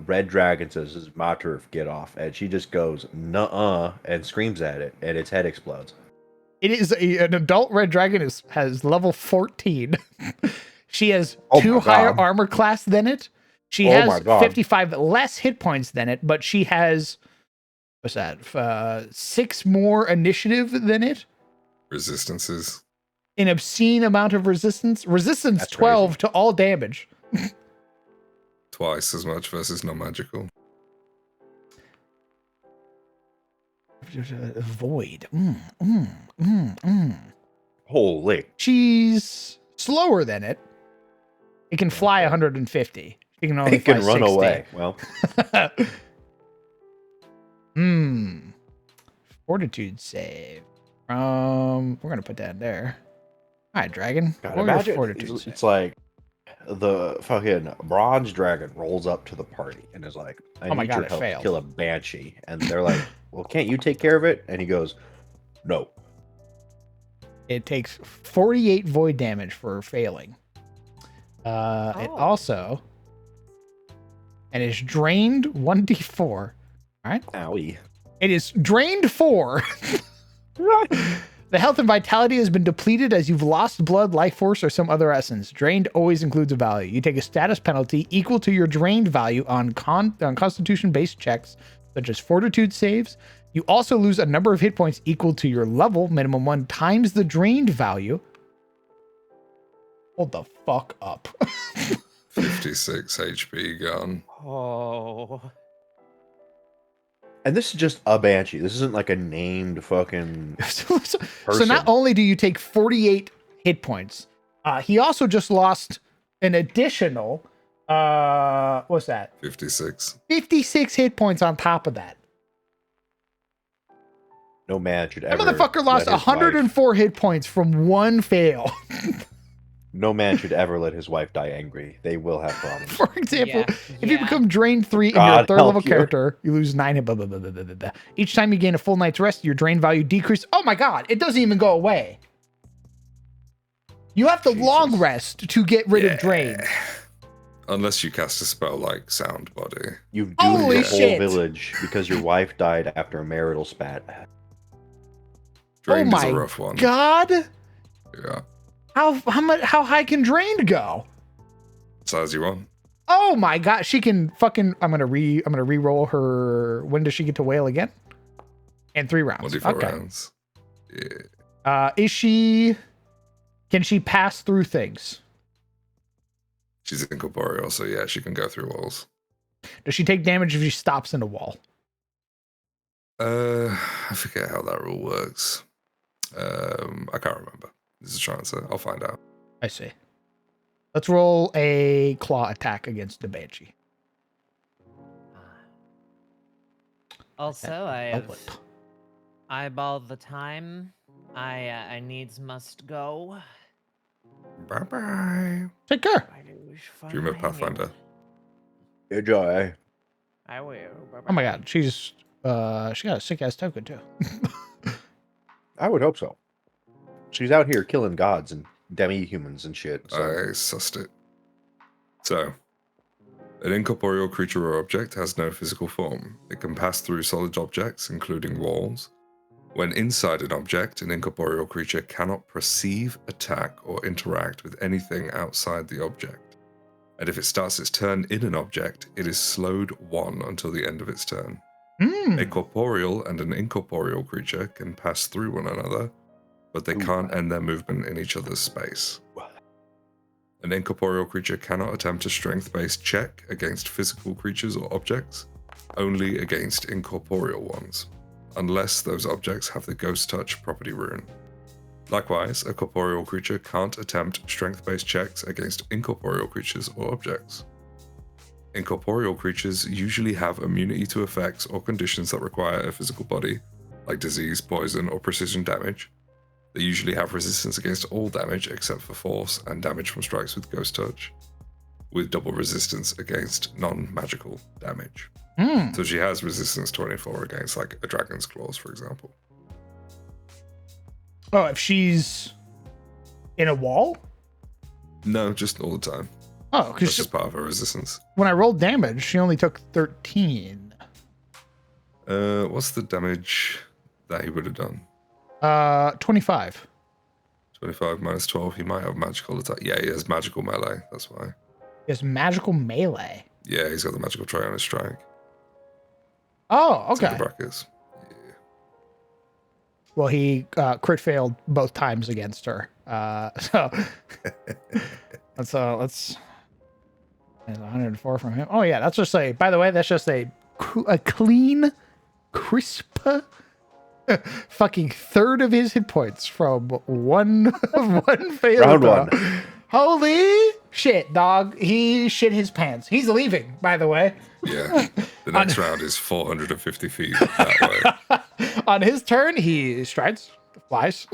red dragon says, "This is my turf, get off," and she just goes "nuh-uh" and screams at it, and its head explodes. It is an adult red dragon has level 14. She has Oh 2 my higher God. armor class than it. She Oh my has God. 55 less hit points than it, but she has what's that? 6 more initiative than it. Resistances. An obscene amount of resistance. Resistance That's 12 crazy. to all damage. Twice as much versus non-magical. Void. Holy! She's slower than it. It can fly 150. She can only It can fly run 60. away. Well, Fortitude save. We're gonna put that there. All right, dragon. God, Roll your imagine fortitude it's, save. it's like the fucking bronze dragon rolls up to the party and is like, "I Oh my need God, your it help failed. to kill a banshee," and they're like, "Well, can't you take care of it?" And he goes, "No." It takes 48 void damage for failing. It Oh. also and is drained 1d4. All right. Owie. It is drained 4. The health and vitality has been depleted as you've lost blood, life force, or some other essence. Drained always includes a value. You take a status penalty equal to your drained value on constitution-based checks, such as fortitude saves. You also lose a number of hit points equal to your level, minimum 1 times the drained value. Hold the fuck up. 56 HP gone. Oh. And this is just a banshee. This isn't like a named fucking. So Person. not only do you take 48 hit points, he also just lost an additional, what's that? 56. 56 hit points on top of that. No man should That ever. motherfucker lost let his 104 hit points from one fail. No man should ever let his wife die angry. They will have problems. For example, Yeah, if you yeah. become drained 3 and you're a God 3rd level help you. character, you lose 9 hit. Blah, blah, blah, blah, blah, blah. Each time you gain a full night's rest, your drain value decreases. Oh my god, it doesn't even go away. You have to long rest to get rid of drain. Unless you cast a spell like Sound Body. You've doomed Holy the whole shit. village because your wife died after a marital spat. Drained is my a rough one. God, Yeah. how high can drained go? Size you want. Oh my god, she can fucking. I'm gonna re-roll her. When does she get to wail again? In 3 rounds. 24 Okay. rounds. Yeah. Can she pass through things? She's incorporeal, so yeah, she can go through walls. Does she take damage if she stops in a wall? I forget how that rule works. I can't remember. This is a short answer. I'll find out. I see. Let's roll a claw attack against the Banshee. Also, I have eyeballed the time. I needs must go. Bye bye. Take care. Dream of Pathfinder. Enjoy. I will. Oh my god, she got a sick ass token too. I would hope so. She's out here killing gods and demi-humans and shit. So. I sussed it. So, an incorporeal creature or object has no physical form. It can pass through solid objects, including walls. When inside an object, an incorporeal creature cannot perceive, attack, or interact with anything outside the object. And if it starts its turn in an object, it is slowed 1 until the end of its turn. A corporeal and an incorporeal creature can pass through one another, but they can't end their movement in each other's space. An incorporeal creature cannot attempt a strength-based check against physical creatures or objects, only against incorporeal ones, unless those objects have the Ghost Touch property rune. Likewise, a corporeal creature can't attempt strength-based checks against incorporeal creatures or objects. Incorporeal creatures usually have immunity to effects or conditions that require a physical body, like disease, poison, or precision damage. They usually have resistance against all damage except for force and damage from strikes with Ghost Touch, with double resistance against non-magical damage. So she has resistance 24 against like a Dragon's Claws, for example. Oh, if she's in a wall? No, just all the time. Oh, That's because just part of her resistance. when I rolled damage, she only took 13. What's the damage that he would have done? 25. 25 minus 12. He might have magical attack. Yeah, he has magical melee. That's why. He has magical melee. Yeah, he's got the magical tray on his strike. Oh, It's in okay. the brackets. Well, he crit failed both times against her. So let's 104 from him. Oh yeah, that's just a. By the way, that's just a clean, crisp, fucking third of his hit points from one failed. Round one. Holy shit, dog! He shit his pants. He's leaving. By the way. Yeah. The next round is 450 feet that way. On his turn, he strides, flies,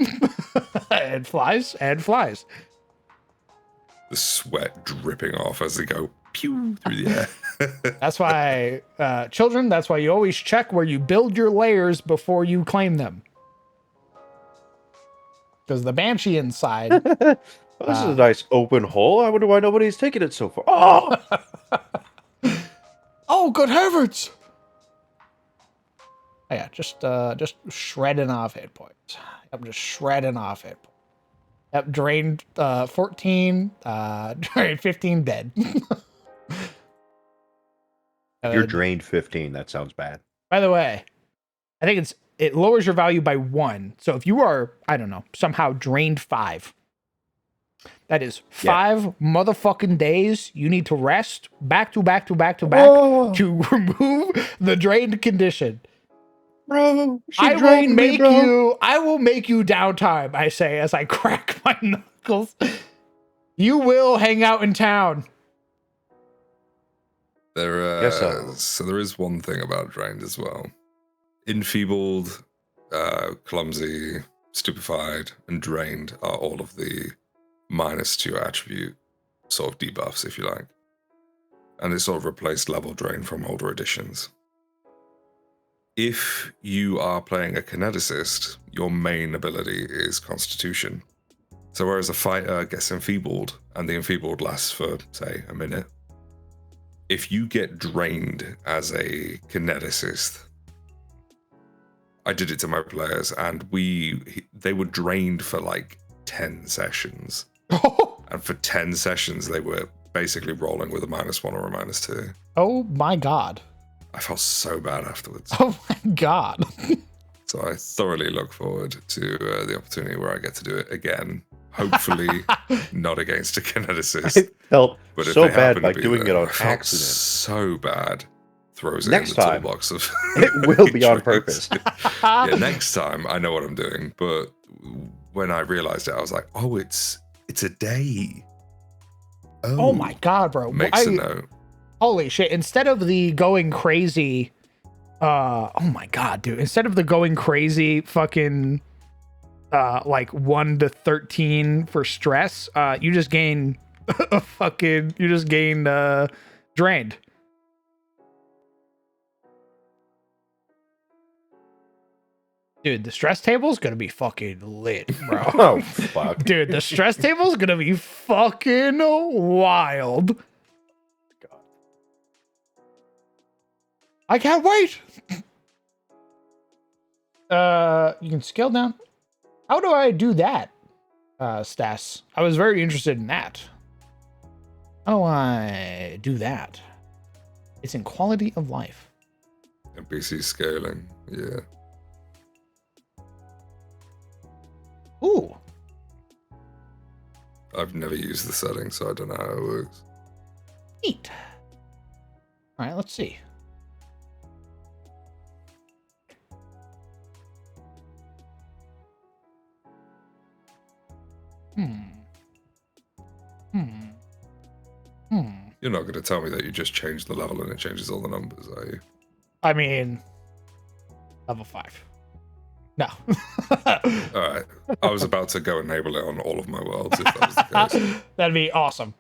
and flies, and flies. The sweat dripping off as they go pew through the air. That's why, children, that's why you always check where you build your layers before you claim them. Because the Banshee inside... This is a nice open hole. I wonder why nobody's taken it so far. Oh! Oh, good heavens! Oh, yeah, just shredding off hit points. I'm just shredding off hit points. Yep, drained 14, drained 15, dead. You're drained 15. That sounds bad. By the way, I think it lowers your value by 1. So if you are, I don't know, somehow drained 5, that is 5 motherfucking days you need to rest back to back to back to back to remove the drained condition. Bro, I will make you downtime, I say as I crack my knuckles. You will hang out in town. So there is one thing about drained as well. Enfeebled, clumsy, stupefied, and drained are all of the minus to your attribute sort of debuffs, if you like. And it sort of replaced level drain from older editions. If you are playing a kineticist, your main ability is Constitution. So whereas a fighter gets enfeebled, and the enfeebled lasts for, say, a minute, if you get drained as a kineticist, I did it to my players, and they were drained for like 10 sessions. And for 10 sessions, they were basically rolling with a -1 or a -2. Oh my god. I felt so bad afterwards. Oh my god. So I thoroughly look forward to the opportunity where I get to do it again. Hopefully not against a kineticist. I felt but if so they bad happen by to be doing there, it on I felt accident. so bad. Throws it Next in the time, toolbox of it will be on tricks. purpose. Yeah, next time I know what I'm doing, but when I realized it, I was like, oh, it's a day. Oh my god, bro. Makes a note. Holy shit. Instead of the going crazy, oh my god, dude. Instead of the going crazy fucking like 1 to 13 for stress, you just gain drained. Dude, the stress table is gonna be fucking lit, bro. Oh fuck. Dude, the stress table is gonna be fucking wild. God. I can't wait. You can scale down. How do I do that? Stas. I was very interested in that. How do I do that? It's in quality of life. NPC scaling, yeah. Ooh. I've never used the setting, so I don't know how it works. Neat. All right, let's see. You're not going to tell me that you just changed the level and it changes all the numbers, are you? I mean, level 5. No. All right. I was about to go enable it on all of my worlds if that was the case. That'd be awesome.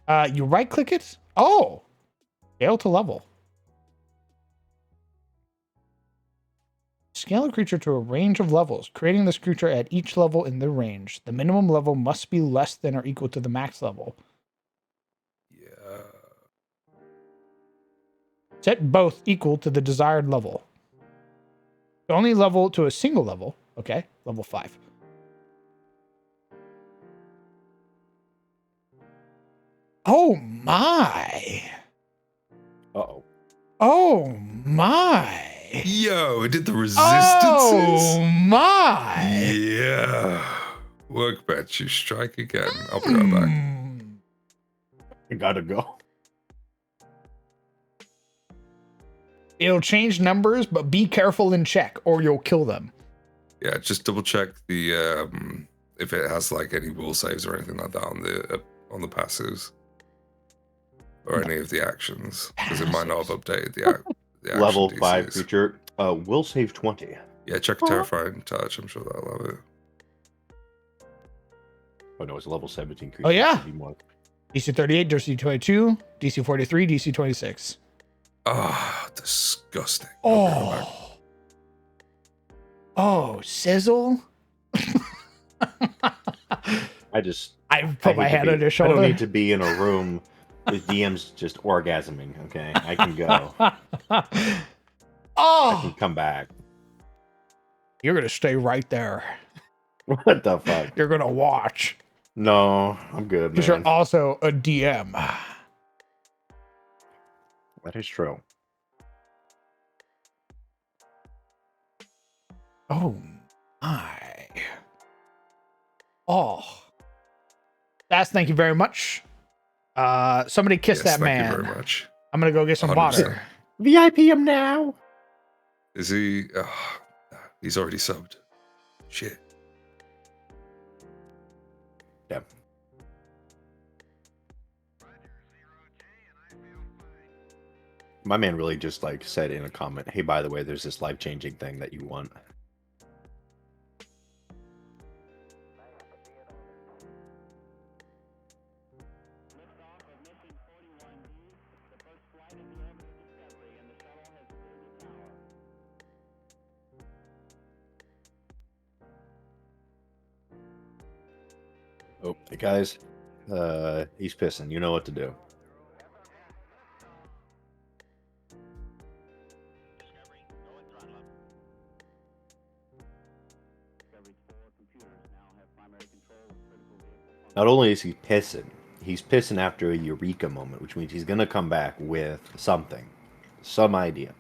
You right click it. Oh, scale to level. Scale a creature to a range of levels, creating this creature at each level in the range. The minimum level must be less than or equal to the max level. Yeah. Set both equal to the desired level. Only level to a single level. Okay, level 5. Oh my. Uh-oh. Oh my. Yo, it did the resistances. Oh my. Yeah. Workbench, you strike again. I'll be right back. You gotta go. It'll change numbers, but be careful and check, or you'll kill them. Yeah, just double check the if it has like any will saves or anything like that on the passives or any of the actions, because it might not have updated the action Level DCs. 5 creature. Will save 20. Yeah, check Terrifying Touch. I'm sure that'll have it. Oh no, it's a level 17 creature. Oh yeah. More. DC 38, DC 22, DC 43, DC 26. Ah, disgusting. Oh. Oh, sizzle. I put my hand on your shoulder. I don't need to be in a room with DMs just orgasming, okay? I can go. Oh. I can come back. You're going to stay right there. What the fuck? You're going to watch. No, I'm good, man. Because you're also a DM. That is true. Oh my. Oh. That's thank you very much. Somebody kiss that man. Thank you very much. I'm gonna go get some 100%. water. VIP him now. Is he? He's already subbed. Shit. Yeah. My man really just like said in a comment, hey, by the way, there's this life-changing thing that you want. Oh, hey guys, he's pissing. You know what to do. Not only is he pissing, he's pissing after a eureka moment, which means he's gonna come back with something, some idea.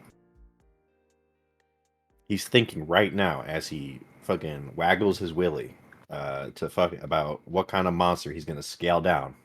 He's thinking right now as he fucking waggles his willy to fuck about what kind of monster he's gonna scale down.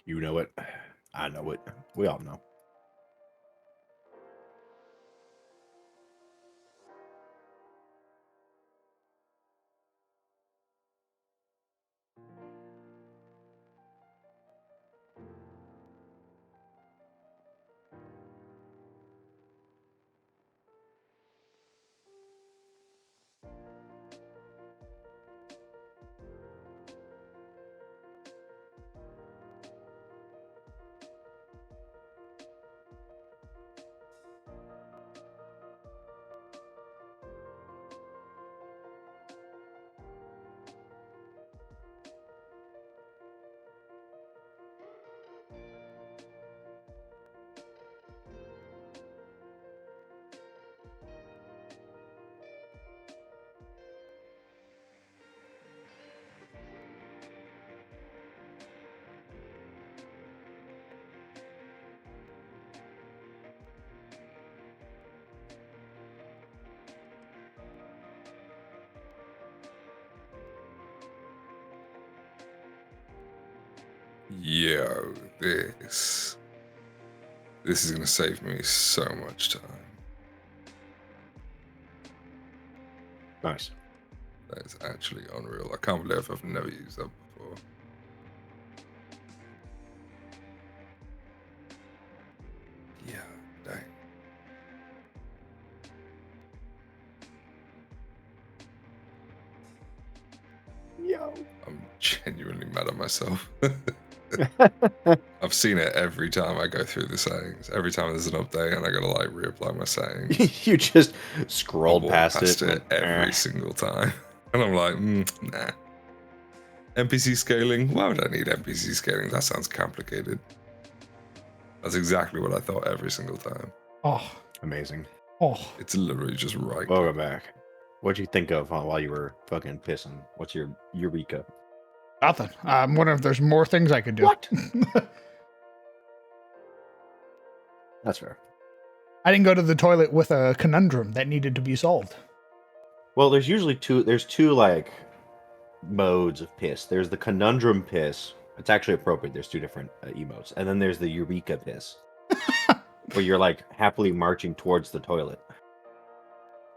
You know it. I know it. We all know. Yo, this is gonna save me so much time. Nice. That is actually unreal. I can't believe I've never used that before. Yeah, dang. Yo. I'm genuinely mad at myself. I've seen it every time I go through the settings. Every time there's an update and I gotta like reapply my settings. You just I scrolled walk past it and every single time. And I'm like, nah. NPC scaling? Why would I need NPC scaling? That sounds complicated. That's exactly what I thought every single time. Oh, amazing. oh. It's literally just right. Welcome back. What'd you think of while you were fucking pissing? What's your eureka? Nothing. I'm wondering if there's more things I could do. What? That's fair. I didn't go to the toilet with a conundrum that needed to be solved. Well, there's usually two like modes of piss. There's the conundrum piss. It's actually appropriate. There's two different emotes. And then there's the eureka piss. Where you're like happily marching towards the toilet.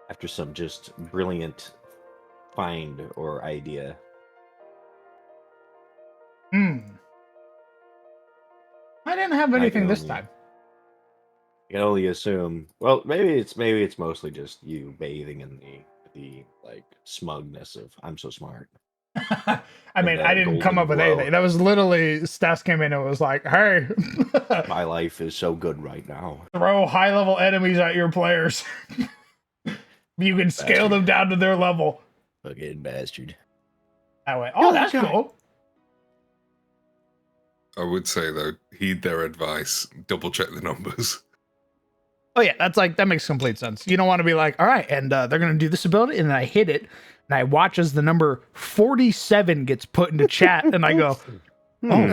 After some just brilliant find or idea. I didn't have anything this time. I can only assume. Well, maybe it's mostly just you bathing in the like smugness of I'm so smart. I mean, the I didn't come golden up with glow. anything. That was literally Stas came in and was like, "Hey, My life is so good right now. throw high-level enemies at your players. You can scale them down to their level." Fucking bastard. I went, "Oh, that's cool." I would say though, heed their advice. Double check the numbers. Oh yeah, that makes complete sense. You don't want to be like, all right, and they're gonna do this ability, and then I hit it, and I watch as the number 47 gets put into chat, and I go, oh,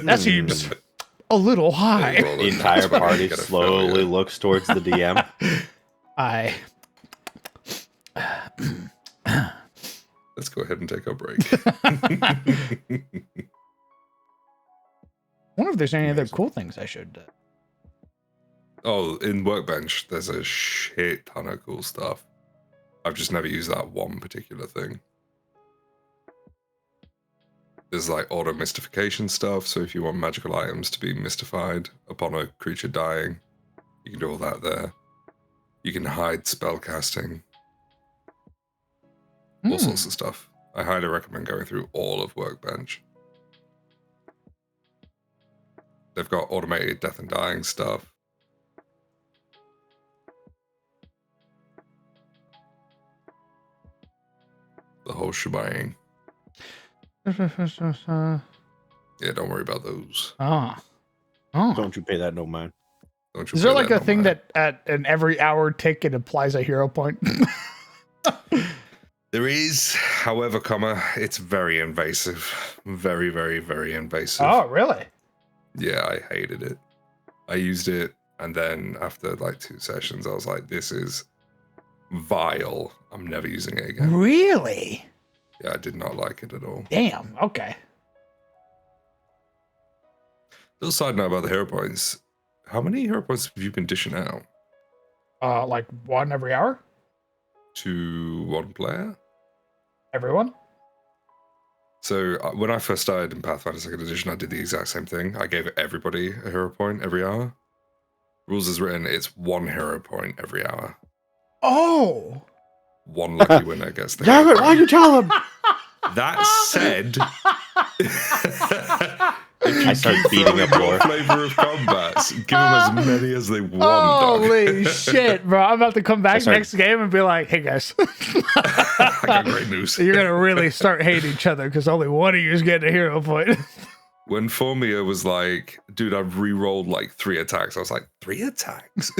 that seems a little high. The entire party slowly looks towards the DM. Let's go ahead and take our break. I wonder if there's any other cool things I should. Oh, in Workbench, there's a shit ton of cool stuff. I've just never used that one particular thing. There's like auto mystification stuff, so if you want magical items to be mystified upon a creature dying, you can do all that there. You can hide spell casting. All sorts of stuff. I highly recommend going through all of Workbench. They've got automated death and dying stuff. The whole shebang. Yeah, don't worry about those. Don't you pay that no mind. Is there like a thing that at an every hour tick it applies a hero point? There is, however, it's very invasive. Very, very, very invasive. Oh, really? Yeah, I hated it. I used it, and then after like 2 sessions, I was like, this is vile. I'm never using it again. Really? Yeah, I did not like it at all. Damn, okay. Little side note about the hero points. How many hero points have you been dishing out? Like 1 every hour? To one player? Everyone? So when I first started in Pathfinder 2nd Edition, I did the exact same thing. I gave everybody a hero point every hour. Rules as written, it's 1 hero point every hour. Oh! One lucky winner gets the Damn hero it! Why'd point. you tell him? That said, if you I start keep beating throwing up your more. flavor of combats, give them as many as they want, dog. Holy shit, bro. I'm about to come back sorry. next game and be like, hey guys. I got great news. You're going to really start hating each other because only one of you is getting a hero point. When Formia was like, dude, I've re-rolled like 3 attacks, I was like, 3 attacks?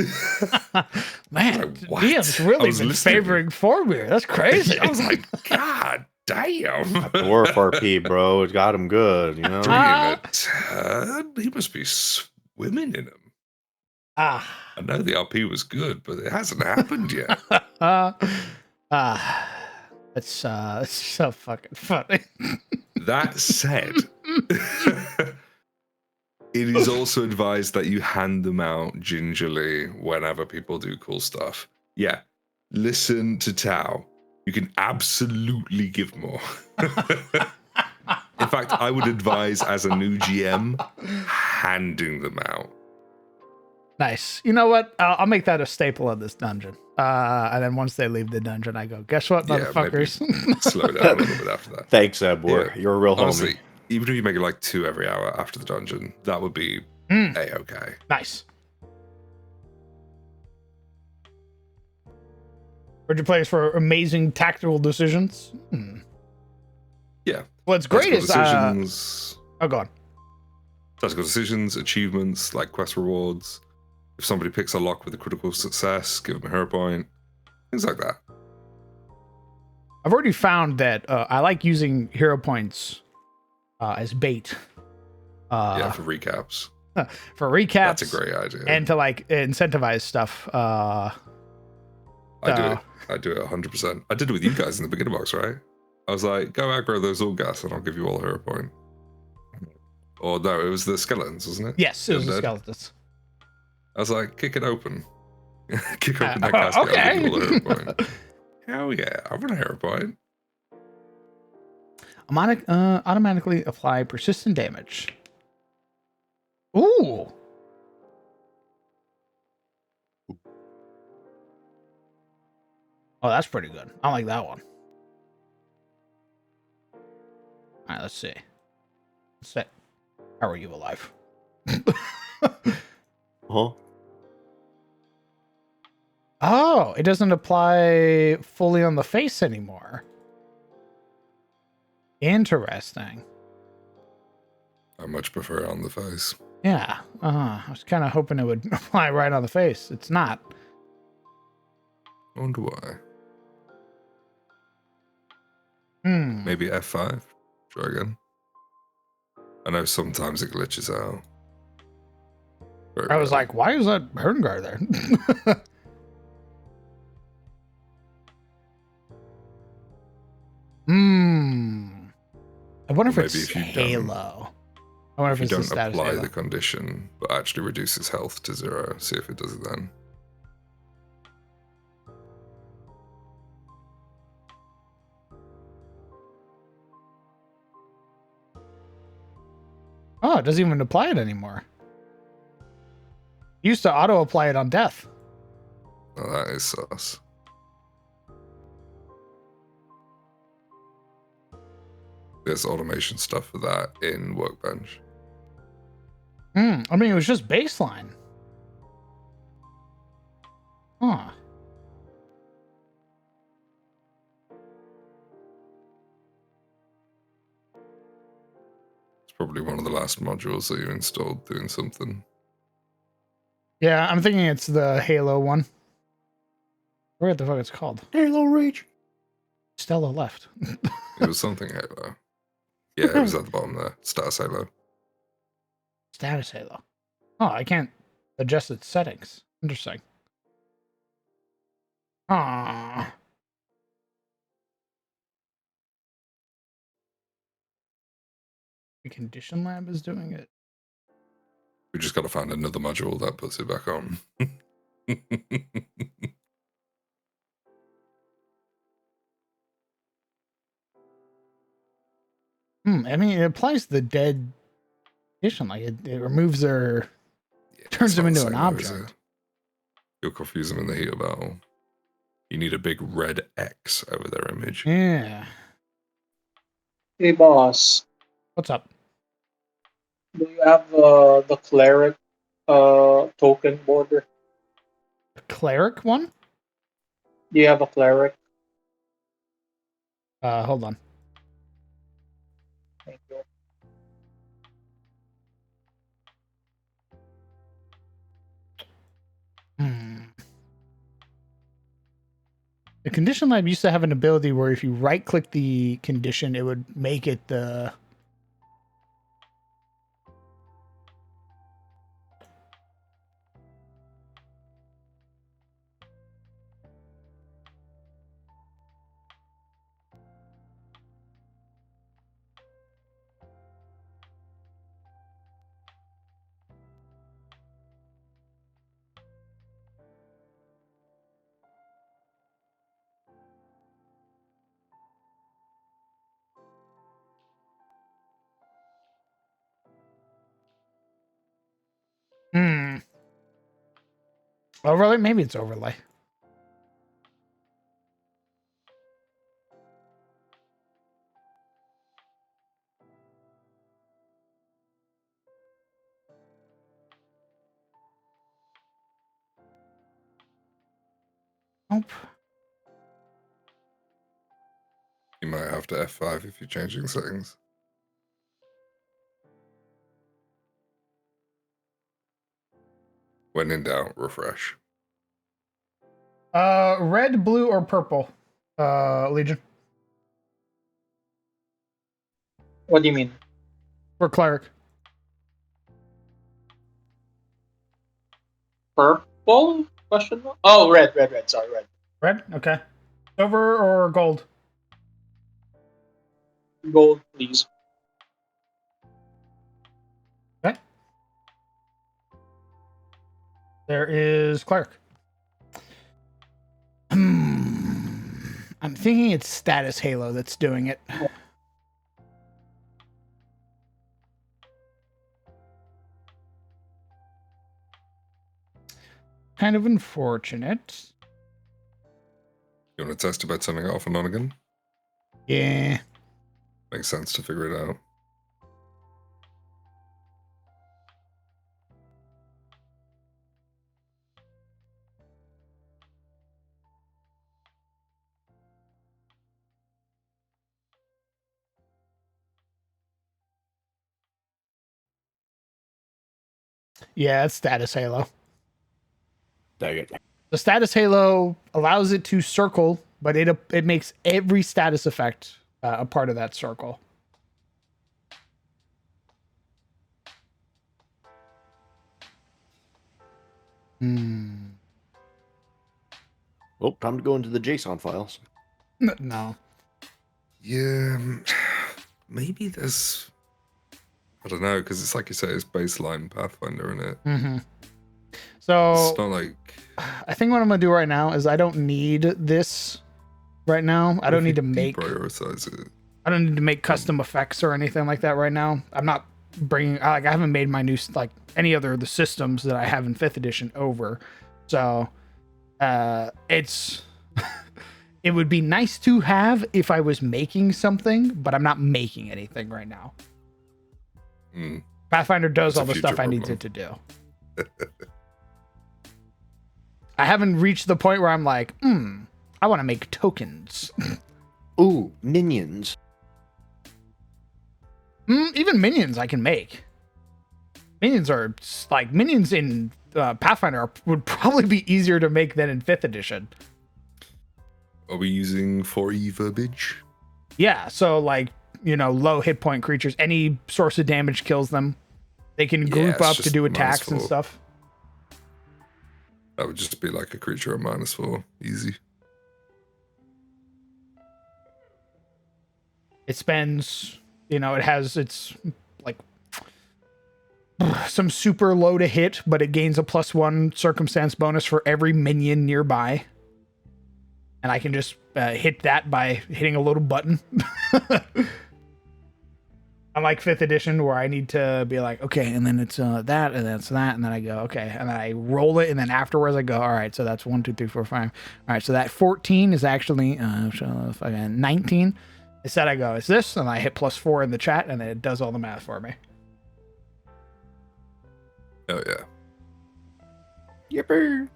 Man, Like, what? Liam's I really was been listening. favoring Formir. That's crazy. I was like, God damn. Dwarf RP, bro. It got him good, you know? 3 in a turn? He must be swimming in them. I know the RP was good, but it hasn't happened yet. It's so fucking funny. That said, it is also advised that you hand them out gingerly whenever people do cool stuff. Yeah, listen to Tao. You can absolutely give more. In fact, I would advise as a new GM, handing them out. Nice. You know what? I'll make that a staple of this dungeon. And then once they leave the dungeon, I go, guess what, Yeah, motherfuckers? maybe slow down a little bit after that. Thanks, Ebor. Yeah. You're a real Honestly, homie. even if you make it like 2 every hour after the dungeon, that would be A-okay. Nice. Where'd you place for amazing tactical decisions? Yeah. What's great Tactical is decisions, oh, go on. tactical decisions, achievements like quest rewards. If somebody picks a lock with a critical success, give them a hero point. Things like that. I've already found that I like using hero points as bait. Yeah, for recaps. For recaps. That's a great idea. And to like incentivize stuff. I do it 100%. I did it with you guys in the beginner box, right? I was like, go aggro those Ulgas and I'll give you all a hero point. Or no, it was the skeletons, wasn't it? Yes, it was the Undead. skeletons. I was like, kick it open. Kick open that casket, I'll give you all a hero point. Hell yeah, I want a hero point. Automatically apply persistent damage. Ooh. Oh, that's pretty good. I like that one. All right, let's see. How are you alive? Huh? Oh, it doesn't apply fully on the face anymore. Interesting. I much prefer it on the face. Yeah. I was kind of hoping it would apply right on the face. It's not. I wonder why. Maybe Maybe F5. Try again. I know sometimes it glitches out. Very I was rarely. like, why is that Herngar there? I wonder if Or it's maybe if you Halo. I wonder if if you it's the don't status apply Halo. the condition, but actually reduces health to 0, see if it does it then. Oh, it doesn't even apply it anymore. It used to auto apply it on death. Oh, that is sus. There's automation stuff for that in Workbench. I mean, it was just baseline. Huh. It's probably one of the last modules that you installed doing something. Yeah, I'm thinking it's the Halo one. Where the fuck it's called? Halo Reach. Stella left. It was something Halo. Yeah, it was at the bottom there. Status Halo. Status Halo. Oh, I can't adjust its settings. Interesting. Ah. The condition lab is doing it. We just got to find another module that puts it back on. I mean, it applies the dead condition. Like it removes their, turns them into an object. You'll confuse them in the heat of battle. You need a big red X over their image. Yeah. Hey, boss. What's up? Do you have the cleric token border? The cleric one? Do you have a cleric? Hold on. Thank you. The condition lab used to have an ability where if you right click the condition, it would make it the. Overlay? Maybe it's overlay. Nope. You might have to F5 if you're changing settings. When in doubt, refresh. Red, blue, or purple? Legion. What do you mean? For cleric. Purple? Question mark? Oh, red. Sorry, red. Red? Okay. Silver or gold? Gold, please. Okay. There is cleric. I'm thinking it's status halo that's doing it. Kind of unfortunate. You want to test it by turning it off and on again? Yeah. Makes sense to figure it out. Yeah, it's status halo. Dang it. The status halo allows it to circle, but it makes every status effect a part of that circle. Oh, time to go into the JSON files. No. Yeah, maybe there's... I don't know, because it's like you say, it's baseline Pathfinder, isn't it? Mm-hmm. So it's not like... I think what I'm gonna do right now is I don't need this right now. I don't need to make prioritize it. I don't need to make custom effects or anything like that right now. I'm not bringing I haven't made my new like any other of the systems that I have in 5th edition over. So it's it would be nice to have if I was making something, but I'm not making anything right now. Pathfinder does all the stuff I need it to do. I haven't reached the point where I'm like, I want to make tokens. Ooh, minions. Even minions I can make. Minions are like minions in Pathfinder would probably be easier to make than in 5th edition. Are we using 4E verbiage? Yeah, so like, low hit point creatures, any source of damage kills them. They can group up to do attacks and stuff. That would just be like a creature at -4. Easy. It spends, it has its like some super low to hit, but it gains a +1 circumstance bonus for every minion nearby. And I can just hit that by hitting a little button. Unlike 5th edition, where I need to be like, okay, and then it's that, and then it's that, and then I go, okay, and then I roll it, and then afterwards I go, all right, so that's 1, 2, 3, 4, 5. All right, so that 14 is actually 19. Instead, I go, it's this, and I hit +4 in the chat, and it does all the math for me. Oh yeah. Yipper.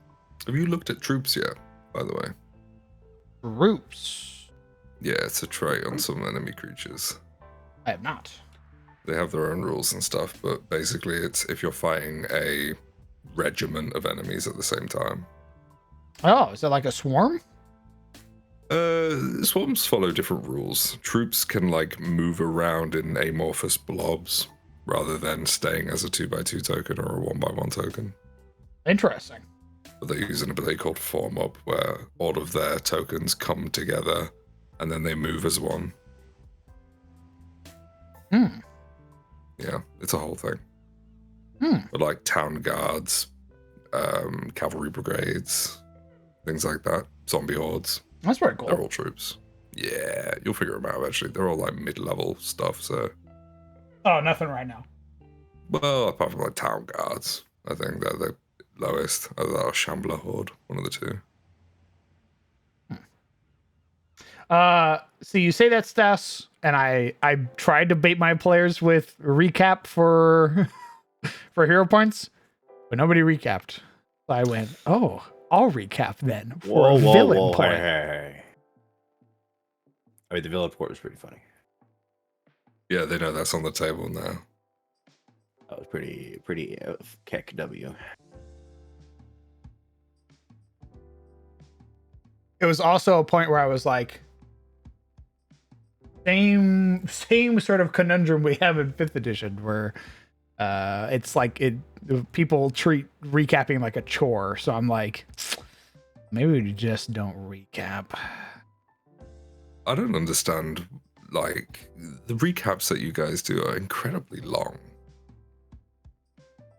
Have you looked at troops yet? By the way. Troops. Yeah, it's a trait on some enemy creatures. I have not. They have their own rules and stuff, but basically it's if you're fighting a regiment of enemies at the same time. Oh, is that like a swarm? Swarms follow different rules. Troops can like move around in amorphous blobs rather than staying as a 2x2 token or a 1x1 token. Interesting. But they use an ability called Form Up where all of their tokens come together and then they move as one. Hmm. Yeah, it's a whole thing. Hmm. But like town guards, cavalry brigades, things like that, zombie hordes. That's pretty cool. They're all troops. Yeah, you'll figure them out eventually. They're all like mid-level stuff, so. Oh, nothing right now. Well, apart from like town guards, I think they're the lowest. Either that or Shambler Horde, one of the two. So you say that, Stas, and I tried to bait my players with recap for for hero points, but nobody recapped. So I went, oh, I'll recap then for a villain point. Hey. I mean, the villain port was pretty funny. Yeah, they know that's on the table now. That was pretty keck W. It was also a point where I was like, same sort of conundrum we have in 5th edition, where it's like people treat recapping like a chore. So I'm like, maybe we just don't recap. I don't understand, like, the recaps that you guys do are incredibly long.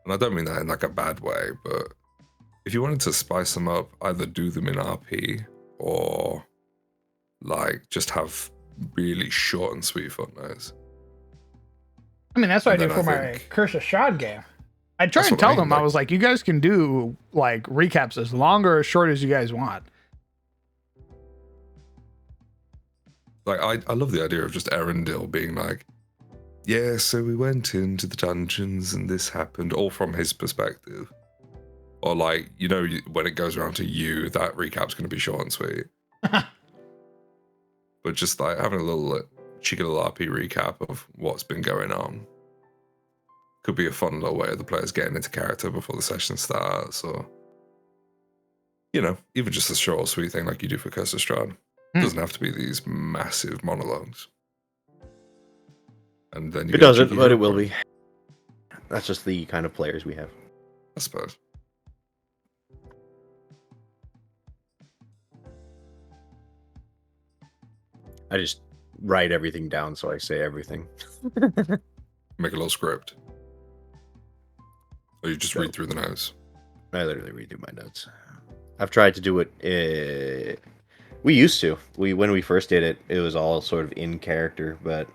And I don't mean that in like a bad way, but if you wanted to spice them up, either do them in RP or like just have really short and sweet footnotes. I mean, that's what I And do then for I my think- Curse of Shad game. I try That's and what I tell mean, them, I like- was like, you guys can do like recaps as long or as short as you guys want. Like, I love the idea of just Erendil being like, yeah, so we went into the dungeons and this happened, all from his perspective. Or like, you know, when it goes around to you, that recap's going to be short and sweet. But just like having a little cheeky little RP recap of what's been going on could be a fun little way of the players getting into character before the session starts, or, you know, even just a short or sweet thing like you do for Curse of Strahd. It doesn't have to be these massive monologues. And then you It get a doesn't, cheeky but it hero will point, be. That's just the kind of players we have. I suppose. I just write everything down so I say everything. Make a little script. Or you just read through the notes. I literally read through my notes. I've tried to do it. We used to. When we first did it, it was all sort of in character, but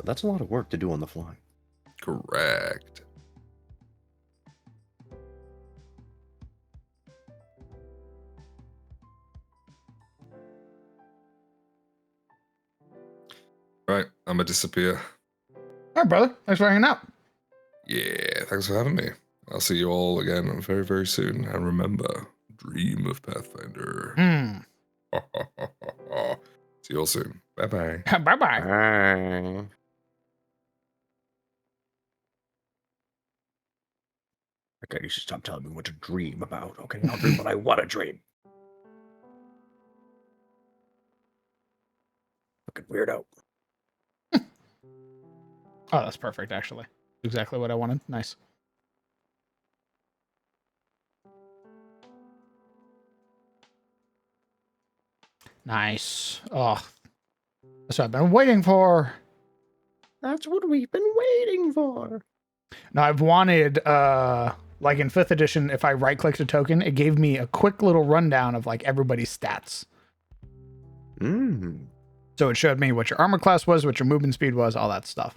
that's a lot of work to do on the fly. Correct. Right, I'm gonna disappear. All right, brother. Thanks for hanging out. Yeah, thanks for having me. I'll see you all again very, very soon. And remember, dream of Pathfinder. See you all soon. Bye-bye. Bye-bye. Bye. Okay, you should stop telling me what to dream about. Okay, I'll dream what I want to dream. Fucking weirdo. Oh, that's perfect, actually. Exactly what I wanted. Nice. Nice. Oh, that's what I've been waiting for. That's what we've been waiting for. Now I've wanted like in 5th edition, if I right clicked a token, it gave me a quick little rundown of like everybody's stats. So it showed me what your armor class was, what your movement speed was, all that stuff.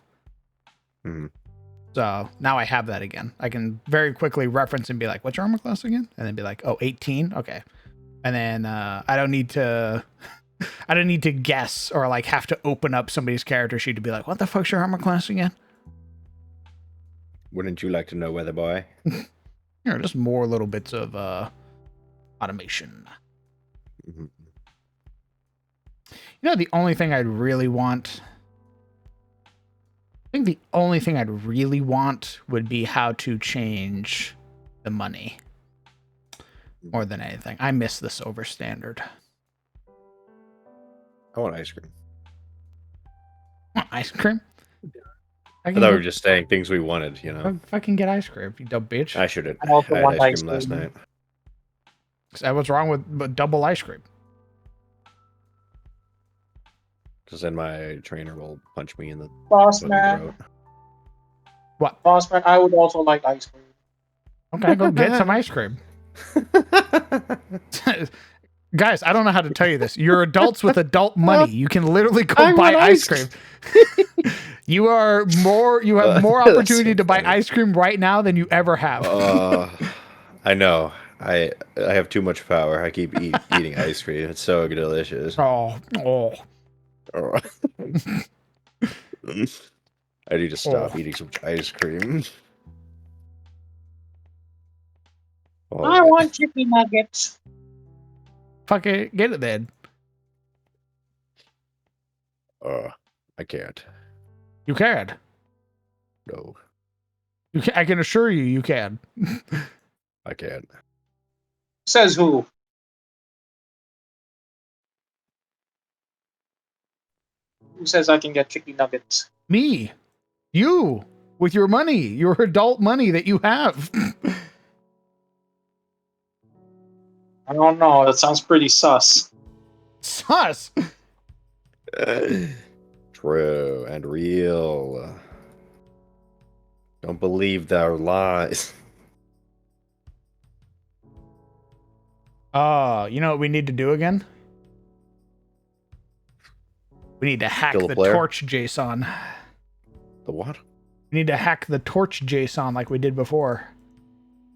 So now I have that again. I can very quickly reference and be like, what's your armor class again? And then be like, oh, 18. Okay. And then I don't need to guess or like have to open up somebody's character sheet to be like, what the fuck's your armor class again? Wouldn't you like to know, weather boy? Just more little bits of automation. You know, the only thing I'd really want, I think the only thing I'd really want would be how to change the money more than anything. I miss the silver standard. I want ice cream. Ice cream? I thought we were just saying things we wanted, you know. If I can get ice cream, you dumb bitch. I should have. I also had want ice cream last night. What's wrong with double ice cream? Because then my trainer will punch me in the Boss throat. man. What? Boss man, I would also like ice cream. Okay, go get some ice cream. Guys, I don't know how to tell you this. You're adults with adult money. You can literally go buy ice cream. You have more opportunity to buy ice cream right now than you ever have. I know. I have too much power. I keep eating ice cream. It's so delicious. Oh. I need to stop eating some ice cream. I want chicken nuggets. Fuck it, get it then. I can't. You can. No. You can. I can assure you, you can. I can't. Says who? Who says I can get chicken nuggets? Me. You. With your money. Your adult money that you have. I don't know. That sounds pretty sus. Sus. True and real. Don't believe their lies. You know what we need to do again? We need to hack Kill a the player? torch JSON. The what? We need to hack the torch JSON like we did before.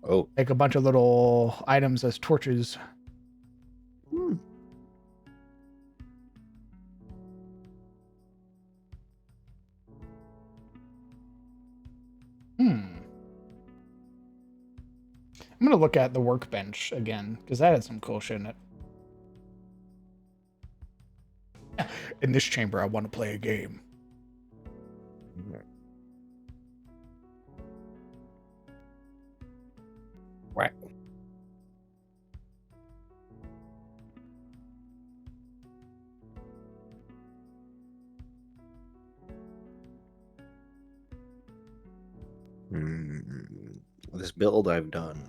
Oh. Make a bunch of little items as torches. I'm gonna look at the workbench again, because that had some cool shit in it. In this chamber, I want to play a game. Right. This build I've done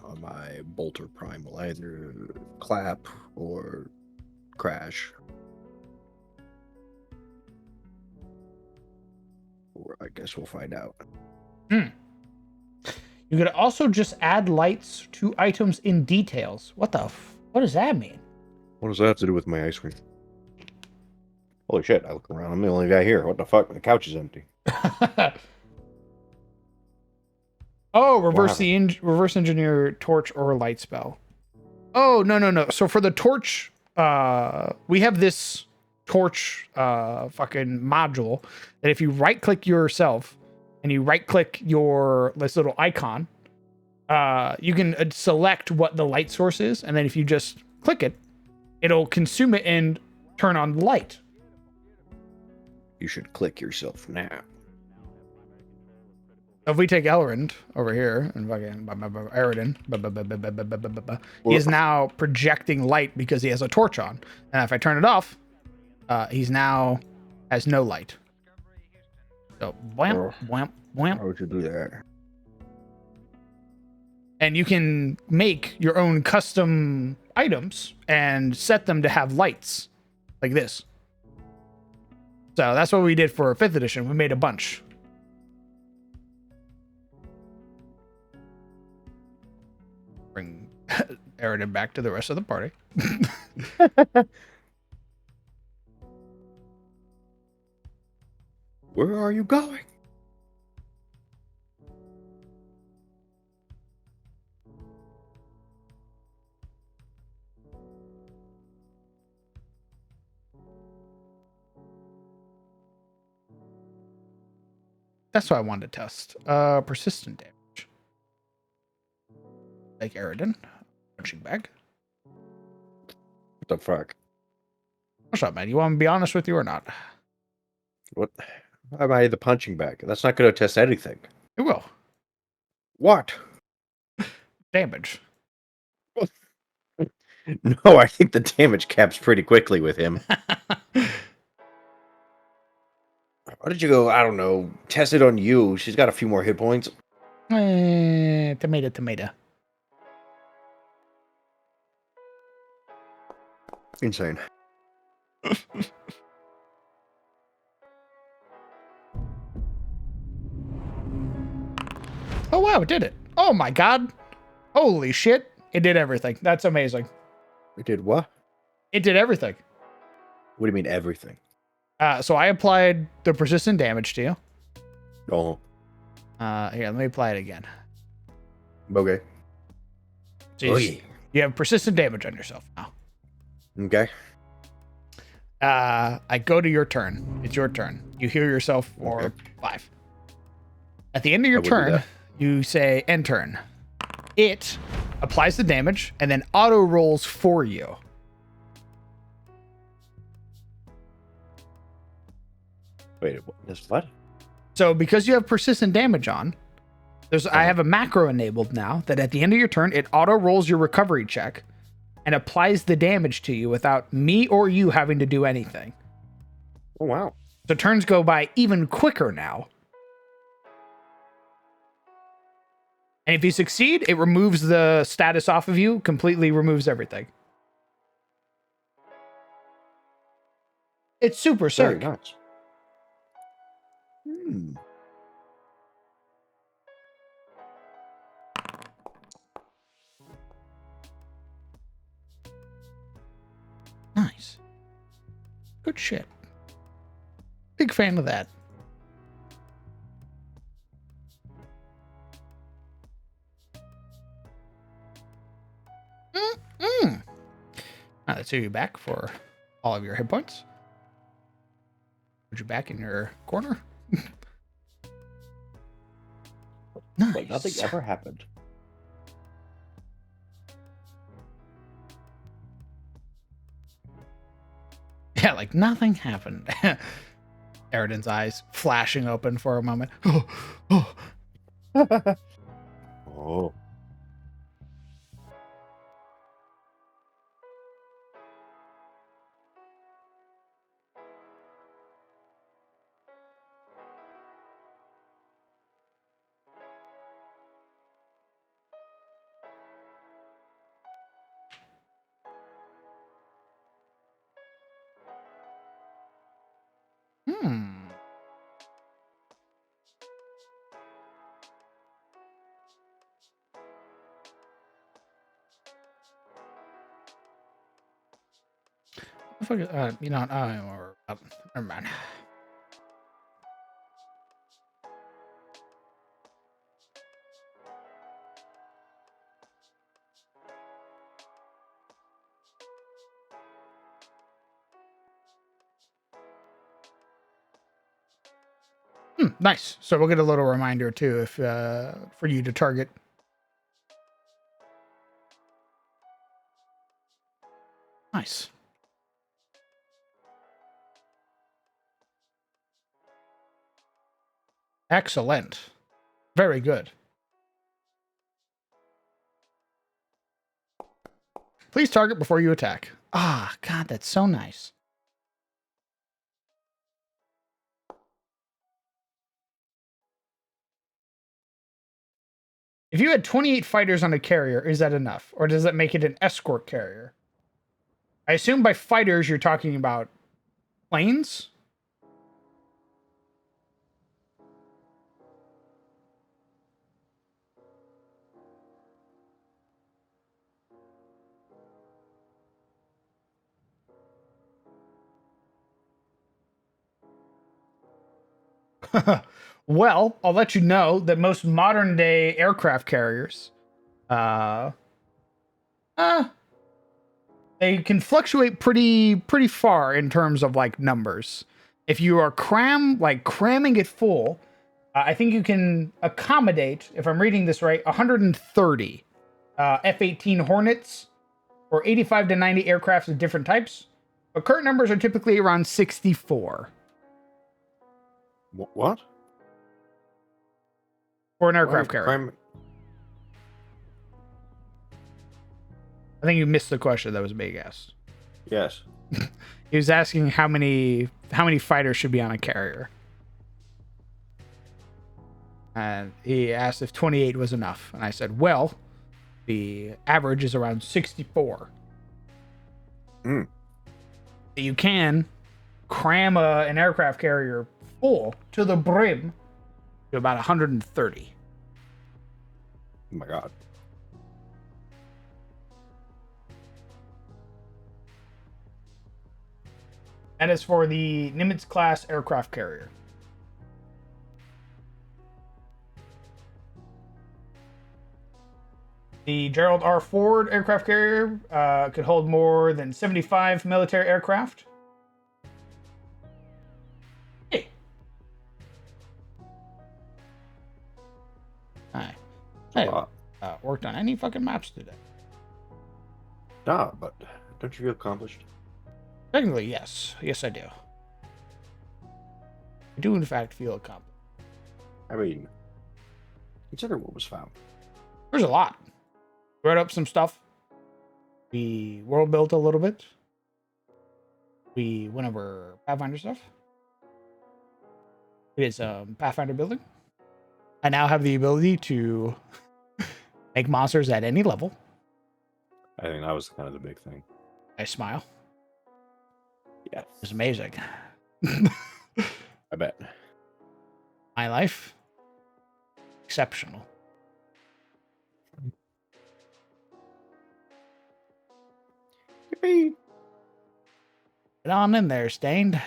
on my Bolter Prime will either clap or crash. Or I guess we'll find out. You could also just add lights to items in details. What does that mean? What does that have to do with my ice cream? Holy shit, I look around. I'm the only guy here. What the fuck? The couch is empty. Oh, reverse engineer torch or light spell. Oh, no. So for the torch, we have this torch fucking module that if you right click yourself and you right click this little icon, you can select what the light source is, and then if you just click it, it'll consume it and turn on the light. You should click yourself now. If we take Elrond over here and fucking Aridin, he is now projecting light because he has a torch on. And if I turn it off, he's now has no light. So whamp. How would you do that? And you can make your own custom items and set them to have lights like this. So that's what we did for 5th edition. We made a bunch. bring Aridin back to the rest of the party. Where are you going? That's what I wanted to test. Persistent damage. Like Aridin. Punching bag. What the fuck? What's up, man? You want me to be honest with you or not? What? Why am I the punching bag? That's not going to test anything. It will. What? Damage. No, I think the damage caps pretty quickly with him. Why did you go, I don't know, test it on you? She's got a few more hit points. Tomato. Insane. Oh, wow, it did it. Oh, my God. Holy shit. It did everything. That's amazing. It did what? It did everything. What do you mean everything? So I applied the persistent damage to you. Oh, Here, let me apply it again. okay. So you have persistent damage on yourself now. Okay. I go to your turn. It's your turn. You heal yourself for 5. At the end of your I would do turn, that. you say end turn. It applies the damage and then auto rolls for you. Wait, this what? So because you have persistent damage on, I have a macro enabled now that at the end of your turn, it auto rolls your recovery check and applies the damage to you without me or you having to do anything. Oh, wow. So turns go by even quicker now. And if you succeed, it removes the status off of you, completely removes everything. It's super sick. Very nice. Nice. Good shit. Big fan of that. Now let's hear you back for all of your hit points. Put you back in your corner. Nice. Like nothing ever happened. Yeah, like nothing happened. Aridin's eyes flashing open for a moment. Oh. You know, never mind. Nice. So we'll get a little reminder too, if for you to target. Nice. Excellent. Very good. Please target before you attack. Ah, God, that's so nice. If you had 28 fighters on a carrier, is that enough? Or does that make it an escort carrier? I assume by fighters, you're talking about planes? Well, I'll let you know that most modern day aircraft carriers, they can fluctuate pretty far in terms of like numbers. If you are cramming it full, I think you can accommodate, if I'm reading this right, 130 F-18 Hornets or 85 to 90 aircrafts of different types. But current numbers are typically around 64 What? for an aircraft carrier. I think you missed the question that was being asked. Yes. He was asking how many fighters should be on a carrier. And he asked if 28 was enough. And I said, well, the average is around 64. You can cram an aircraft carrier full to the brim to about 130. Oh my god. That is for the Nimitz class aircraft carrier. The Gerald R. Ford aircraft carrier could hold more than 75 military aircraft. Hey. Hi. Hey, worked on any fucking maps today. Nah, but don't you feel accomplished? Technically, yes. Yes, I do. I do, in fact, feel accomplished. I mean, consider what was found. There's a lot. Read up some stuff. We world built a little bit. We went over Pathfinder stuff. We did some Pathfinder building. I now have the ability to make monsters at any level. I think that was kind of the big thing. I smile. Yeah. It's amazing. I bet. My life, exceptional. Yippee. Get on in there, Stained.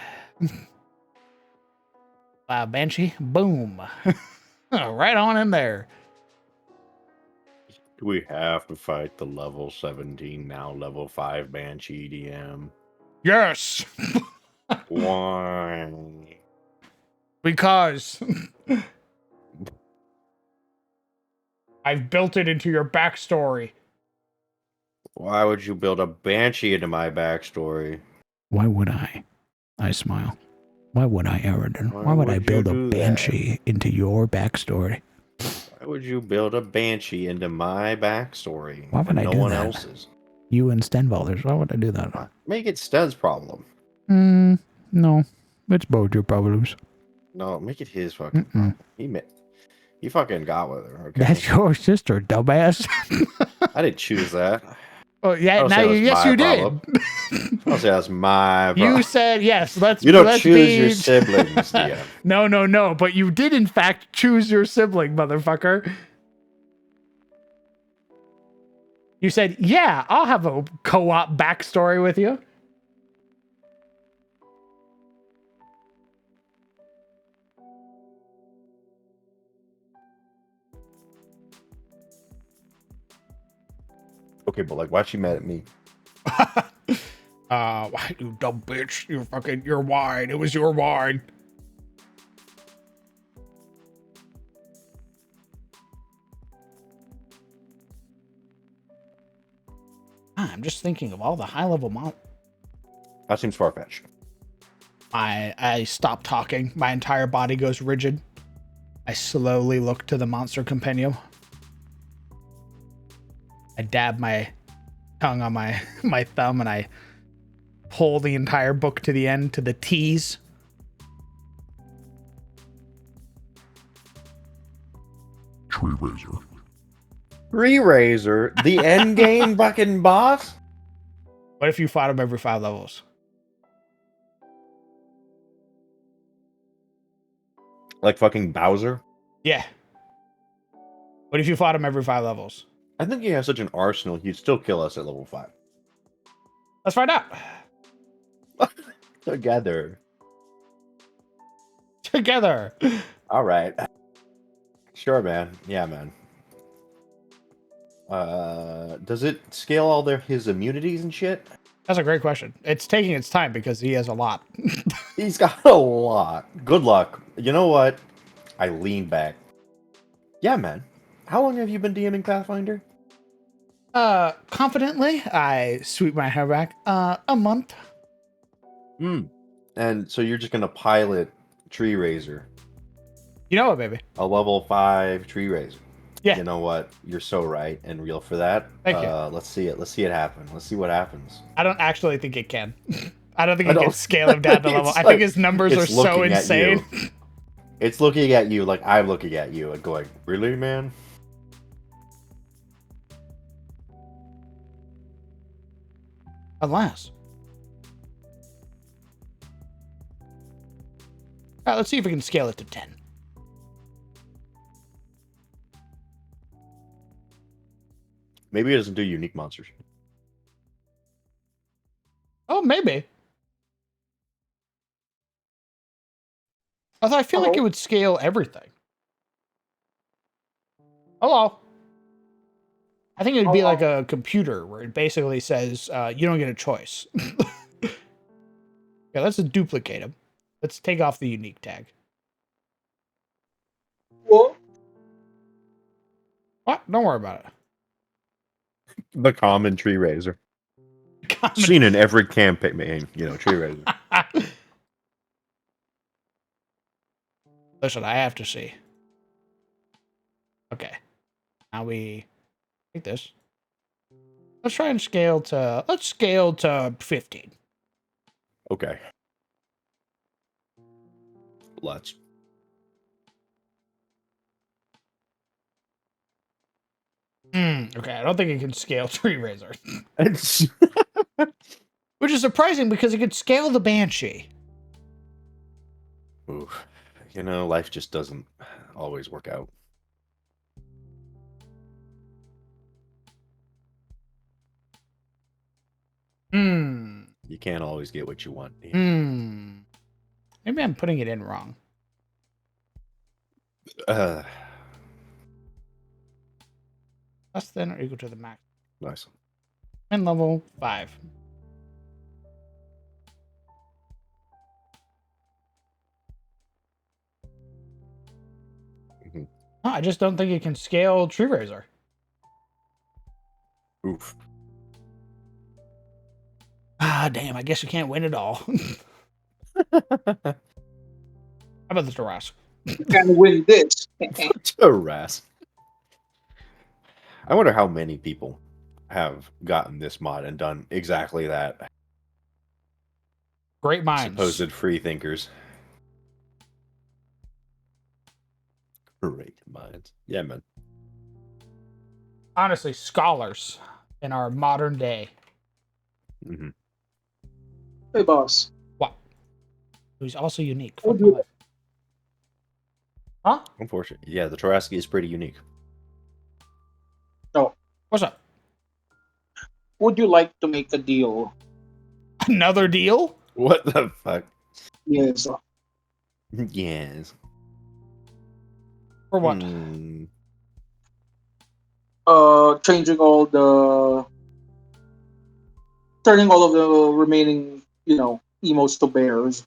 Wow, Banshee. Boom. Right on in there. Do we have to fight the level 17, now level 5 Banshee DM? Yes. Why? Because I've built it into your backstory. Why would you build a Banshee into my backstory? Why would I? I smile. Why would I, Eridan? Why would I build a Banshee into your backstory? Why would you build a Banshee into my backstory? Why would I no do one that? else's? You and Stenvalders. Why would I do that? Make it Sten's problem. No. It's both your problems. No, make it his fucking problem. He fucking got with her. Okay? That's your sister, dumbass. I didn't choose that. Oh yeah, now yes you did. I'll say that's my problem. You said yes. You don't choose your siblings, DM. No. But you did in fact choose your sibling, motherfucker. You said, yeah, I'll have a co-op backstory with you. Okay, but like, why's she mad at me? Why, you dumb bitch? Your wine. It was your wine. I'm just thinking of all the high-level That seems far-fetched. I stop talking. My entire body goes rigid. I slowly look to the monster compendium. I dab my tongue on my thumb and I pull the entire book to the end, to the T's. Tree Razor. Tree Razor? The endgame fucking boss? What if you fought him every 5 levels? Like fucking Bowser? Yeah. What if you fought him every 5 levels? I think he has such an arsenal, he'd still kill us at level 5. Let's find out. Together. together. All right. Sure, man. Yeah, man. Does it scale all his immunities and shit? That's a great question. It's taking its time because he has a lot. He's got a lot. Good luck. You know what? I lean back. Yeah, man. How long have you been DMing Pathfinder? Confidently, I sweep my hair back. A month. And so you're just gonna pilot Tree Raiser, You know what, baby? a level 5 Tree Raiser. Yeah. You know what? You're so right and real for that. Thank you. Let's see it. Let's see it happen. Let's see what happens. I don't actually think it can. I don't think I it can don't- scale him down to level. It's I like- think his numbers are it's so looking at insane. you. It's looking at you like I'm looking at you and going, really, man? Unless. Let's see if we can scale it to 10. Maybe it doesn't do unique monsters. Oh, maybe. Although I feel like it would scale everything. Hello. I think it would be like a computer where it basically says you don't get a choice. Yeah, let's duplicate him. Let's take off the unique tag. What? What? Don't worry about it. The common Tree Raiser. Common- Seen in every campaign, Tree Raiser. Listen, I have to see. Okay. Now we take this. Let's try and scale to 15. Okay. Let's. Okay, I don't think it can scale Tree Raiser. It's- Which is surprising because it could scale the Banshee. Oof. Life just doesn't always work out. You can't always get what you want. Maybe I'm putting it in wrong. Uh, Less than or equal to the max. nice. And level 5. Oh, I just don't think it can scale Tree Raiser. Oof. Ah, damn, I guess you can't win it all. How about the Jurassic? Can win this. Harass. I wonder how many people have gotten this mod and done exactly that. Great minds. Supposed free thinkers. Great minds. Yeah, man. Honestly, scholars in our modern day. Mm-hmm. Hey, boss. What? Who's also unique. Would Fuck you- my life. Huh? Unfortunately. Yeah, the Tarrasque is pretty unique. What's up? Would you like to make a deal? Another deal? What the fuck? Yes. Yes. For what? Changing all the, turning all of the remaining, emotes to bears.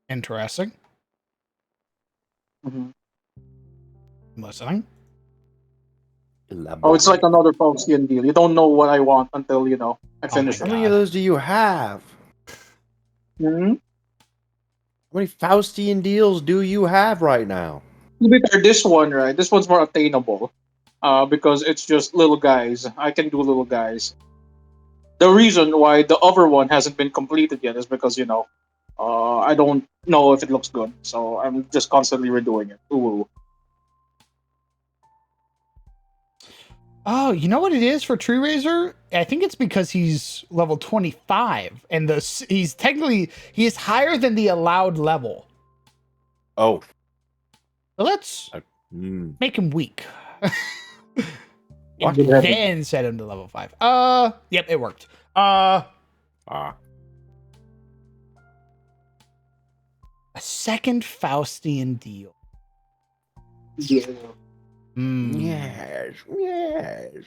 Interesting. Mm-hmm. I'm listening. Oh, it's like another Faustian deal. You don't know what I want until I finish How it. many of those do you have? Mm-hmm. How many Faustian deals do you have right now? To be fair, this one, right? This one's more attainable, because it's just little guys. I can do little guys. The reason why the other one hasn't been completed yet is because I don't know if it looks good, so I'm just constantly redoing it. Ooh. Oh, you know what it is for Tree Raiser? I think it's because he's level 25, and he is higher than the allowed level. Oh. So let's make him weak. What? And then set him to level 5. Yep, it worked. second Faustian deal. Yeah. Yes. Yes.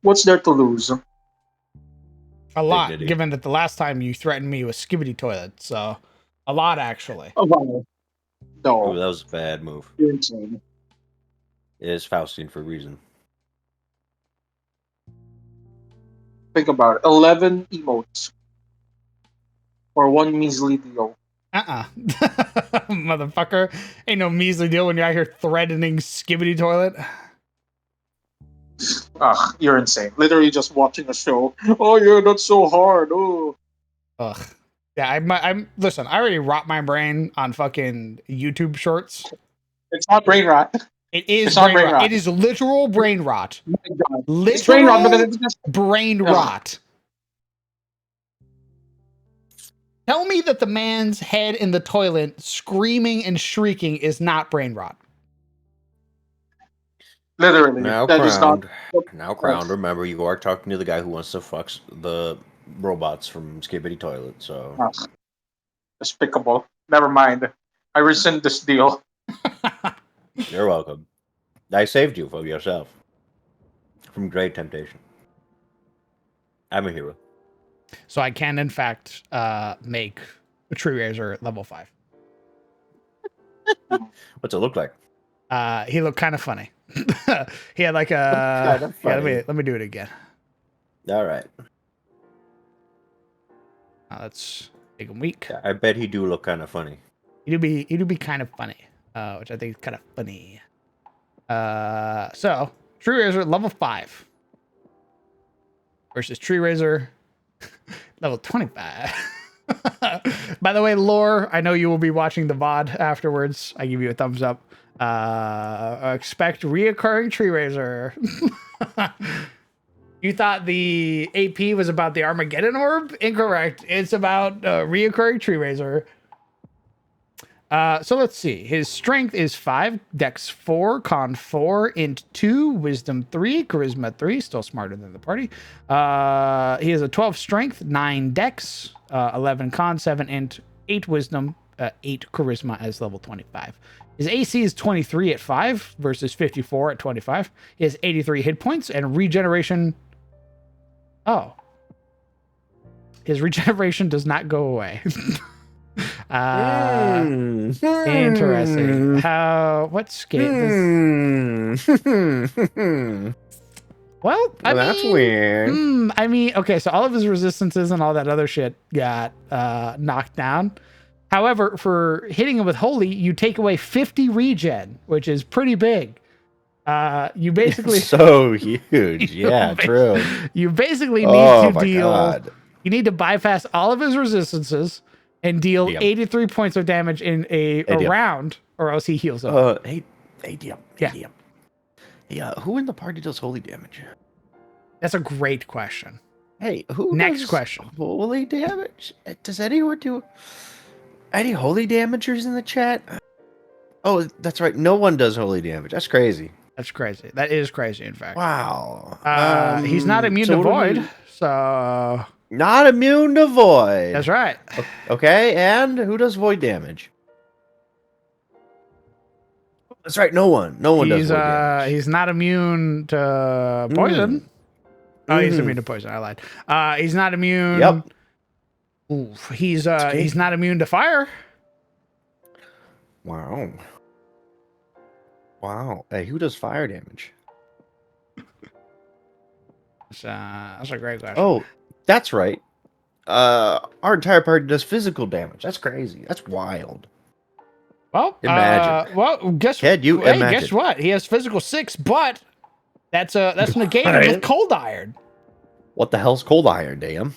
What's there to lose? A lot, Dignity. given that the last time you threatened me with Skibbity Toilet. So, a lot, actually. Oh, wow. Ooh, No, that was a bad move. you're insane. It is Faustian for a reason. Think about it. 11 emotes. Or one measly deal. Motherfucker. Ain't no measly deal when you're out here threatening Skibbity Toilet. Ugh, you're insane. Literally just watching a show. Oh, yeah, that's so hard. Oh. Ugh. Yeah, I'm listen, I already rot my brain on fucking YouTube shorts. It's not brain rot. It is It's not brain brain rot. rot. It is literal brain rot. My God. Literal It's brain rot because it's just. brain Ugh. rot. Tell me that the man's head in the toilet screaming and shrieking is not brain rot. Literally. Now That is not. crowned. Now crowned. Remember, you are talking to the guy who wants to fuck the robots from Skibbity Toilet. So Ugh. Despicable. Never mind. I rescind this deal. you're welcome. I saved you from yourself. From great temptation. I'm a hero. So I can, in fact, make a tree raiser level 5. What's it look like? He looked kind of funny. He had like a. Kinda Yeah, funny. let me do it again. All right. Let's make him weak. I bet he do look kind of funny. He do be kind of funny, which I think is kind of funny. So tree raiser level 5 versus tree raiser level 25. By the way, Lore, I know you will be watching the VOD afterwards. I give you a thumbs up. Expect reoccurring tree raiser. You thought the AP was about the Armageddon orb? Incorrect. It's about reoccurring tree raiser. So let's see. His strength is 5, dex 4, con 4, int 2, wisdom 3, charisma 3. Still smarter than the party. He has a 12 strength, 9 dex, 11 con, 7 int, 8 wisdom, 8 charisma as level 25. His AC is 23 at 5 versus 54 at 25. He has 83 hit points and regeneration. Oh. His regeneration does not go away. Interesting. How? What scale? Well, I that's mean, weird. I mean, okay, so all of his resistances and all that other shit got knocked down. However, for hitting him with holy, you take away 50 regen, which is pretty big. You basically so huge. Yeah, true. You basically need to my deal. God. You need to bypass all of his resistances and deal 83 points of damage in a round, or else he heals up. Hey, DM. Yeah. DM. Yeah, who in the party does holy damage? That's a great question. Hey, who Next does question. holy damage? Does anyone do any holy damagers in the chat? Oh, that's right. No one does holy damage. That's crazy. That's crazy. That is crazy, in fact. Wow. He's not immune to void, so not immune to void. that's right. Okay, and who does void damage? That's right. No one. No one does void damage. He's not immune to poison. Oh, he's immune to poison. I lied. He's not immune. Yep. Oof. He's not immune to fire. Wow. Wow. Hey, who does fire damage? That's a great question. Oh, that's right. Our entire party does physical damage. That's crazy. That's wild. Well, imagine. Guess imagine? what? He has physical 6, but that's negated with cold iron. What the hell's cold iron, damn?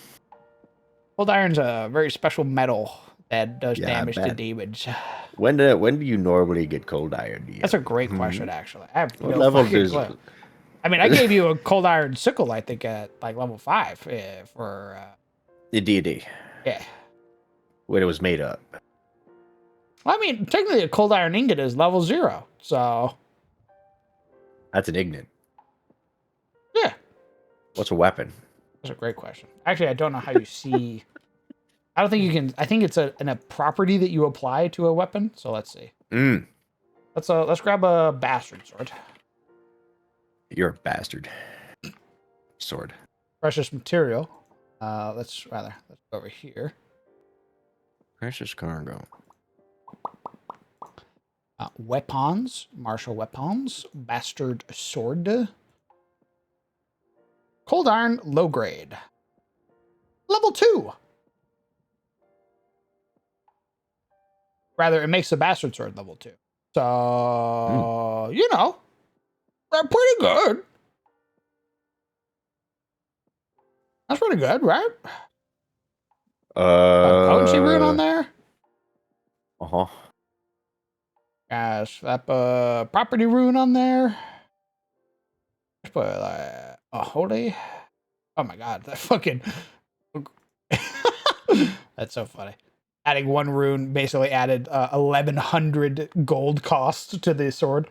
Cold iron's a very special metal that does Yeah, I damage to bet. demons. When do you normally get cold iron? DM? That's a great question, actually. I have What no level fucking does? clue. I mean, I gave you a cold iron sickle, I think, at like level 5 for The D&D. yeah. When it was made up. Well, I mean, technically, a cold iron ingot is level 0, so That's an ignorant. yeah. What's a weapon? That's a great question. Actually, I don't know how you see. I don't think you can. I think it's a property that you apply to a weapon. So let's see. Let's grab a bastard sword. You're a bastard. Sword. Precious material. Let's go over here. Precious cargo. Weapons, martial weapons, bastard sword, cold iron, low grade, level 2. Rather, it makes the bastard sword level 2. So, you know, they're pretty good. That's pretty good, right? Potency rune on there. Uh-huh. Yes, that property rune on there. Let's put a holy. Oh my god, that fucking. That's so funny. Adding one rune basically added 1,100 gold cost to the sword.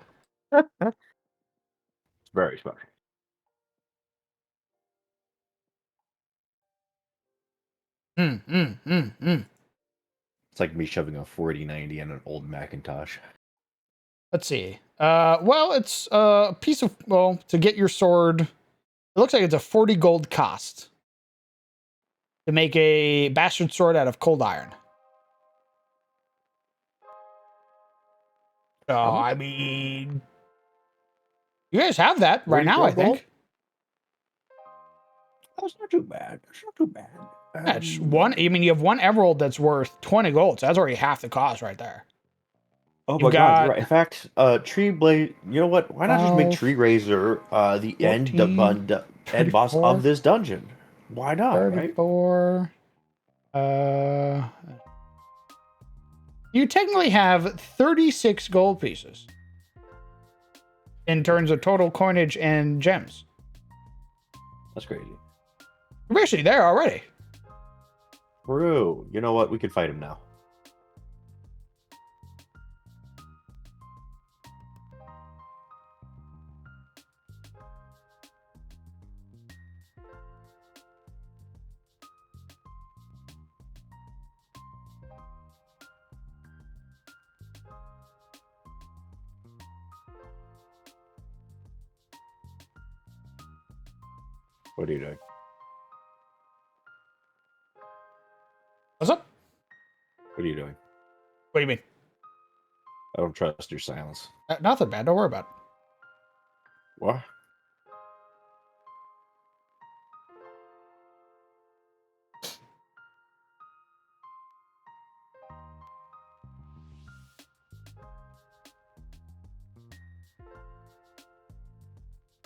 It's very smart. It's like me shoving a 4090 on an old Macintosh. Let's see. Well, it's a piece of, well, to get your sword, it looks like it's a 40 gold cost to make a bastard sword out of cold iron. So, I mean, you guys have that right now, I think. That's not too bad. That's not too bad. That's one. I mean, you have one emerald that's worth 20 gold, so that's already half the cost right there. Oh my god, you're right. In fact, tree blade. You know what? Why not just make tree razor the 14, end boss of this dungeon? Why not? 34. Right? You technically have 36 gold pieces in terms of total coinage and gems. That's crazy. You're basically there already. True. You know what? We could fight him now. What are you doing? What's up? What are you doing? What do you mean? I don't trust your silence. Nothing, man. Don't worry about it. What?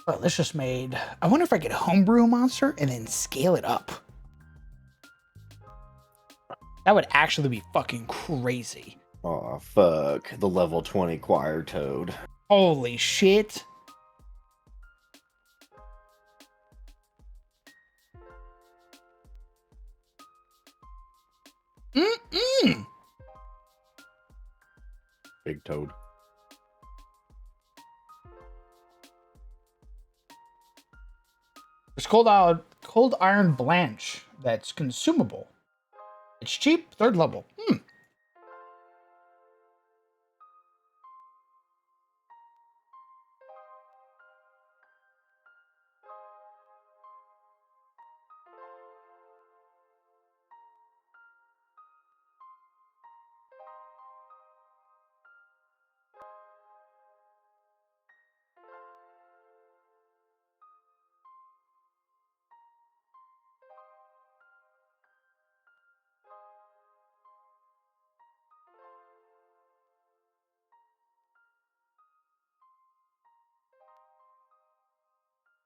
Oh, this just made. I wonder if I could homebrew a monster and then scale it up. That would actually be fucking crazy. Oh, fuck. The level 20 choir toad. Holy shit. Big toad. There's cold iron blanch that's consumable. It's cheap, 3rd level.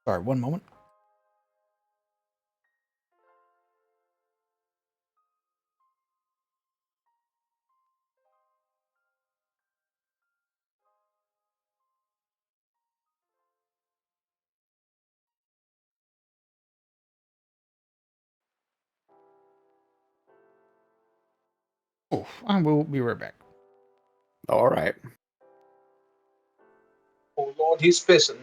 Sorry, one moment. Oh, I will be right back. All right. Oh Lord, he's pissing.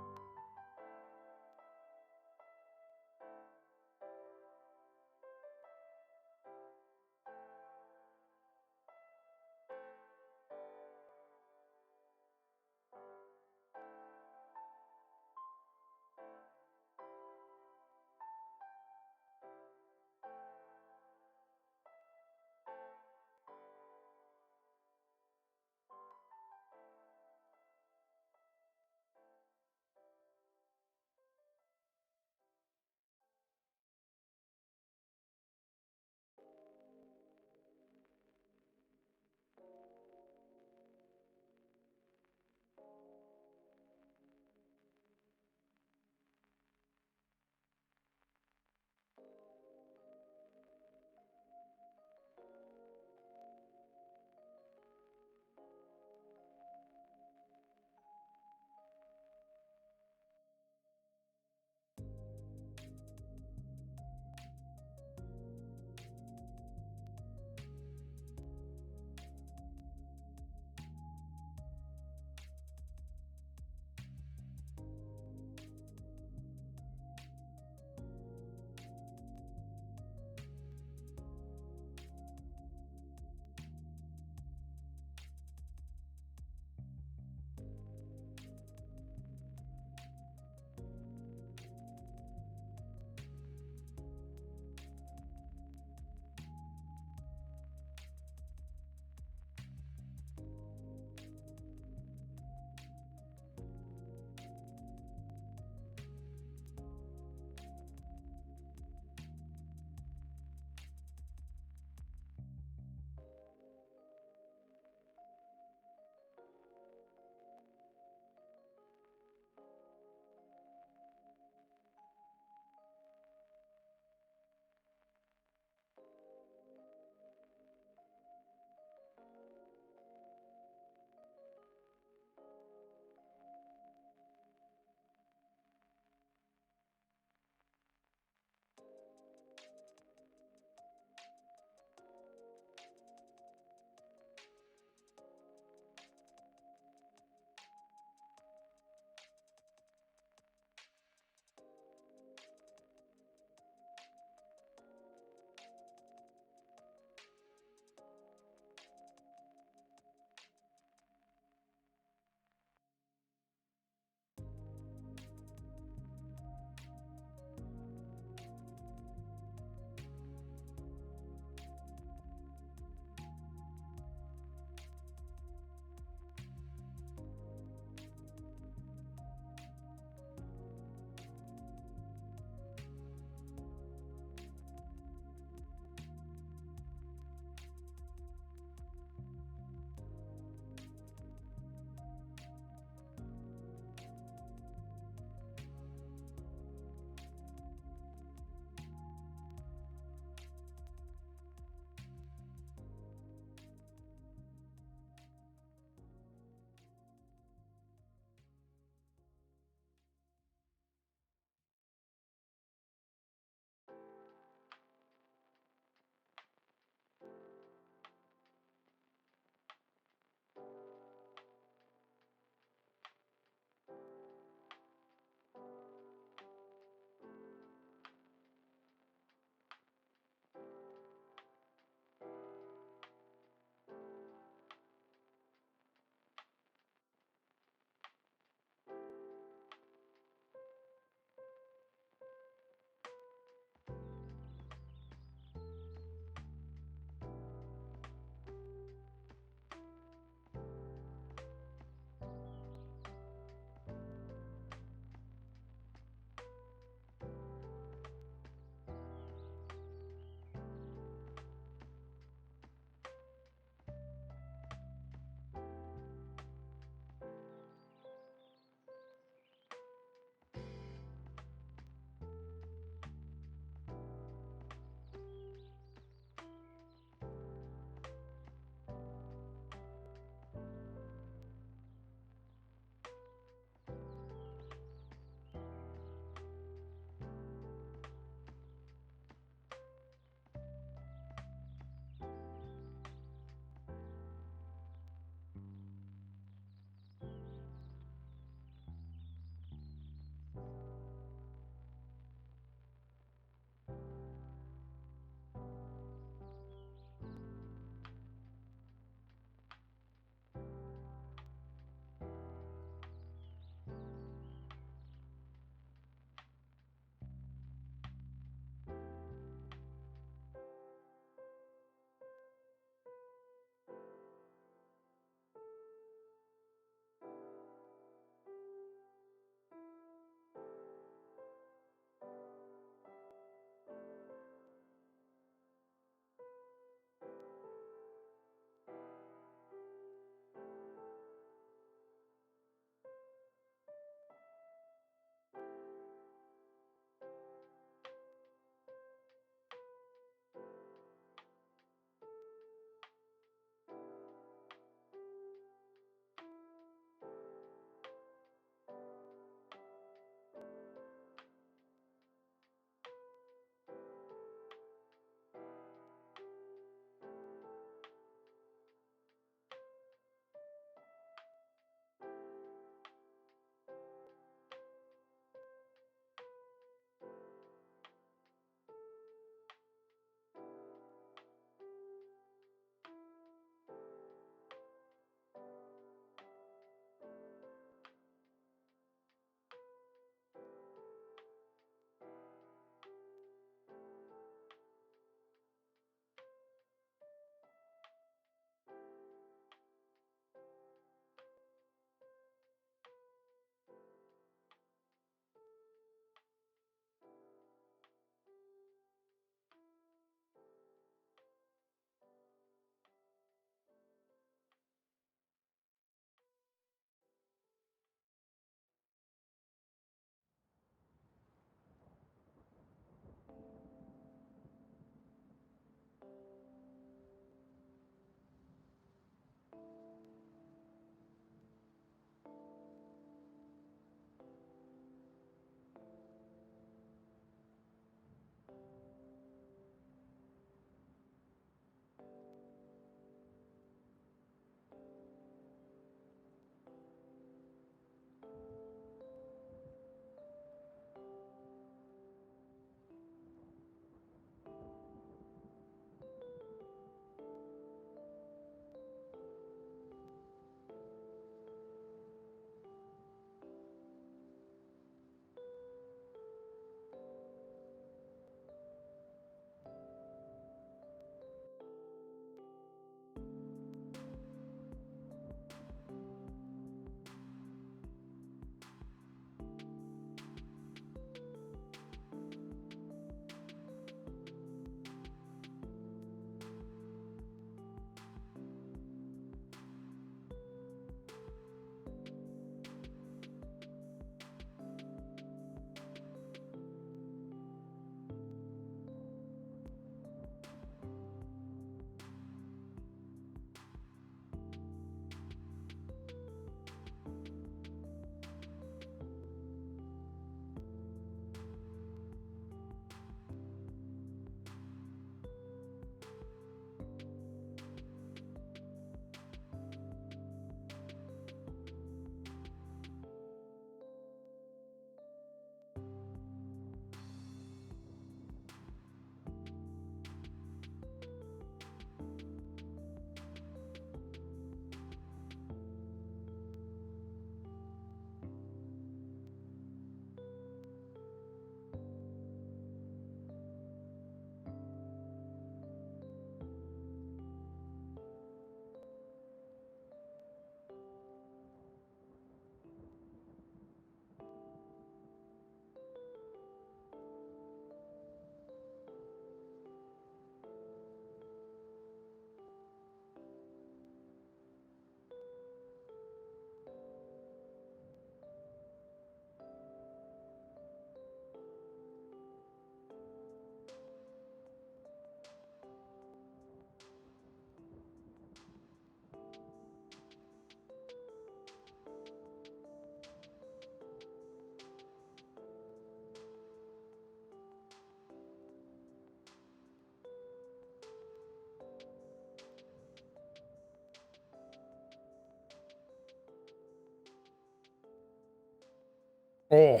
Oh,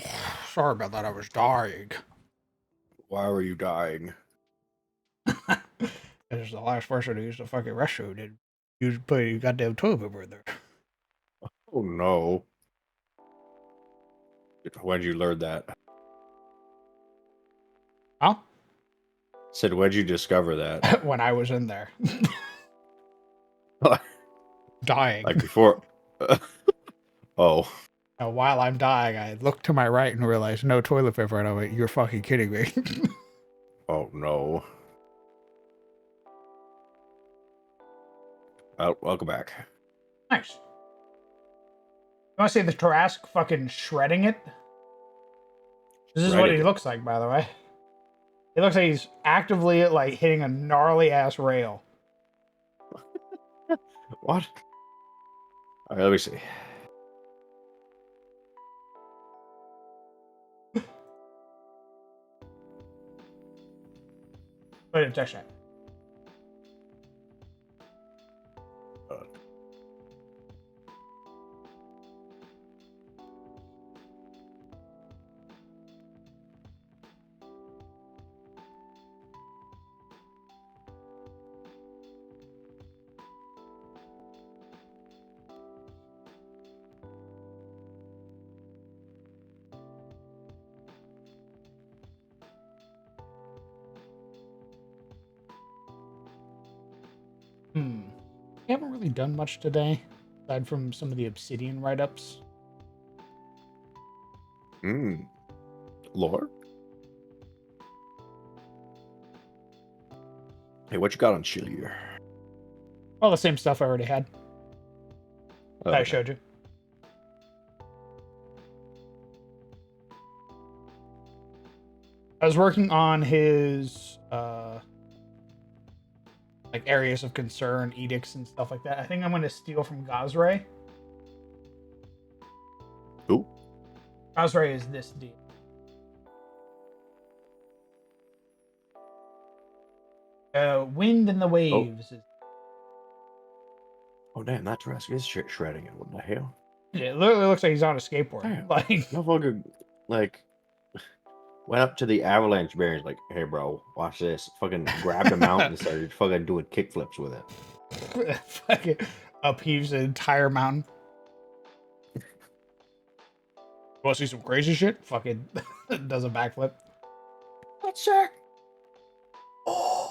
sorry about that. I was dying. Why were you dying? This is the last person who used the fucking restroom and you put your goddamn toilet paper in there. Oh no. When did you learn that? Huh? Said, when did you discover that? When I was in there. Dying. Like before? Oh. Now, while I'm dying, I look to my right and realize no toilet paper, and I went, "You're fucking kidding me." Oh no. Welcome back. Nice. You want to see the Tarrasque fucking shredding it? This is what he looks like, by the way. He looks like he's actively like hitting a gnarly ass rail. What? All right, let me see. Put it in text chat. We haven't really done much today, aside from some of the Obsidian write-ups. Lore? Hey, what you got on Chilier? All the same stuff I already had. Oh, That I showed you. I was working on his like areas of concern, edicts, and stuff like that. I think I'm going to steal from Gazray. Who? Gazray is this deal. Wind and the Waves. Oh damn, that Tarrasque is shredding it. What the hell? It literally looks like he's on a skateboard. Damn. Like, Motherfucker, like, went up to the avalanche bears, like, hey, bro, watch this. Fucking grabbed a mountain and started fucking doing kickflips with it. fucking upheaves the entire mountain. Want to see some crazy shit? Fucking does a backflip. Let's check. Oh.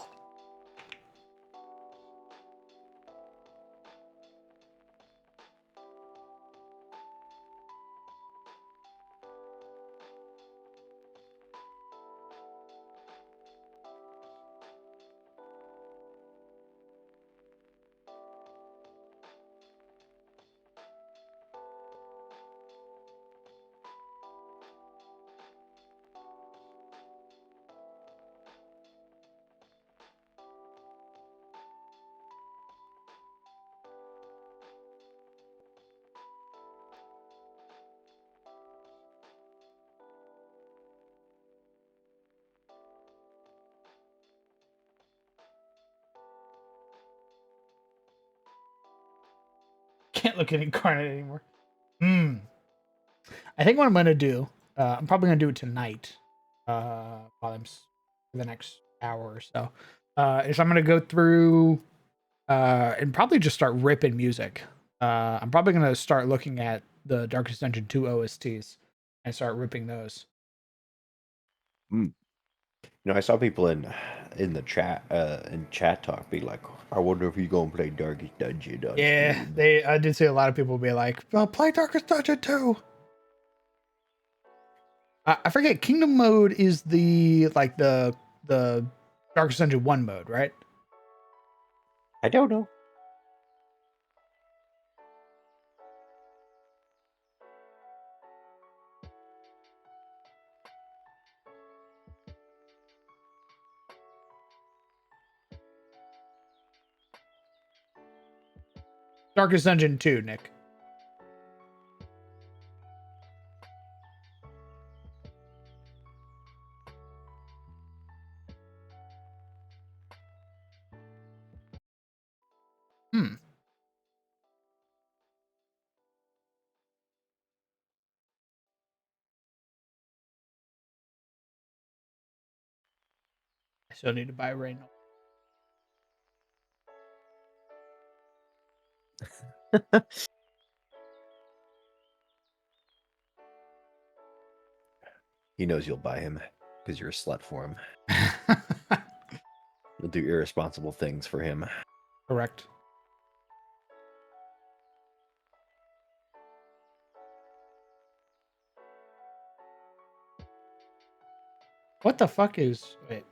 Can't look at Incarnate anymore. I think what I'm gonna do, I'm probably gonna do it tonight, while I'm for the next hour or so. Is I'm gonna go through, and probably just start ripping music. I'm probably gonna start looking at the Darkest Dungeon 2 OSTs and start ripping those. You know, I saw people in the chat talk be like, I wonder if you're gonna play Darkest Dungeon on Yeah, stream. I did see a lot of people be like, play Darkest Dungeon 2. I forget, Kingdom mode is the Darkest Dungeon 1 mode, right? I don't know. Darkest Dungeon 2, Nick. I still need to buy Rain. He knows you'll buy him because you're a slut for him. You'll do irresponsible things for him. Correct. What the fuck is... Wait.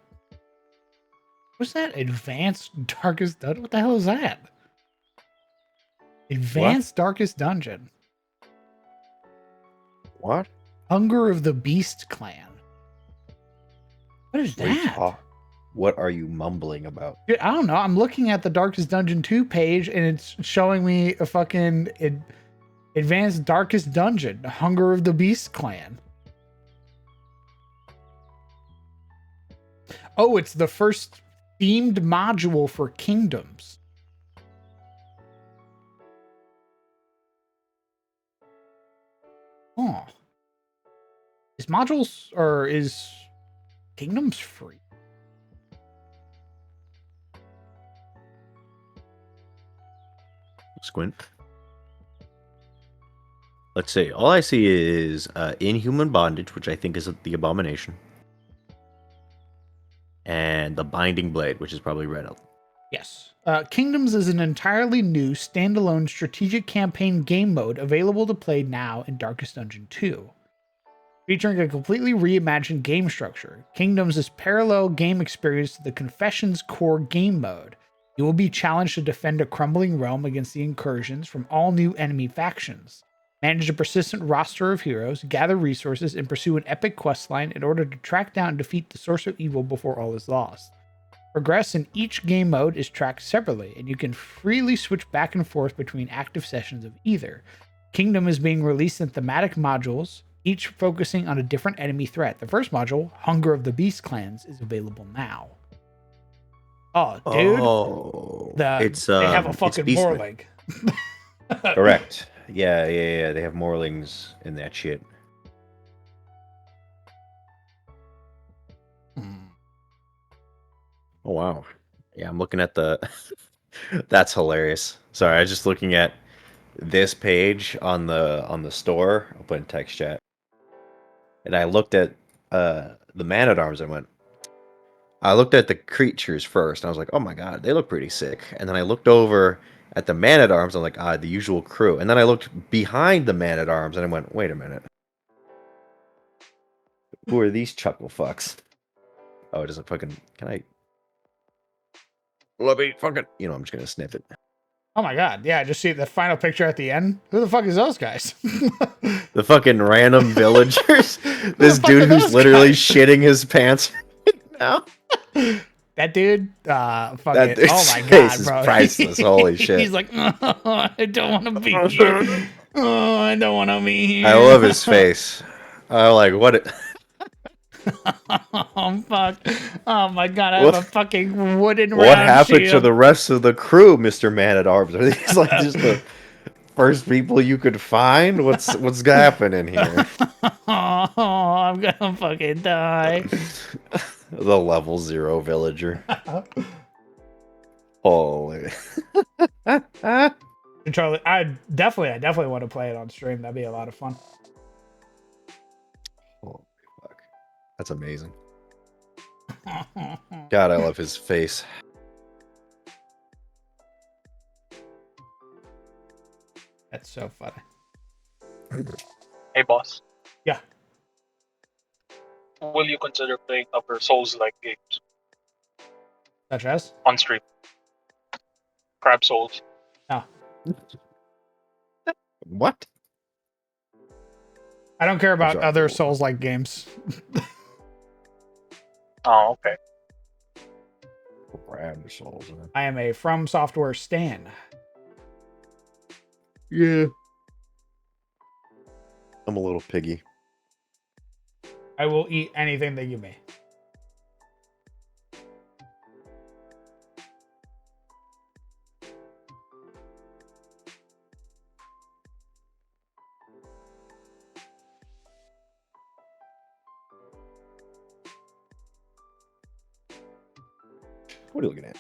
What's that? Advanced Darkest Dungeon? What the hell is that? Advanced Darkest Dungeon. What? Hunger of the Beast Clan. What is that? What are you mumbling about? Dude, I don't know. I'm looking at the Darkest Dungeon 2 page and it's showing me a fucking Advanced Darkest Dungeon. Hunger of the Beast Clan. Oh, it's the first themed module for Kingdoms. Oh. Is modules or is Kingdoms free? Squint. Let's see. All I see is Inhuman Bondage, which I think is the Abomination. And the Binding Blade, which is probably Red Elf. Yes. Kingdoms is an entirely new standalone strategic campaign game mode available to play now in Darkest Dungeon 2. Featuring a completely reimagined game structure, Kingdoms is parallel game experience to the Confessions core game mode. You will be challenged to defend a crumbling realm against the incursions from all new enemy factions. Manage a persistent roster of heroes, gather resources, and pursue an epic questline in order to track down and defeat the source of evil before all is lost. Progress in each game mode is tracked separately, and you can freely switch back and forth between active sessions of either. Kingdom is being released in thematic modules, each focusing on a different enemy threat. The first module, Hunger of the Beast Clans, is available now. Oh, dude. Oh, they have a fucking Morling. Correct. Yeah. They have Morlings in that shit. Oh wow. Yeah, I'm looking at the. That's hilarious. Sorry, I was just looking at this page on the store. I'll put in text chat. And I looked at the Man-at-Arms and I looked at the creatures first, and I was like, oh my god, they look pretty sick. And then I looked over at the Man-at-Arms, and I'm like, the usual crew. And then I looked behind the Man-at-Arms, and I went, wait a minute. Who are these chuckle fucks? Oh, it doesn't fucking... Can I... Let me fucking... You know, I'm just gonna sniff it. Oh my god, yeah, just see the final picture at the end. Who the fuck is those guys? The fucking random villagers. This dude who's literally shitting his pants right now. That dude, fucking, That dude's oh my face god, is bro. priceless. Holy shit. He's like, oh, I don't want to be here. Oh, I don't want to be here. I love his face. I like what Oh fuck! Oh my god! I have a fucking wooden. What happened to shield. the rest of the crew, Mr. Man-at-Arms? Are these like just the first people you could find? What's happening here? Oh, I'm gonna fucking die. The level 0 villager. Holy. Charlie, I definitely want to play it on stream. That'd be a lot of fun. Holy fuck. That's amazing. God, I love his face. That's so funny. Hey, boss. Yeah. Will you consider playing other Souls-like games Such as? on stream? Crab Souls. No. What? I don't care about other Souls-like games. Oh, okay. Crab Souls. I am a From Software stan. Yeah. I'm a little piggy. I will eat anything they give me. What are you looking at?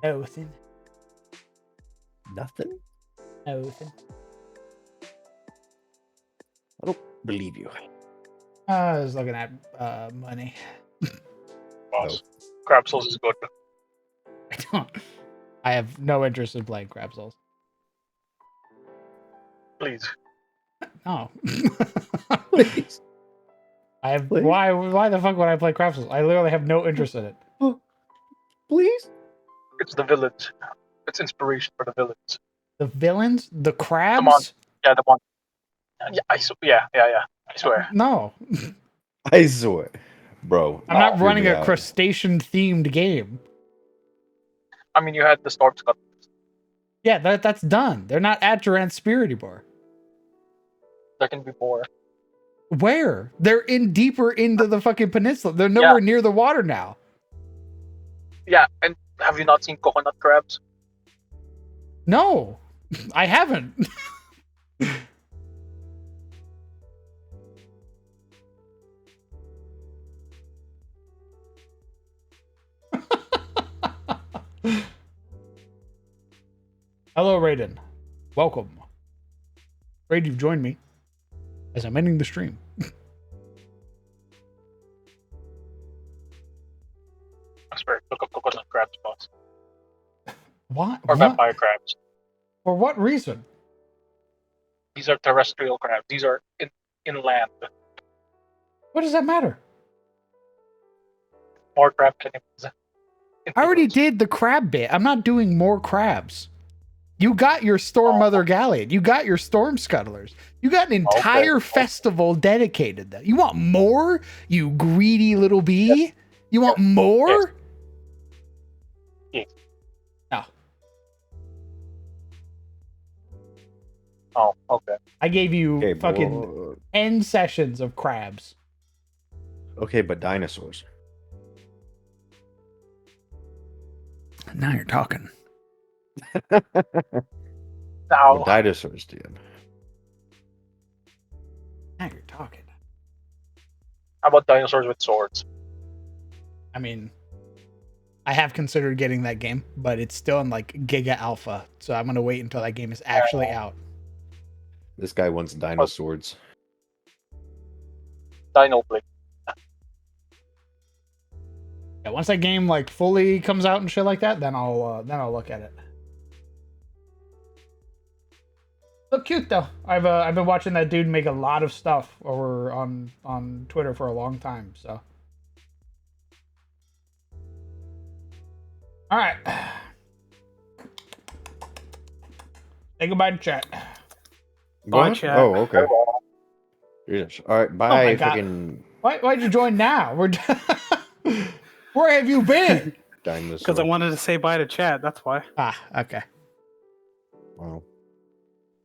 Nothing. Nothing? Nothing. I don't believe you. I was looking at money. Boss. Crab Souls is good. I don't. I have no interest in playing Crab Souls. Please. No. Please. I have. Please? Why the fuck would I play Crab Souls? I literally have no interest in it. Please? It's the villains. It's inspiration for the villains. The villains, the crabs. Come on. Yeah, the one. Yeah, I swear. No, I swear. Bro. I'm not hear running me a out. crustacean themed game. I mean, you had the storm scuttle. Yeah, that's done. They're not at Durant Spear anymore. There can be more. Where? They're in deeper into the fucking peninsula. They're nowhere near the water now. Yeah, and have you not seen coconut crabs? No, I haven't. Hello, Raiden. Welcome. Great you've joined me as I'm ending the stream. I swear, look up coconut crabs, boss. What? Or vampire crabs. For what reason? These are terrestrial crabs. These are inland. What does that matter? More crab cannibals. I already did the crab bit. I'm not doing more crabs. You got your Storm Mother Galleon. You got your Storm Scuttlers. You got an entire festival dedicated to that. You want more? You greedy little bee? Yes. You want more? Yes. No. Oh, okay. I gave you fucking 10 sessions of crabs. Okay, but dinosaurs. Now you're talking. Now, What dinosaurs did. Now you're talking. How about dinosaurs with swords? I mean, I have considered getting that game, but it's still in like Giga Alpha, so I'm gonna wait until that game is actually out. This guy wants dinosaurs. Dino Blade. Yeah, once that game like fully comes out and shit like that, then I'll look at it. Look cute though. I've been watching that dude make a lot of stuff over on Twitter for a long time. So, all right. Say goodbye to chat. Bye, chat. Oh, okay. Yes. All right. Bye. Freaking Why'd you join now? Where have you been? dinosaur. Because I wanted to say bye to chat. That's why. Ah, okay. Wow.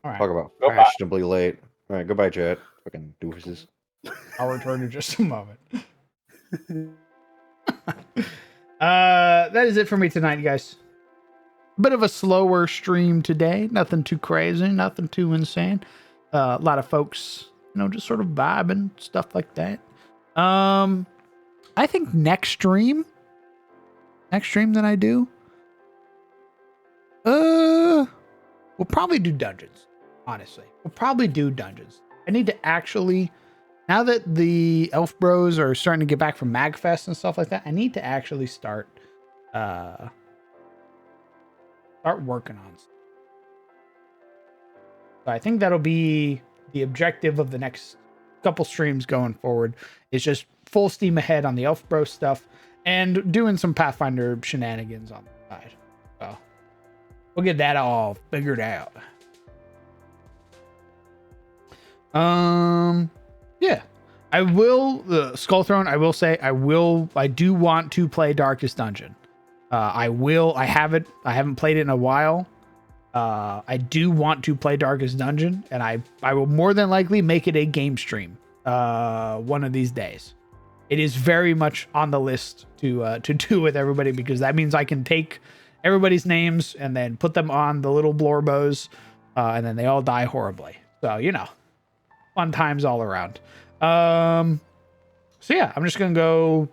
All right. Talk about Goodbye. fashionably late. All right. Goodbye, chat. Fucking doofuses. I'll return in just a moment. That is it for me tonight, you guys. Bit of a slower stream today. Nothing too crazy, nothing too insane. A lot of folks, just sort of vibing, stuff like that. I think next stream that I do, we'll probably do dungeons. Honestly, we'll probably do dungeons. I need to actually, now that the Elf Bros are starting to get back from MagFest and stuff like that, I need to actually start working on stuff. So I think that'll be the objective of the next couple streams going forward, is just full steam ahead on the Elf Bro stuff and doing some Pathfinder shenanigans on the side. So we'll get that all figured out. Yeah, I will, Skull Throne, I will say, I do want to play Darkest Dungeon. I haven't played it in a while. I do want to play Darkest Dungeon, and I will more than likely make it a game stream one of these days. It is very much on the list to do with everybody, because that means I can take everybody's names and then put them on the little blorbos, and then they all die horribly. So, fun times all around. So yeah, I'm just gonna go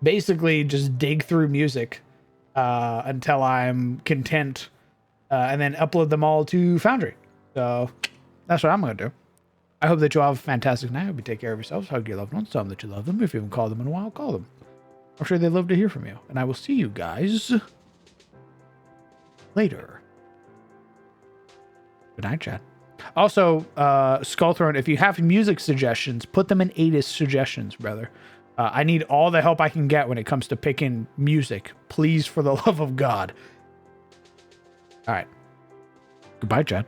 basically just dig through music until I'm content, and then upload them all to Foundry. So that's what I'm going to do. I hope that you all have a fantastic night. I hope you take care of yourselves. Hug your loved ones. Tell them that you love them. If you haven't called them in a while, call them. I'm sure they'd love to hear from you. And I will see you guys later. Good night, chat. Also, Skullthrone, if you have music suggestions, put them in Attes suggestions, brother. I need all the help I can get when it comes to picking music. Please, for the love of God. All right. Goodbye, chat.